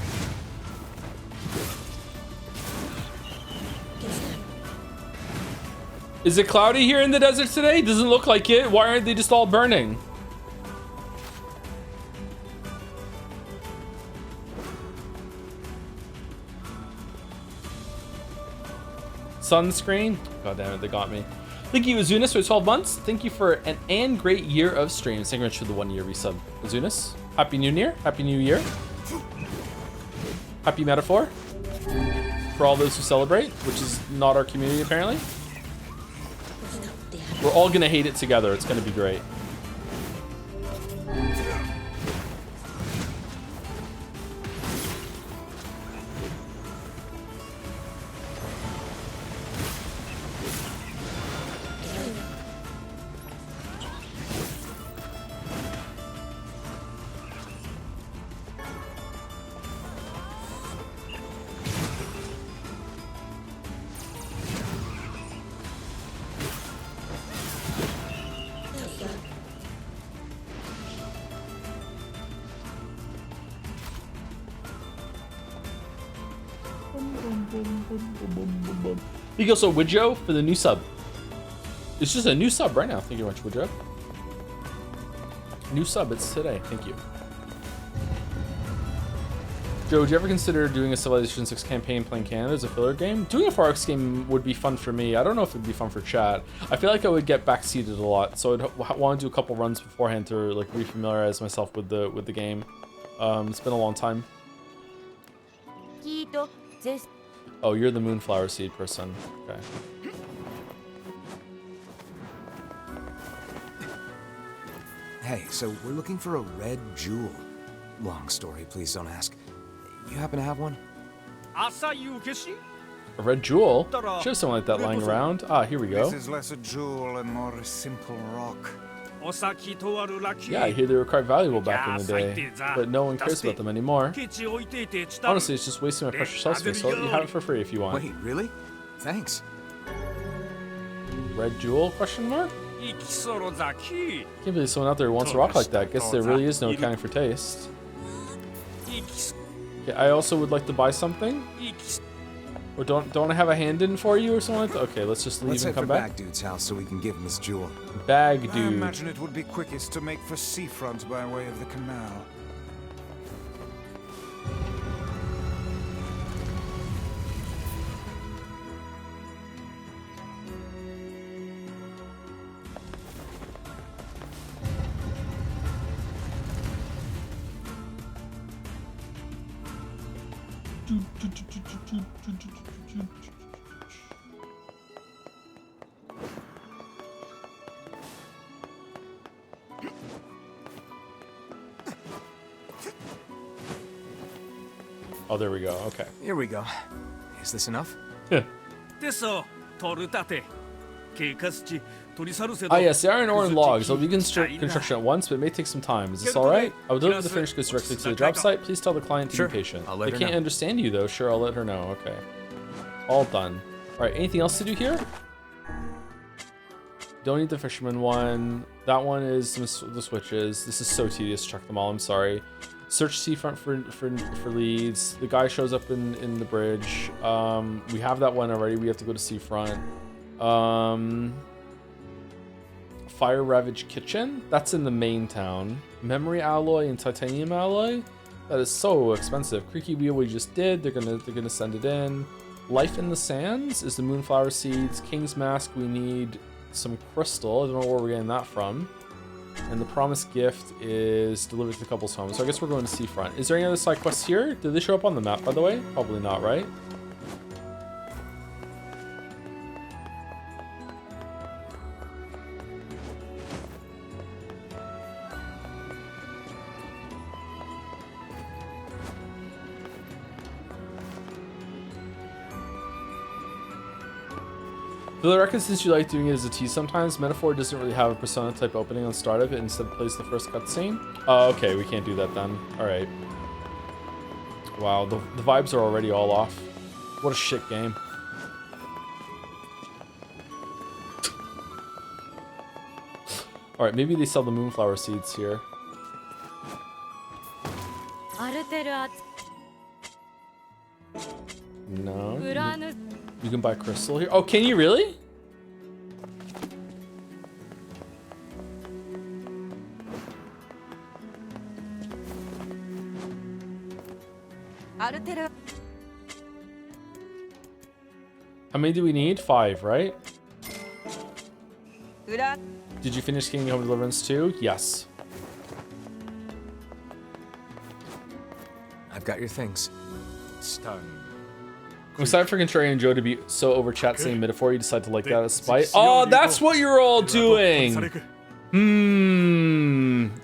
Is it cloudy here in the desert today? Doesn't look like it. Why aren't they just all burning? Sunscreen? God damn it, they got me. Thank you, Azunis, for 12 months. Thank you for an and great year of streams. Thank you very much for the 1 year resub. Azunis, Happy New Year. Happy New Year. Happy Metaphor. For all those who celebrate, which is not our community apparently. We're all gonna hate it together. It's gonna be great. Thank you also, Widjo, for the new sub. It's just a new sub right now. Thank you very much, Widjo. New sub, it's today. Thank you. Joe, would you ever consider doing a Civilization 6 campaign playing Canada as a filler game? Doing a FARX game would be fun for me. I don't know if it'd be fun for chat. I feel like I would get backseated a lot, so I'd want to do a couple runs beforehand to like refamiliarize myself with the game. It's been a long time. Oh, you're the Moonflower Seed person. Okay. Hey, so we're looking for a red jewel. Long story, please don't ask. You happen to have one? A red jewel? Should have something like that lying around. Ah, here we go. This is less a jewel and more a simple rock. Yeah, I hear they were quite valuable back in the day, but no one cares about them anymore. Honestly, it's just wasting my precious shelf space, so you have it for free if you want. Wait, really? Thanks. Red jewel, question mark? Can't believe someone out there wants a rock like that. Guess there really is no accounting for taste. Okay, I also would like to buy something. Or don't I have a hand in for you or something like that? Okay, let's just leave and come back. Bag Dude's house so we can give him his jewel. Bag I Dude. imagine it would be quickest to make for seafront by way of the canal. Oh, there we go. Okay. Here we go. Is this enough? Yeah. Ah, yes, the iron ore and logs. I'll begin construction at once, but it may take some time. Is this alright? I would deliver the finished goods directly to the job site. Please tell the client to be patient. I'll let They her can't know. understand you, though. Sure, I'll let her know. Okay. All done. Alright, anything else to do here? Don't need the fisherman one. That one is the switches. This is so tedious to check them all. I'm sorry. Search seafront for leads. The guy shows up in the bridge. We have that one already. We have to go to seafront. Fire Ravaged Kitchen. That's in the main town. Memory alloy and titanium alloy. That is so expensive. Creaky wheel we just did. They're gonna send it in. Life in the Sands is the moonflower seeds. King's Mask. We need some crystal. I don't know where we're getting that from. And the promised gift is delivered to the couple's home. So I guess we're going to seafront. Is there any other side quests here? Did they show up on the map, by the way? Probably not, right? For the record, since you like doing it as a tease sometimes, Metaphor doesn't really have a Persona type opening on startup. It instead plays the first cutscene. Oh, okay, we can't do that then. Alright. Wow, the vibes are already all off. What a shit game. Alright, maybe they sell the moonflower seeds here. No. You can buy crystal here. Oh, can you really? How many do we need? 5, right? Did you finish Kingdom Come Deliverance 2? Yes. I've got your things. I'm sorry for Contrarian Joe to be so over chat saying metaphor. You decide to like that as spite. Oh, that's what you're all doing.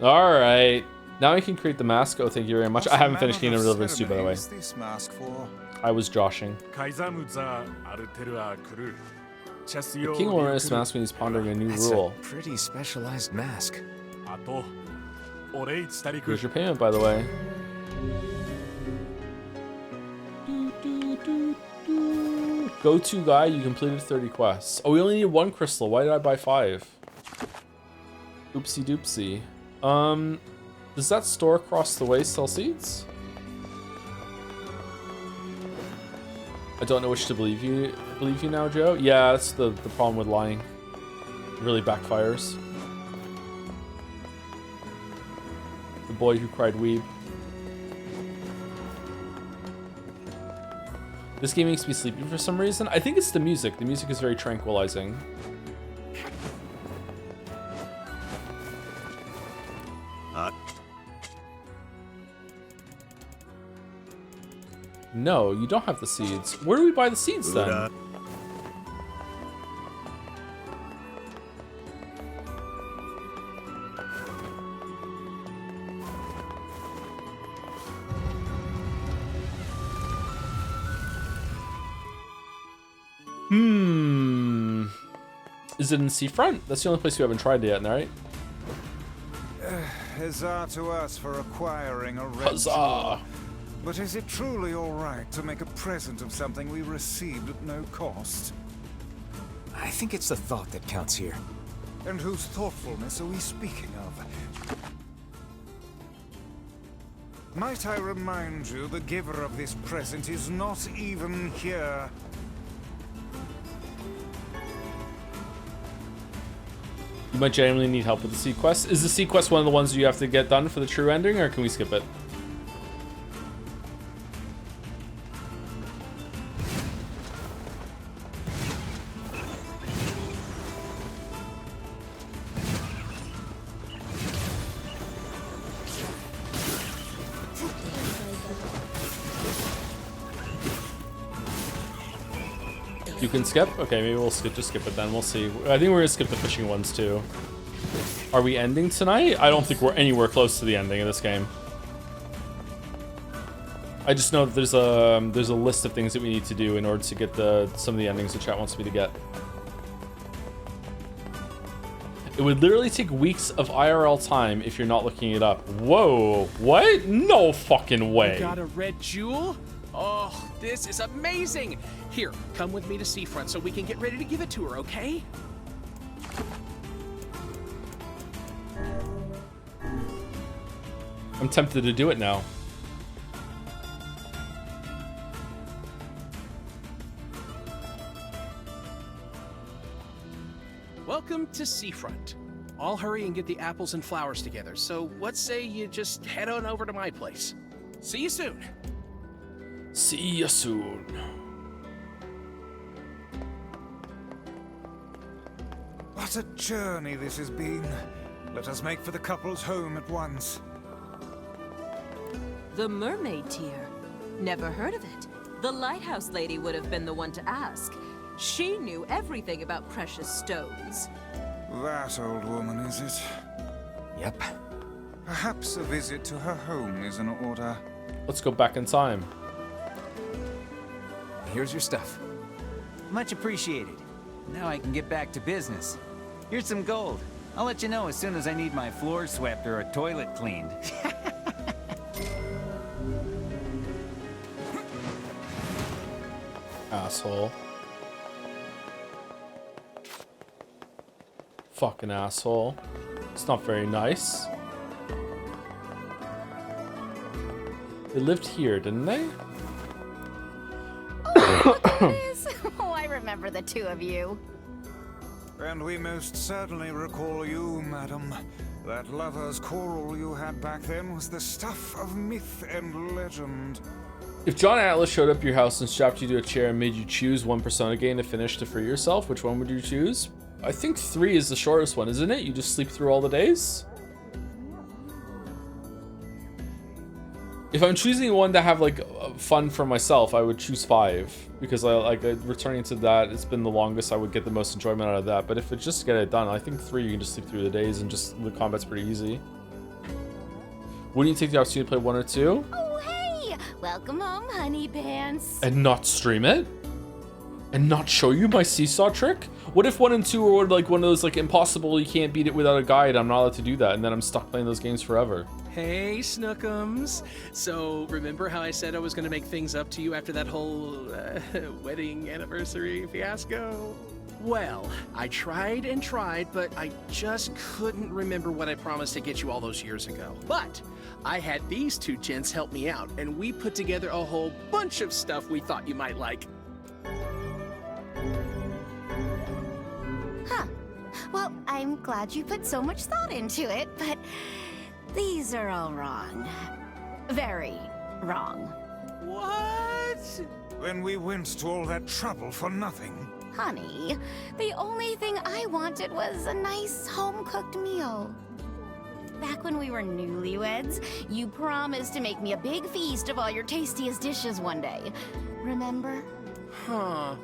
Alright. Now I can create the mask. Oh, thank you very much. I haven't finished Kingdom Deliverance 2, by the way. I was joshing. The king will learn this mask when he's pondering a new rule. A pretty specialized mask. Here's your payment, by the way. Go-to guy, you completed 30 quests. Oh, we only need 1 crystal. Why did I buy 5? Oopsie doopsie. Does that store across the way sell seeds? I don't know which to believe you now, Joe. Yeah, that's the problem with lying. It really backfires. The boy who cried weeb. This game makes me sleepy for some reason. I think it's the music. The music is very tranquilizing. No, you don't have the seeds. Where do we buy the seeds then? Is it in Seafront? That's the only place we haven't tried yet, right? Huzzah to us for acquiring a red Huzzah! jewel. But is it truly all right to make a present of something we received at no cost? I think it's the thought that counts here. And whose thoughtfulness are we speaking of? Might I remind you, the giver of this present is not even here. You might genuinely need help with the sea quest. Is the sea quest one of the ones you have to get done for the true ending, or can we skip it? You can skip? Okay, maybe we'll just skip it then. We'll see. I think we're gonna skip the fishing ones too. Are we ending tonight? I don't think we're anywhere close to the ending of this game. I just know that there's a list of things that we need to do in order to get some of the endings the chat wants me to get. It would literally take weeks of IRL time if you're not looking it up. Whoa, what? No fucking way. You got a red jewel? Oh, this is amazing! Here, come with me to Seafront so we can get ready to give it to her, okay? I'm tempted to do it now. Welcome to Seafront. I'll hurry and get the apples and flowers together, so what say you just head on over to my place? See you soon. See you soon. What a journey this has been. Let us make for the couple's home at once. The mermaid tier. Never heard of it. The lighthouse lady would have been the one to ask. She knew everything about precious stones. That old woman, is it? Yep. Perhaps a visit to her home is in order. Let's go back in time. Here's your stuff. Much appreciated. Now I can get back to business. Here's some gold. I'll let you know as soon as I need my floor swept or a toilet cleaned. Asshole. Fucking asshole. It's not very nice. They lived here, didn't they? Oh, I remember the two of you. And we most certainly recall you, madam. That lover's quarrel you had back then was the stuff of myth and legend. If John Atlas showed up at your house and strapped you to a chair and made you choose one Persona game to finish to free yourself, which one would you choose? I think 3 is the shortest one, isn't it? You just sleep through all the days? If I'm choosing one to have like fun for myself, I would choose 5 because I like returning to that. It's been the longest. I would get the most enjoyment out of that. But if it's just to get it done, I think 3 you can just sleep through the days and just the combat's pretty easy. Wouldn't you take the opportunity to play 1 or 2? Oh, hey! Welcome home, honey pants. And not stream it? And not show you my seesaw trick? What if 1 and 2 were like one of those like impossible, you can't beat it without a guide, I'm not allowed to do that, and then I'm stuck playing those games forever? Hey, Snookums. So, remember how I said I was going to make things up to you after that whole wedding anniversary fiasco? Well, I tried and tried, but I just couldn't remember what I promised to get you all those years ago. But I had these two gents help me out, and we put together a whole bunch of stuff we thought you might like. Huh. Well, I'm glad you put so much thought into it, but these are all wrong. Very wrong. What? Then we went to all that trouble for nothing. Honey, the only thing I wanted was a nice home-cooked meal. Back when we were newlyweds, you promised to make me a big feast of all your tastiest dishes one day. Remember? Huh.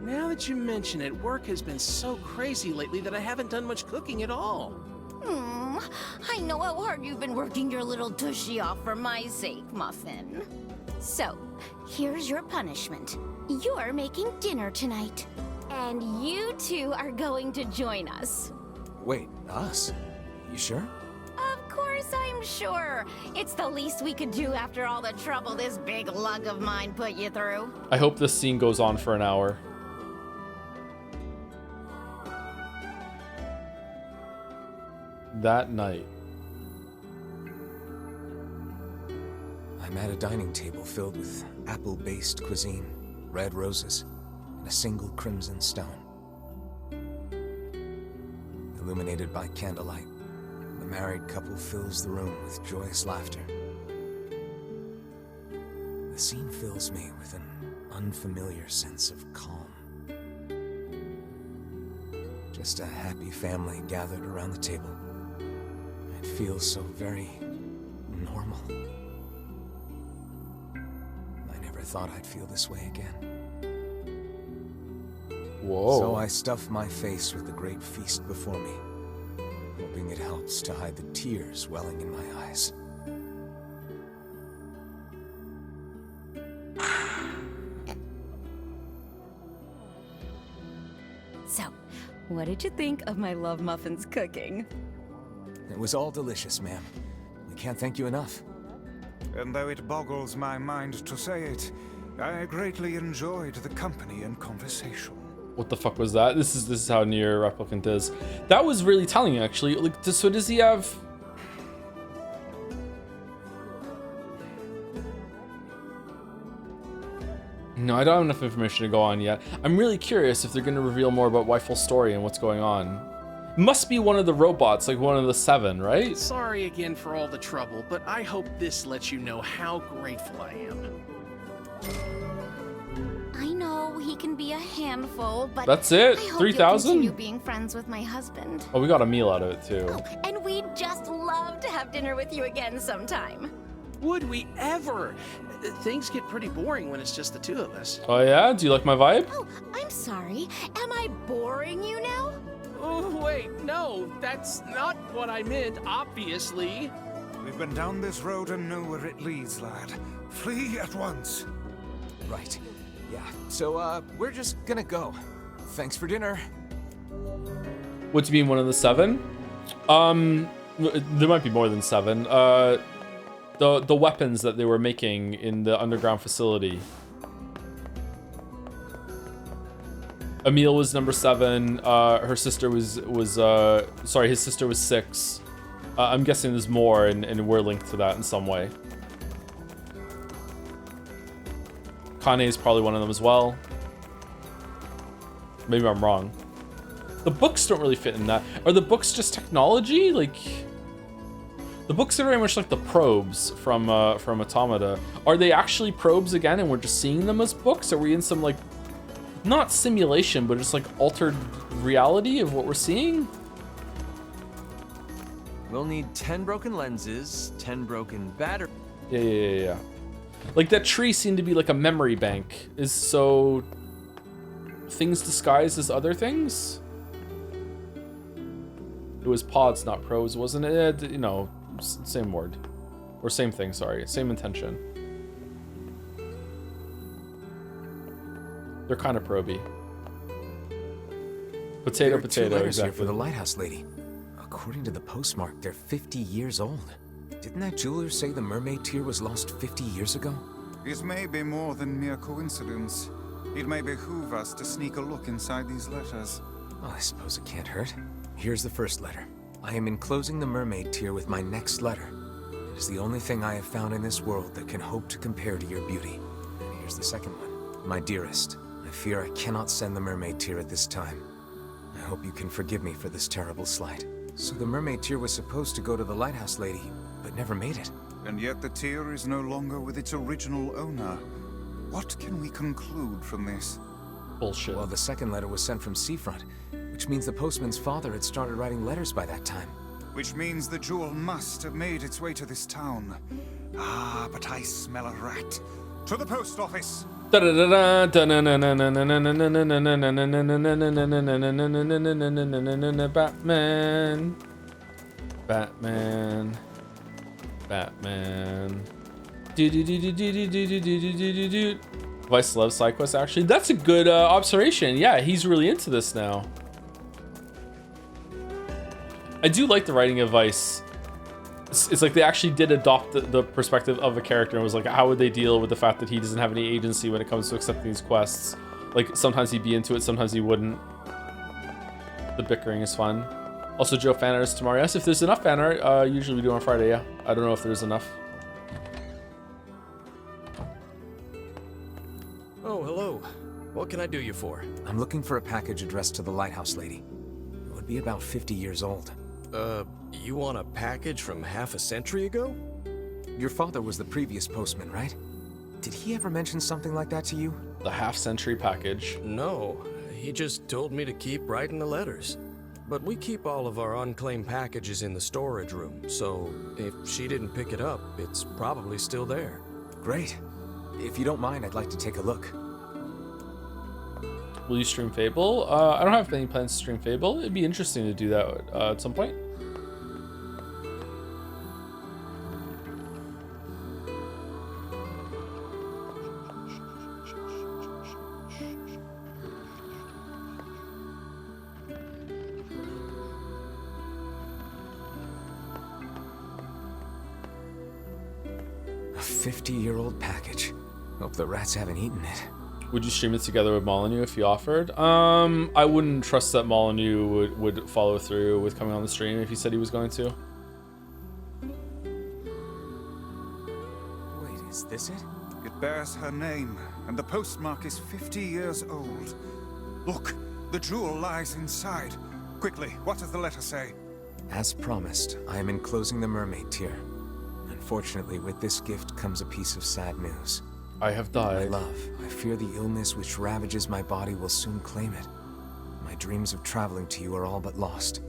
Now that you mention it, work has been so crazy lately that I haven't done much cooking at all. I know how hard you've been working your little tushy off for my sake, Muffin. So, here's your punishment. You're making dinner tonight. And you two are going to join us. Wait, us? You sure? Of course I'm sure. It's the least we could do after all the trouble this big lug of mine put you through. I hope this scene goes on for an hour. That night. I'm at a dining table filled with apple-based cuisine, red roses, and a single crimson stone. Illuminated by candlelight, the married couple fills the room with joyous laughter. The scene fills me with an unfamiliar sense of calm. Just a happy family gathered around the table. It feels so very normal. I never thought I'd feel this way again. Whoa. So I stuff my face with the great feast before me, hoping it helps to hide the tears welling in my eyes. So, what did you think of my Love Muffin's cooking? It was all delicious, ma'am. We can't thank you enough. And though it boggles my mind to say it, I greatly enjoyed the company and conversation. What the fuck was that? This is how NieR Replicant is. That was really telling, actually. Like, so does he have... No, I don't have enough information to go on yet. I'm really curious if they're going to reveal more about Wifle's story and what's going on. Must be one of the robots, like one of the 7, right? Sorry again for all the trouble, but I hope this lets you know how grateful I am. I know he can be a handful, but That's it? I hope 3,000? you'll continue being friends with my husband. Oh, we got a meal out of it, too. Oh, and we'd just love to have dinner with you again sometime. Would we ever? Things get pretty boring when it's just the two of us. Oh, yeah? Do you like my vibe? Oh, I'm sorry. Am I boring you now? Oh, wait, no, that's not what I meant, obviously. We've been down this road and know where it leads, lad. Flee at once. Right. Yeah, so, we're just gonna go. Thanks for dinner. What do you mean, one of the 7? There might be more than 7. The weapons that they were making in the underground facility. Emil was number 7. Her sister was sorry, his sister was 6. I'm guessing there's more, and we're linked to that in some way. Kane is probably one of them as well. Maybe I'm wrong. The books don't really fit in that. Are the books just technology? Like, the books are very much like the probes from Automata. Are they actually probes again, and we're just seeing them as books? Are we in some, like, not simulation, but just like altered reality of what we're seeing? We'll need 10 broken lenses, 10 broken batteries. Yeah. Like, that tree seemed to be like a memory bank. So things disguised as other things? It was pods, not probes, wasn't it? You know, same word. Or same thing, sorry. Same intention. They're kind of proby. Potato, Two letters exactly. here for the lighthouse lady. According to the postmark, they're 50 years old. Didn't that jeweler say the mermaid tear was lost 50 years ago? It may be more than mere coincidence. It may behoove us to sneak a look inside these letters. Well, I suppose it can't hurt. Here's the first letter. I am enclosing the mermaid tear with my next letter. It is the only thing I have found in this world that can hope to compare to your beauty. And here's the second one. My dearest, I fear I cannot send the mermaid tear at this time. I hope you can forgive me for this terrible slight. So the mermaid tear was supposed to go to the lighthouse lady, but never made it. And yet the tear is no longer with its original owner. What can we conclude from this? Bullshit. Well, the second letter was sent from Seafront, which means the postman's father had started writing letters by that time. Which means the jewel must have made its way to this town. Ah, but I smell a rat. To the post office! Batman. Vice loves side quests, actually. That's a good observation. Yeah, he's really into this now. I do like the writing of Vice. It's like they actually did adopt the perspective of a character and was like, how would they deal with the fact that he doesn't have any agency when it comes to accepting these quests? Like, sometimes he'd be into it, sometimes he wouldn't. The bickering is fun. Also, Joe, fan art is tomorrow. Yes, if there's enough fan art, usually we do on Friday, yeah. I don't know if there's enough. Oh, hello. What can I do you for? I'm looking for a package addressed to the lighthouse lady. It would be about 50 years old. You want a package from half a century ago? Your father was the previous postman, right? Did he ever mention something like that to you? The half-century package. No, he just told me to keep writing the letters. But we keep all of our unclaimed packages in the storage room, so if she didn't pick it up, it's probably still there. Great. If you don't mind, I'd like to take a look. Will you stream Fable? I don't have any plans to stream Fable. It'd be interesting to do that at some point. A 50-year-old package. Hope the rats haven't eaten it. Would you stream it together with Molyneux if you offered? I wouldn't trust that Molyneux would follow through with coming on the stream if he said he was going to. Wait, is this it? It bears her name, and the postmark is 50 years old. Look, the jewel lies inside. Quickly, what does the letter say? As promised, I am enclosing the mermaid tear. Unfortunately, with this gift comes a piece of sad news. I have died. My love, I fear the illness which ravages my body will soon claim it. My dreams of traveling to you are all but lost.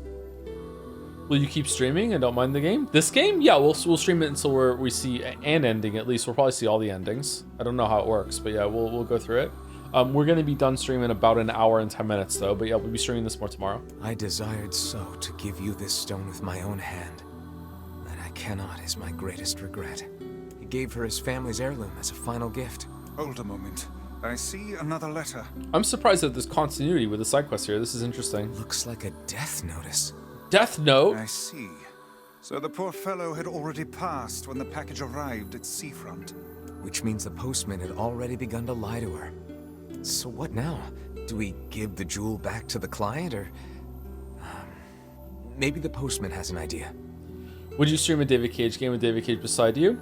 Will you keep streaming and don't mind the game? This game? Yeah, we'll stream it until we see an ending at least. We'll probably see all the endings. I don't know how it works, but yeah, we'll go through it. We're going to be done streaming in about an hour and 10 minutes though, but yeah, we'll be streaming this more tomorrow. I desired so to give you this stone with my own hand. That I cannot is my greatest regret. He gave her his family's heirloom as a final gift. Hold a moment. I see another letter. I'm surprised that there's continuity with the side quest here. This is interesting. Looks like a death notice. Death note? I see. So the poor fellow had already passed when the package arrived at seafront. Which means the postman had already begun to lie to her. So what now? Do we give the jewel back to the client, or... maybe the postman has an idea. Would you stream a David Cage game with David Cage beside you?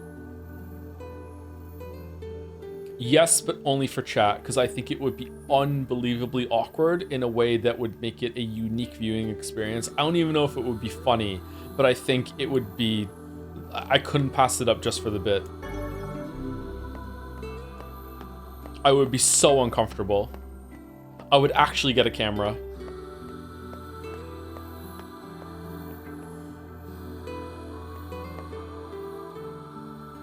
Yes, but only for chat, because I think it would be unbelievably awkward in a way that would make it a unique viewing experience. I don't even know if it would be funny, but I think it would be... I couldn't pass it up just for the bit. I would be so uncomfortable. I would actually get a camera.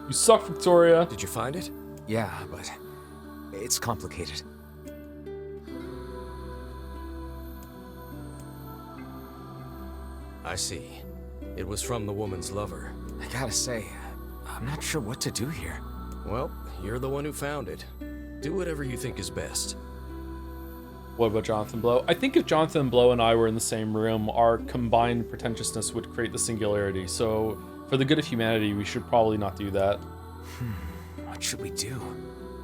You suck, Victoria. Did you find it? Yeah, but it's complicated. I see. It was from the woman's lover. I gotta say, I'm not sure what to do here. Well, you're the one who found it. Do whatever you think is best. What about Jonathan Blow? I think if Jonathan Blow and I were in the same room, our combined pretentiousness would create the singularity. So, for the good of humanity, we should probably not do that. What should we do?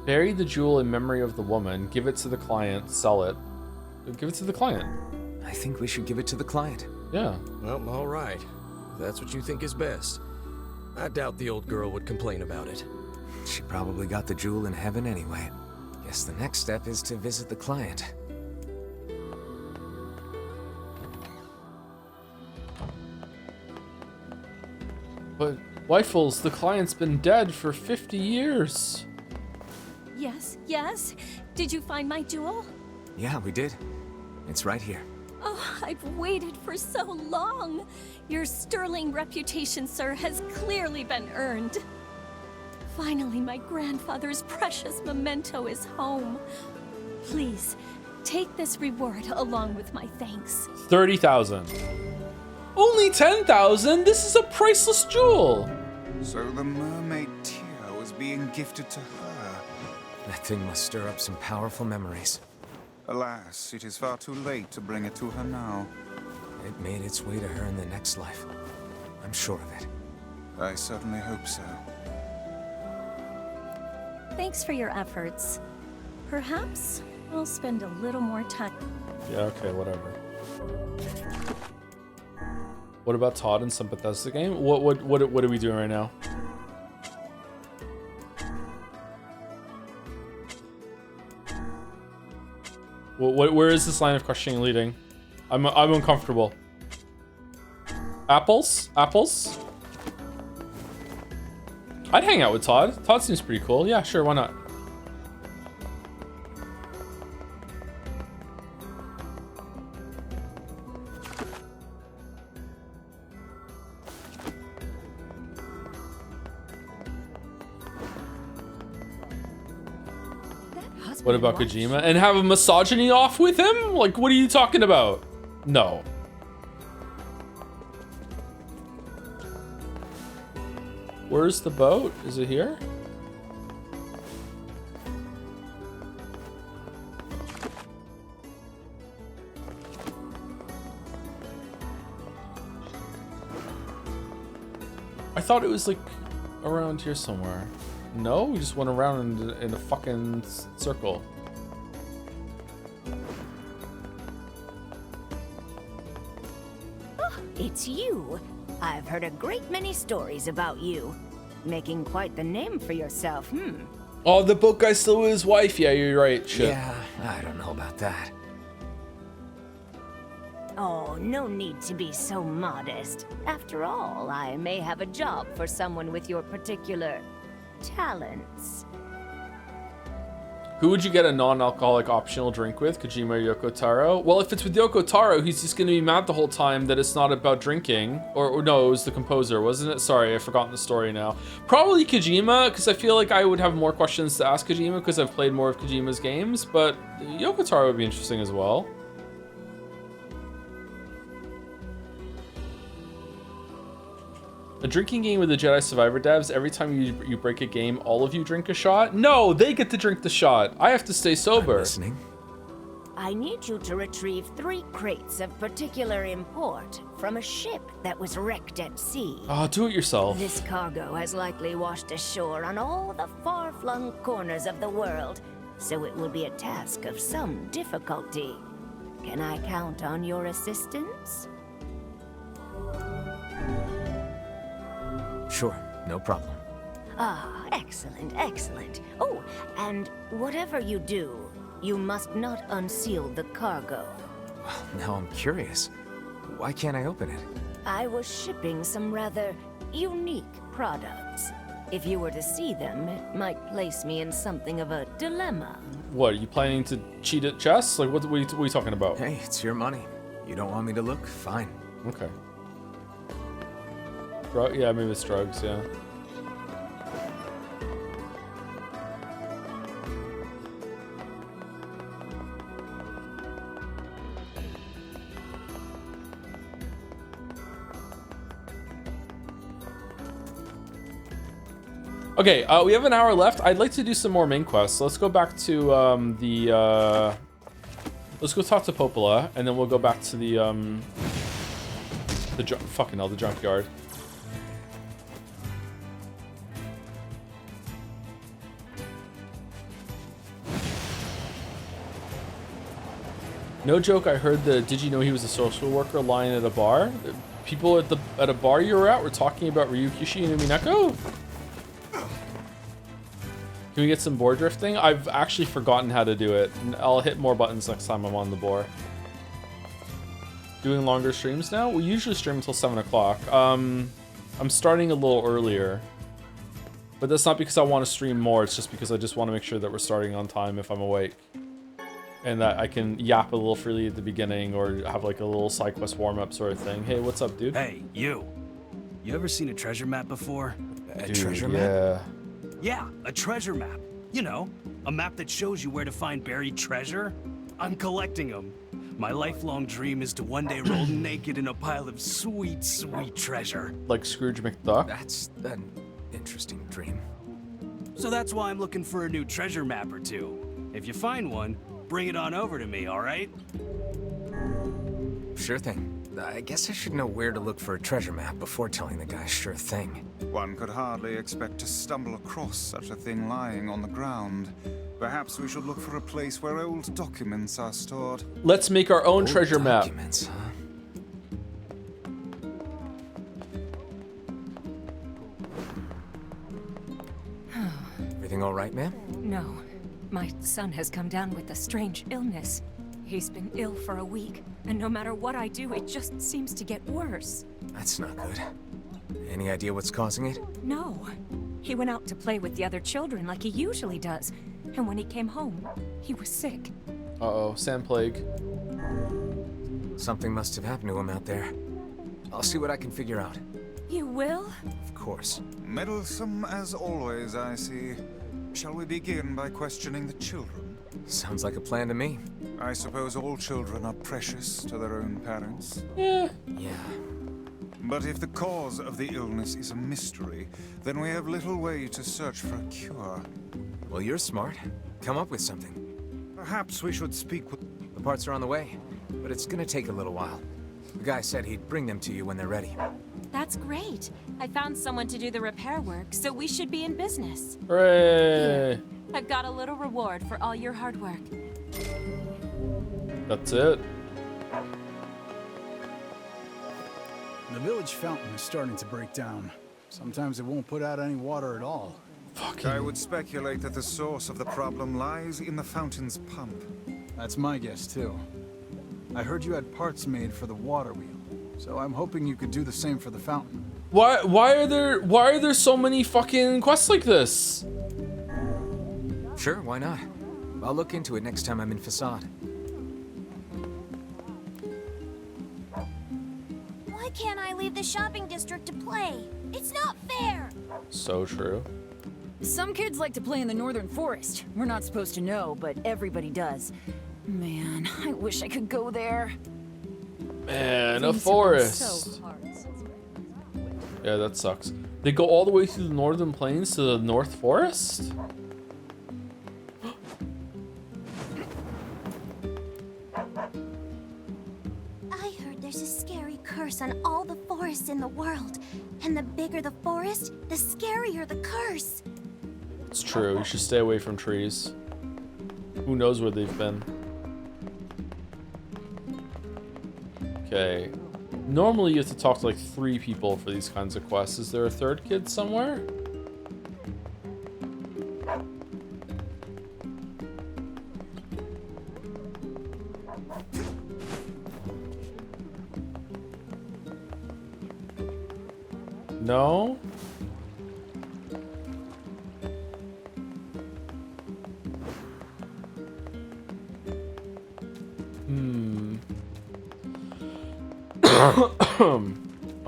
Bury the jewel in memory of the woman, give it to the client, sell it. Give it to the client. I think we should give it to the client. Yeah. Well, all right. If that's what you think is best. I doubt the old girl would complain about it. She probably got the jewel in heaven anyway. Guess the next step is to visit the client. But, Wifles, the client's been dead for 50 years. Yes, yes. Did you find my jewel? Yeah, we did. It's right here. Oh, I've waited for so long. Your sterling reputation, sir, has clearly been earned. Finally, my grandfather's precious memento is home. Please, take this reward along with my thanks. 30,000. Only 10,000? This is a priceless jewel. So the mermaid tear was being gifted to her. That thing must stir up some powerful memories. Alas, it is far too late to bring it to her now. It made its way to her in the next life. I'm sure of it. I certainly hope so. Thanks for your efforts. Perhaps I'll spend a little more time. Yeah, okay, whatever. What about Todd and some Bethesda game? What are we doing right now? Where is this line of questioning leading? I'm uncomfortable. Apples? Apples? I'd hang out with Todd. Todd seems pretty cool. Yeah, sure, why not? What about Kojima? And have a misogyny off with him? Like, what are you talking about? No. Where's the boat? Is it here? I thought it was like around here somewhere. No, we just went around in a fucking circle. Oh, it's you. I've heard a great many stories about you. Making quite the name for yourself, Oh, the boat guy still with his wife. Yeah, you're right. Shit. Yeah, I don't know about that. Oh, no need to be so modest. After all, I may have a job for someone with your particular talents. Who would you get a non-alcoholic optional drink with? Kojima or Yoko Taro? Well, if it's with Yoko Taro, he's just going to be mad the whole time that it's not about drinking. Or no, it was the composer, wasn't it? Sorry, I've forgotten the story now. Probably Kojima, because I feel like I would have more questions to ask Kojima because I've played more of Kojima's games. But Yoko Taro would be interesting as well. A drinking game with the Jedi Survivor devs, every time you break a game, all of you drink a shot? No, they get to drink the shot. I have to stay sober. I'm listening. I need you to retrieve 3 crates of particular import from a ship that was wrecked at sea. Oh, do it yourself. This cargo has likely washed ashore on all the far-flung corners of the world, so it will be a task of some difficulty. Can I count on your assistance? Sure, no problem. Ah, excellent, excellent. Oh, and whatever you do, you must not unseal the cargo. Well, now I'm curious. Why can't I open it? I was shipping some rather unique products. If you were to see them, it might place me in something of a dilemma. What, are you planning to cheat at chess? Like, what are you talking about? Hey, it's your money. You don't want me to look? Fine. Okay. Yeah, maybe it's drugs, yeah. Okay, we have an hour left. I'd like to do some more main quests. So let's go back to let's go talk to Popola, and then we'll go back to the junkyard. No joke, I heard the "did you know he was a social worker" line at a bar. People at a bar you were at were talking about Ryukishi and Umineko. Can we get some boar drifting? I've actually forgotten how to do it. I'll hit more buttons next time I'm on the boar. Doing longer streams now? We usually stream until 7 o'clock. I'm starting a little earlier. But that's not because I want to stream more, it's just because I just want to make sure that we're starting on time if I'm awake. And that I can yap a little freely at the beginning or have like a little side quest warm-up sort of thing. Hey, what's up, dude? Hey, you. You ever seen a treasure map before? A treasure map? Yeah, a treasure map. You know, a map that shows you where to find buried treasure. I'm collecting them. My lifelong dream is to one day roll naked in a pile of sweet, sweet treasure. Like Scrooge McDuck? That's an interesting dream. So that's why I'm looking for a new treasure map or two. If you find one, bring it on over to me, all right? Sure thing. I guess I should know where to look for a treasure map before telling the guy sure thing. One could hardly expect to stumble across such a thing lying on the ground. Perhaps we should look for a place where old documents are stored. Let's make our own treasure map. Documents, huh? Everything all right, ma'am? No. My son has come down with a strange illness. He's been ill for a week, and no matter what I do, it just seems to get worse. That's not good. Any idea what's causing it? No. He went out to play with the other children like he usually does, and when he came home, he was sick. Uh-oh, sand plague. Something must have happened to him out there. I'll see what I can figure out. You will? Of course. Meddlesome as always, I see. Shall we begin by questioning the children? Sounds like a plan to me. I suppose all children are precious to their own parents. Yeah. But if the cause of the illness is a mystery, then we have little way to search for a cure. Well, you're smart. Come up with something. Perhaps we should speak with... The parts are on the way, but it's gonna take a little while. The guy said he'd bring them to you when they're ready. That's great. I found someone to do the repair work, so we should be in business. Hooray! I've got a little reward for all your hard work. That's it. The village fountain is starting to break down. Sometimes it won't put out any water at all. I would speculate that the source of the problem lies in the fountain's pump. That's my guess, too. I heard you had parts made for the water wheel, so I'm hoping you could do the same for the fountain. Why are there so many fucking quests like this? Sure, why not? I'll look into it next time I'm in Facade. Why can't I leave the shopping district to play? It's not fair! So true. Some kids like to play in the northern forest. We're not supposed to know, but everybody does. Man, I wish I could go there. Man, a forest. Yeah, that sucks. They go all the way through the northern plains to the North Forest? I heard there's a scary curse on all the forests in the world. And the bigger the forest, the scarier the curse. It's true. You should stay away from trees. Who knows where they've been? Okay. Normally you have to talk to like 3 people for these kinds of quests. Is there a third kid somewhere? No?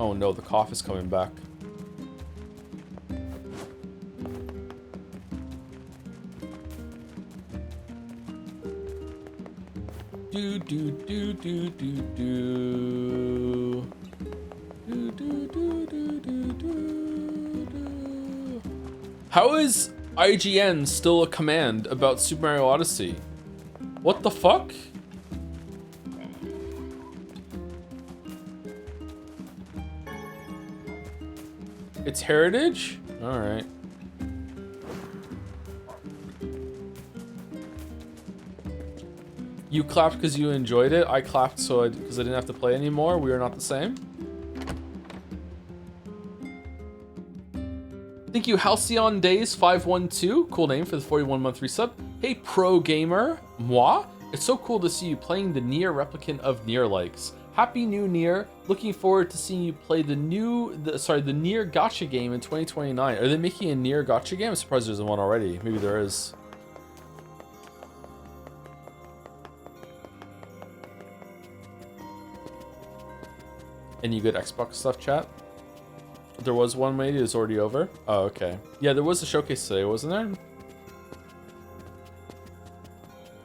Oh no, the cough is coming back. Do do do do do do. Do do do do do do. How is IGN still a command about Super Mario Odyssey? What the fuck? It's heritage? Alright. You clapped because you enjoyed it. I clapped because I didn't have to play anymore. We are not the same. Thank you, Halcyon Days 512. Cool name for the 41-month resub. Hey, pro gamer. Moi? It's so cool to see you playing the NieR Replicant of NieR likes. Happy new NieR. Looking forward to seeing you play the NieR Gacha game in 2029. Are they making a NieR Gacha game? I'm surprised there's one already. Maybe there is. Any good Xbox stuff, chat? There was one made, it's already over. Oh, okay. Yeah, there was a showcase today, wasn't there?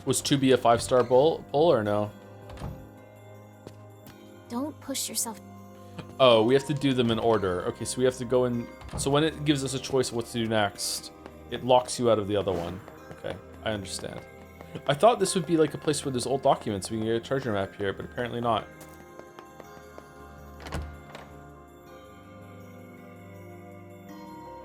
Was 2B a 5-star poll or no? Don't push yourself. Oh, we have to do them in order. Okay, so we have to go in. So when it gives us a choice of what to do next, it locks you out of the other one. Okay, I understand. I thought this would be like a place where there's old documents. We can get a treasure map here, but apparently not.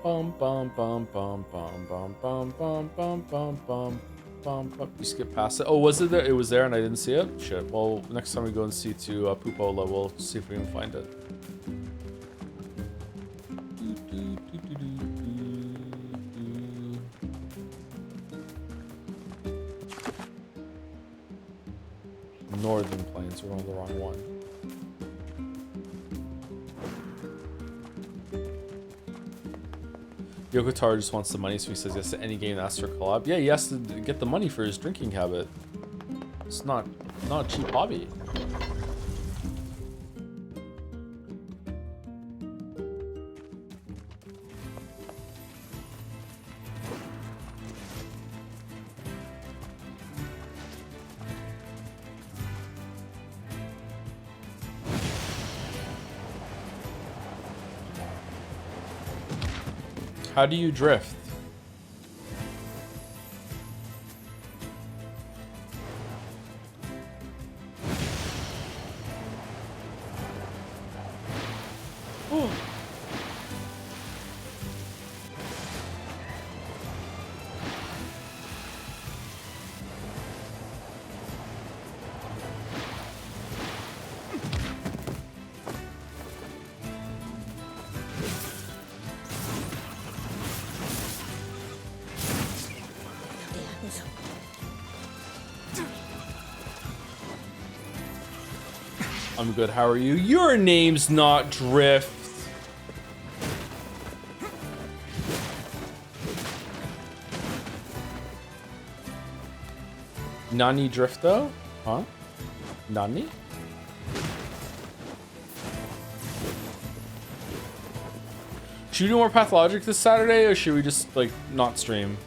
Bum bum bum bum bum bum bum bum bum bum bum bum. You skip past it. Oh, was it there? It was there and I didn't see it? Shit. Well, next time we go and see to Pupola, we'll see if we can find it. Northern Plains. We're on the wrong one. Yokotar just wants the money, so he says yes to any game that asks for collab. Yeah, he has to get the money for his drinking habit. It's not a cheap hobby. How do you drift? Oh. I'm good, how are you? Your name's not Drift. Nani Drift though? Huh? Nani? Should we do more Pathologic this Saturday, or should we just like not stream?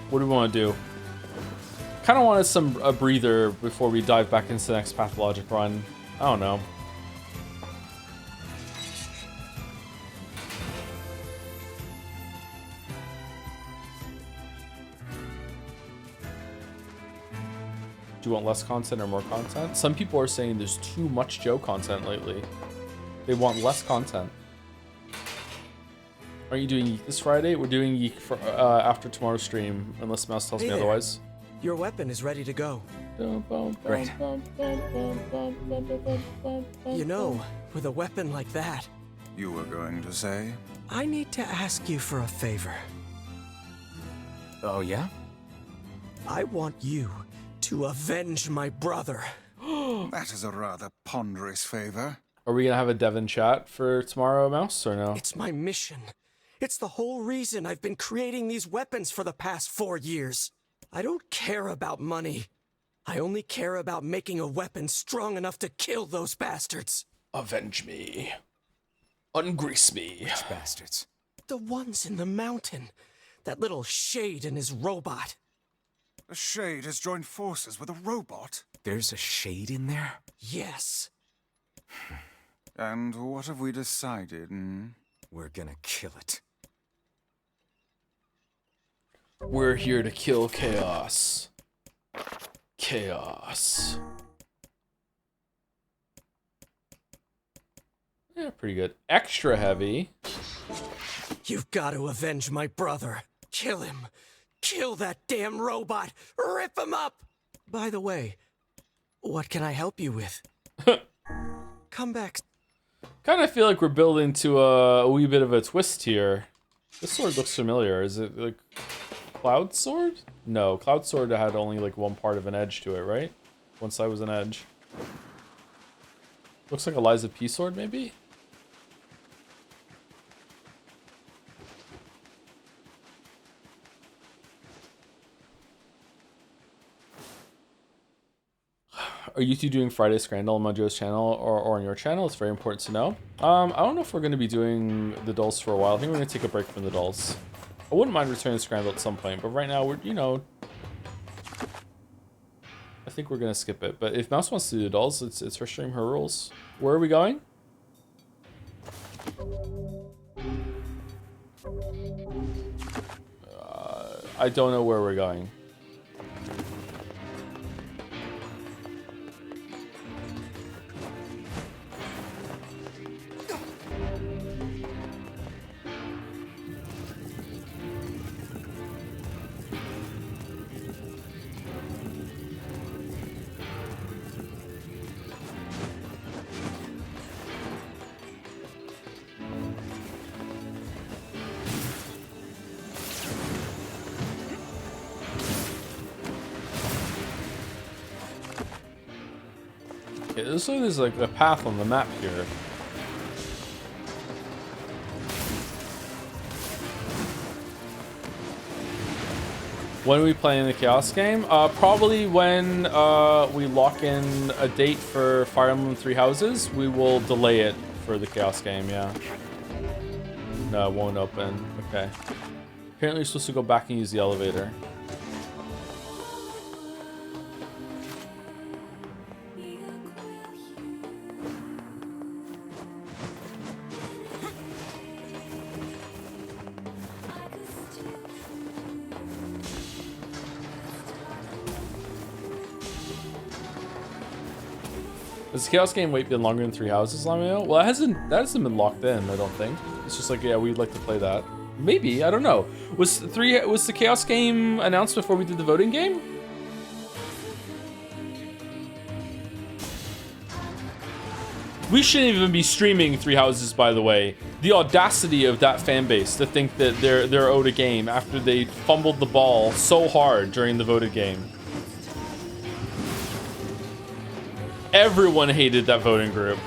What do we want to do? Kind of wanted a breather before we dive back into the next Pathologic run. I don't know. Do you want less content or more content? Some people are saying there's too much Joe content lately. They want less content. Aren't you doing Yeek this Friday? We're doing Yeek for after tomorrow's stream, unless Mouse tells me otherwise. Your weapon is ready to go. Great. You know, with a weapon like that... You were going to say? I need to ask you for a favor. Oh, yeah? I want you to avenge my brother. That is a rather ponderous favor. Are we gonna have a Devon chat for tomorrow, Mouse, or no? It's my mission. It's the whole reason I've been creating these weapons for the past 4 years. I don't care about money. I only care about making a weapon strong enough to kill those bastards. Avenge me. Ungrease me. Which bastards? The ones in the mountain. That little shade and his robot. A shade has joined forces with a robot? There's a shade in there? Yes. And what have we decided? We're gonna kill it. We're here to kill chaos. Chaos. Yeah, pretty good. Extra heavy. You've got to avenge my brother. Kill him. Kill that damn robot. Rip him up. By the way, what can I help you with? Come back. Kind of feel like we're building to a wee bit of a twist here. This sword looks familiar. Is it like Cloud Sword? No, Cloud Sword had only like one part of an edge to it, right? One side was an edge. Looks like a Liza P sword, maybe? Are you two doing Friday Scrandal on Joe's channel or on your channel? It's very important to know. I don't know if we're going to be doing the dolls for a while. I think we're going to take a break from the dolls. I wouldn't mind returning Scrandal at some point, but right now we're, you know, I think we're going to skip it. But if Mouse wants to do the dolls, it's her stream, her rules. Where are we going? I don't know where we're going. looks like there's like a path on the map here. When are we playing the Chaos game? Probably when we lock in a date for Fire Emblem Three Houses. We will delay it for the Chaos game, yeah. No, it won't open. Okay. Apparently you're supposed to go back and use the elevator. Has the Chaos game wait been longer than Three Houses, Lamio? Well, that hasn't been locked in, I don't think. It's just like, yeah, we'd like to play that. Maybe, I don't know. Was the Chaos game announced before we did the voting game? We shouldn't even be streaming Three Houses, by the way. The audacity of that fan base to think that they're owed a game after they fumbled the ball so hard during the voted game. Everyone hated that voting group.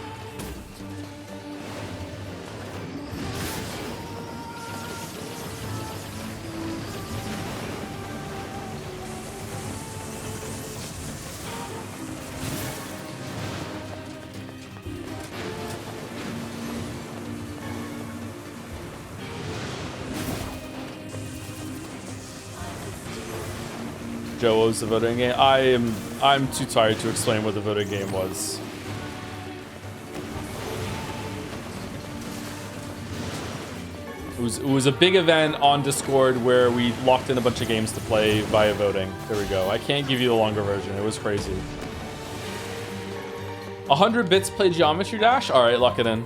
Joe, what was the voting game? I'm too tired to explain what the voting game was. It was a big event on Discord where we locked in a bunch of games to play via voting. There we go. I can't give you the longer version. It was crazy. 100 bits play Geometry Dash? All right, lock it in.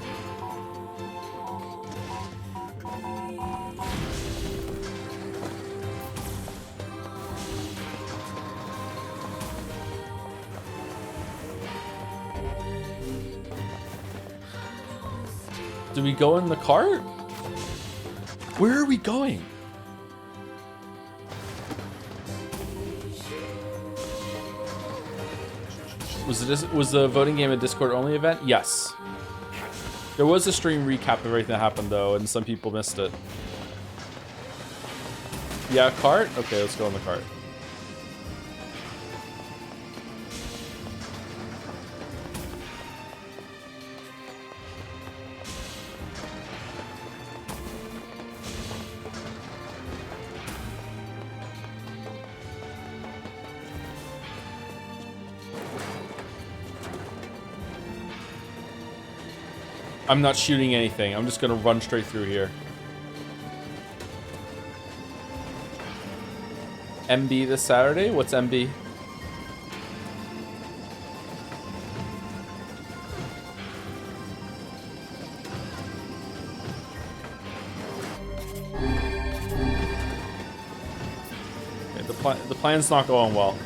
Do we go in the cart? Where are we going? Was the voting game a Discord only event? Yes. There was a stream recap of everything that happened though, and some people missed it. Yeah, cart? Okay, let's go in the cart. I'm not shooting anything. I'm just gonna run straight through here. MB this Saturday? What's MB? Okay, the plan's not going well.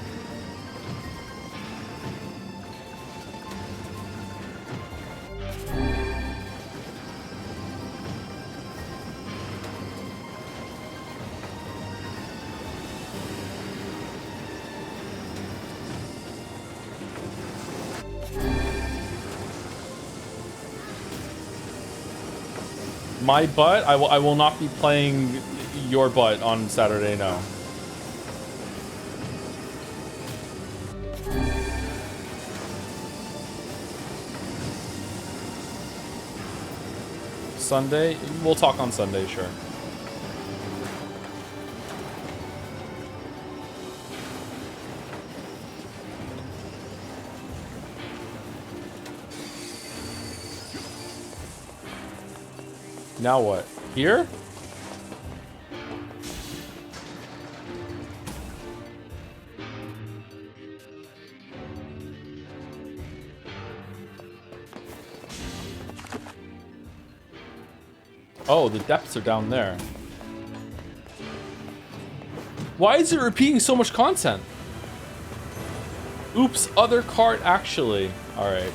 My butt? I will not be playing your butt on Saturday, no. Sunday? We'll talk on Sunday, sure. Now what? Here? Oh, the depths are down there. Why is it repeating so much content? Oops, other cart actually. All right.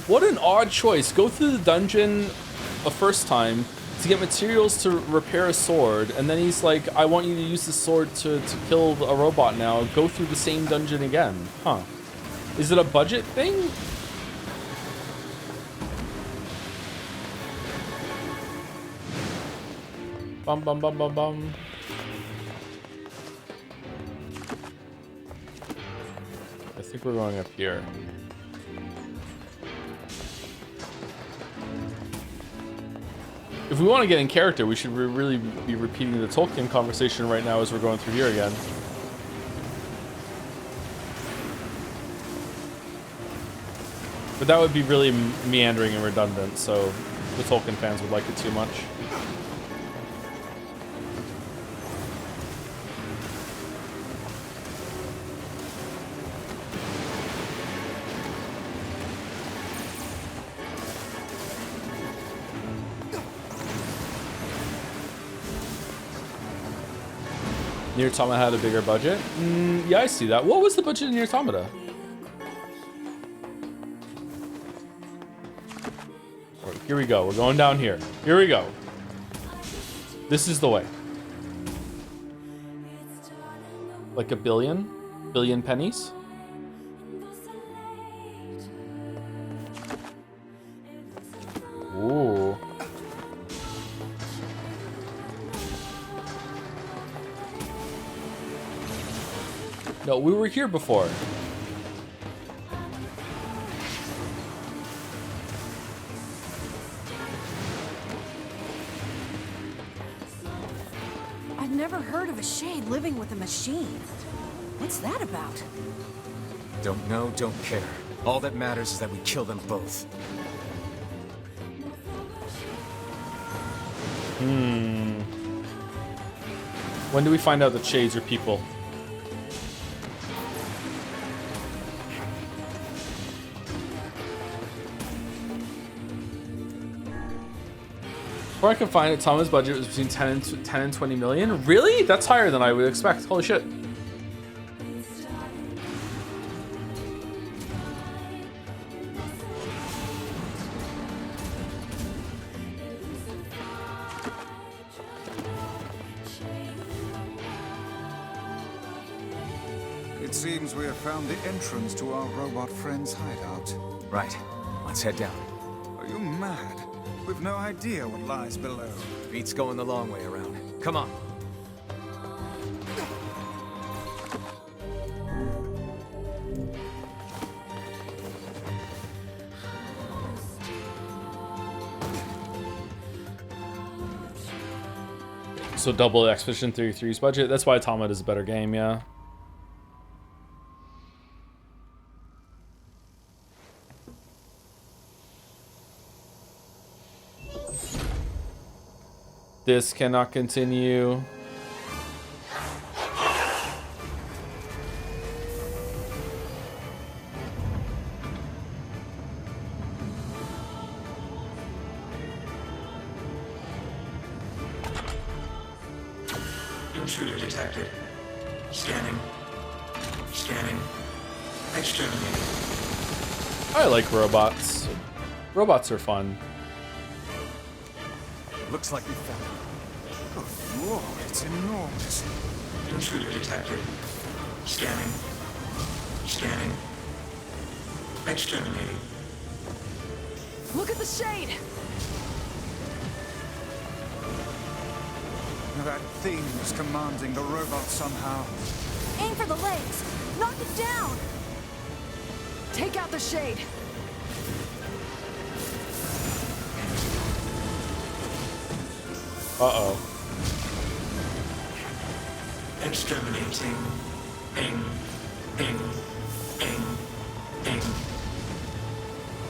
What an odd choice. Go through the dungeon a first time to get materials to repair a sword, and then he's like, I want you to use the sword to kill a robot now. Go through the same dungeon again. Huh. Is it a budget thing? Bum bum bum bum bum. I think we're going up here. If we want to get in character, we should really be repeating the Tolkien conversation right now as we're going through here again. But that would be really meandering and redundant, so the Tolkien fans would like it too much. NieR Automata had a bigger budget? Yeah, I see that. What was the budget in NieR Automata? Right, here we go. We're going down here. Here we go. This is the way. Like a billion? Billion pennies? Ooh. No, we were here before. I've never heard of a shade living with a machine. What's that about? Don't know, don't care. All that matters is that we kill them both. When do we find out that shades are people? Before I can find it, Thomas' budget was between 10 and 20 million. Really? That's higher than I would expect. Holy shit. It seems we have found the entrance to our robot friend's hideout. Right. Let's head down. Are you mad? We've no idea what lies below. Beats going the long way around. Come on. So double Expedition 33's budget. That's why Automata is a better game, yeah. This cannot continue. Intruder detected. Scanning. Scanning. Exterminating. I like robots. Robots are fun. Looks like we found it. Good lord, it's enormous. Intruder detected. Scanning. Scanning. Exterminating. Look at the shade! That thing is commanding the robot somehow. Aim for the legs! Knock it down! Take out the shade! Uh-oh. Exterminating. Ing. Ing. Ing. Ing.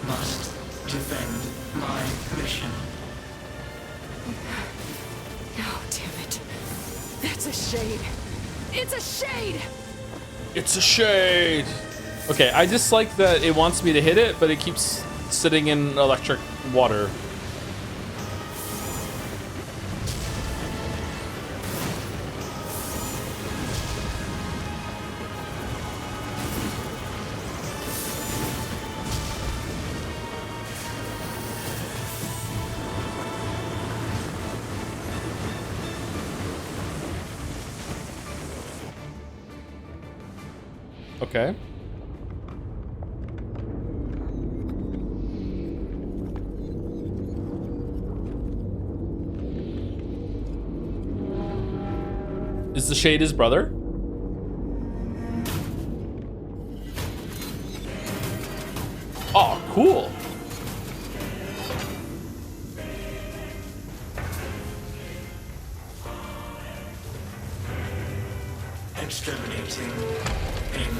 Must defend my mission. Oh, damn it. That's a shade. It's a shade! It's a shade! Okay, I dislike that it wants me to hit it, but it keeps sitting in electric water. Okay. Is the Shade his brother? Oh, cool. Exterminating. Ing.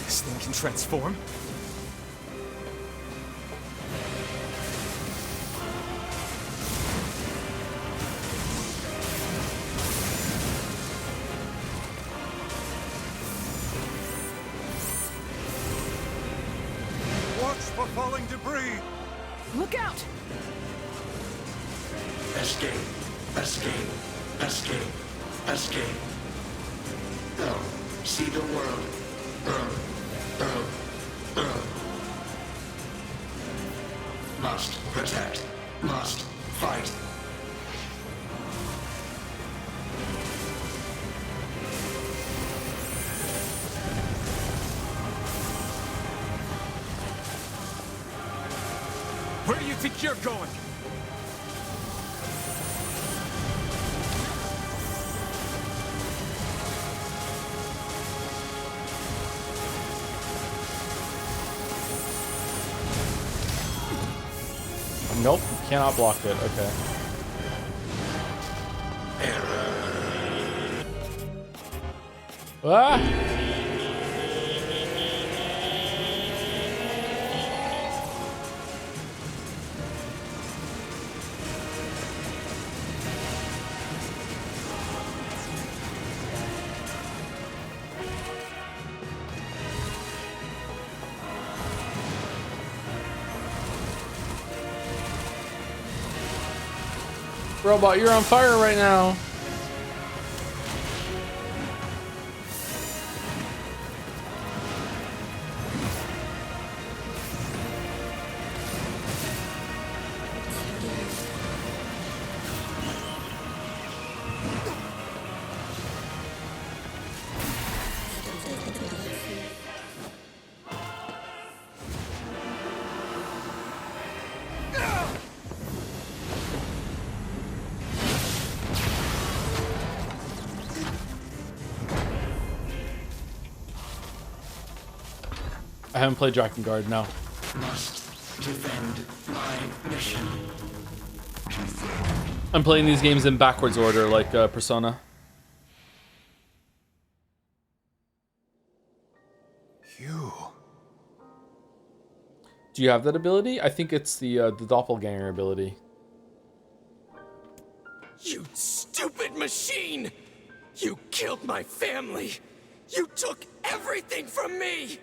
This thing can transform? Watch for falling debris. Look out! Escape. Go. See the world. Earl. Must protect. Must fight. Where do you think you're going? Nope, cannot block it. Okay. Ah! Robot, you're on fire right now. I haven't played Drakengard, no. Must defend my mission. I'm playing these games in backwards order, like Persona. You. Do you have that ability? I think it's the doppelganger ability. You stupid machine! You killed my family! You took everything from me!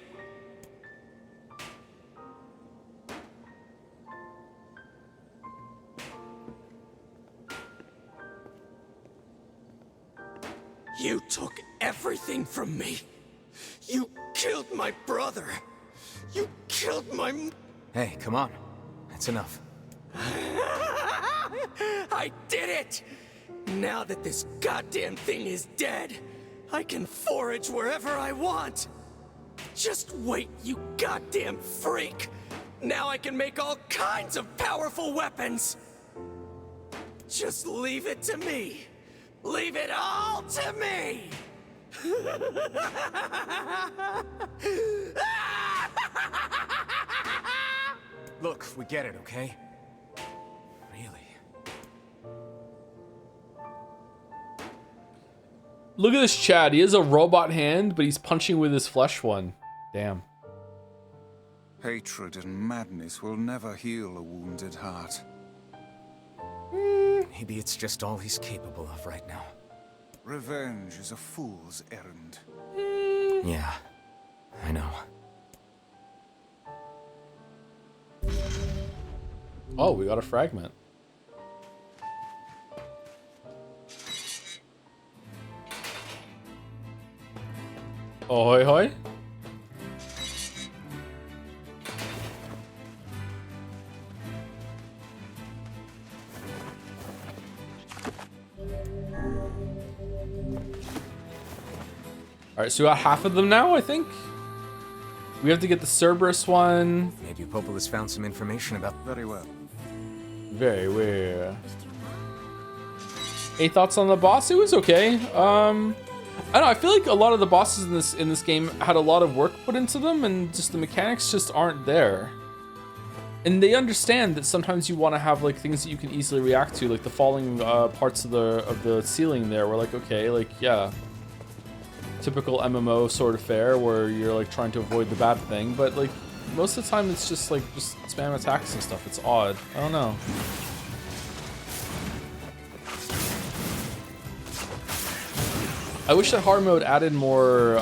You took everything from me! You killed my brother! You killed my... Hey, come on. That's enough. I did it! Now that this goddamn thing is dead, I can forage wherever I want! Just wait, you goddamn freak! Now I can make all kinds of powerful weapons! Just leave it to me! Leave it all to me! Look, we get it, okay? Really? Look at this Chad. He has a robot hand, but he's punching with his flesh one. Damn. Hatred and madness will never heal a wounded heart. Maybe it's just all he's capable of right now. Revenge is a fool's errand. Yeah, I know. Oh, we got a fragment. Ahoy hoy. All right, so we got half of them now, I think. We have to get the Cerberus one. Maybe Popola's found some information about... Very well. Very well. Any thoughts on the boss? It was okay. I don't know. I feel like a lot of the bosses in this game had a lot of work put into them, and just the mechanics just aren't there. And they understand that sometimes you want to have like things that you can easily react to, like the falling parts of the ceiling there. Where like, okay, like yeah, typical MMO sort of fare where you're like trying to avoid the bad thing, but like most of the time it's just like just spam attacks and stuff. It's odd. I don't know. I wish that hard mode added more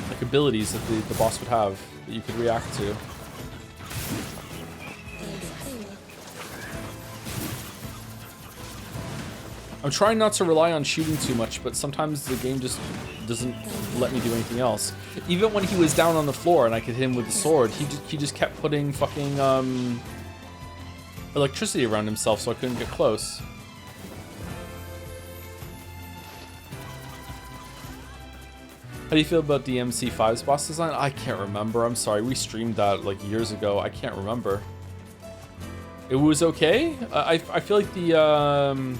like abilities that the boss would have that you could react to. I'm trying not to rely on shooting too much, but sometimes the game just doesn't let me do anything else. Even when he was down on the floor and I could hit him with the sword, he just kept putting fucking electricity around himself, so I couldn't get close. How do you feel about DMC5's boss design? I can't remember. I'm sorry. We streamed that like years ago. I can't remember. It was okay. I feel like the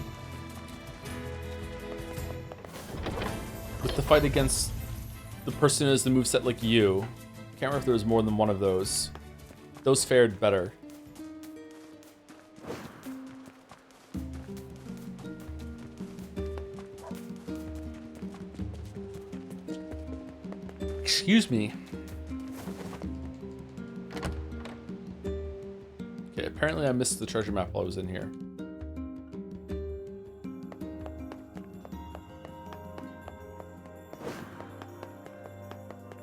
with the fight against the person who has the moveset like you, I can't remember if there was more than one of those. Those fared better. Excuse me. Okay, apparently I missed the treasure map while I was in here.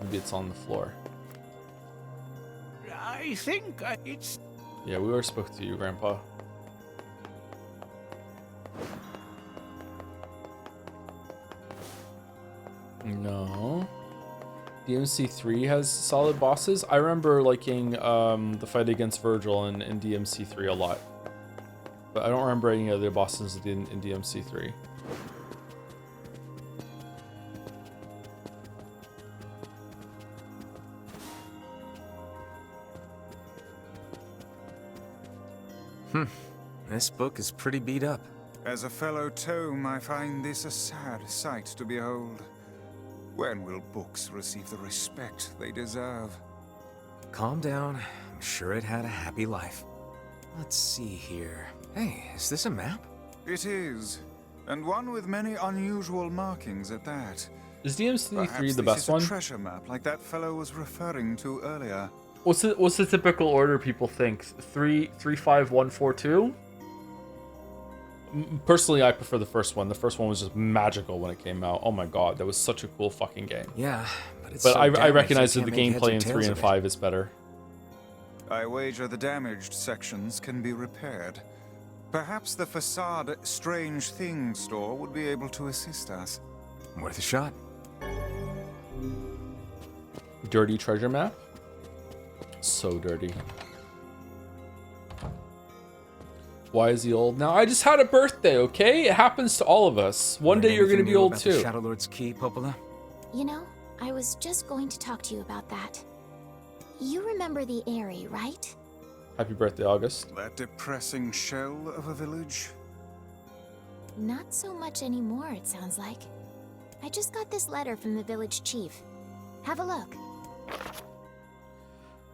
Maybe it's on the floor. I think it's... Yeah, we already spoke to you, Grandpa. No. DMC3 has solid bosses. I remember liking the fight against Virgil in DMC3 a lot. But I don't remember any other bosses in DMC3. This book is pretty beat up. As a fellow tome, I find this a sad sight to behold. When will books receive the respect they deserve? Calm down. I'm sure it had a happy life. Let's see here. Hey, is this a map? It is, and one with many unusual markings at that. Is DMC3 Perhaps the best this one? is a treasure map like that fellow was referring to earlier. What's the typical order people think? 3, 5, 1, 4, 2? Personally, I prefer the first one. The first one was just magical when it came out. Oh my god, that was such a cool fucking game. Yeah, but it's but so I recognize that the damaged, gameplay in heads or 3 tails and of it. 5 is better. I wager the damaged sections can be repaired. Perhaps the facade Strange Things store would be able to assist us. Worth a shot. Dirty treasure map? So dirty. Why is he old now? I just had a birthday, okay? It happens to all of us. One day you're gonna be old too. Shadow Lord's key, Popola? You know, I was just going to talk to you about that. You remember the Eyrie, right? Happy birthday, August. That depressing shell of a village? Not so much anymore, it sounds like. I just got this letter from the village chief. Have a look.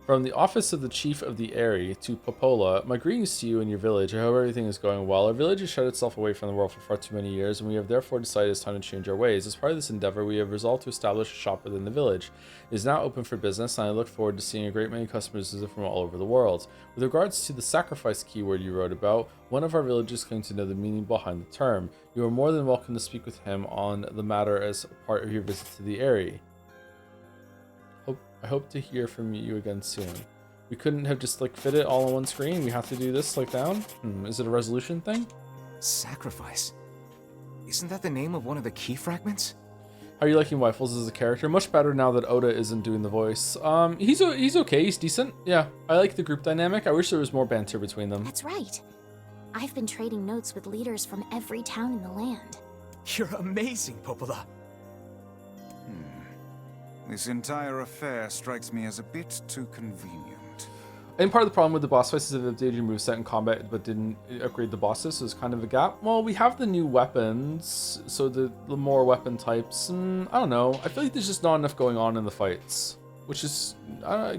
From the office of the chief of the Eyrie to Popola, my greetings to you and your village. I hope everything is going well. Our village has shut itself away from the world for far too many years, and we have therefore decided it's time to change our ways. As part of this endeavor, we have resolved to establish a shop within the village. It is now open for business, and I look forward to seeing a great many customers visit from all over the world. With regards to the sacrifice keyword you wrote about, one of our villagers claimed to know the meaning behind the term. You are more than welcome to speak with him on the matter as part of your visit to the Eyrie. I hope to hear from you again soon. We couldn't have just like fit it all on one screen. We have to do this like down. Is it a resolution thing? Sacrifice. Isn't that the name of one of the key fragments? How are you liking Wyfles as a character? Much better now that Oda isn't doing the voice. He's okay. He's decent. Yeah, I like the group dynamic. I wish there was more banter between them. That's right. I've been trading notes with leaders from every town in the land. You're amazing, Popola. This entire affair strikes me as a bit too convenient. And part of the problem with the boss fights is that they updated your moveset in combat but didn't upgrade the bosses, so it's kind of a gap. Well, we have the new weapons, so the more weapon types, and I don't know. I feel like there's just not enough going on in the fights, which is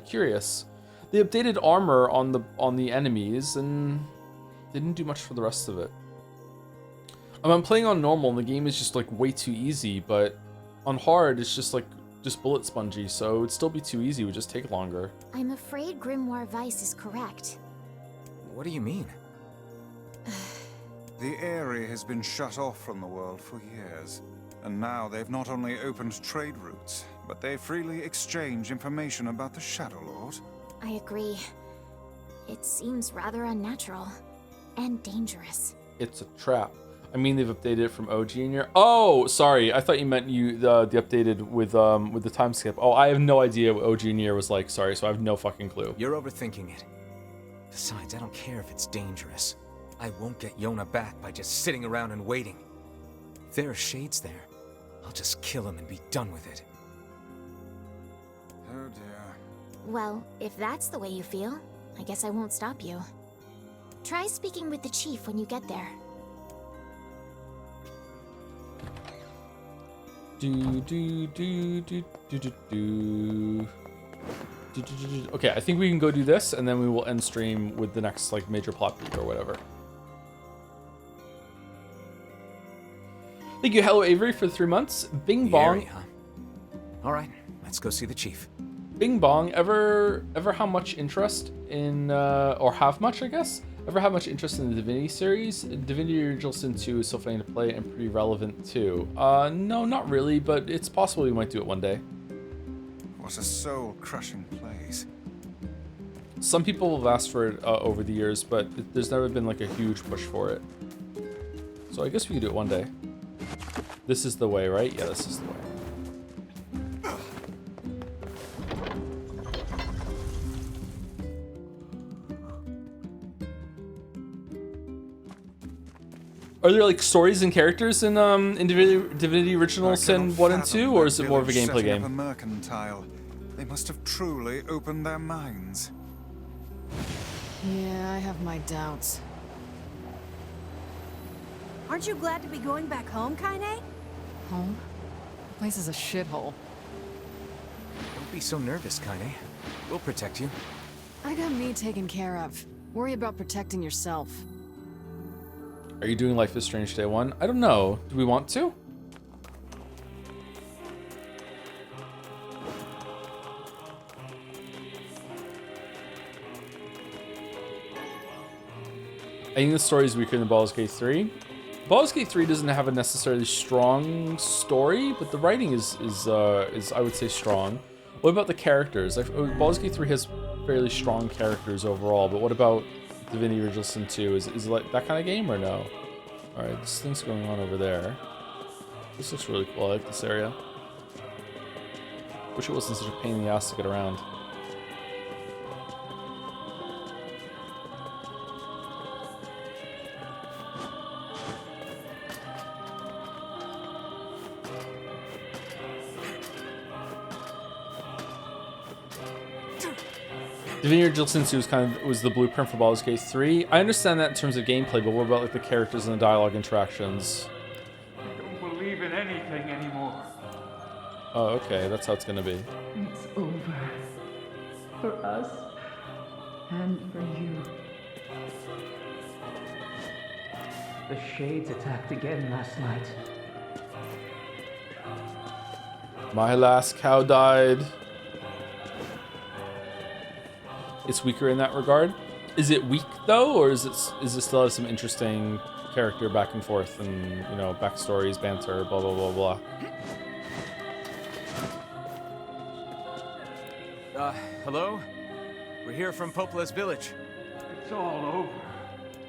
curious. They updated armor on the enemies and didn't do much for the rest of it. I'm playing on normal and the game is just like way too easy, but on hard it's just like bullet spongy, so it would still be too easy, it would just take longer. I'm afraid Grimoire Weiss is correct. What do you mean? The area has been shut off from the world for years, and now they've not only opened trade routes, but they freely exchange information about the Shadow Lord. I agree. It seems rather unnatural and dangerous. It's a trap. I mean, they've updated it from OG in your... Oh, sorry. I thought you meant the updated with the time skip. Oh, I have no idea what OG NieR was like. Sorry, so I have no fucking clue. You're overthinking it. Besides, I don't care if it's dangerous. I won't get Yona back by just sitting around and waiting. If there are shades there, I'll just kill him and be done with it. Oh dear. Well, if that's the way you feel, I guess I won't stop you. Try speaking with the chief when you get there. Okay, I think we can go do this, and then we will end stream with the next like major plot beat or whatever. Thank you, Hello Avery, for the 3 months. Bing bong. Huh? All right, let's go see the chief. Bing bong. Ever have much interest in, or have much, I guess? Ever have much interest in the Divinity series? Divinity Original Sin 2 is still fun to play and pretty relevant too. No, not really, but it's possible we might do it one day. What a soul-crushing place. Some people have asked for it over the years, but there's never been like a huge push for it. So I guess we could do it one day. This is the way, right? Yeah, this is the way. Are there like stories and characters in Divinity Original Sin 1 and 2, or is it more of a gameplay game? A mercantile. They must have truly opened their minds. Yeah, I have my doubts. Aren't you glad to be going back home, Kaine? Home? The place is a shithole. Don't be so nervous, Kaine. We'll protect you. I got me taken care of. Worry about protecting yourself. Are you doing Life is Strange Day 1? I don't know. Do we want to? I think the story is weaker than Baldur's Gate 3. Baldur's Gate 3 doesn't have a necessarily strong story, but the writing is I would say strong. What about the characters? Baldur's Gate 3 has fairly strong characters overall, but what about Divinity Original Sin 2? Is it like that kind of game or no? Alright, this thing's going on over there. This looks really cool. I like this area. Wish it wasn't such a pain in the ass to get around. Divinity Original Sin 2 was the blueprint for Baldur's Gate 3. I understand that in terms of gameplay, but what about like the characters and the dialogue interactions? I don't believe in anything anymore. Oh, okay, that's how it's gonna be. It's over. For us and for you. The Shades attacked again last night. My last cow died. It's weaker in that regard. Is it weak though, or is it still have some interesting character back and forth and, you know, backstories, banter, blah blah blah blah? Hello? We're here from Popola's village. It's all over.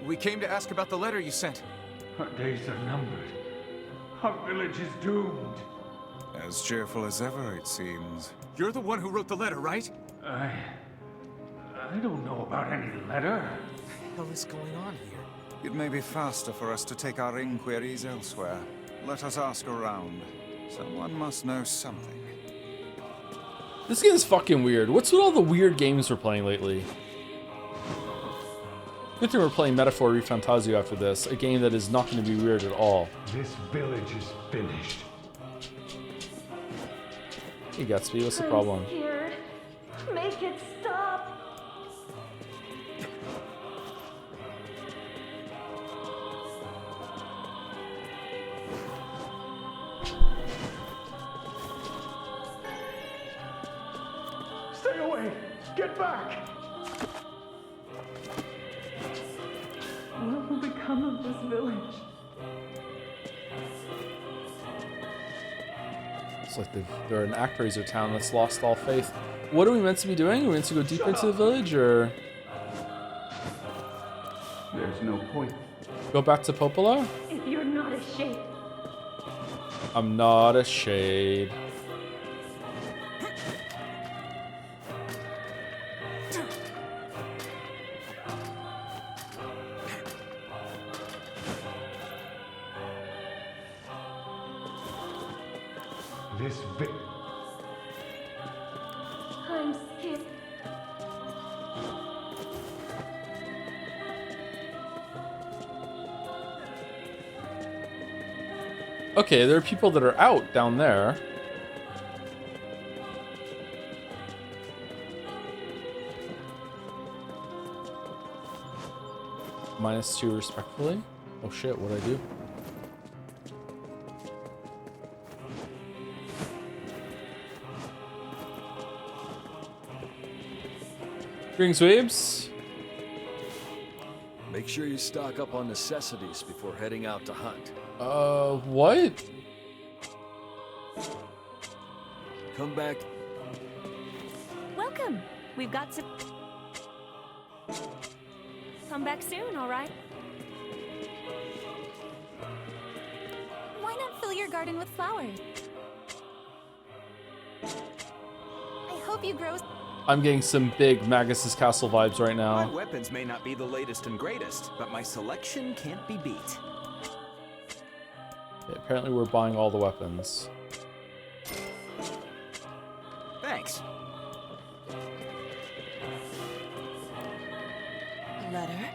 We came to ask about the letter you sent. Our days are numbered. Our village is doomed. As cheerful as ever, it seems. You're the one who wrote the letter, right? I don't know about any letter. What the hell is going on here? It may be faster for us to take our inquiries elsewhere. Let us ask around. Someone must know something. This game is fucking weird. What's with all the weird games we're playing lately? Good thing we're playing Metaphor ReFantazio after this, a game that is not going to be weird at all. This village is finished. Hey Gatsby, what's the problem? Scared. Make it stop. Stay away! Get back! What will become of this village? It's like they're an ActRaiser town that's lost all faith. What are we meant to be doing? Are we meant to go deeper into the village, or There's no point. go back to Popola? If you're not a shade, I'm not a shade. This I'm scared. Okay, there are people that are out down there. -2 respectfully. Oh shit, what'd I do? Greetings, Weebs. Make sure you stock up on necessities before heading out to hunt. What? Come back. Welcome. We've got some. Come back soon, all right? Why not fill your garden with flowers? I hope you grow. I'm getting some big Magus' Castle vibes right My now. weapons may not be the latest and greatest, but my selection can't be beat. Yeah, apparently we're buying all the weapons. Thanks. Letter?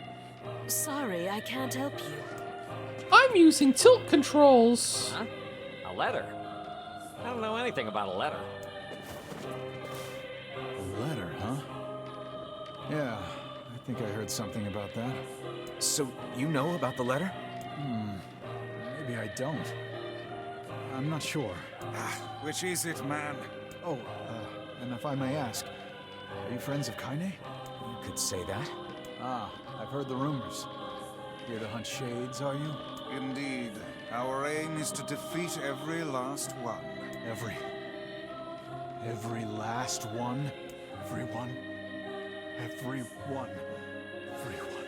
Sorry, I can't help you. I'm using tilt controls. Huh? A letter? I don't know anything about a letter. A letter, huh? Yeah, I think I heard something about that. So, you know about the letter? Maybe I don't. I'm not sure. Which is it, man? Oh, and if I may ask, are you friends of Kaine? You could say that. Ah, I've heard the rumors. Here to hunt shades, are you? Indeed. Our aim is to defeat every last one. Every last one? Everyone? Everyone. Everyone.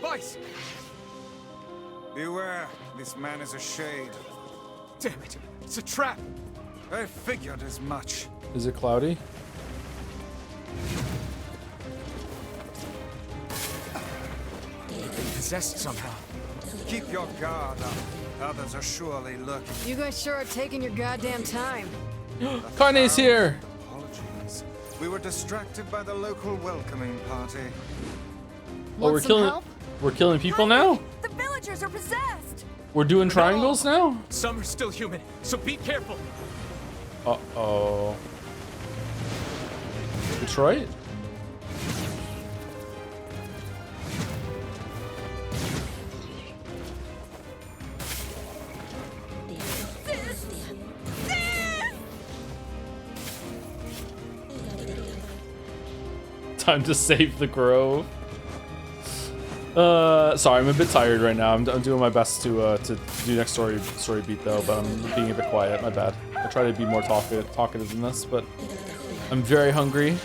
Vice! Beware, this man is a shade. Damn it, it's a trap! I figured as much. Is it cloudy? Possessed somehow. Keep your guard up. Others are surely lurking. You guys sure are taking your goddamn time. Kaine's here! Apologies. We were distracted by the local welcoming party. Oh, we're killing people now? The villagers are possessed! We're doing triangles now? Some are still human, so be careful. Uh-oh. Detroit? Time to save the grove. Sorry, I'm a bit tired right now. I'm doing my best to do next story beat though, but I'm being a bit quiet. My bad. I try to be more talkative than this, but I'm very hungry.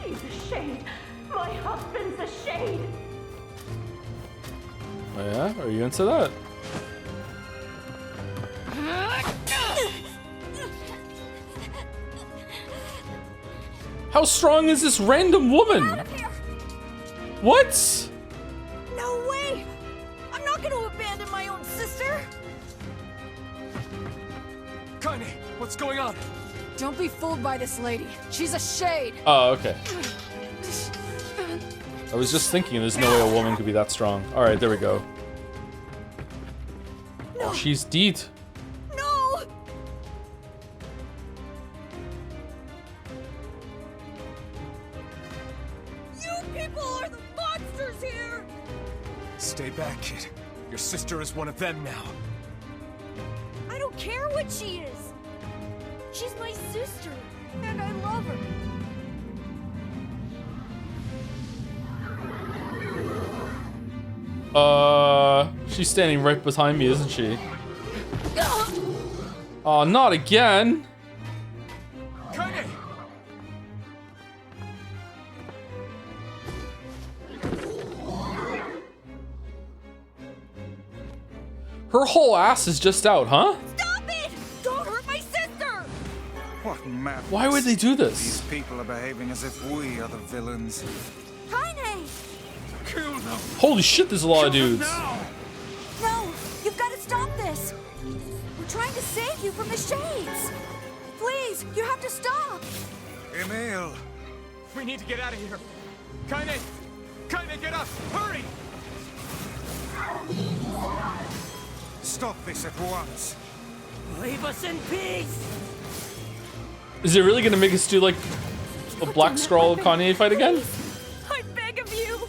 He's a shade. My husband's a shade. Oh yeah? Are you into that? How strong is this random woman? Get out of here. What? No way! I'm not gonna abandon my own sister! Kaine, what's going on? Don't be fooled by this lady. She's a shade. Oh, okay. I was just thinking there's no way a woman could be that strong. Alright, there we go. No. Oh, she's deed. No! You people are the monsters here! Stay back, kid. Your sister is one of them now. I don't care what she is. She's my sister, and I love her. She's standing right behind me, isn't she? Oh, not again. Kaine! Her whole ass is just out, huh? Stop it! Don't hurt my sister! What madness. Why would they do this? These people are behaving as if we are the villains. Kaine! Kill them! Holy shit, there's a lot of dudes. No! You've got to stop this! We're trying to save you from the shades! Please, you have to stop! Emil! We need to get out of here. Kaine! Kaine, get up! Hurry! Stop this at once! Leave us in peace! Is it really gonna make us do like a Black Scroll Kanye fight again? I beg of you!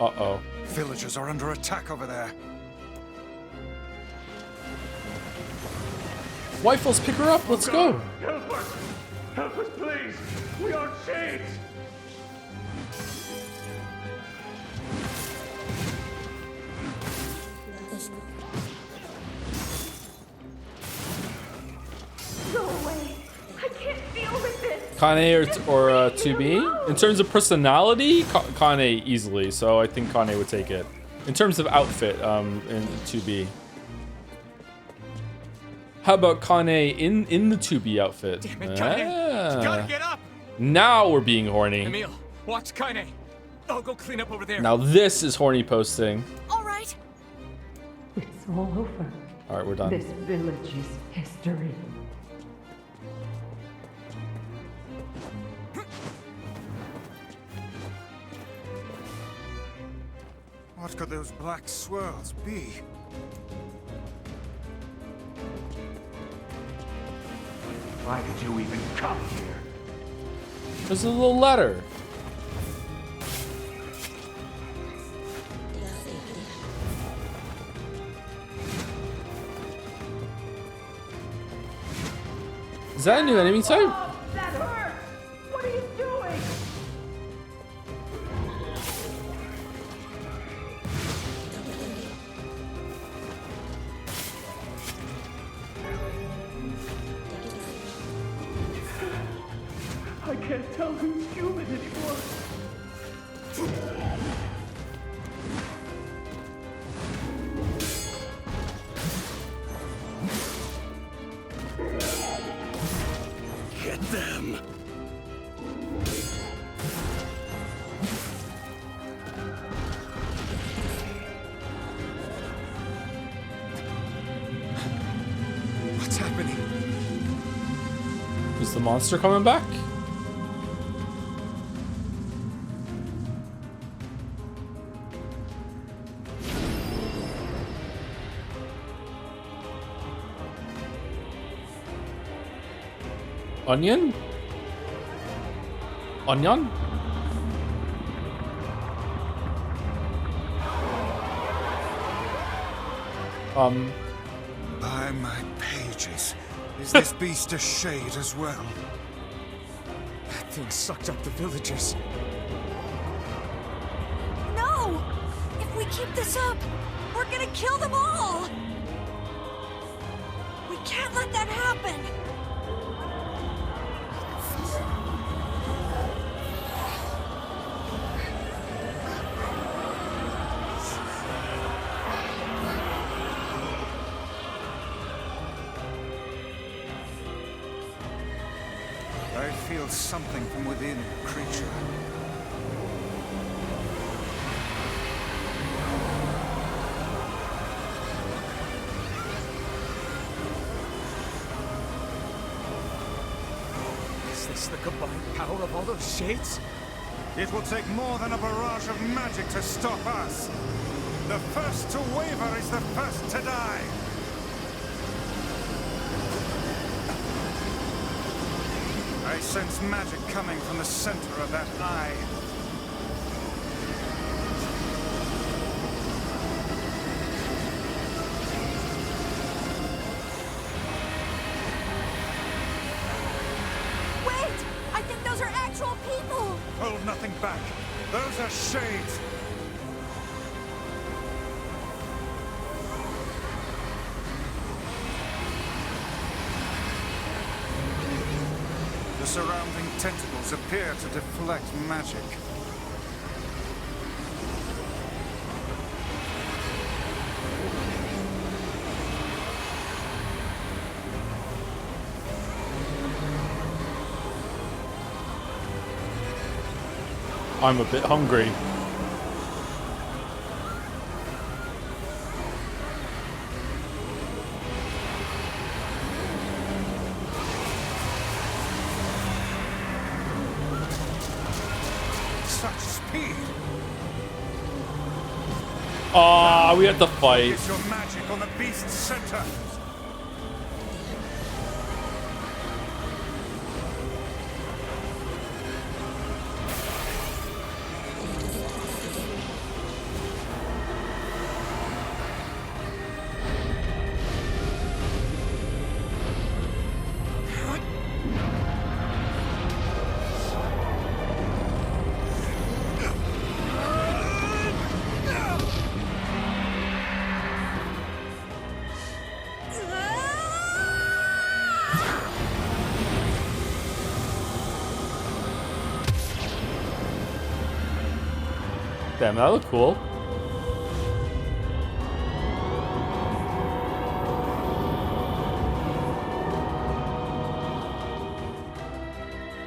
Uh-oh. Villagers are under attack over there. Wifels, pick her up. Let's go. Help us! Help us, please! We are shades! Go away! I can't deal with this! Kanye or 2B? In terms of personality, Kanye easily. So I think Kanye would take it. In terms of outfit, in 2B. How about Kanye in the 2B outfit? Damn it, Kaine! You gotta get up! Now we're being horny. Emil, watch Kaine. I'll go clean up over there. Now this is horny posting. All right. It's all over. All right, we're done. This village is history. What could those black swirls be? Why did you even come here? There's a little letter. Is that a new enemy type? That hurts! What are you doing? I can't tell who's human anymore. Get them! What's happening? Is the monster coming back? Onion? Onion? By my pages. Is this beast a shade as well? That thing sucked up the villagers. No! If we keep this up, we're gonna kill them all! We can't let that happen! feel something from within the creature. Is this the combined power of all those shades? It will take more than a barrage of magic to stop us. The first to waver is the first to die. I sense magic coming from the center of that eye. Wait! I think those are actual people! Hold nothing back. Those are shades. The surrounding tentacles appear to deflect magic. I'm a bit hungry. Such speed! Ah, we have to fight. Focus your magic on the beast's center. Damn, that looked cool.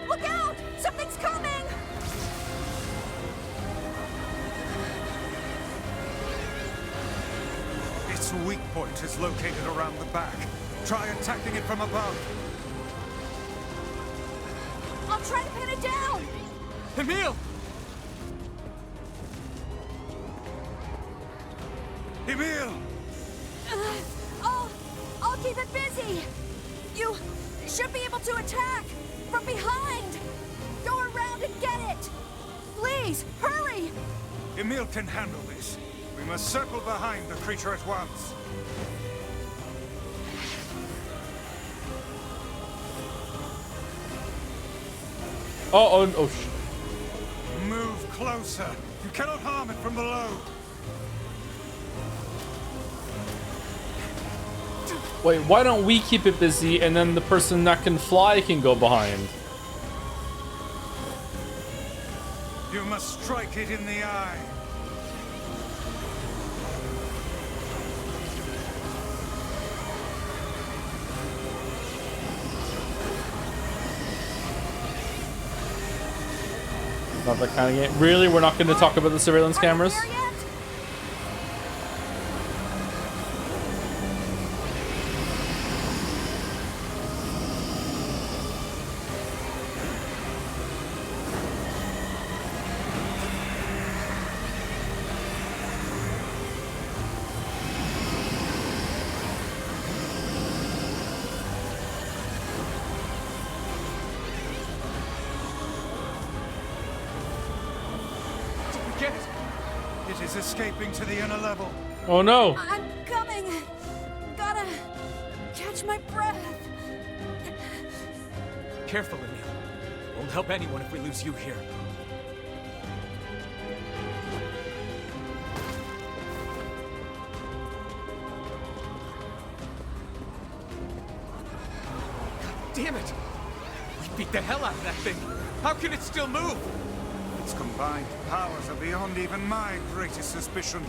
Look out! Something's coming! Its weak point is located around the back. Try attacking it from above. I'll try to pin it down! Emil! Emil! I'll keep it busy! You should be able to attack from behind! Go around and get it! Please, hurry! Emil can handle this. We must circle behind the creature at once. Oh, Move closer. You cannot harm it from below. wait, why don't we keep it busy and then the person that can fly can go behind? You must strike it in the eye. Not that kind of game. Really? We're not going to talk about the surveillance cameras? Get it! It is escaping to the inner level. Oh no! I'm coming! Gotta catch my breath. Careful, Emil. Won't help anyone if we lose you here. God damn it! We beat the hell out of that thing. How can it still move? Its combined powers are beyond even my greatest suspicion.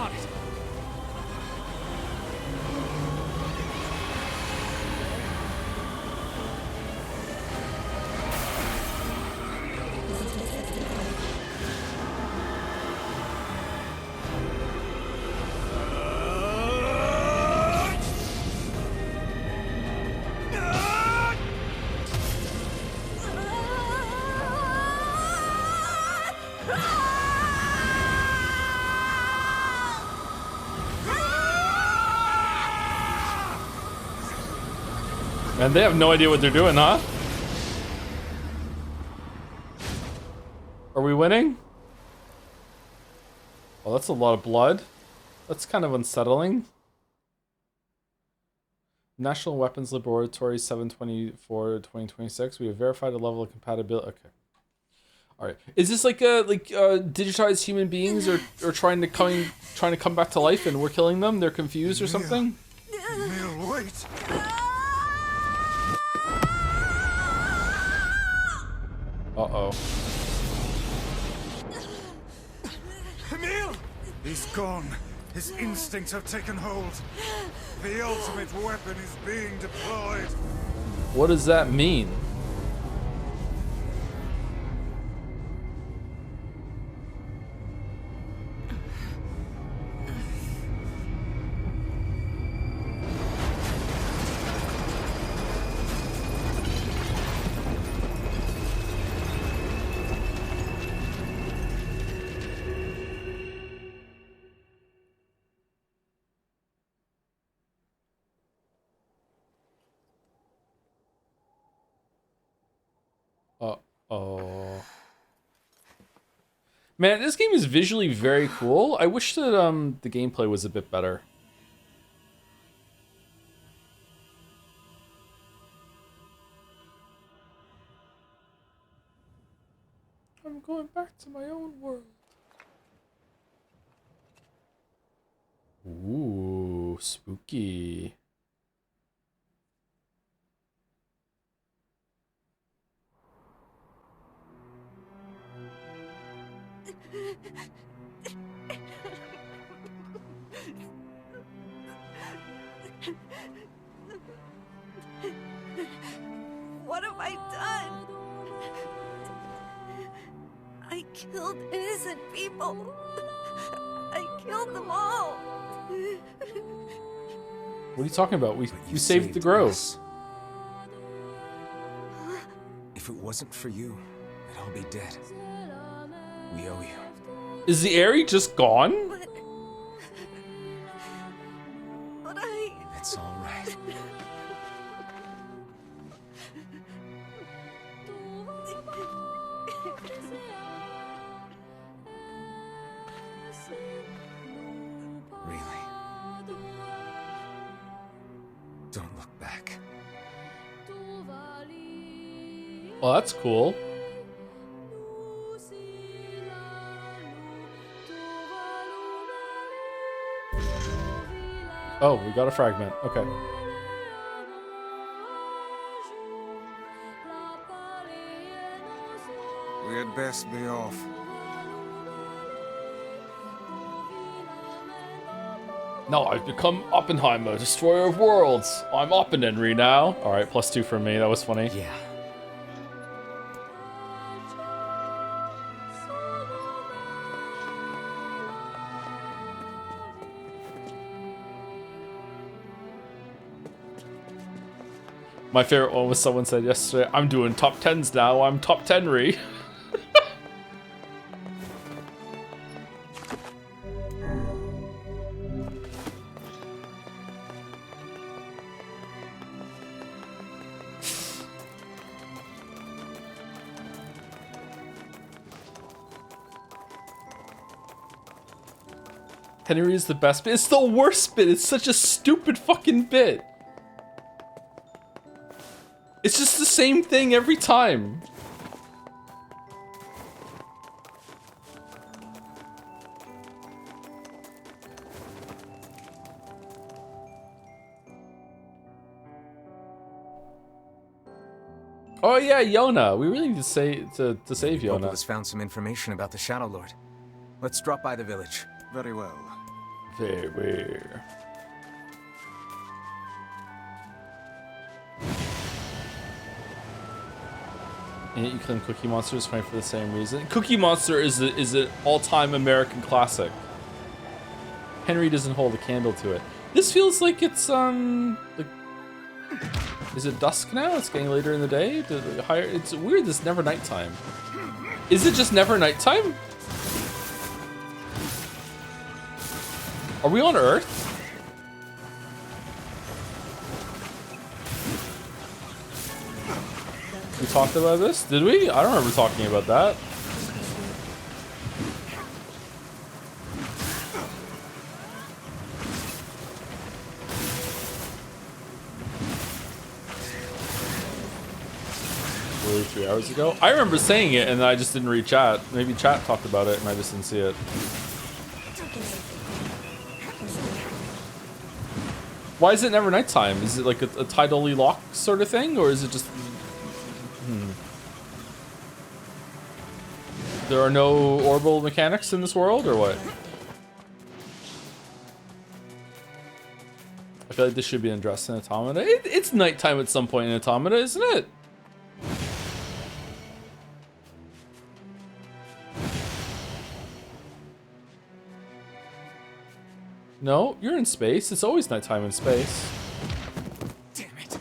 got it. And they have no idea what they're doing, huh? Are we winning? Well, that's a lot of blood. That's kind of unsettling. National Weapons Laboratory 724-2026. We have verified a level of compatibility. Okay. All right. Is this like digitized human beings are trying to come back to life and we're killing them? They're confused or something? Emil, wait. Uh-oh. Emil! He's gone. His instincts have taken hold. The ultimate weapon is being deployed. What does that mean? Uh-oh. Man, this game is visually very cool. I wish that the gameplay was a bit better. I'm going back to my own world. Ooh, spooky. What have I done? I killed innocent people. I killed them all. What are you talking about? We saved the grove. us. If it wasn't for you, I'd all be dead. We owe you. Is the Aerie just gone? But It's all right. Really? Don't look back. Well, that's cool. Oh, we got a fragment. Okay. We had best be off. No, I've become Oppenheimer, destroyer of worlds. I'm Oppenhenry now. All right, +2 for me. That was funny. Yeah. My favorite one was someone said yesterday, I'm doing top 10s now. I'm top 10-ry. Henry is the best bit. It's the worst bit. It's such a stupid fucking bit. It's just the same thing every time. Oh yeah, Yona. We really need to save Yona. Opal has found some information about the Shadow Lord. Let's drop by the village. Very well. Very. And yet you claim Cookie Monster is funny for the same reason. Cookie Monster is an all-time American classic. Henry doesn't hold a candle to it. This feels like it's like, is it dusk now? It's getting later in the day. It's weird. This never nighttime. Is it just never nighttime? Are we on Earth? We talked about this? Did we? I don't remember talking about that. Really 3 hours ago? I remember saying it and I just didn't read chat. Maybe chat talked about it and I just didn't see it. Why is it never nighttime? Is it like a tidally lock sort of thing? Or is it just... There are no orbital mechanics in this world, or what? I feel like this should be addressed in Automata. It's nighttime at some point in Automata, isn't it? No, you're in space. It's always nighttime in space. Damn it.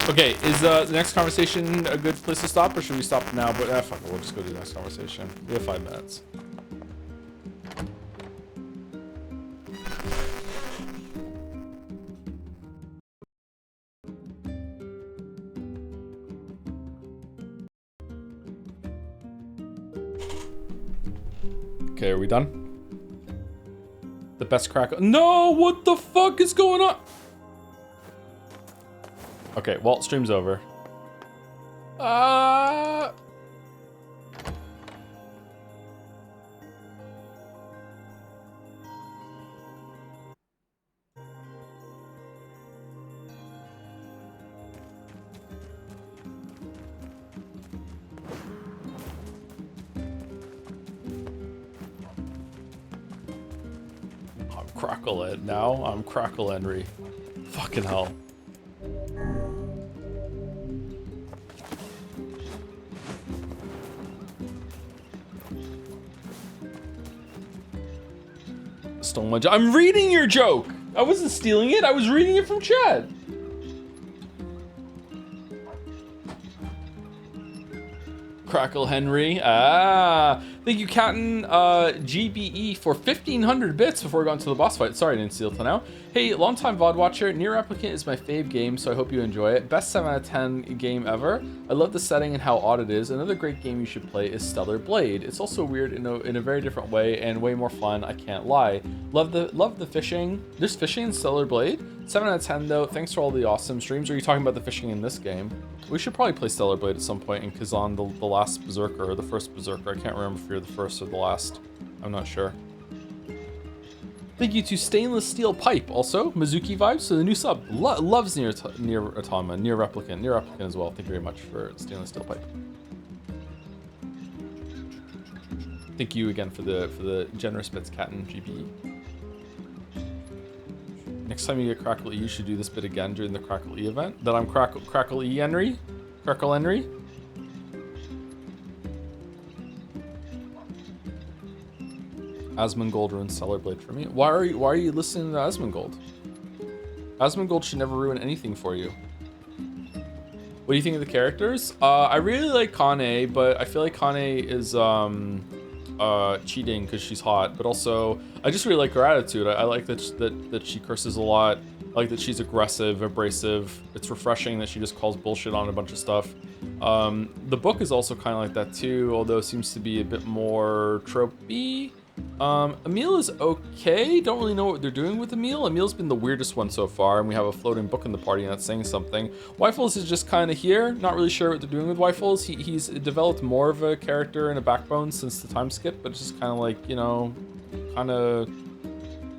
Okay, is the next conversation a good place to stop, or should we stop now? But fuck it, we'll just go to the next conversation. We have 5 minutes. Okay, are we done? The best crack. No, what the fuck is going on? Okay, well, stream's over. I'm Crackle Ed now. I'm Crackle Henry. Fucking hell. Stole my joke. I'm reading your joke. I wasn't stealing it. I was reading it from chat. Crackle Henry. Thank you, Captain GBE, for 1,500 bits before we got into the boss fight. Sorry, I didn't steal till now. Hey, longtime VOD watcher. NieR Replicant is my fave game, so I hope you enjoy it. Best 7 out of 10 game ever. I love the setting and how odd it is. Another great game you should play is Stellar Blade. It's also weird in a very different way and way more fun. I can't lie. Love the fishing. There's fishing in Stellar Blade. 7 out of 10 though. Thanks for all the awesome streams. Are you talking about the fishing in this game? We should probably play Stellar Blade at some point in Kazan, the last Berserker, or the first Berserker. I can't remember if you're the first or the last. I'm not sure. Thank you to Stainless Steel Pipe, also. Mizuki vibes, so the new sub. Loves NieR Automata, NieR Replicant. NieR Replicant as well. Thank you very much for Stainless Steel Pipe. Thank you again for the generous bits, Cat and GBE. Next time you get Crackle E, you should do this bit again during the Crackle E event. That I'm Crackle E Henry? Crackle Henry? Asmongold ruined Stellar Blade for me. Why are you listening to Asmongold? Asmongold should never ruin anything for you. What do you think of the characters? I really like Kane, but I feel like Kane is cheating because she's hot. But also, I just really like her attitude. I like that she curses a lot. I like that she's aggressive, abrasive. It's refreshing that she just calls bullshit on a bunch of stuff. The book is also kind of like that too, although it seems to be a bit more tropey. Emil is okay. Don't really know what they're doing with Emil. Emil's been the weirdest one so far, and we have a floating book in the party, and that's saying something. Wyfels is just kind of here. Not really sure what they're doing with Wyfels. He's developed more of a character and a backbone since the time skip, but it's just kind of like, you know, kind of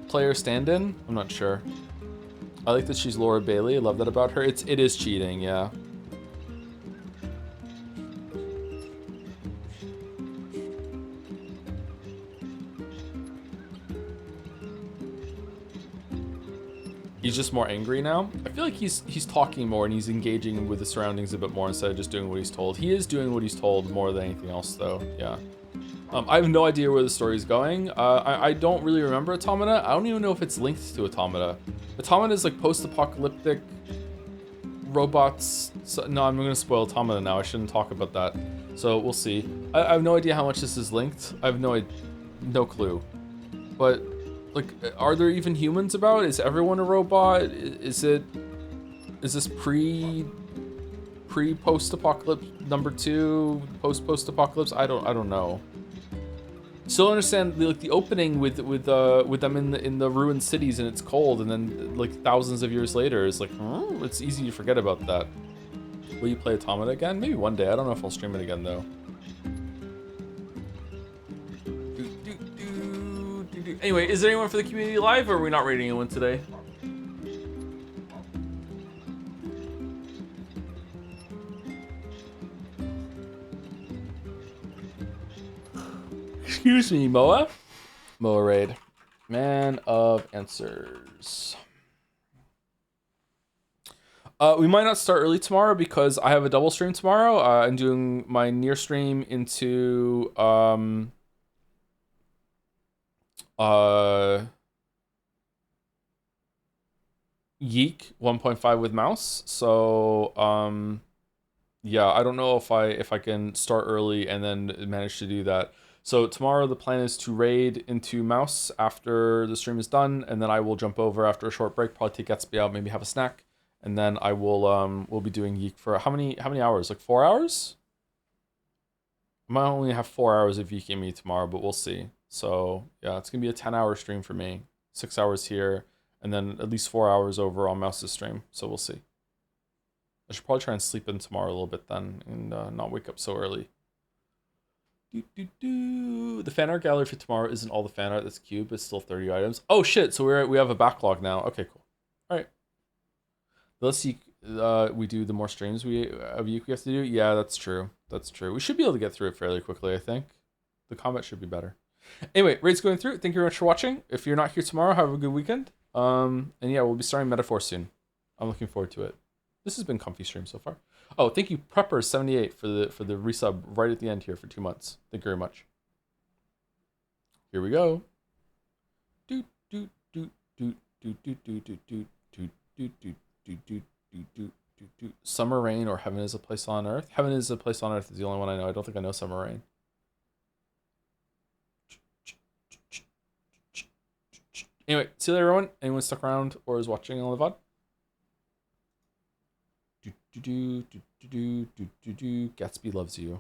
player stand-in. I'm not sure. I like that she's Laura Bailey. I love that about her. It is cheating, yeah. He's just more angry now. I feel like he's talking more and he's engaging with the surroundings a bit more instead of just doing what he's told. He is doing what he's told more than anything else, though. Yeah. I have no idea where the story's going. I don't really remember Automata. I don't even know if it's linked to Automata. Automata is like post-apocalyptic robots. So, no, I'm gonna spoil Automata now. I shouldn't talk about that. So we'll see. I have no idea how much this is linked. I have no clue. But like, are there even humans about? Is everyone a robot? Is this post-apocalypse number 2, post-apocalypse? I don't know. Still understand the opening with them in the ruined cities and it's cold, and then like thousands of years later it's like, it's easy to forget about that. Will you play Automata again? Maybe one day. I don't know if I'll stream it again though. Anyway, is there anyone for the community live, or are we not rating anyone today? Excuse me, Moa. Moa raid. Man of answers. We might not start early tomorrow because I have a double stream tomorrow. I'm doing my NieR stream into Yeek 1.5 with mouse. So yeah, I don't know if I can start early and then manage to do that. So tomorrow the plan is to raid into mouse after the stream is done, and then I will jump over after a short break, probably take Gatsby out, maybe have a snack, and then I will we'll be doing Yeek for how many hours? Like 4 hours? I might only have 4 hours of Yeeking me tomorrow, but we'll see. So yeah, it's gonna be a 10-hour stream for me. 6 hours here, and then at least 4 hours over on Mouse's stream. So we'll see. I should probably try and sleep in tomorrow a little bit then, and not wake up so early. The fan art gallery for tomorrow isn't all the fan art that's cube. It's still 30 items. Oh shit! So we have a backlog now. Okay, cool. All right. Let's see. We do the more streams we have to do. Yeah, that's true. That's true. We should be able to get through it fairly quickly. I think the combat should be better. Anyway, raid's going through. Thank you very much for watching. If you're not here tomorrow, have a good weekend. And yeah, we'll be starting Metaphor soon. I'm looking forward to it. This has been comfy stream so far. Oh, thank you, Prepper78 for the resub right at the end here for 2 months. Thank you very much. Here we go. Summer Rain or Heaven is a Place on Earth. Heaven is a Place on Earth is the only one I know. I don't think I know Summer Rain. Anyway, see you later, everyone. Anyone stuck around or is watching on the VOD? Gatsby loves you.